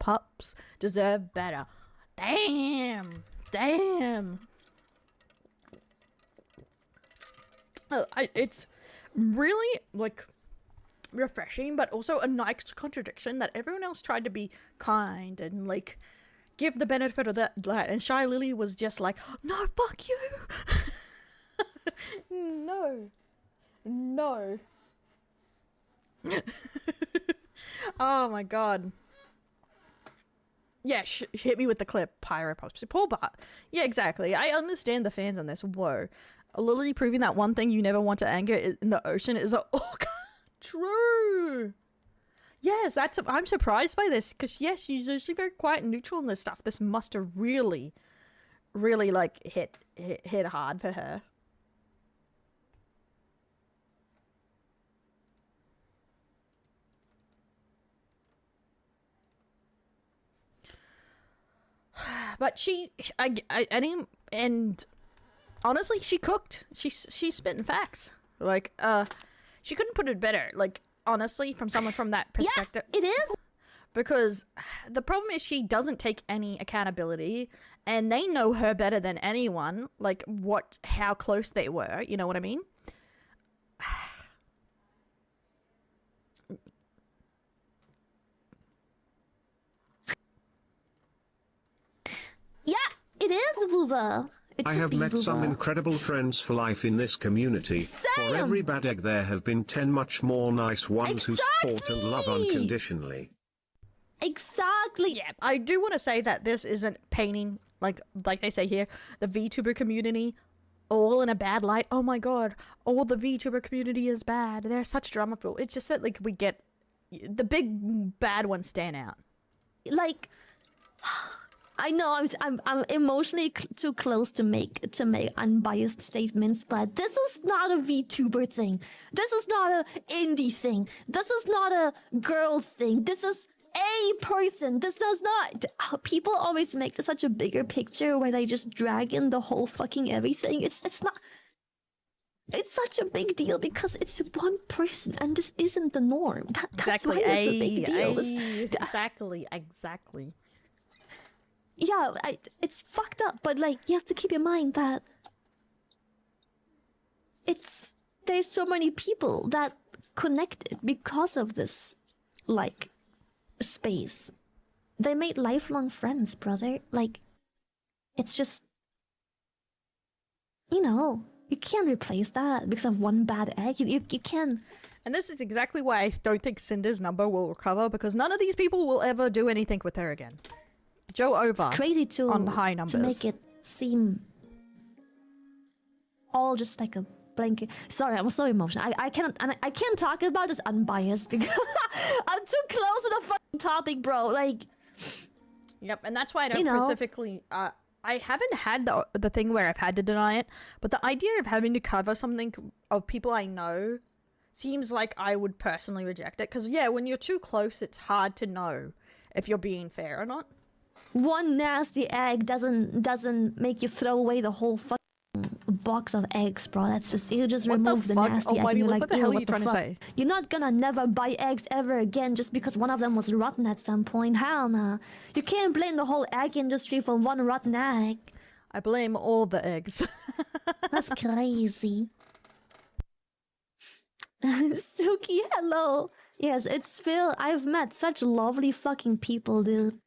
Pups deserve better. Damn. It's really like refreshing, but also a nice contradiction that everyone else tried to be kind and like give the benefit of that, and Shy Lily was just like, no, fuck you. No. Oh my god. Yeah, hit me with the clip, Pyro Pops. Poor Bart. Yeah, exactly. I understand the fans on this. Whoa. Literally proving that one thing you never want to anger in the ocean is a orca. True. Yes, I'm surprised by this, because yes, she's usually very quiet and neutral in this stuff. This must have really, really like hit hard for her. But and honestly, she cooked. She's spitting facts. Like, she couldn't put it better. Like, honestly, from someone from that perspective. Yeah, it is. Because the problem is she doesn't take any accountability, and they know her better than anyone. Like, how close they were. You know what I mean? Yeah, it is, Vuva. I have met some incredible friends for life in this community. For every bad egg there have been 10 much more nice ones who support and love unconditionally. Exactly. Yeah, I do want to say that this isn't painting, like they say here, the VTuber community all in a bad light. Oh my god, all the VTuber community is bad. They're such drama full. It's just that, like, we get the big bad ones stand out. Like, I know I'm emotionally too close to make unbiased statements, but this is not a VTuber thing. This is not a indie thing. This is not a girls thing. This is a person. This does not. People always make such a bigger picture where they just drag in the whole fucking everything. It's not. It's such a big deal because it's one person, and this isn't the norm. That's why it's a big deal. Exactly. Yeah, it's fucked up, but like you have to keep in mind that there's so many people that connected because of this, like, space. They made lifelong friends, brother. Like, it's just, you can't replace that because of one bad egg. You can. And this is exactly why I don't think Cinder's number will recover, because none of these people will ever do anything with her again. Joe over. It's crazy on high numbers to make it seem all just like a blanket. Sorry, I'm so emotional. I can't talk about this unbiased because I'm too close to the fucking topic, bro. Like, yep, and that's why I don't specifically. I haven't had the thing where I've had to deny it, but the idea of having to cover something of people I know seems like I would personally reject it. Because yeah, when you're too close, it's hard to know if you're being fair or not. One nasty egg doesn't make you throw away the whole fucking box of eggs, bro. That's just, you just remove the nasty egg and you're like, what the hell are you trying to say? You're not gonna never buy eggs ever again just because one of them was rotten at some point. Hell nah. You can't blame the whole egg industry for one rotten egg. I blame all the eggs. That's crazy. Suki, hello. Yes, it's Phil. I've met such lovely fucking people, dude.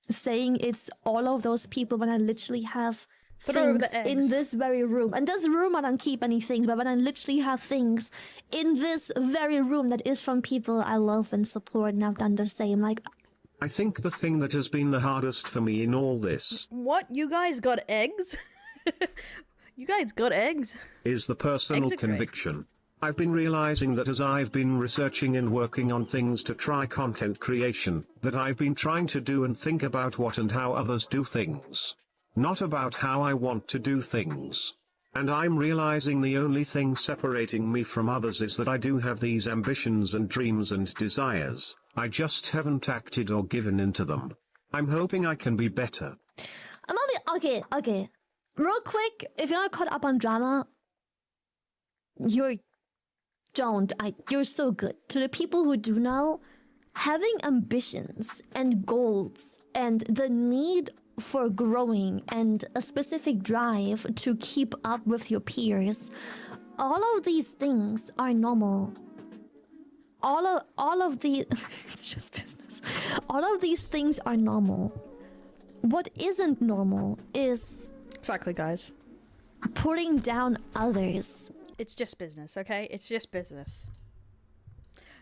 Saying it's all of those people when I literally have things in this very room. And this room I don't keep any things, but when I literally have things in this very room that is from people I love and support, and I've done the same. Like, I think the thing that has been the hardest for me in all this... What? You guys got eggs? You guys got eggs? ...is the personal conviction. I've been realizing that as I've been researching and working on things to try content creation, that I've been trying to do and think about what and how others do things. Not about how I want to do things. And I'm realizing the only thing separating me from others is that I do have these ambitions and dreams and desires. I just haven't acted or given into them. I'm hoping I can be better. Okay. Real quick, if you're not caught up on drama, you're so good. To the people who do know, having ambitions and goals and the need for growing and a specific drive to keep up with your peers, all of these things are normal. All of the it's just business. All of these things are normal. What isn't normal is exactly, guys, putting down others. It's just business, okay? It's just business.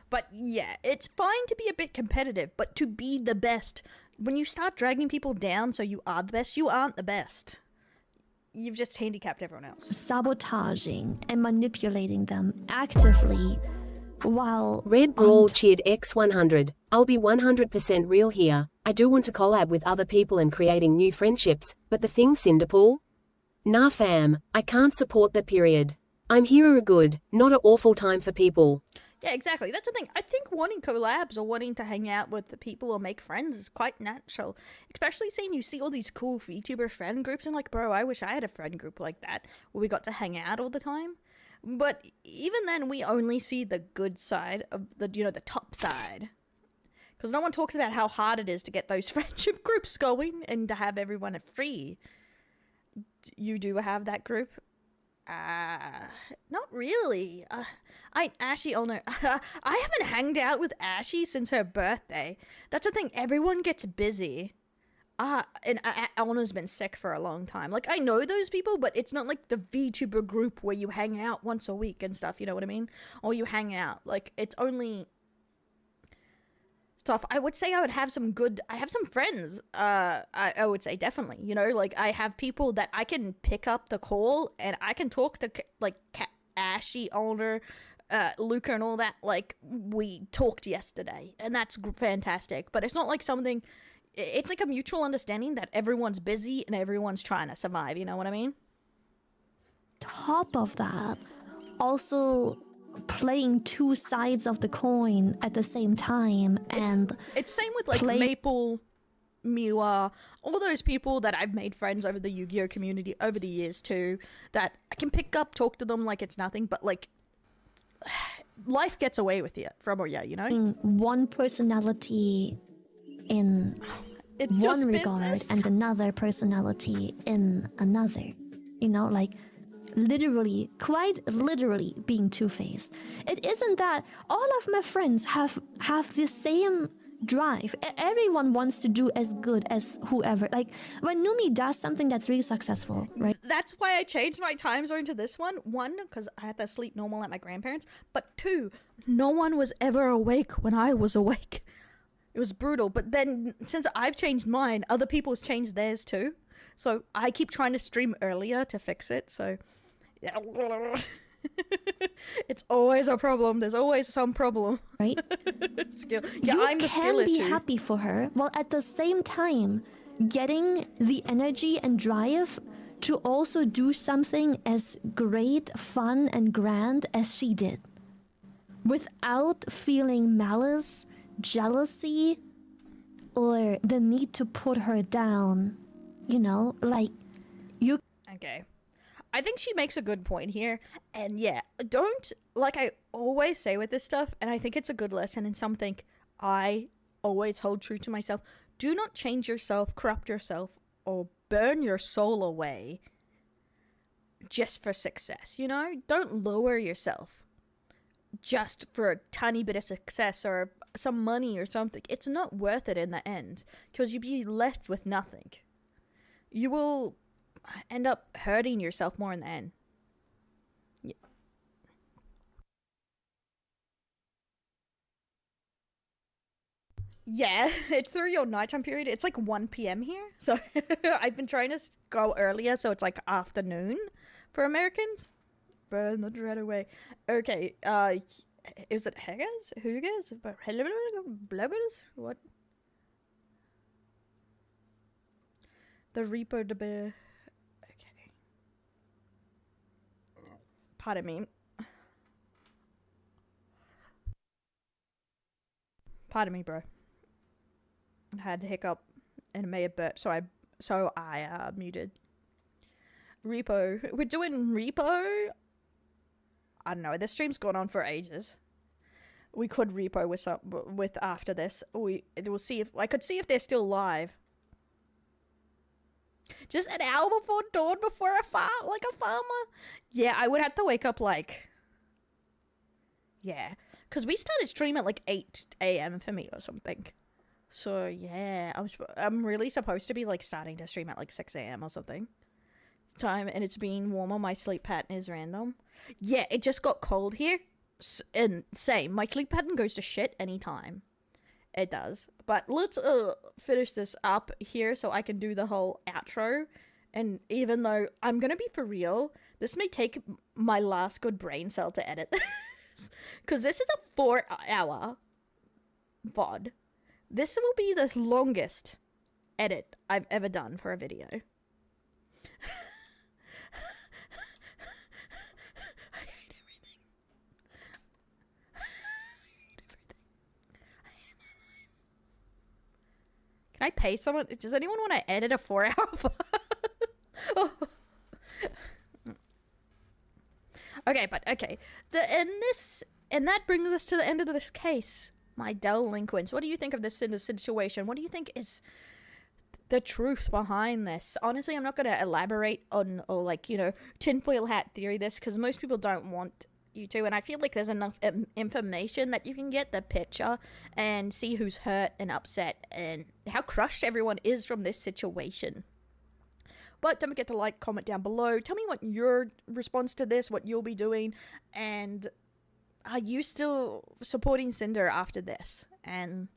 But yeah, it's fine to be a bit competitive, but to be the best, when you start dragging people down so you are the best, you aren't the best. You've just handicapped everyone else. Sabotaging and manipulating them actively while... Red Brawl cheered X100. I'll be 100% real here. I do want to collab with other people and creating new friendships, but the thing, Cinderpool? Nah fam, I can't support that, period. I'm here a good, not a awful time for people. Yeah, exactly. That's the thing. I think wanting collabs or wanting to hang out with the people or make friends is quite natural. Especially seeing you see all these cool VTuber friend groups and like, bro, I wish I had a friend group like that where we got to hang out all the time. But even then, we only see the good side of the, you know, the top side. Because no one talks about how hard it is to get those friendship groups going and to have everyone free. You do have that group? Not really. Ashy, oh no. I haven't hanged out with Ashy since her birthday. That's the thing, everyone gets busy. And Eleanor's been sick for a long time. Like, I know those people, but it's not like the VTuber group where you hang out once a week and stuff, you know what I mean? Or you hang out. Like, it's only stuff. I would say I have some friends. I would say definitely, you know, like I have people that I can pick up the call and I can talk to, like Ashy, owner, Luca and all that. Like, we talked yesterday and that's fantastic, but it's not like something, it's like a mutual understanding that everyone's busy and everyone's trying to survive, you know what I mean? Top of that, also playing two sides of the coin at the same time. It's same with like Maple, Miwa, all those people that I've made friends over the Yu-Gi-Oh community over the years too, that I can pick up, talk to them like it's nothing, but like life gets away with you you know? One personality in one regard and another personality in another, you know, like literally, quite literally being two-faced. It isn't that all of my friends have the same drive. Everyone wants to do as good as whoever. Like when Numi does something that's really successful, right? That's why I changed my time zone to this one. One, because I had to sleep normal at my grandparents', but two, no one was ever awake when I was awake. It was brutal. But then since I've changed mine, other people's changed theirs too. So I keep trying to stream earlier to fix it. So it's always a problem. There's always some problem. Right? Skill. Yeah, I'm the skill issue. You can be happy for her, while at the same time getting the energy and drive to also do something as great, fun, and grand as she did. Without feeling malice, jealousy, or the need to put her down. You know, like, you... Okay. I think she makes a good point here. And yeah, don't, like I always say with this stuff, and I think it's a good lesson and something I always hold true to myself. Do not change yourself, corrupt yourself, or burn your soul away just for success, you know? Don't lower yourself just for a tiny bit of success or some money or something. It's not worth it in the end, because you'll be left with nothing. You will end up hurting yourself more in the end. Yeah, it's through your nighttime period. It's like 1 p.m. here. So I've been trying to go earlier, so it's like afternoon for Americans. Burn the dread away. Okay, is it Haggers? Hugas? Bloggers? What? The Reaper de Bear. Okay. Pardon me. Pardon me, bro. I had to hiccup and made a burp, so I muted. Repo. We're doing Repo. I don't know. This stream's gone on for ages. We could Repo with after this. We'll see if I could see if they're still live. Just an hour before dawn, before a farmer. Yeah, I would have to wake up like... Yeah, because we started stream at like 8 a.m. for me or something. So yeah, I'm really supposed to be like starting to stream at like 6 a.m. or something. Time, and it's been warmer. My sleep pattern is random. Yeah, it just got cold here. And same, my sleep pattern goes to shit anytime. It does. But let's finish this up here so I can do the whole outro. And even though I'm gonna be for real, this may take my last good brain cell to edit this. Because this is a 4-hour VOD. This will be the longest edit I've ever done for a video. Can I pay someone? Does anyone want to edit a 4-hour VOD? Okay, but okay. And that brings us to the end of this case. My delinquents. What do you think of this in the situation? What do you think is the truth behind this? Honestly, I'm not going to elaborate on, or like, you know, tinfoil hat theory this, because most people don't want you to, and I feel like there's enough information that you can get the picture and see who's hurt and upset and how crushed everyone is from this situation. But don't forget to like, comment down below. Tell me what your response to this, what you'll be doing, and are you still supporting Cinder after this? And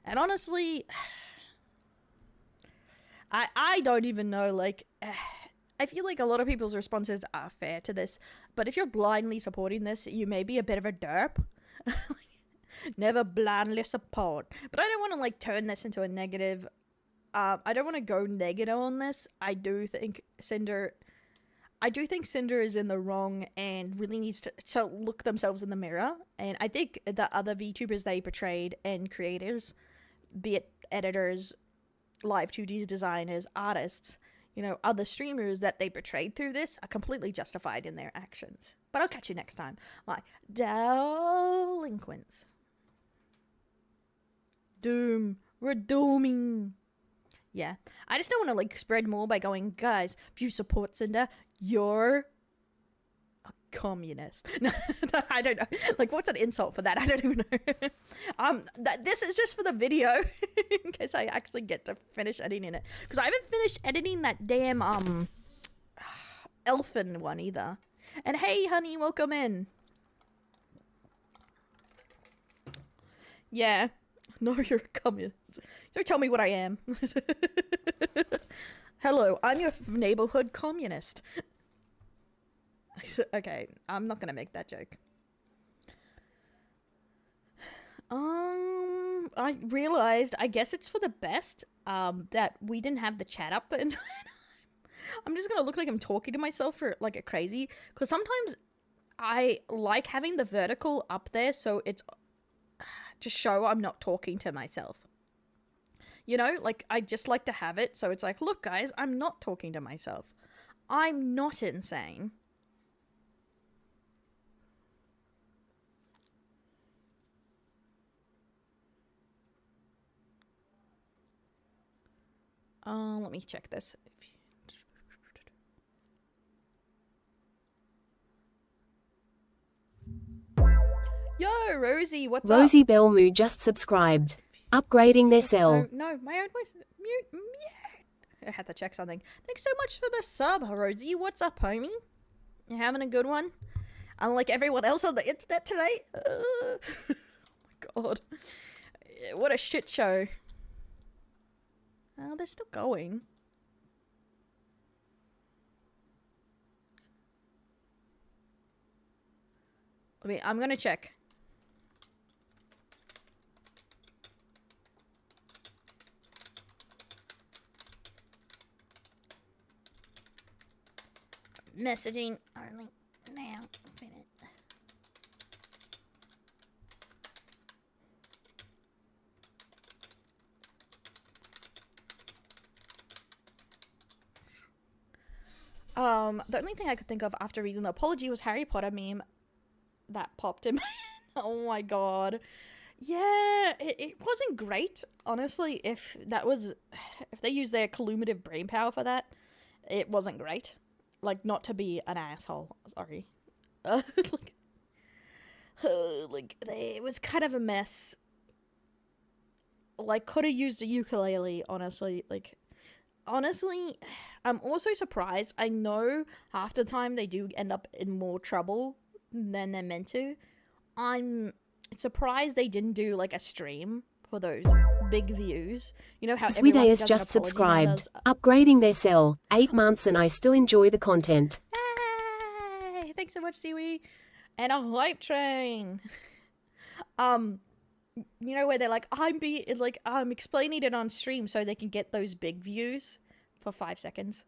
honestly, I don't even know, like, I feel like a lot of people's responses are fair to this, but if you're blindly supporting this, you may be a bit of a derp. Never blindly support. But I don't want to, like, turn this into a negative. I don't want to go negative on this. I do think Cinder is in the wrong and really needs to look themselves in the mirror. And I think the other VTubers they portrayed and creators, be it editors, live 2D designers, artists, you know, other streamers that they portrayed through this are completely justified in their actions. But I'll catch you next time. My delinquents. Doom. We're dooming. Yeah. I just don't want to, like, spread more by going, guys, if you support Cinder, you're a communist. No, I don't know. Like, what's an insult for that? I don't even know. This is just for the video, in case I actually get to finish editing it. Because I haven't finished editing that damn, elfin one either. And hey, honey, welcome in. Yeah. No, you're a communist. Don't tell me what I am. Hello, I'm your neighborhood communist. Okay, I'm not gonna make that joke. I realized, I guess it's for the best, that we didn't have the chat up the entire time. I'm just gonna look like I'm talking to myself for, like, a crazy, because sometimes I like having the vertical up there, so it's to show I'm not talking to myself. You know, like, I just like to have it, so it's like, look, guys, I'm not talking to myself. I'm not insane. Let me check this. Yo, Rosie, what's up? Rosie Belmu just subscribed. Upgrading their cell. No, my own voice. Mute. I had to check something. Thanks so much for the sub, Rosie. What's up, homie? You having a good one? Unlike everyone else on the internet today. Oh my god. What a shit show. Oh, they're still going. I'm gonna check. Messaging only now. A minute. The only thing I could think of after reading the apology was Harry Potter meme that popped in my head. Oh my god. Yeah, it wasn't great, honestly. If they used their colluminative brain power for that, it wasn't great. Like, not to be an asshole, sorry. It was kind of a mess. Like, could have used a ukulele, honestly. Like, honestly, I'm also surprised. I know half the time they do end up in more trouble than they're meant to. I'm surprised they didn't do, like, a stream for those big views. You know how everyone Sweetie has does an just apology subscribed, and upgrading their cell. 8 months and I still enjoy the content. Hey, thanks so much, Siwi. And a hype train. You know, where they're like, I'm explaining it on stream so they can get those big views for 5 seconds.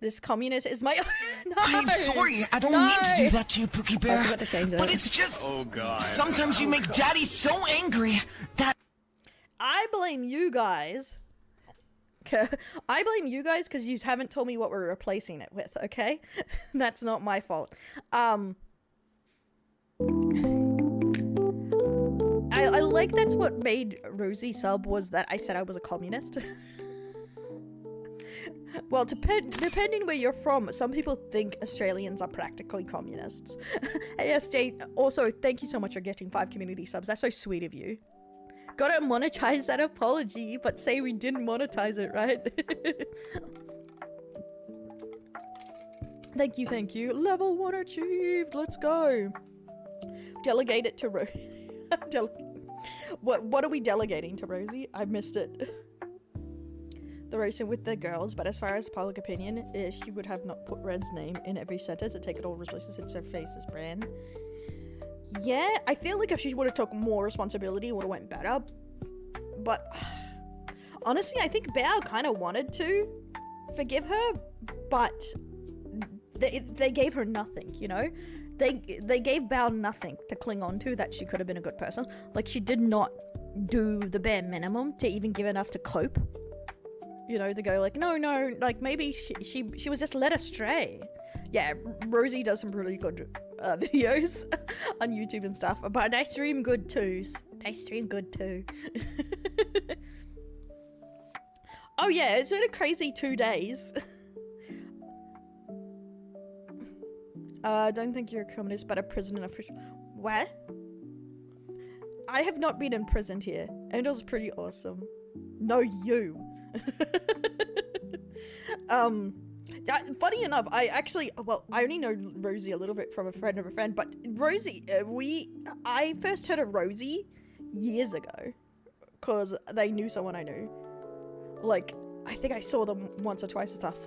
This communist is my no, I'm sorry, I don't mean to do that to you, Pookie Bear. I forgot to change it. But it's just... Oh, God. Sometimes you make Daddy so angry that... I blame you guys. I blame you guys because you haven't told me what we're replacing it with, okay? That's not my fault. I like that's what made Rosie sub, was that I said I was a communist. Well, depending where you're from, some people think Australians are practically communists. ASJ, also, thank you so much for getting 5 community subs. That's so sweet of you. Gotta monetize that apology, but say we didn't monetize it, right? Thank you, thank you. Level 1 achieved. Let's go. Delegate it to Rosie. What are we delegating to Rosie? I missed it. The racing with the girls, but as far as public opinion, she would have not put Red's name in every sentence and take it all responsibility to her face's brand. Yeah, I feel like if she would have took more responsibility, it would have went better. But honestly, I think Bao kind of wanted to forgive her, but they gave her nothing, you know? They gave Bao nothing to cling on to that she could have been a good person. Like, she did not do the bare minimum to even give enough to cope. You know, to go like, no, like maybe she was just led astray. Yeah, Rosie does some really good videos on YouTube and stuff, but they stream good too. Oh yeah, it's been a crazy 2 days. Don't think you're a communist, but a prison official. What? I have not been imprisoned here. Angel's pretty awesome. No, you. Funny enough, I only know Rosie a little bit from a friend of a friend, but Rosie, I first heard of Rosie years ago, because they knew someone I knew. Like, I think I saw them once or twice and stuff.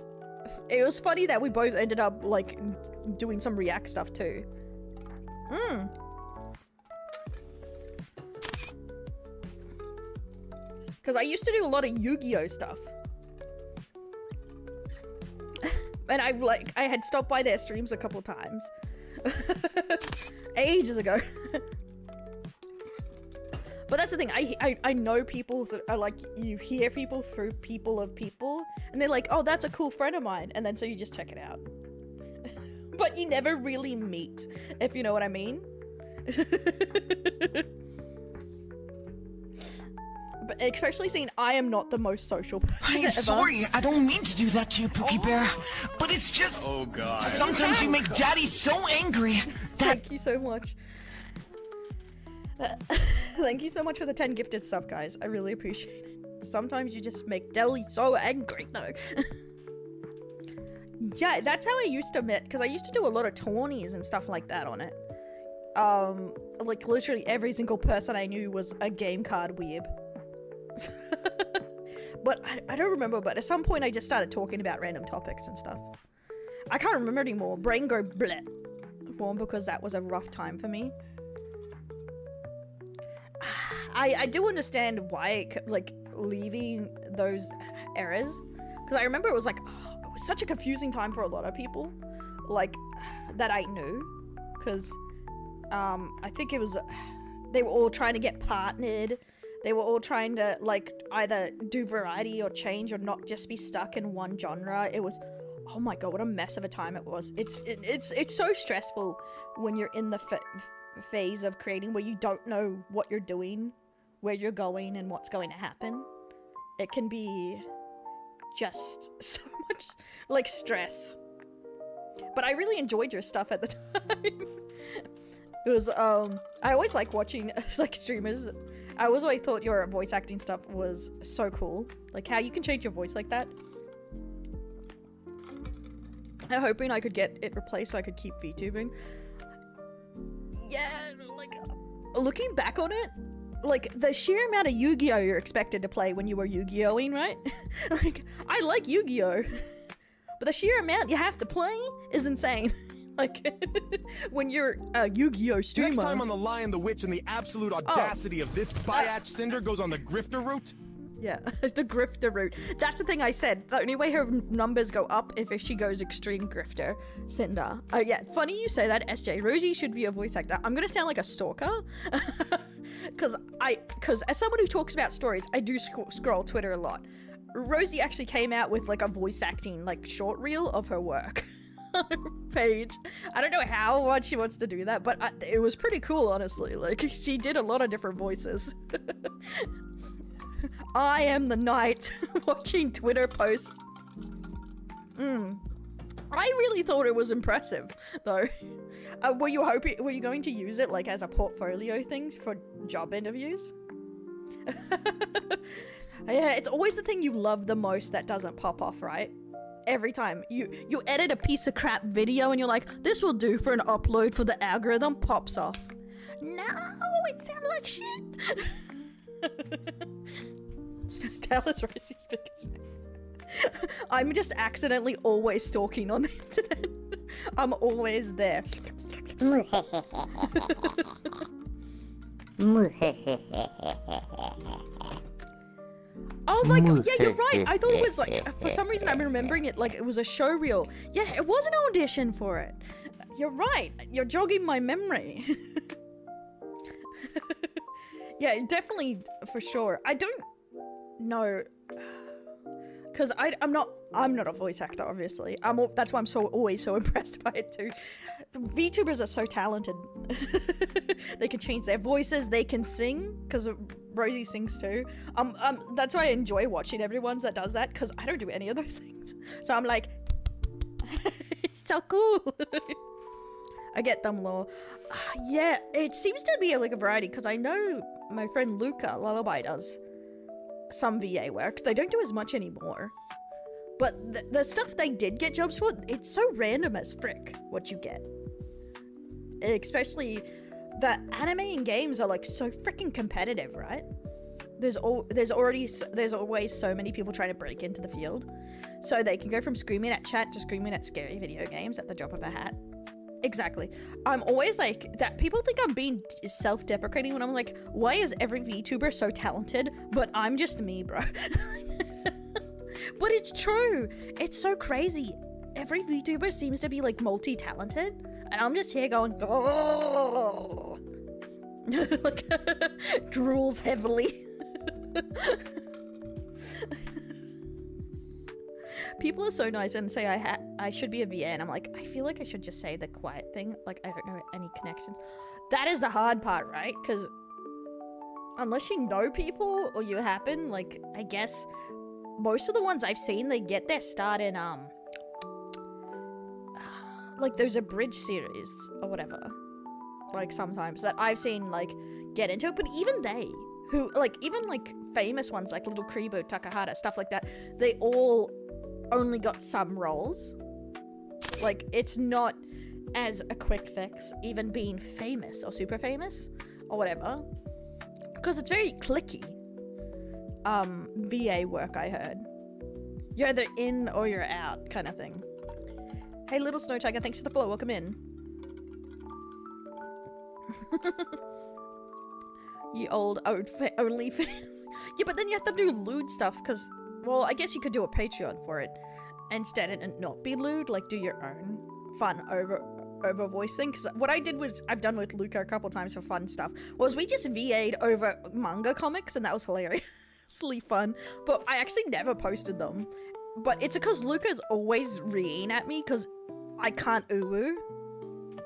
It was funny that we both ended up, like, doing some React stuff too. Because I used to do a lot of Yu-Gi-Oh stuff. And I had stopped by their streams a couple times. Ages ago. But that's the thing, I know people that are like, you hear people through people of people, and they're like, oh, that's a cool friend of mine, and then so you just check it out. But you never really meet, if you know what I mean. But especially seeing I am not the most social person I'm ever. sorry, I don't mean to do that to you, Pookie Bear. But it's just... Oh, God. Sometimes you make Daddy so angry that... Thank you so much. Thank you so much for the 10 gifted sub, guys. I really appreciate it. Sometimes you just make Deli so angry, though. Yeah, that's how I used to admit, because I used to do a lot of tourneys and stuff like that on it. Like, literally every single person I knew was a game card weeb. But I don't remember, but at some point I just started talking about random topics and stuff. I can't remember anymore. Brain go bleh. More because that was a rough time for me. I do understand why, like, leaving those errors, because I remember it was like, oh, it was such a confusing time for a lot of people, like, that I knew, because I think it was, they were all trying to get partnered. They were all trying to, like, either do variety or change or not just be stuck in one genre. It was, oh my god, what a mess of a time it was. It's so stressful when you're in the phase of creating where you don't know what you're doing where you're going and what's going to happen. It can be just so much like stress. But I really enjoyed your stuff at the time. It was I always like watching like streamers. I always thought your voice acting stuff was so cool. Like how you can change your voice like that. I'm hoping I could get it replaced so I could keep VTubing. Yeah, like looking back on it, like the sheer amount of Yu-Gi-Oh you're expected to play when you were Yu-Gi-Oh-ing, right? Like I like Yu-Gi-Oh, but the sheer amount you have to play is insane. Like when you're a Yu-Gi-Oh streamer. Next time on The Lion, the Witch, and the absolute audacity of this biatch Cinder goes on the grifter route. Yeah, the grifter route. That's the thing I said. The only way her numbers go up if she goes extreme grifter. Cinder. Yeah, funny you say that, SJ. Rosie should be a voice actor. I'm gonna sound like a stalker. Because as someone who talks about stories, I do scroll Twitter a lot. Rosie actually came out with like a voice acting like short reel of her work. Page. I don't know how much she wants to do that, but it was pretty cool, honestly. Like she did a lot of different voices. I am the knight watching Twitter posts. I really thought it was impressive, though. Were you going to use it like as a portfolio thing for job interviews? Yeah, it's always the thing you love the most that doesn't pop off, right? Every time you edit a piece of crap video and you're like, this will do for an upload for the algorithm, pops off. No, it sounded like shit. Tell us Rosie's biggest fan. I'm just accidentally always stalking on the internet. I'm always there. Oh my god, yeah, you're right. I thought it was like, for some reason I'm remembering it like it was a show reel. Yeah, it was an audition for it. You're right. You're jogging my memory. Yeah, definitely, for sure. I don't know, because I'm not a voice actor, obviously. That's why I'm always so impressed by it too. The VTubers are so talented. They can change their voices, they can sing, because Rosie sings too. That's why I enjoy watching everyone that does that, because I don't do any of those things. So I'm like, so cool. I get them, lol. Yeah, it seems to be like a variety, because I know my friend Luca Lullaby does some VA work. They don't do as much anymore. But the stuff they did get jobs for, it's so random as frick what you get. Especially the anime and games are like so freaking competitive, right? There's always so many people trying to break into the field. So they can go from screaming at chat to screaming at scary video games at the drop of a hat. Exactly. I'm always like that. People think I'm being self-deprecating when I'm like, why is every VTuber so talented, but I'm just me, bro? But it's true. It's so crazy. Every VTuber seems to be like multi-talented, and I'm just here going, oh, like drools heavily. People are so nice and say I should be a VA, and I'm like, I feel like I should just say the quiet thing, like I don't know any connections. That is the hard part, right? Because unless you know people or you happen, like, I guess most of the ones I've seen, they get their start in like there's a bridge series or whatever, like sometimes that I've seen like get into it. But even they who like, even like famous ones like Little Kribo, Takahata, stuff like that, they all only got some roles. Like, it's not as a quick fix even being famous or super famous or whatever, because it's very clicky. VA work, I heard. You're either in or you're out kind of thing. Hey, Little Snow Tiger, thanks for the follow. Welcome in. You old only fan. Yeah, but then you have to do lewd stuff because, well, I guess you could do a Patreon for it instead and not be lewd, like do your own fun over voice thing. Because what I did was, I've done with Luca a couple times for fun stuff, was we just VA'd over manga comics, and that was hilariously fun. But I actually never posted them. But it's because Luca's always reeing at me because I can't uwu.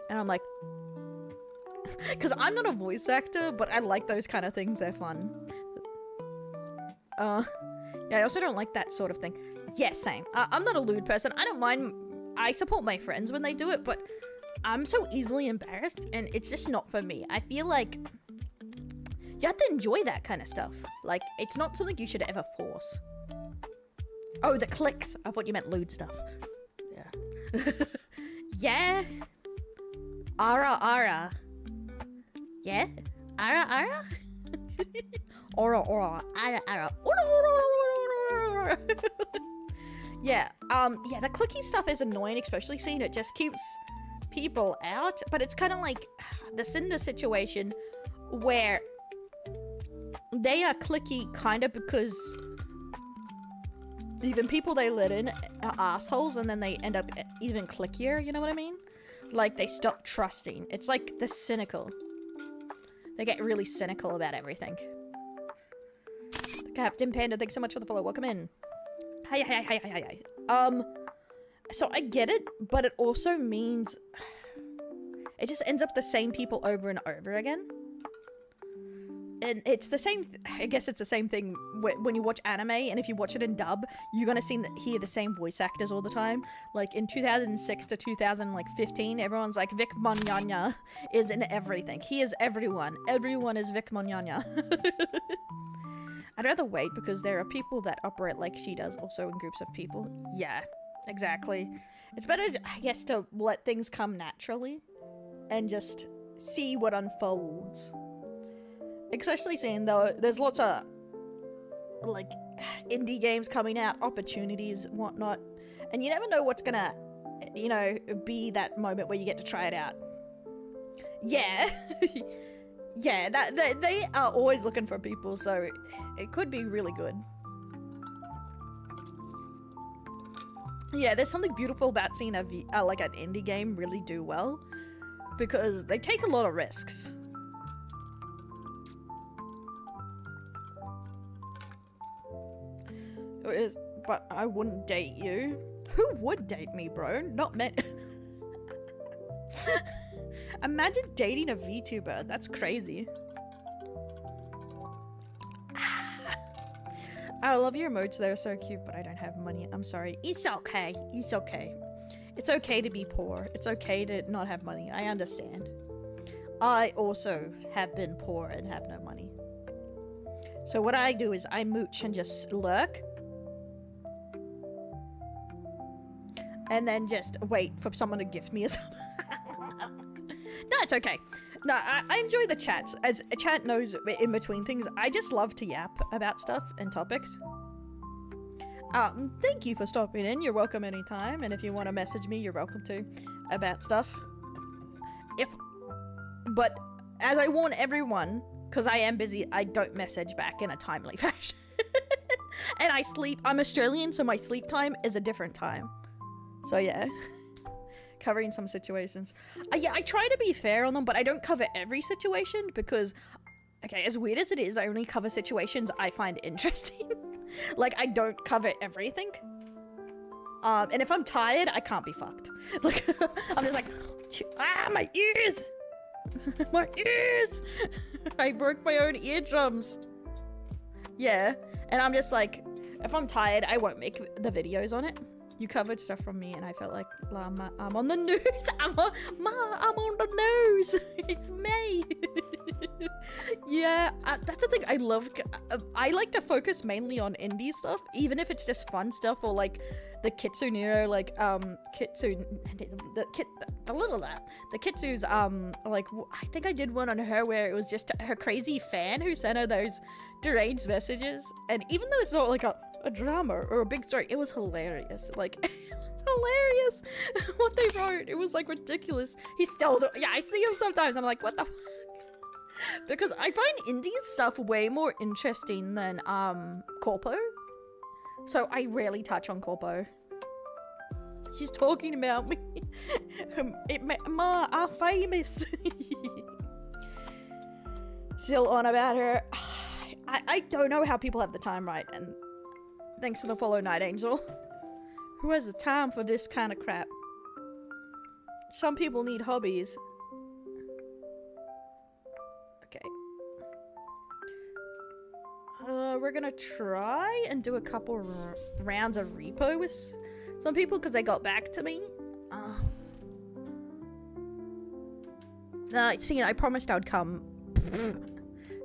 And I'm like, Because I'm not a voice actor, but I like those kind of things. They're fun. Yeah, I also don't like that sort of thing. Yeah, same. I'm not a lewd person. I don't mind. I support my friends when they do it, but I'm so easily embarrassed, and it's just not for me. I feel like you have to enjoy that kind of stuff. Like, it's not something you should ever force. Oh, the clicks. I thought you meant lewd stuff. Yeah. Yeah. Ara, ara. Yeah? Ara, ara? Ora, ora. Ara, ara. Yeah, yeah, the clicky stuff is annoying, especially seeing it just keeps people out, but it's kind of like the Cinder situation where they are clicky kind of because even people they let in are assholes, and then they end up even clickier, you know what I mean? Like, they stop trusting. It's like the cynical. They get really cynical about everything. Captain Panda, thanks so much for the follow. Welcome in. Hi. So I get it, but it also means it just ends up the same people over and over again. And it's the same, I guess it's the same thing when you watch anime, and if you watch it in dub, you're gonna hear the same voice actors all the time. Like in 2006 to 2015, everyone's like, Vic Monyanya is in everything. He is everyone. Everyone is Vic Monyanya. I'd rather wait because there are people that operate like she does, also in groups of people. Yeah, exactly. It's better, I guess, to let things come naturally and just see what unfolds. Especially seeing though, there's lots of like indie games coming out, opportunities and whatnot, and you never know what's gonna, you know, be that moment where you get to try it out. Yeah. Yeah, they are always looking for people, so it could be really good. Yeah, there's something beautiful about seeing like an indie game really do well, because they take a lot of risks. But I wouldn't date you. Who would date me, bro? Not me. Imagine dating a VTuber. That's crazy. I love your emotes. They're so cute, but I don't have money. I'm sorry. It's okay. It's okay. It's okay to be poor. It's okay to not have money. I understand. I also have been poor and have no money. So what I do is I mooch and just lurk. And then just wait for someone to gift me a No, it's okay. No, I enjoy the chats. As a chat knows in between things, I just love to yap about stuff and topics. Thank you for stopping in. You're welcome anytime. And if you want to message me, you're welcome to about stuff. But as I warn everyone, because I am busy, I don't message back in a timely fashion. And I sleep. I'm Australian, so my sleep time is a different time. So yeah, covering some situations. Yeah, I try to be fair on them, but I don't cover every situation because, okay, as weird as it is, I only cover situations I find interesting. Like, I don't cover everything. And if I'm tired, I can't be fucked. Like, I'm just like, my ears! My ears! I broke my own eardrums. Yeah, and I'm just like, if I'm tired, I won't make the videos on it. You covered stuff from me, and I felt like, I'm on the news. I'm on the news. It's me. Yeah, that's the thing. I love. I like to focus mainly on indie stuff, even if it's just fun stuff or like the Kitsu Nero, like Kitsu, the Kitsu's like I think I did one on her where it was just her crazy fan who sent her those deranged messages, and even though it's not like a drama or a big story, it was hilarious. Like, it was hilarious what they wrote. It was like ridiculous. He still, yeah, I see him sometimes and I'm like, what the fuck? Because I find indie stuff way more interesting than Corpo. So I rarely touch on Corpo. She's talking about me. Ma, are famous. Still on about her. I don't know how people have the time, right? And thanks for the follow, Night Angel. Who has the time for this kind of crap? Some people need hobbies. we're gonna try and do a couple rounds of repo with some people because they got back to me. See, I promised I'd come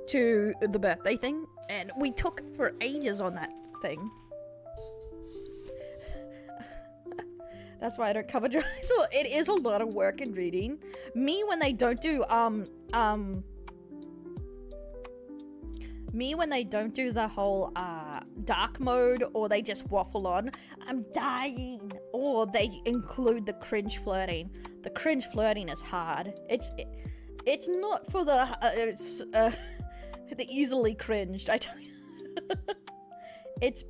to the birthday thing, and we took for ages on that thing. That's why I don't cover drive. So it is a lot of work in reading. Me when they don't do the whole dark mode, or they just waffle on, I'm dying. Or they include the cringe flirting. The cringe flirting is hard. It's not for the easily cringed, I tell you. It's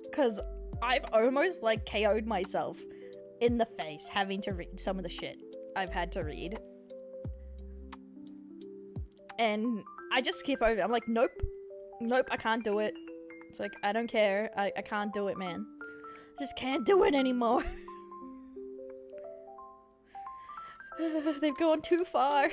because I've almost like KO'd myself in the face having to read some of the shit I've had to read. And I just skip over. I'm like, nope, I can't do it. It's like, I don't care. I can't do it, man. I just can't do it anymore. They've gone too far.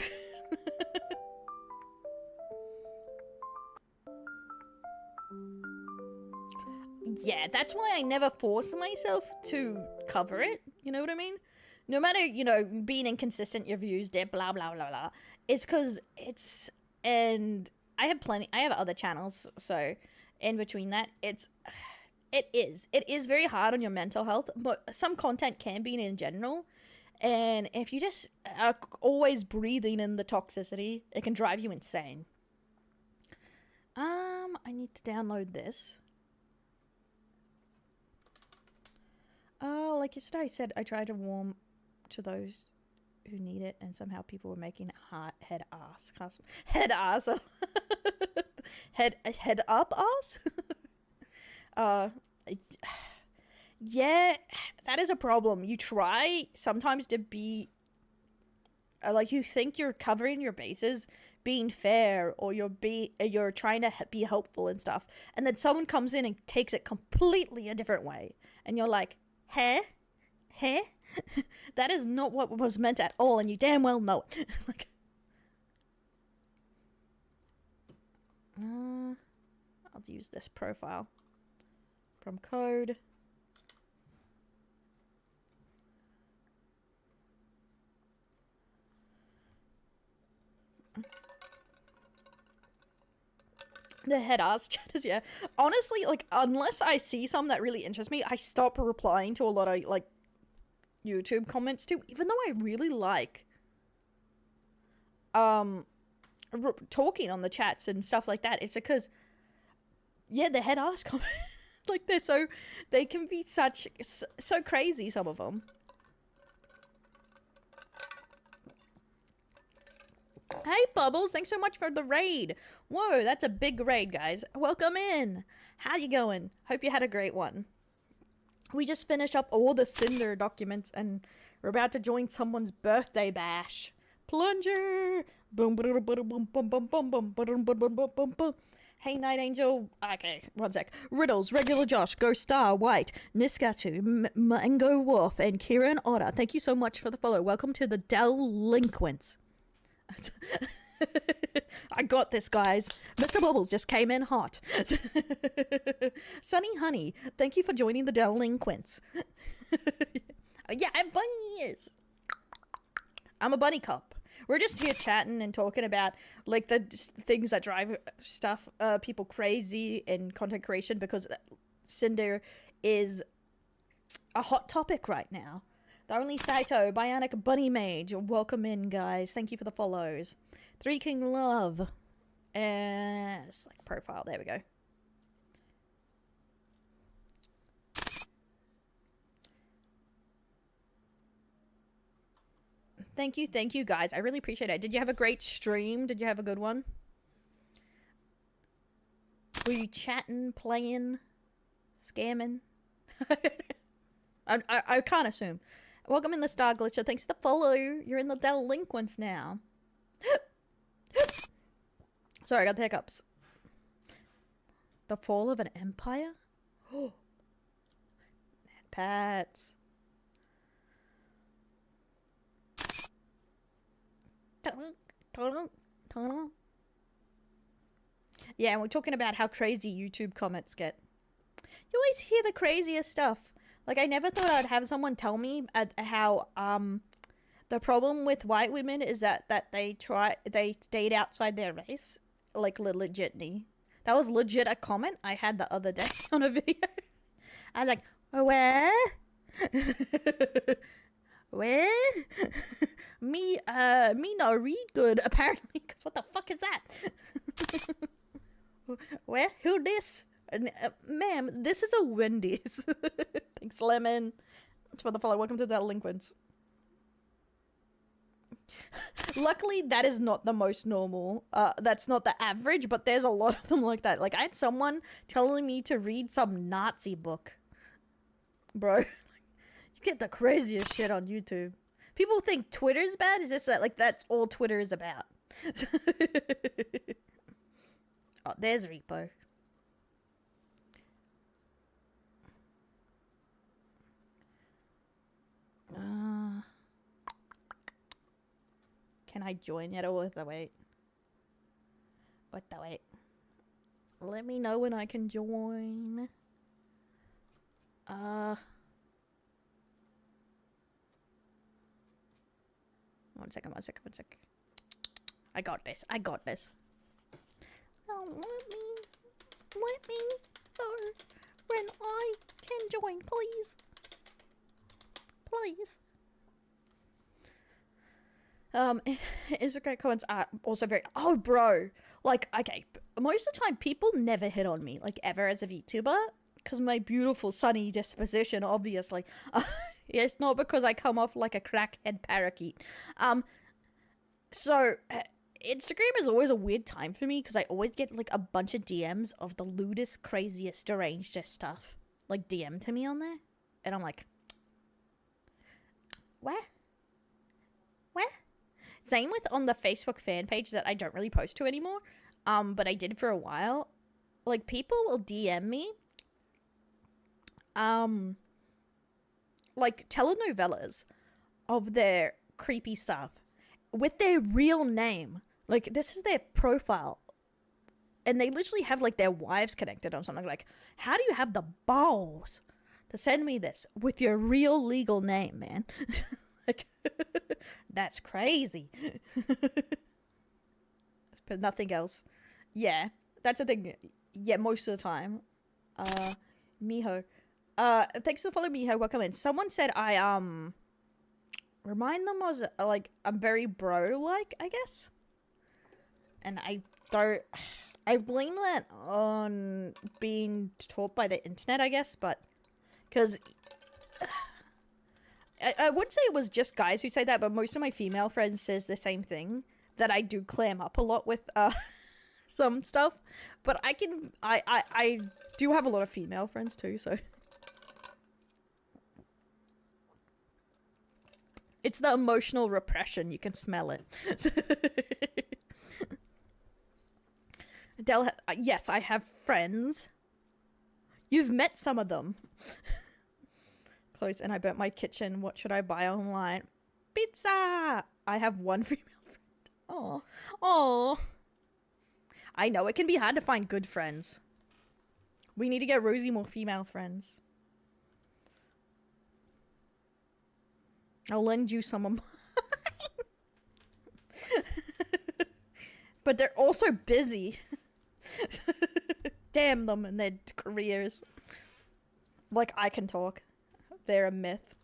Yeah, that's why I never force myself to cover it. You know what I mean? No matter, you know, being inconsistent, your views, dip, blah, blah, blah, blah. It's because it's... And I have other channels, so in between that, it is very hard on your mental health, but some content can be in general. And if you just are always breathing in the toxicity, it can drive you insane. I need to download this. Oh, like yesterday I said, I tried to warm to those who need it, and somehow people were making it head ass head up ass. Yeah, that is a problem. You try sometimes to be like, you think you're covering your bases, being fair, or you're trying to be helpful and stuff, and then someone comes in and takes it completely a different way, and you're like, huh? That is not what was meant at all, and you damn well know it. Like, I'll use this profile from code. The head ass chatters, yeah. Honestly, like, unless I see some that really interest me, I stop replying to a lot of, like, YouTube comments too, even though I really like talking on the chats and stuff like that. It's because, yeah, the head ass comments, like, they can be so crazy, some of them. Hey Bubbles, thanks so much for the raid. Whoa, that's a big raid, guys. Welcome in. How you going? Hope you had a great one. We just finished up all the Cinder documents, and we're about to join someone's birthday bash. Plunger. Boom, boom, boom, boom, boom, boom, boom, boom, boom, boom, boom, boom. Hey Night Angel. Okay, one sec. Riddles, Regular Josh, Go Star, White, Niskatu, Mango Wolf, and Kieran Otter. Thank you so much for the follow. Welcome to the Delinquents. I got this, guys. Mr. Bubbles just came in hot. Sunny Honey, thank you for joining the Delinquents. Yeah, I'm bunny ears. I'm a bunny cop. We're just here chatting and talking about, like, the things that drive people crazy in content creation, because Cinder is a hot topic right now. The Only Saito, Bionic Bunny Mage, welcome in, guys. Thank you for the follows. Three King Love. And select profile, there we go. Thank you, guys. I really appreciate it. Did you have a great stream? Did you have a good one? Were you chatting, playing, scamming? I can't assume. Welcome in the Star Glitcher. Thanks for the follow. You're in the Delinquents now. Sorry, I got the hiccups. The Fall of an Empire? Oh. Pats. Yeah, and we're talking about how crazy YouTube comments get. You always hear the craziest stuff. Like, I never thought I'd have someone tell me how the problem with white women is that they date outside their race. Like, legitly. That was legit a comment I had the other day on a video. I was like, where? Where? me not read good, apparently, because what the fuck is that? Where? Who this? Ma'am, this is a Wendy's. Thanks, Lemon. Thanks for the follow. Welcome to Delinquents. Luckily, that is not the most normal. That's not the average, but there's a lot of them like that. Like, I had someone telling me to read some Nazi book. Bro, you get the craziest shit on YouTube. People think Twitter's bad. It's just that, like, that's all Twitter is about. Oh, there's Repo. Can I join yet, or what the wait? What the wait? Let me know when I can join. One second. I got this. Oh, let me know when I can join, please. Please. Instagram comments are also very, oh bro, like, okay, most of the time people never hit on me, like, ever as a VTuber, because my beautiful sunny disposition, obviously. It's not because I come off like a crackhead parakeet. So Instagram is always a weird time for me, because I always get, like, a bunch of DMs of the lewdest, craziest, deranged stuff, like, DM to me on there, and I'm like, where? Same with on the Facebook fan page that I don't really post to anymore, but I did for a while. Like, people will DM me, like, telenovelas of their creepy stuff with their real name. Like, this is their profile, and they literally have, like, their wives connected or something. Like, how do you have the balls to send me this with your real legal name, man? Like, that's crazy. But nothing else. Yeah, that's the thing. Yeah, most of the time. Miho. Thanks for following, Miho. Welcome in. Someone said I, remind them I was, like, I'm very bro-like, I guess. And I blame that on being taught by the internet, I guess, but, because I would say it was just guys who say that, but most of my female friends says the same thing, that I do clam up a lot with some stuff. But I do have a lot of female friends too, so it's the emotional repression. You can smell it. Adele, yes, I have friends. You've met some of them. Close, and I burnt my kitchen. What should I buy online? Pizza! I have one female friend. Oh. I know, it can be hard to find good friends. We need to get Rosie more female friends. I'll lend you some of mine. But they're also busy. Damn them and their careers. Like, I can talk. They're a myth.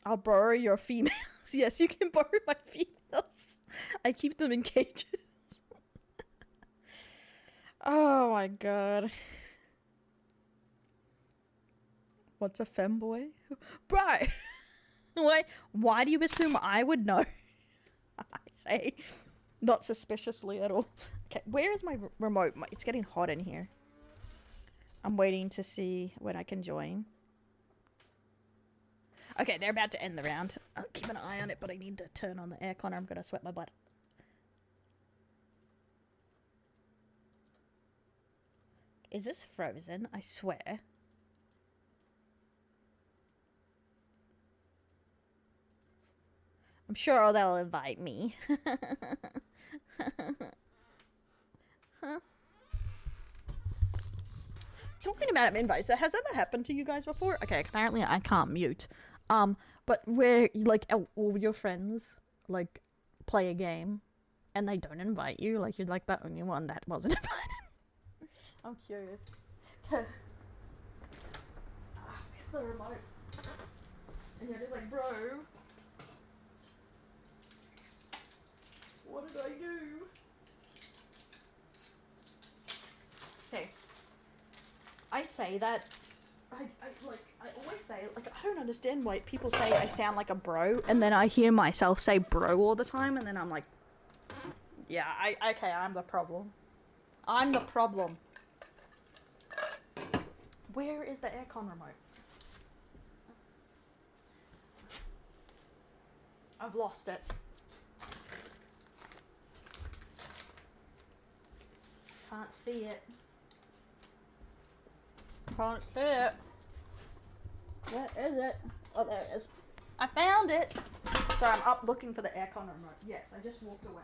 I'll borrow your females. Yes, you can borrow my females. I keep them in cages. Oh my god. What's a femboy? Bro! Why do you assume I would know? I say, not suspiciously at all. Okay, where is my remote? It's getting hot in here. I'm waiting to see when I can join. Okay, they're about to end the round. I'll keep an eye on it, but I need to turn on the aircon or I'm gonna sweat my butt. Is this frozen? I swear. I'm sure they'll invite me. Huh? Talking about invites, that has ever happened to you guys before? Okay, apparently I can't mute. But where, like, all your friends, like, play a game, and they don't invite you, like, you're, like, the only one that wasn't invited. I'm curious. Where's the remote? And you're just like, bro, what did I do? Okay. I say that, I always say, like, I don't understand why people say I sound like a bro, and then I hear myself say bro all the time, and then I'm like, yeah, okay, I'm the problem. I'm the problem. Where is the aircon remote? I've lost it. Can't see it. Can't see it. Where is it? Oh, there it is. I found it! So I'm up looking for the aircon remote. Yes, I just walked away.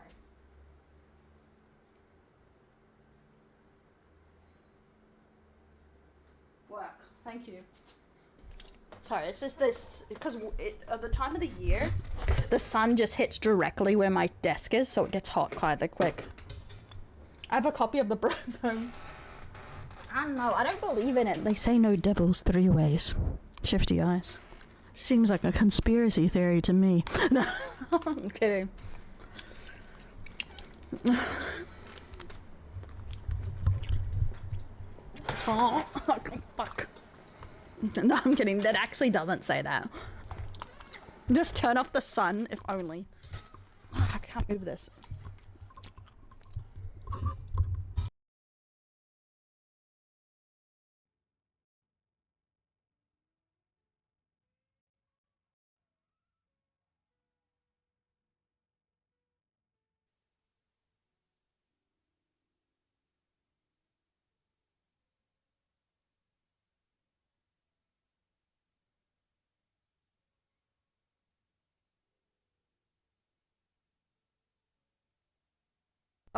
Work. Thank you. Sorry, it's just this, because at the time of the year, the sun just hits directly where my desk is, so it gets hot quite quick. I have a copy of the bro poem. I don't know, I don't believe in it. They say no devils 3 ways. Shifty eyes. Seems like a conspiracy theory to me. No, I'm kidding. Oh, fuck. No, I'm kidding. That actually doesn't say that. Just turn off the sun, if only. Oh, I can't move this.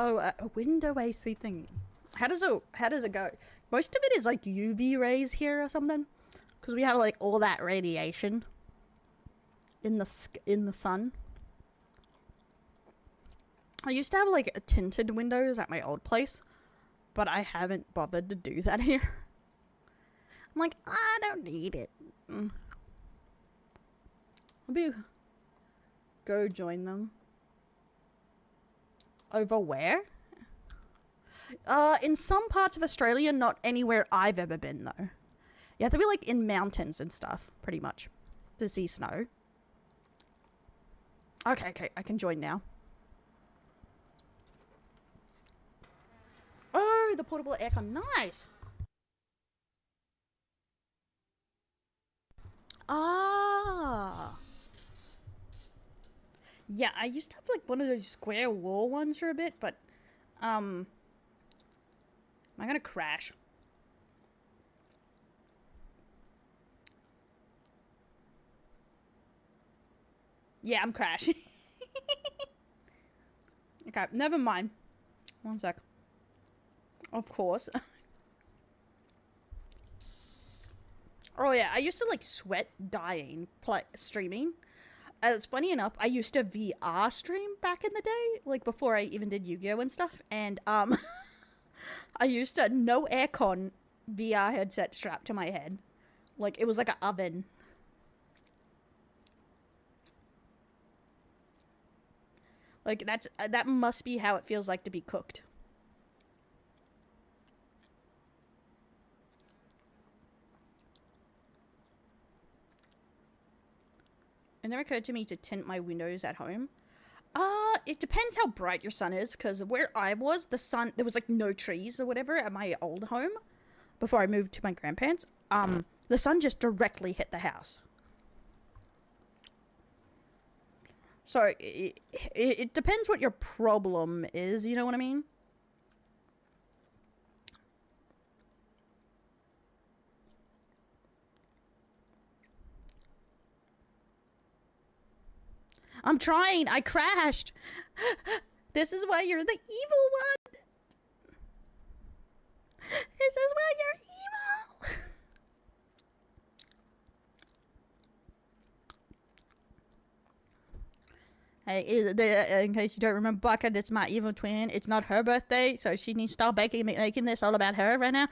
Oh, a window AC thing. How does it go? Most of it is like UV rays here or something, because we have like all that radiation in the sun. I used to have like tinted windows at my old place, but I haven't bothered to do that here. I'm like, I don't need it. Maybe go join them. Over where? In some parts of Australia, not anywhere I've ever been, though. You have to be, like, in mountains and stuff, pretty much, to see snow. Okay, I can join now. Oh, the portable aircon. Nice! Ah! Yeah, I used to have like one of those square wall ones for a bit, but am I gonna crash? Yeah, I'm crashing. Okay, never mind. One sec. Of course. Oh yeah, I used to like sweat dying streaming. It's funny enough, I used to VR stream back in the day, like before I even did Yu-Gi-Oh and stuff, and I used to no aircon VR headset strapped to my head. Like it was like an oven. Like that must be how it feels like to be cooked. It never occurred to me to tint my windows at home. It depends how bright your sun is, because where I was, the sun, there was like no trees or whatever at my old home before I moved to my grandparents. The sun just directly hit the house. So it depends what your problem is, you know what I mean? I'm trying. I crashed. This is why you're the evil one. Hey, in case you don't remember Bucket, it's my evil twin. It's not her birthday, so she needs to stop making this all about her right now.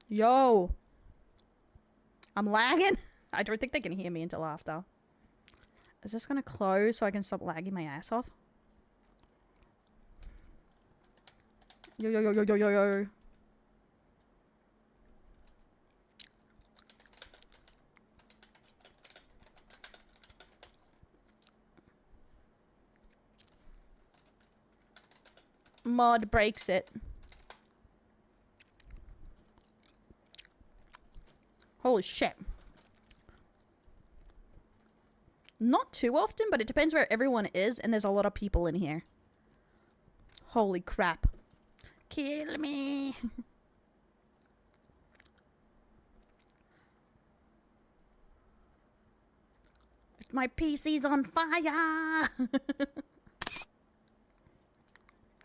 Yo. I'm lagging. I don't think they can hear me until after. Is this gonna close so I can stop lagging my ass off? Yo, yo, yo, yo, yo, yo, yo. Mod breaks it. Holy shit. Not too often, but it depends where everyone is, and there's a lot of people in here. Holy crap. Kill me. My PC's on fire.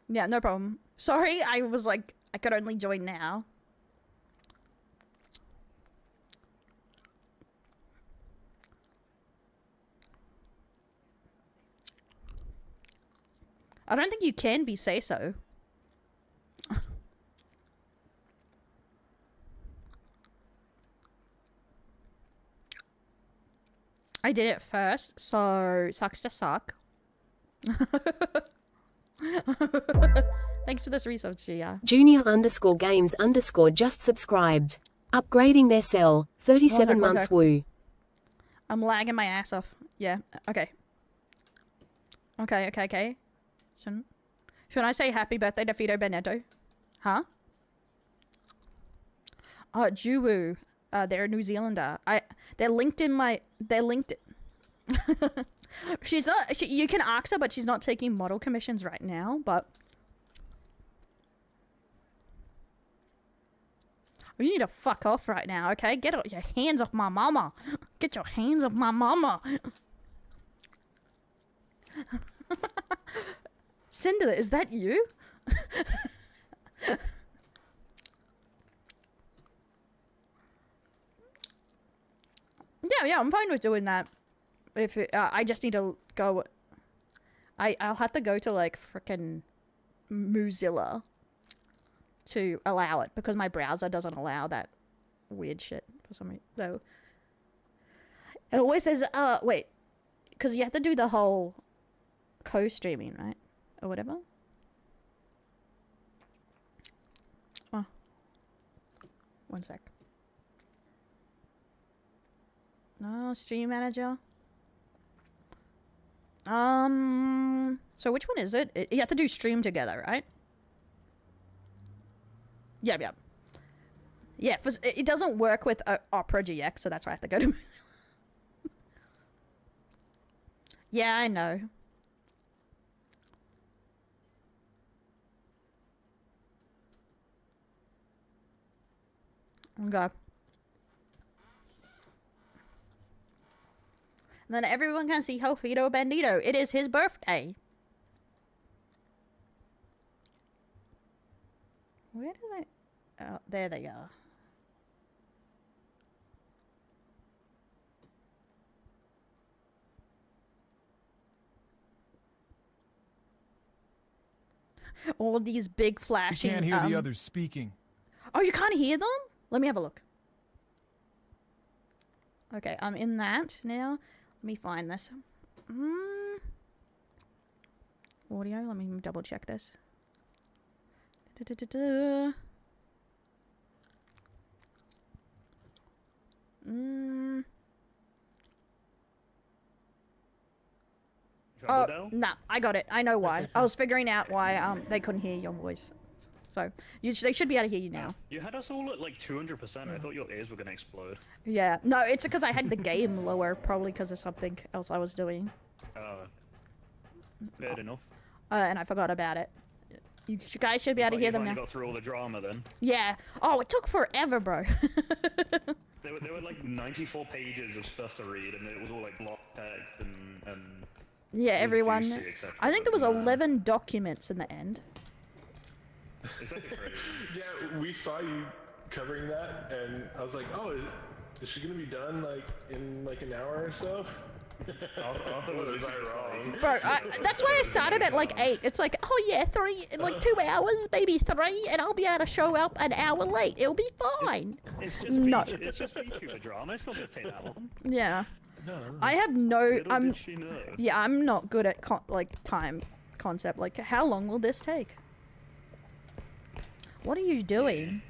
Yeah, no problem. Sorry, I was like, I could only join now. I don't think you can be say-so. I did it first, so sucks to suck. Thanks for this research, Gia. Junior_games_ just subscribed. Upgrading their cell. 37 months woo. I'm lagging my ass off. Yeah, okay. Okay. Should I say happy birthday to Fido Benedetto? Huh? Oh, Juwu. They're a New Zealander. They're linked in my... They're linked... She's not... you can ask her, but she's not taking model commissions right now, but... You need to fuck off right now, okay? Get your hands off my mama. Get your hands off my mama. Cinder, is that you? Yeah, I'm fine with doing that. If it, I just need to go... I'll have to go to, like, frickin' Mozilla to allow it, because my browser doesn't allow that weird shit for some reason. So, it always says, wait, because you have to do the whole co-streaming, right? Or whatever. Oh. One sec. No, stream manager. So which one is it? You have to do stream together, right? Yeah. Yeah, it doesn't work with Opera GX, so that's why I have to go to... Yeah, I know. Okay. And then everyone can see Fido Bandito. It is his birthday. Where do they... Oh, there they are. All these big flashing... You can't hear the others speaking. Oh, you can't hear them? Let me have a look. Okay, I'm in that now. Let me find this. Audio, let me double check this. Oh, nah, I got it. I know why. I was figuring out why they couldn't hear your voice. So, they should be able to hear you now. You had us all at like 200%. I thought your ears were going to explode. Yeah. No, it's because I had the game lower, probably because of something else I was doing. Fair enough. And I forgot about it. You guys should be able to hear them now. You got through all the drama then? Yeah. Oh, it took forever, bro. There were like 94 pages of stuff to read, and it was all like block text and yeah, everyone. juicy, I think there was 11 documents in the end. It's like crazy. Yeah, we saw you covering that, and I was like, oh, Is she gonna be done like in like an hour or so? Arthur was I wrong? Bro, that's why I started at like 8. It's like, oh yeah, 3, like 2 hours, maybe 3, and I'll be able to show up an hour late. It'll be fine. It's just it's just VTuber drama. It's not gonna take that long. Yeah. No. I have no. Little did she know. Yeah, I'm not good at time concept. Like, how long will this take? What are you doing?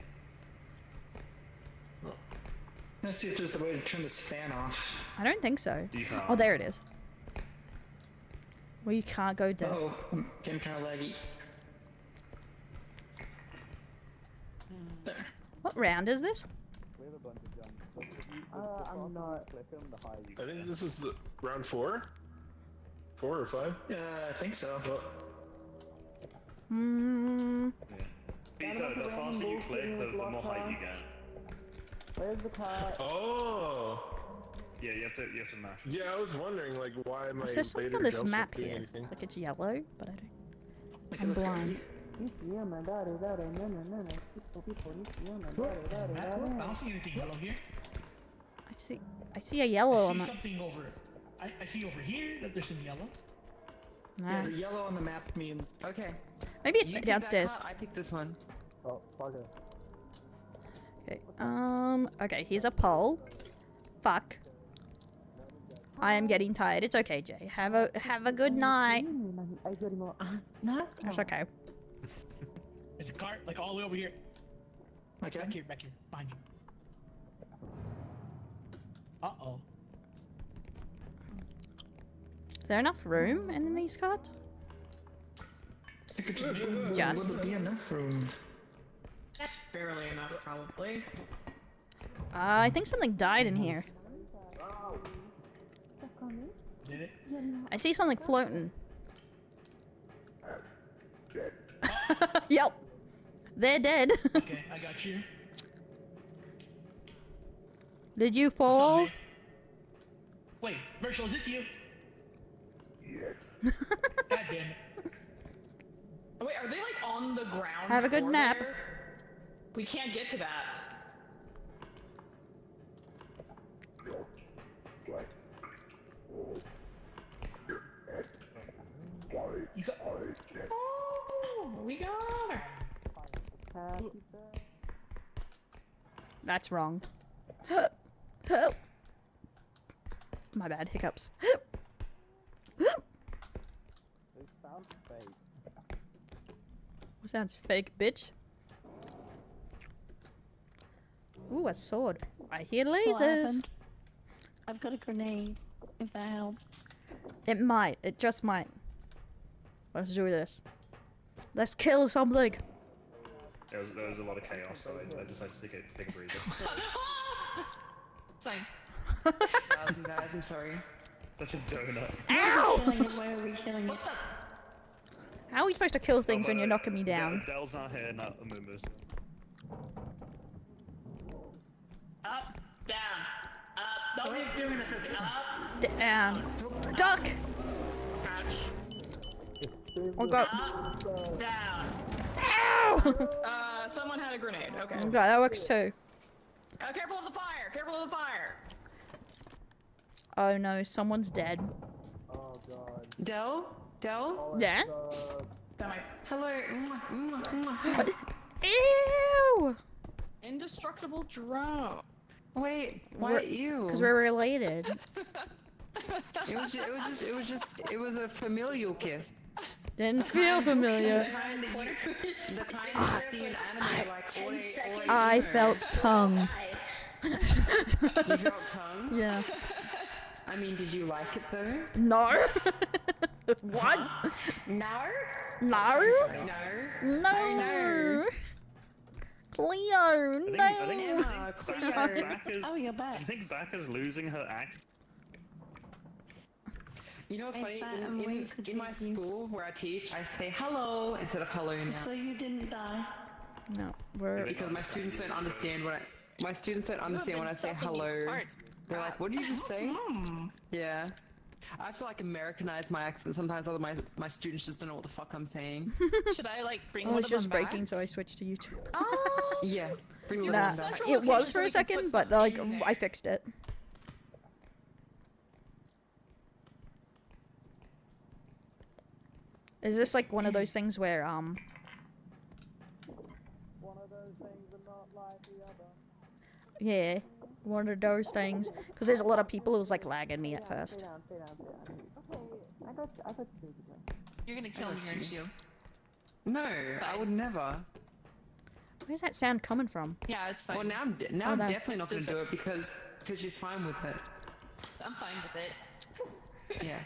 Let's see if there's a way to turn the span off. I don't think so. You can't. Oh, there it is. Well, you can't go down. Oh, I'm getting kind of laggy. There. What round is this? I'm not. I think this is round 4? 4 or 5? Yeah, I think so. Peter, the faster you click, the more height you get. Where's the car? Oh. Yeah, you have to mash. Yeah, I was wondering like why my Is there something on this map here? Like it's yellow, but I don't. I'm blind. I don't see anything yellow here. I see a yellow on I that. see something over. I see over here that there's some yellow. Yeah, the yellow on the map means. Okay. Maybe it's You pick downstairs. that car, I picked this one. Oh, fuck it. Okay. Okay. Here's a pole. Fuck. I am getting tired. It's okay, Jay. Have a good night. No. That's okay. There's a car like all the way over here. Okay. Back here, behind you. Uh-oh. Is there enough room in these carts? Just. Would be enough room. That's barely enough, probably. I think something died in here. Did it? I see something floating. Yep. They're dead. Okay, I got you. Did you fall? Wait, Virtual, is this you? God damn it. Oh, wait, are they like on the ground? Have a good floor nap. there? We can't get to that. You got... Oh, we got her. That's wrong. My bad, hiccups. What sounds fake, bitch? Ooh, a sword. I hear What lasers. happened? I've got a grenade, if that helps. It might. It just might. Let's do this. Let's kill something. There was a lot of chaos, so I decided to take a breather. It's like... guys, I'm sorry. Such a donut. Ow! Where are we killing it? How are we supposed to kill things when you're knocking me down? Dell's not here, not Amumba's. Up, down, up. Nobody's doing this. Up. Down. Duck! Oh god. Up, down. Ow! Someone had a grenade. Okay. Okay, that works too. Careful of the fire! Careful of the fire! Oh no, someone's dead. Oh god. Dell? Dell? Yeah? Hello. Ew! Indestructible drone. Wait, why you? Because we're related. It was a familial kiss. Didn't feel familiar. The kind you see in anime, like I felt tongue. You felt tongue? Yeah. I mean, did you like it though? No. What? No? No? No. No. Cleo, no. I think Oh, you're back. I think Becca's losing her accent. You know what's I funny? sat and waited In my for you. school where I teach, I say hello instead of hello now. So you didn't die? No, we're... Because my students don't understand when I say hello. They're like, what did you just say? Yeah. I have to like Americanize my accent sometimes, otherwise my students just don't know what the fuck I'm saying. Should I like bring Oh, one it's of just them breaking, back? so I switched to YouTube. Oh, Yeah. Bring the Nah, one back. it was for a second, but like I fixed it. Is this like one of those things where one of those things are not like the other? Yeah, one of those things. Because there's a lot of people who was like lagging me at first. Okay, I got you. You're gonna kill me, aren't you? No, I would never. Where's that sound coming from? Yeah, it's fine. Well, now I'm definitely not gonna do it because she's fine with it. I'm fine with it. Yeah.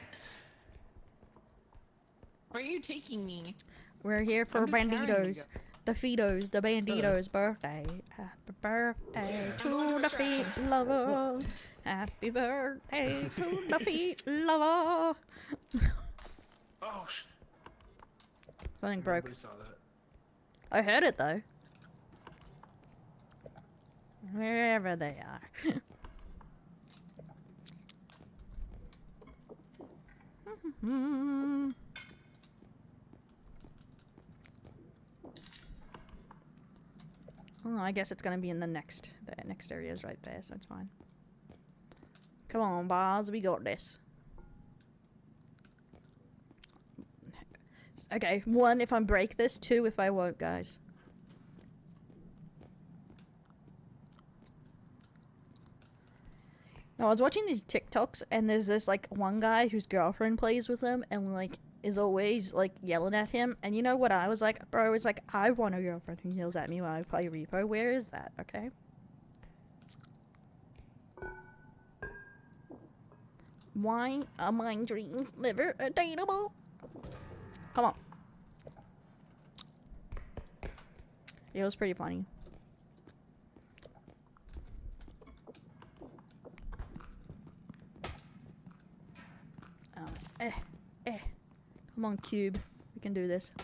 Where are you taking me? We're here for I'm just carrying you Banditos. The Fidos, the Banditos' birthday. Happy birthday to the feet lover. Happy birthday to the feet lover. Oh, Something broke. nobody saw that. I heard it though. Wherever they are. Oh, I guess it's gonna be in the next areas right there, so it's fine. Come on, Bars, we got this. Okay, 1 if I break this, 2 if I won't, guys. Now, I was watching these TikToks, and there's this, like, one guy whose girlfriend plays with him, and, like, is always, like, yelling at him. And you know what I was like? Bro, it's like, I want a girlfriend who yells at me while I play Repo. Where is that, okay? Why are my dreams never attainable? Come on. It was pretty funny. Come on, Cube. We can do this.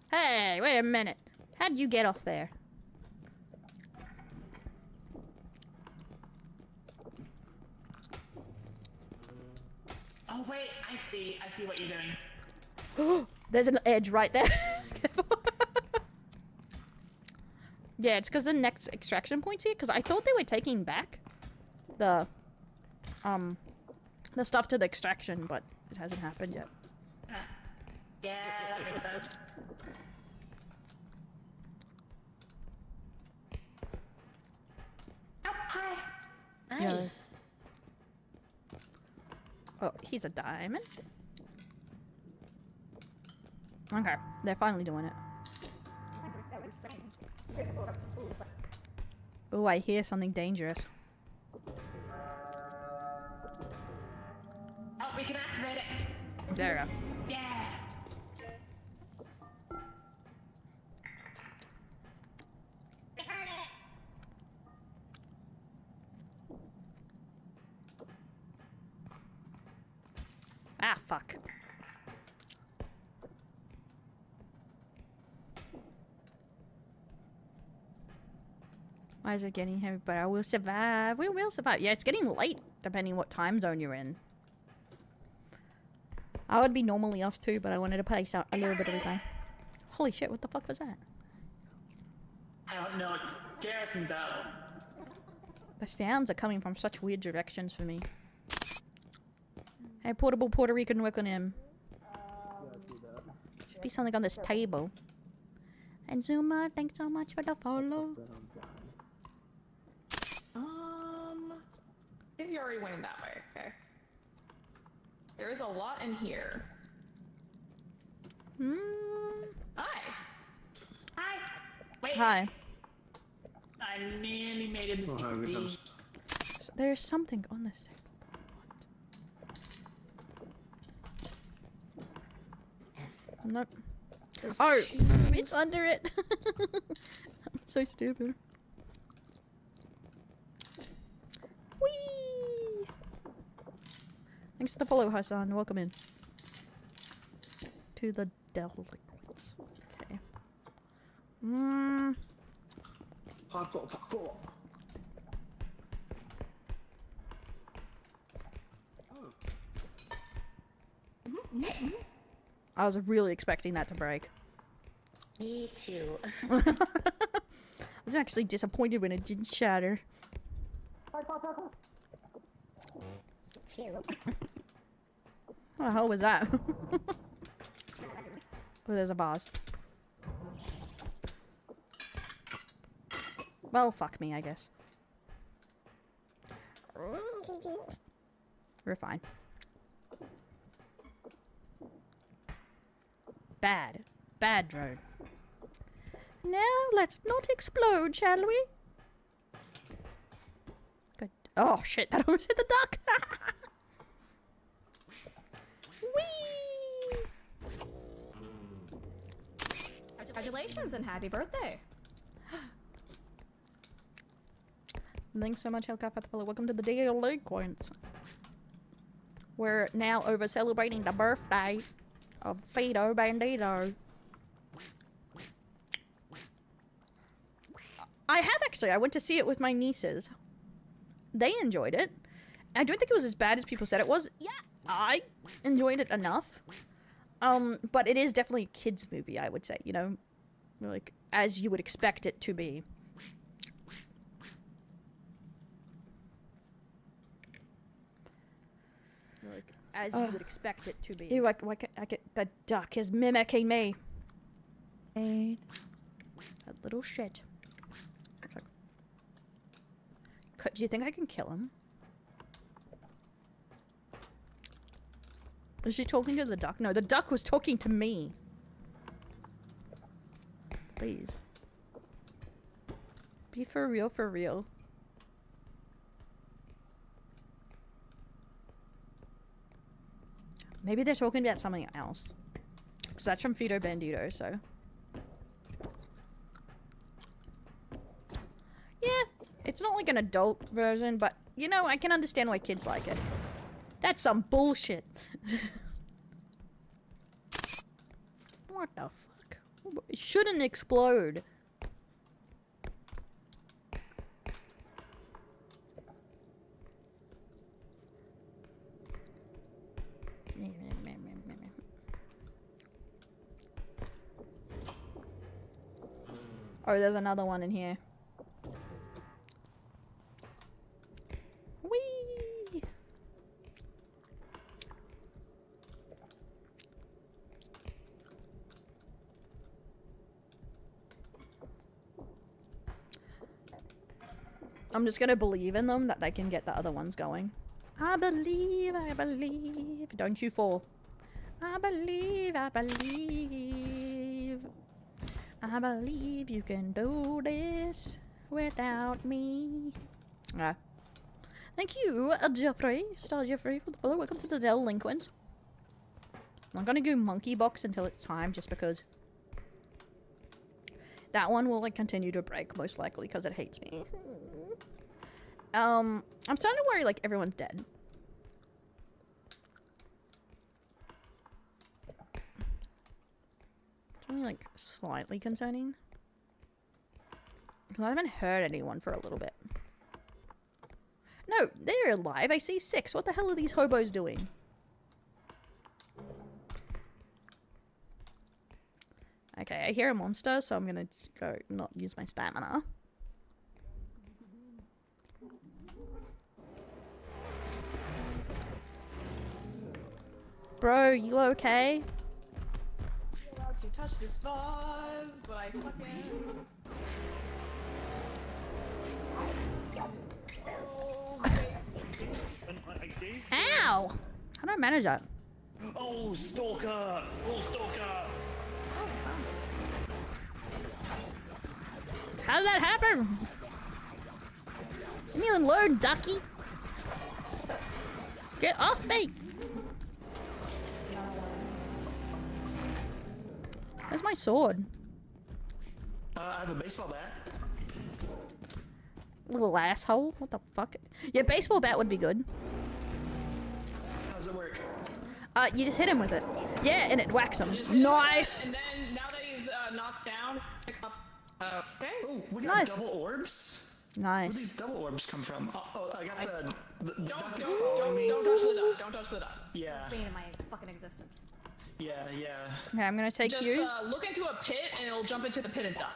Hey, wait a minute. How'd you get off there? Oh wait, I see what you're doing. There's an edge right there. Yeah, it's because the next extraction point's here. Because I thought they were taking back the stuff to the extraction, but it hasn't happened yet. Yeah, that makes sense. Oh, hi. Hi. Yeah. Oh, he's a diamond. Okay, they're finally doing it. Oh, I hear something dangerous. Oh, we can activate it. There we go. Yeah. I heard it. Ah, fuck. Why is it getting heavy? But I will survive. We will survive. Yeah, it's getting late, depending what time zone you're in. I would be normally off too, but I wanted to play a little bit of the time. Holy shit, what the fuck was that? I don't know, it scares me though. The sounds are coming from such weird directions for me. Hey, portable Puerto Rican, work on him. Should be something on this table. And Zuma, thanks so much for the follow. If you already went that way, okay. There is a lot in here. Hi. Hi. Wait. Hi. I nearly made a mistake. There's something on this table. Nope. Oh, it's under it. I'm so stupid. Whee! Thanks to the follow, Hassan. Welcome in. To the Deliquants. Okay. Parkour, parkour. I was really expecting that to break. Me too. I was actually disappointed when it didn't shatter. What the hell was that? Oh, there's a vase. Well, fuck me, I guess. We're fine. Bad. Bad drone. Now, let's not explode, shall we? Good. Oh, shit, that almost hit the duck! Whee! Congratulations and happy birthday. Thanks so much, Hellcat. Welcome to the daily coins. We're now over celebrating the birthday of Fido Bandito. I have actually. I went to see it with my nieces. They enjoyed it. I don't think it was as bad as people said it was. Yeah, I enjoyed it enough. But it is definitely a kids' movie, I would say. You know, like as you would expect it to be. Like as you would expect it to be. Ew, I get the duck is mimicking me. That little shit. Do you think I can kill him? Is she talking to the duck? No, the duck was talking to me. Please. Be for real, for real. Maybe they're talking about something else. Because that's from Fido Bandito, so. Yeah, it's not like an adult version, but, you know, I can understand why kids like it. That's some bullshit. What the fuck? It shouldn't explode. Oh, there's another one in here. Whee! I'm just gonna believe in them that they can get the other ones going. I believe, don't you fall. I believe, I believe you can do this without me. Thank you, Jeffrey, Star Jeffrey, for the follow. Welcome to the Delinquents. I'm gonna do Monkey Box until it's time, just because that one will like continue to break most likely because it hates me. I'm starting to worry like everyone's dead. It's only like slightly concerning. Because I haven't heard anyone for a little bit. No, they're alive. I see 6. What the hell are these hobos doing? Okay, I hear a monster, so I'm gonna go not use my stamina. Bro, you okay? I'm allowed to touch this vase, but I fucking... Ow! How do I manage that? Oh, stalker! Oh, stalker! How did that happen? Leave me alone, ducky! Get off me! Where's my sword? I have a baseball bat. Little asshole. What the fuck? Yeah, baseball bat would be good. How does it work? You just hit him with it. Yeah, and it whacks him. Nice! And then, now that he's knocked down, pick up... okay. Oh, we got double orbs? Nice. Where do these double orbs come from? Oh, I got the duck is Don't following me. touch the duck. Don't touch the duck. Yeah. Bane of my fucking existence. Yeah. Okay, I'm gonna take Just, you. look into a pit and it'll jump into the pit and die.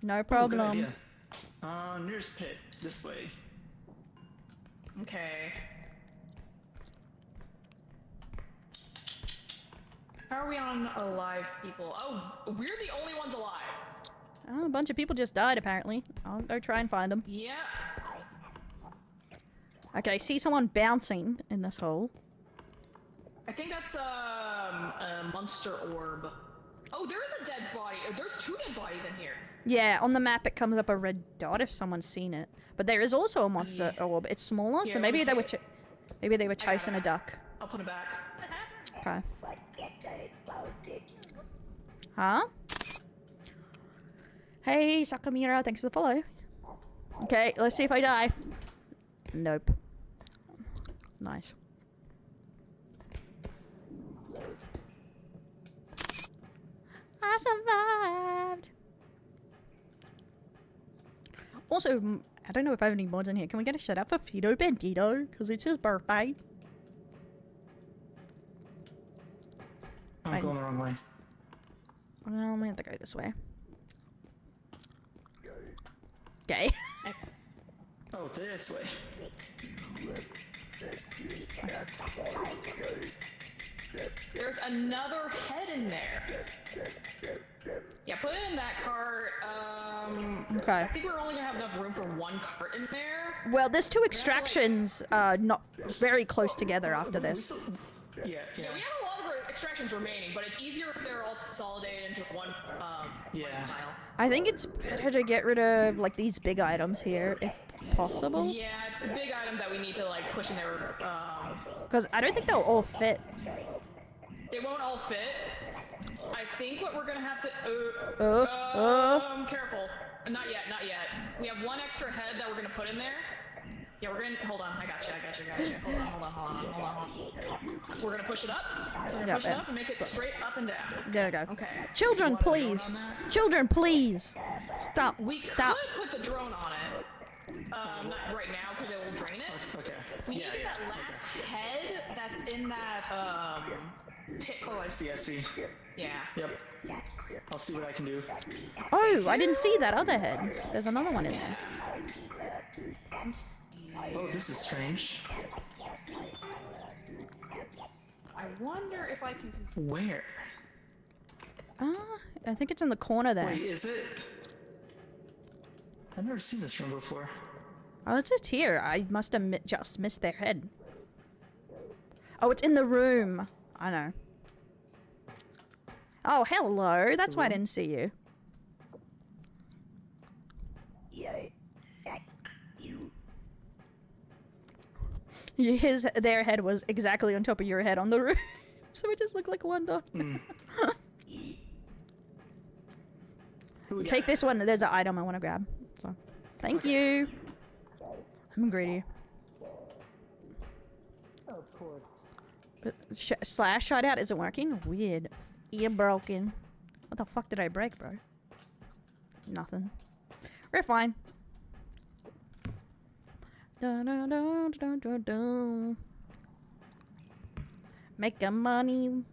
No Ooh, good problem. idea. Nearest pit. This way. Okay. How are we on alive people? Oh, we're the only ones alive. Oh, a bunch of people just died apparently. I'll go try and find them. Yeah. Okay, I see someone bouncing in this hole. I think that's a monster orb. Oh, there is a dead body. There's 2 dead bodies in here. Yeah, on the map it comes up a red dot if someone's seen it. But there is also a monster orb. It's smaller, Here, so maybe they were chasing a duck. I'll put it back. Okay. Huh? Hey, Sakamira, thanks for the follow. Okay, let's see if I die. Nope. Nice. I survived. Also, I don't know if I have any mods in here. Can we get a shout out for Fido Bandito? Because it's his birthday. I'm going the wrong way. Well, I'm gonna have to go this way. Okay. Oh, this way. There's another head in there. Yeah, put it in that cart. Okay. I think we're only gonna have enough room for 1 cart in there. Well, there's 2 extractions not very close together after this. Yeah, we have a lot of extractions remaining, but it's easier if they're all consolidated into one pile. I think it's better to get rid of like these big items here if possible. Yeah, it's the big item that we need to like push in there. Because I don't think they'll all fit. They won't all fit. I think what we're gonna have to. Careful. Not yet. We have 1 extra head that we're gonna put in there. Yeah, we're gonna hold on. I got you. Hold on. We're gonna push it up. We're gonna push it up and make it straight up and down. There we go. Okay. Children, please. Children, please. Stop. We could put the drone on it. Not right now because it will drain it. Okay. We need that last head that's in that pit. Oh, I see. Yeah. Yep. I'll see what I can do. Oh, I didn't see that other head. There's another one in there. Oh, this is strange. I wonder if I can. Where? I think it's in the corner there. Wait, is it? I've never seen this room before. Oh, it's just here. I must have just missed their head. Oh, it's in the room. I know. Oh, hello. That's why I didn't see you. Their head was exactly on top of your head on the roof. So it just looked like one dot. Take this one. There's an item I want to grab. So, thank you. I'm greedy. Slash shot out isn't working. Weird. Ear broken. What the fuck did I break, bro? Nothing. We're fine. Dun, dun, dun, dun, dun, dun. Making money.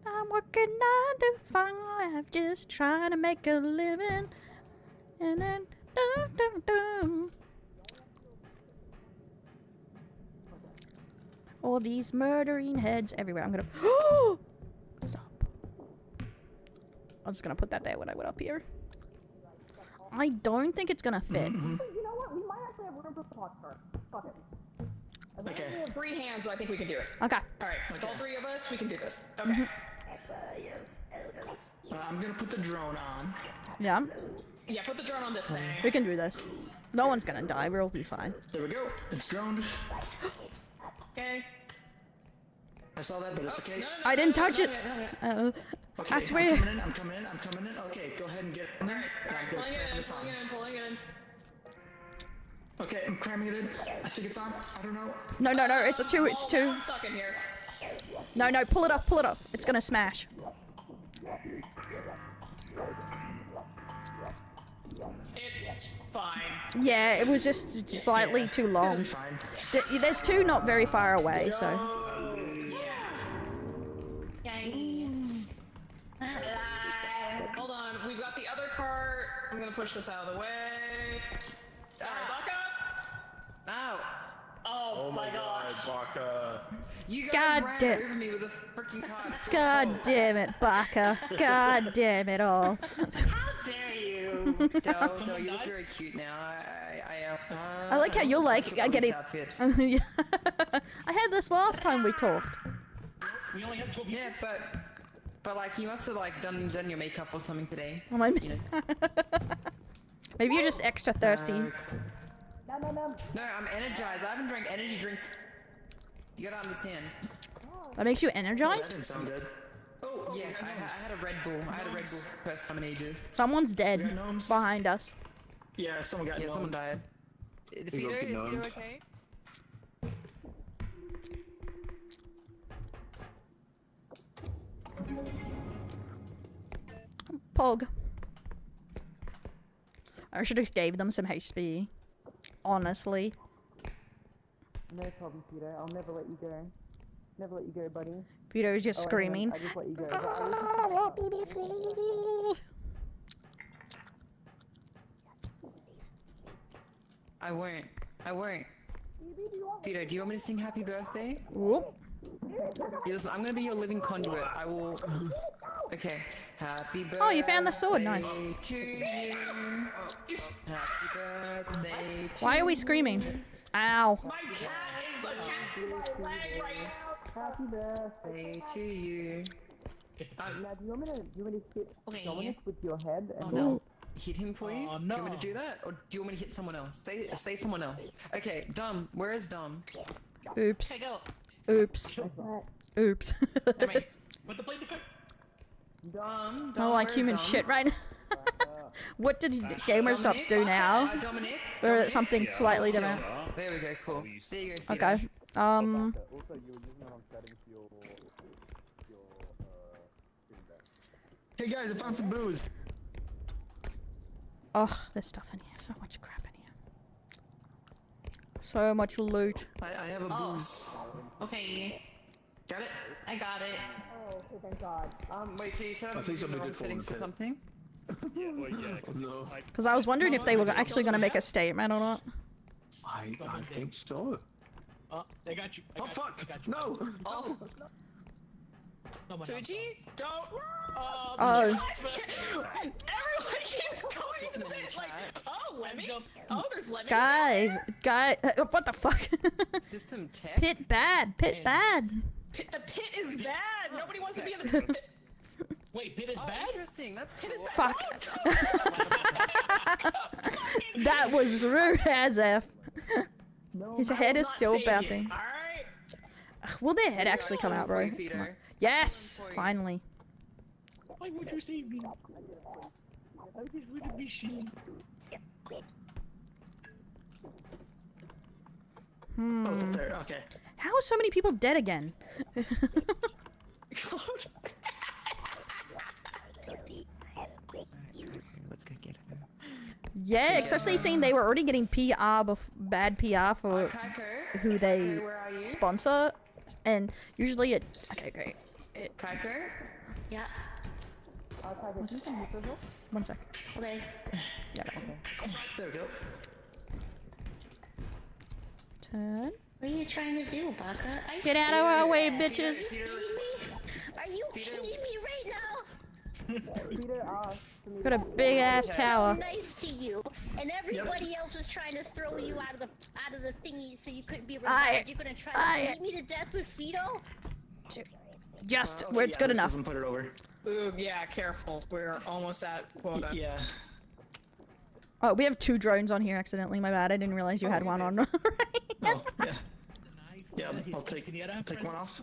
I'm working 9 to 5, just trying to make a living. And then dun, dun, dun. All these murdering heads everywhere. I'm gonna stop. I'm just gonna put that there when I went up here. I don't think it's gonna fit. You know what? We might actually have room for pots first. Fuck it. Okay. We have 3 hands, so I think we can do it. Okay. Alright, with all 3 of us, we can do this. Okay. I'm gonna put the drone on. Yeah. Yeah, put the drone on this thing. We can do this. No one's gonna die. We'll be fine. There we go. It's droned. Okay. I saw that, but it's okay. I didn't touch it. Okay, I swear. I'm coming in. Okay, go ahead and get in there. Pulling it in. Okay, I'm cramming it in. I think it's on. I don't know. No. It's a 2. It's 2. I'm stuck in here. No. Pull it off. It's gonna smash. It's fine. Yeah, it was just slightly too long. There's 2 not very far away, so. I'm gonna push this out of the way. Alright, Baka! No! Oh my god. Baka. You God guys damn. ran over me with a freaking car. God damn it, Baka. God damn it all. How dare you? Del, you look very cute now. I like how you're like, I get it. Outfit. Yeah. I had this last time we talked. We only have 12 Yeah, but like you must have like done your makeup or something today. Well, I You know. Maybe you're just extra thirsty. No, I'm energized. I haven't drank energy drinks. You gotta understand. That makes you That energized? didn't sound good. Yeah, I had a Red Bull. I had a Red Bull first time in ages. Someone's dead Yeah, gnomes. behind us. Yeah, someone got Someone died. Vito, is Vito gnomes. okay? Pog. I should have gave them some HP. Honestly. No problem, Peter. I'll never let you go. Never let you go, buddy. Vito's just screaming. I just let you go. I won't. I won't. Vito, do you want me to sing happy birthday? Whoop. Listen, I'm gonna be your living conduit. I will. Okay. Happy birthday. Oh, you found the sword. Nice. To you. Happy birthday. To Why are we screaming? Ow. My cat is attacking my leg right now. Happy birthday to you. Now, do you want me to hit Dominic with your head and then hit him for you? No. Do you want me to do that, or do you want me to hit someone else? Say someone else. Okay, Dom. Where is Dom? Oops. Okay, go. Oops. Oops. Put the plate in the cook. Dom. I like where's human Dom? shit right now. What did Gamer Shops do now? Dominic. Or is it something slightly different? There we go. Cool. There you go. Fido. Okay. Hey guys, I found some booze. Oh, there's stuff in here. So much crap in here. So much loot. I have a booze. Okay. Got it? I got it. Oh, thank God. Wait, so you said I I'm think using the somebody wrong did fall settings in for the something? No. Because I was wondering if they were actually going to make a statement or not. I think so. They got you. Oh fuck! No! Oh! Fuji, don't. Oh. Everyone keeps going to it. Like, oh, Lemmy. Oh, there's Lemmy. Guys, what the fuck? System tech? Pit bad, pit bad. The pit is bad. Nobody wants to be in the pit. Wait, pit is bad? Interesting. That's cool. Fuck. That was rude as F. His head is still bouncing. Alright. Will their head actually come out, bro? Come on. Yes, finally. Why would you save me? I just wouldn't be seen. Oh, it's up there. Okay. How are so many people dead again? Let's go get her. Yeah, especially seeing they were already getting bad PR for who they sponsor, and usually it. Okay, great. Kaiko? Yeah. One sec. Okay. Yeah. There we go. Turn. What are you trying to do, Baka? Get out of our way, bitches. Are you kidding me right now? Got a big ass tower. Nice to you, and everybody else was trying to throw you out of the thingy so you couldn't be revived. You're gonna try to beat me to death with Fido? Just where it's good enough. Doesn't put it over. Ooh, yeah, careful. We're almost at quota. Yeah. Oh, we have 2 drones on here accidentally. My bad. I didn't realize you had one on. Oh, yeah. Yeah, I'll take one off.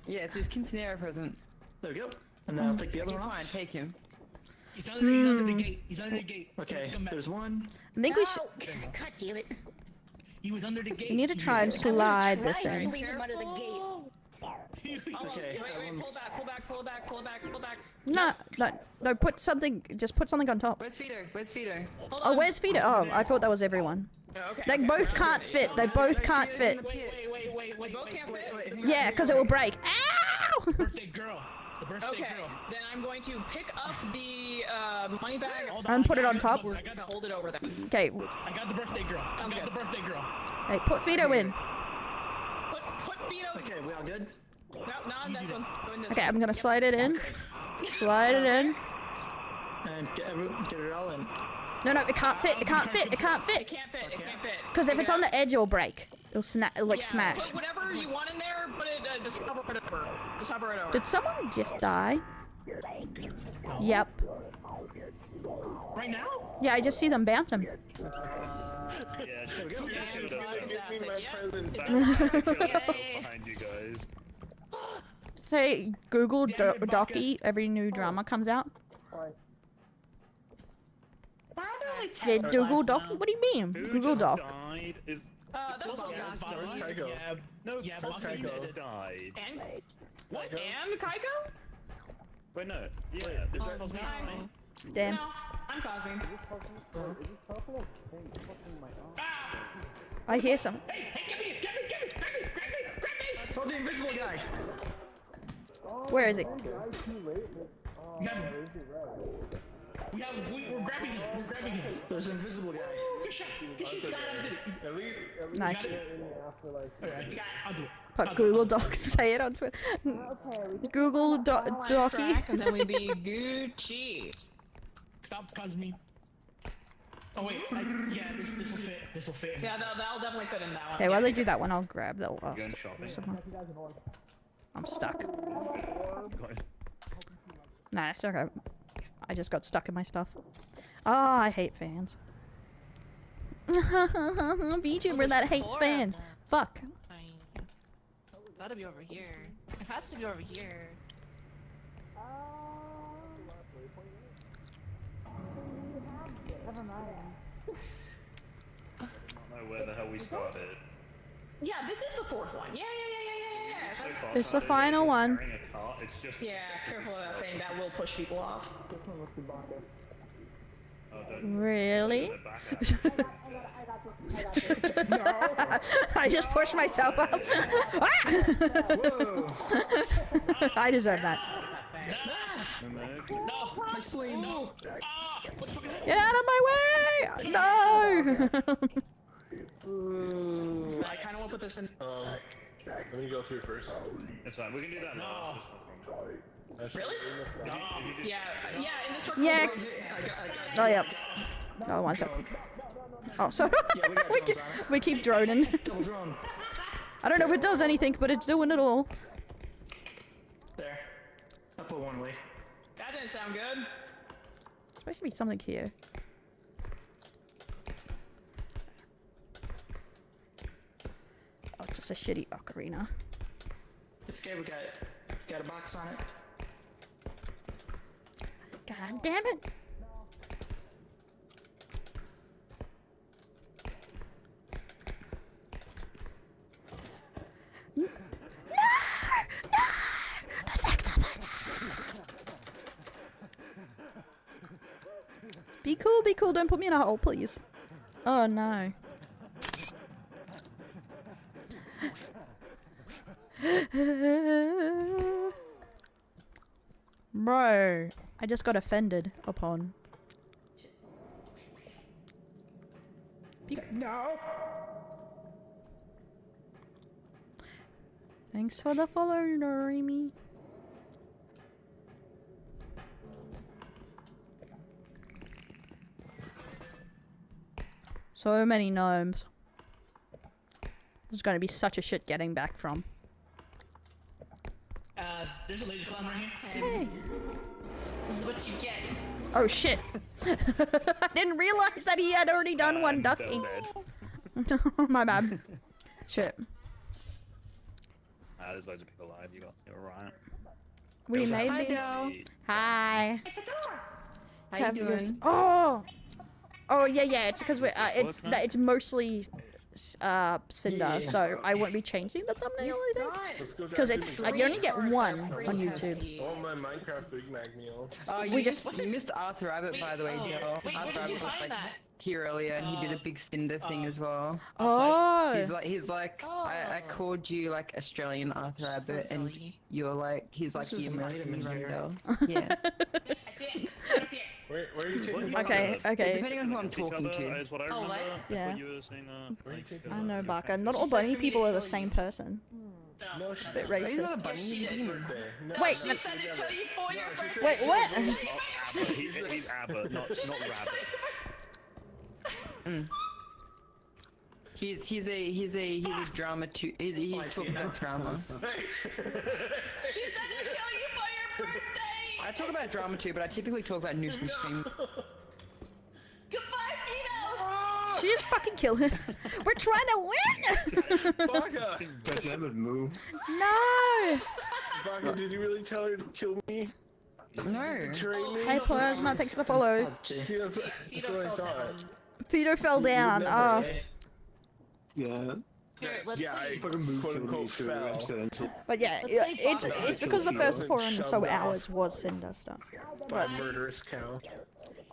Yeah, it's his quinceanera present. There we go. And then I'll take the other one off. Fine, take him. He's under the gate. He's under the gate. Okay, there's one. I think we should. God damn it. He was under the gate. We need to try and slide this Try to in. leave him under the gate. Okay. Wait, pull back. No, put something, just put something on top. Where's Fido? Where's Fido? Oh, where's Fido? Oh, I thought that was everyone. They both can't fit. They both can't fit. Wait. We both can't fit. Yeah, because it will break. Ow! Birthday girl. The birthday Okay, girl. then I'm going to pick up the money bag And put it on top. hold it over there. Okay. I got the birthday girl. I got the birthday girl. Hey, put Vito in. Put Vito. Okay, we all good? No, not in this one. Go in this Okay, one. I'm gonna slide it in. Slide it in. And get it all in. No, it can't fit. It can't fit. It can't fit. It can't fit. It can't fit. Because if it's on the edge, it'll break. It'll Yeah, smash. Put whatever you want in there, but just cover it over. Just cover it over. Did someone just die? Yep. Right now? Yeah, I just see them bouncing. Yeah, Give me my present behind you guys. Say Google Docky every new drama comes out. Yeah, Google Docky? What do you mean? Google Doc. Died is. That's all. Yeah. No, Yeah, Cosme died. And what? And Kaiko? Wait, no. Yeah, this is Cosme. Damn. No, I'm Cosme. I hear some. Oh, the invisible guy. Where is it? We're grabbing him. We're grabbing him. There's an invisible guy. Good shot. Good shot. At least Nice. Okay, I'll do it. Put Google Docs. Say it on Twitter. Google Docky. And then we be Gucci. Stop, Cosme. Oh wait, yeah, this will fit. This will fit. Yeah, that'll definitely fit in that one. Okay, while they do that one, I'll grab the Going last. shopping. Someone. I'm stuck. Nah, it's okay. I just got stuck in my stuff. Oh, I hate fans. VTuber that hates fans. Fuck. Gotta be over here. It has to be over here. I don't know where the hell we started. Yeah, this is the fourth one. Yeah. That's- This is the final one. Carrying a cart, it's just. Yeah, careful of that thing. That will push people off. Oh, don't. Really? They're back at it. I just pushed myself up. I deserve that. No, my spleen. No. Get out of my way! No! I kind of want to put this in. Let me go through first. It's fine. We can do that now. Really? Yeah, in the circle. Yeah. Oh, yeah. No, one sec. Oh, sorry. we keep droning. I don't know if it does anything, but it's doing it all. There. I put one away. That didn't sound good. There's supposed to be something here. Oh, it's just a shitty ocarina. It's okay, we got a box on it. God damn it! No! The saxophone! Be cool, don't put me in a hole, please. Oh no. Bro, I just got offended upon. No. Thanks for the follow, Norimi. So many gnomes. There's gonna be such a shit getting back from. There's a laser clown right here. Hey. This is what you get. Oh shit! I didn't realize that he had already done one ducking. My bad. Shit. There's loads of people alive. You're right. We made Hi, it. Doe. Hi. How you doing? Oh. Oh yeah. It's because we're it's mostly Cinder, so I won't be changing the thumbnail. I think because it's you only get one on YouTube. Oh, my Minecraft Big Mac meal. Oh, you missed Arthur Rabbit, by the way, Joe. Wait, where Arthur did you Rabbit was find like that? here earlier, and he did a big Cinder thing as well. Oh. He's like, I called you like Australian Arthur Abbott, and you're like, he's like the American Rundell. Yeah. Where are you taking Okay, okay. Depending on who I'm talking to. Is what I remember. Yeah. What you were saying, I know, Barker. Not all bunny people are the same person. No, A bit racist. Wait, Wait, what? He's Abbott, not Rabbit. He's a drama too. He's talking about drama. She said to kill you for your birthday! I talk about drama too, but I typically talk about nuisance stream. Goodbye, Vito! She just fucking killed him. We're trying to win! Baka! That would move. No! Baka, did you really tell her to kill me? No. Betray me? Hey, Plasma, thanks for the follow. See, that's what I thought. Fido fell down. Oh. Yeah. Here, let's I fucking moved quote unquote fell. But yeah, it's because the first 4 and so hours was Cinder stuff. By a murderous cow.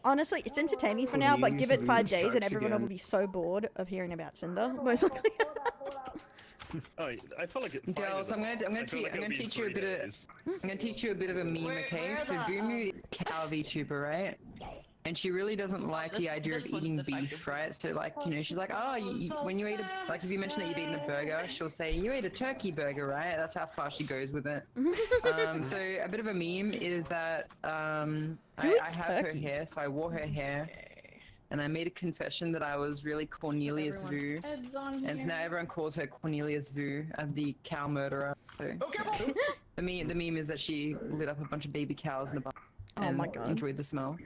Honestly, it's entertaining for now, but give it 5 days and everyone will be so bored of hearing about Cinder, most likely. Oh, I feel like it. Girls, I'm gonna teach you a bit of a meme, okay? So Gumu cow VTuber, right? And she really doesn't like the idea of eating beef, right? So like, you know, she's like, oh, when you eat like if you mention that you've eaten a burger, she'll say, you ate a turkey burger, right? That's how far she goes with it. So a bit of a meme is that I have her hair, so I wore her hair. And I made a confession that I was really Cornelius Vu. And so now everyone calls her Cornelius Vu, the cow murderer. So the meme is that she lit up a bunch of baby cows in a bar. Oh my god. Enjoyed the smell.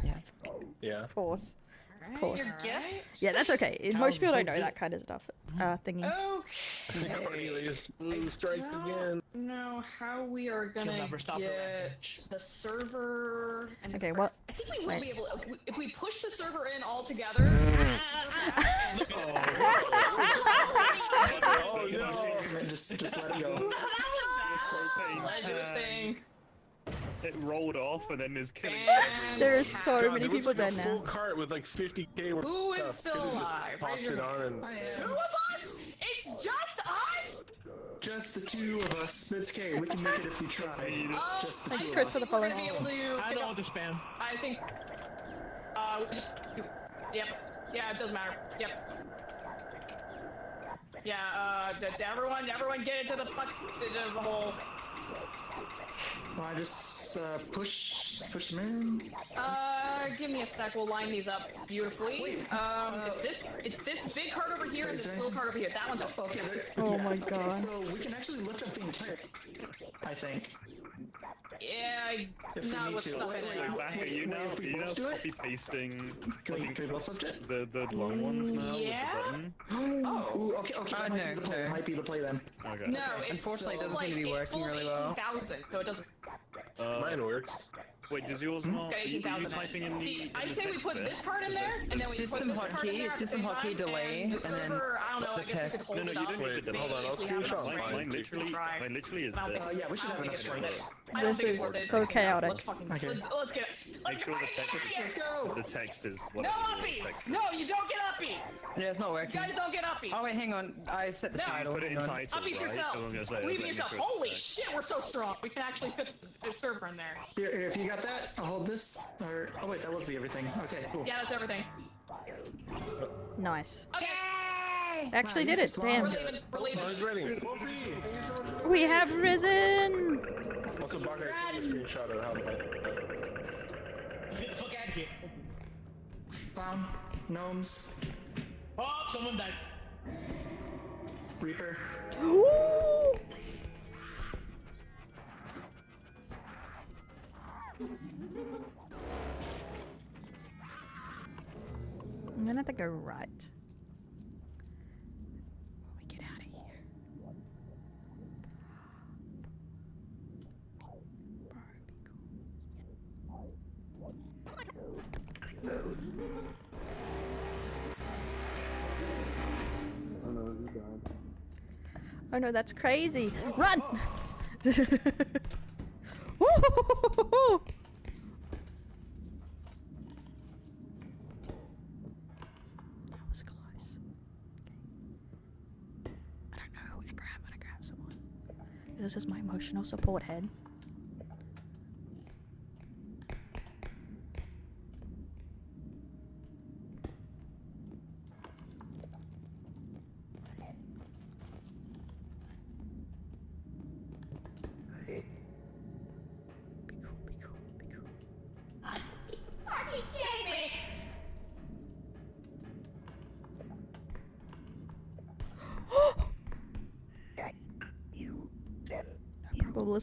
Yeah. Yeah. Of course. Of course. Your gift? Yeah, that's okay. Most people don't know that kind of stuff. Thingy. Okay. Cornelius Blue strikes again. Know how we are gonna get the server. And Okay, what? I think we will be able. If we push the server in all together. Oh no! Just let it go. Let do its thing. It rolled off and then there's killing. There's so many people dead now. Full cart with like 50k worth Who of is stuff. still Could've just alive? tossed it on and... Two of us? It's just us? Just the two of us. It's okay. We can make it if we try. Just the two Thanks, of Chris, us. for the follow. I don't want to spam. I think. We just. Yep. Yeah, it doesn't matter. Yep. Yeah. Everyone, get into the hole. Well, I just push them in. Give me a sec. We'll line these up beautifully. It's this big card over here and this little card over here. That one's up. Okay. Oh my god. So we can actually lift up the entire. I think. Yeah, not with stuff in it. Back at you now. You know, copy pasting. Can we both lift it? The long ones now Yeah? with the button. Ooh, okay. Might be the play then. Okay. No, it's Unfortunately, it doesn't seem to be working really well. 18,000, so it doesn't. Mine works. Wait, does yours not? Got Are you 18,000. typing in the? I say we put this card in there, and then we System put this card in hotkey, there. system hotkey delay, and and the then server, I don't know. I the guess we tech. could hold No, it you up. don't need to. Hold on, I'll screenshot mine. Mine literally is this. Yeah, we should have enough strength. I don't This think is it's worth it. so 16,000. chaotic. Let's fucking Okay. let's get it. Make sure the text Let's go. The text is No whatever. uppies! No, you don't get uppies! Yeah, it's not You working. guys don't get uppies! Oh wait, hang on. I set the No. title. Put it in Hang on. title, Uppies right? yourself! I'm gonna say Leave it. yourself! Holy shit, we're so strong! We can actually fit the server in there. Here, if you got that, I'll hold this. Or oh wait, that was the everything. Okay, cool. Yeah, that's everything. Nice. Okay! Actually Wow, did you it. just Damn. We're leaving. We're leaving. Oh, he's ready. We have risen. Also, Baka has a screenshot of how to Let's get the fuck out of here. Bomb, gnomes, Oh, someone died. Reaper. Ooh. I'm gonna have to go right. When we get out of here. Oh no, that's crazy! Run! Woo! this is my emotional support head.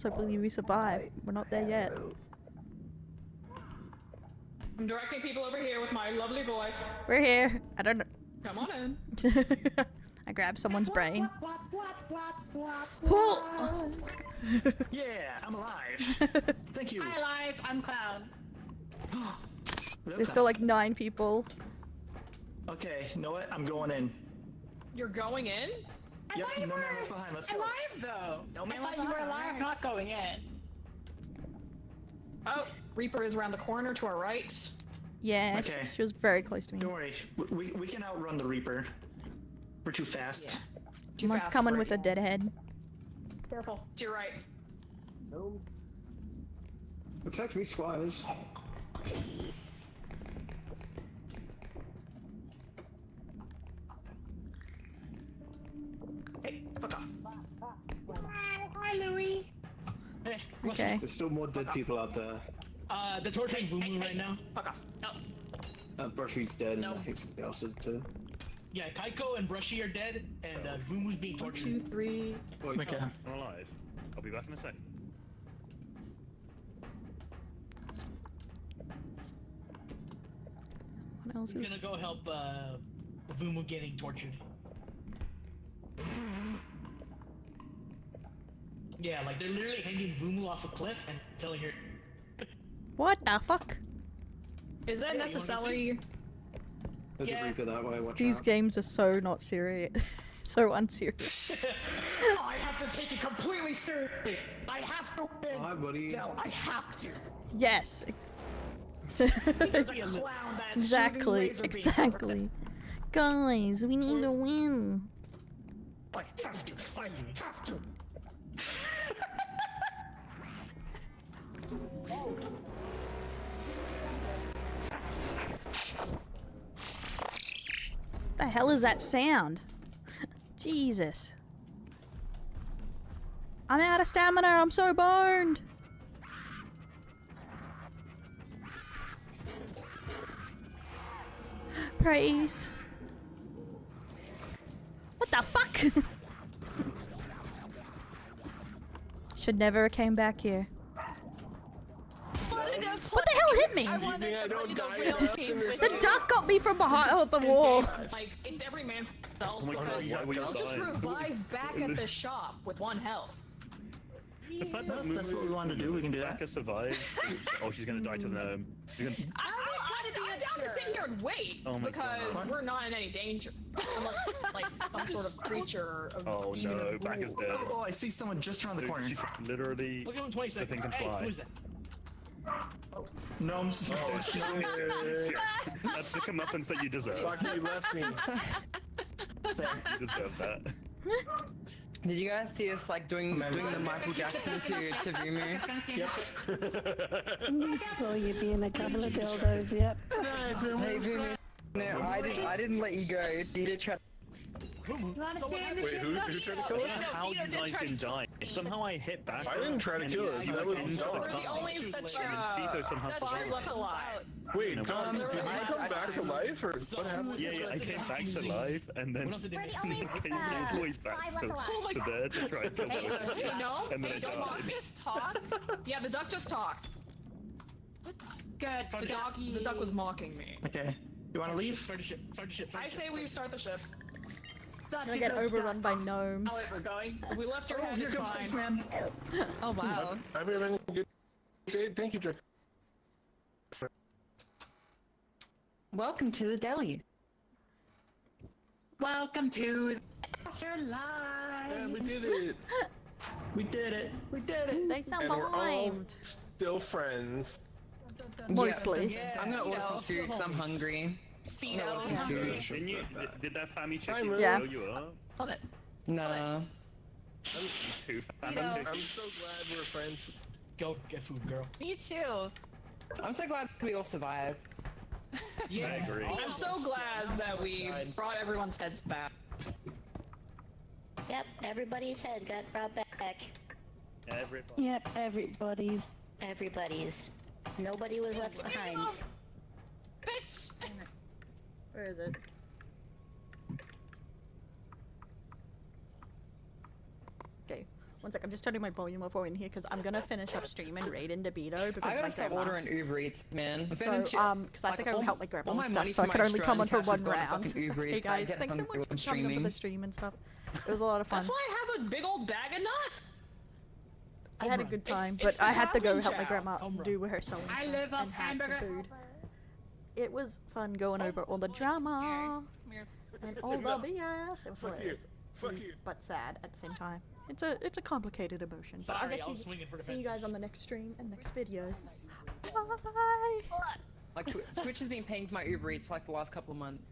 I believe we survived. We're not there yet. I'm directing people over here with my lovely voice. We're here. I don't know. Come on in. I grabbed someone's brain. Yeah, I'm alive. Thank you. Hi, alive. I'm Cloud. There's still like 9 people. Okay, you know what? I'm going in. You're going in? Yep, no man left behind. Let's go. Alive though. No man left behind. You were alive, not going in. Oh, Reaper is around the corner to our right. Yeah, Okay. she was very close to me. Don't worry. We can outrun the Reaper. We're too fast. Too Someone's fast coming for with a dead head. Careful. To your right. No. Protect me, squires. Hey, fuck off. Hi, Louie. Hey, Okay. There's still more dead people out there. They're torturing Vumu right now. Fuck off. No. Brushy's dead, and I think somebody else is too. Yeah, Kaiko and Brushy are dead, and Vumu's being tortured. 1, 2, 3. Okay. I'm alive. I'll be back in a sec. What else I'm is? gonna go help Vumu getting tortured. Yeah, like they're literally hanging Vumu off a cliff and telling her. What the fuck? Is that necessary? There's a Reaper that way, watch These out. games are so not serious. So unserious. I have to take it completely seriously. I have to win. Hi, buddy. No, I have to. Yes. There's a clown that's Exactly. shooting laser beams Exactly. Guys, we need to win. I have to. I have to. The hell is that sound? Jesus. I'm out of stamina. I'm so burned. Praise. What the fuck? Should never have came back here. What the hell hit me? The duck got me from behind the wall. Like, it's every man's self Oh my God, because why were you they'll just dying? revive back at the shop with 1 health. The fact that That's what we wanted to do. We can do that. Becca survives. Oh, she's gonna die to the gnome. You're gonna... I'm down to sit here and wait Oh my because God. we're not in any danger. Unless, like, some sort of creature of Oh demon no, of Becca's rule. dead. Oh, I see someone just around the Dude, corner. she literally. Look at him 20 The seconds. thing can Hey, fly. who is that? Gnomes. That's the comeuppance that you deserve. Fuck, you left me. You deserve that. Did you guys see us like doing the Michael Jackson to Vumu? We saw you being a couple of dildos, yep. Hey Vumu, no, I didn't let you go. You did try. You want to see him? Wait, who tried to kill us? How you guys didn't die? Somehow I hit back. I didn't try to kill us. That was into the We're the car. only And then Vito somehow five left alive. Wait, No. Tom, did you come back to life, or what happened? Yeah, I came back to life, and then We're the only came all the way back 5 left alive. to there to try and kill Hey, them. no, And then I the duck died. just talked. Yeah, the duck just talked. Good. The duck was mocking me. Okay. You want to leave? Start the ship. Start the ship. I say we start the ship. I'm gonna get overrun by gnomes. Oh, wait, we're going. If we left your head, Here it's comes fine. Spaceman. Oh wow. I've been having a good day. Thank you, Jack. Welcome to the deli. Welcome to Afterlife. Yeah, we did it. We did it. We did it. They sound And we're all behind. still friends. Mostly. Yeah, I'm gonna order some food because I'm hungry. I'm gonna order some food. Did that family chick Simon. blow Yeah. you up? Hold it. No. I'm so glad we're friends. Go get food, girl. Me too. I'm so glad we all survived. Yeah, I agree. I'm so glad that we brought everyone's heads back. Yep, everybody's head got brought back. Everybody. Yep, everybody's. Everybody's. Nobody was left behind. Bitch! Where is it? Okay, one sec. I'm just turning my volume up in here because I'm gonna finish up stream and raid in DeVito because I gotta my start grandma. ordering Uber Eats, man. So, because I have to go help my grandma all and my stuff, money so I for could my only come on for Australian cash one has gone to round. fucking Uber Hey Eats. I guys, get thanks so hungry much when for coming over streaming. the stream and stuff. It was a lot of fun. That's why I have a big old bag of nuts. I had a good time, It's but the I had to go Jasmine help my chow. grandma do her sewing I stuff live off and have some hamburger. food. It was fun going over all the drama and all the BS. It was hilarious, but sad at the same time. It's a complicated emotion. But I'll Sorry, get I was swinging for the see you guys fences. on the next stream and next video. Bye. Like Twitch has been paying for my Uber Eats for like the last couple of months.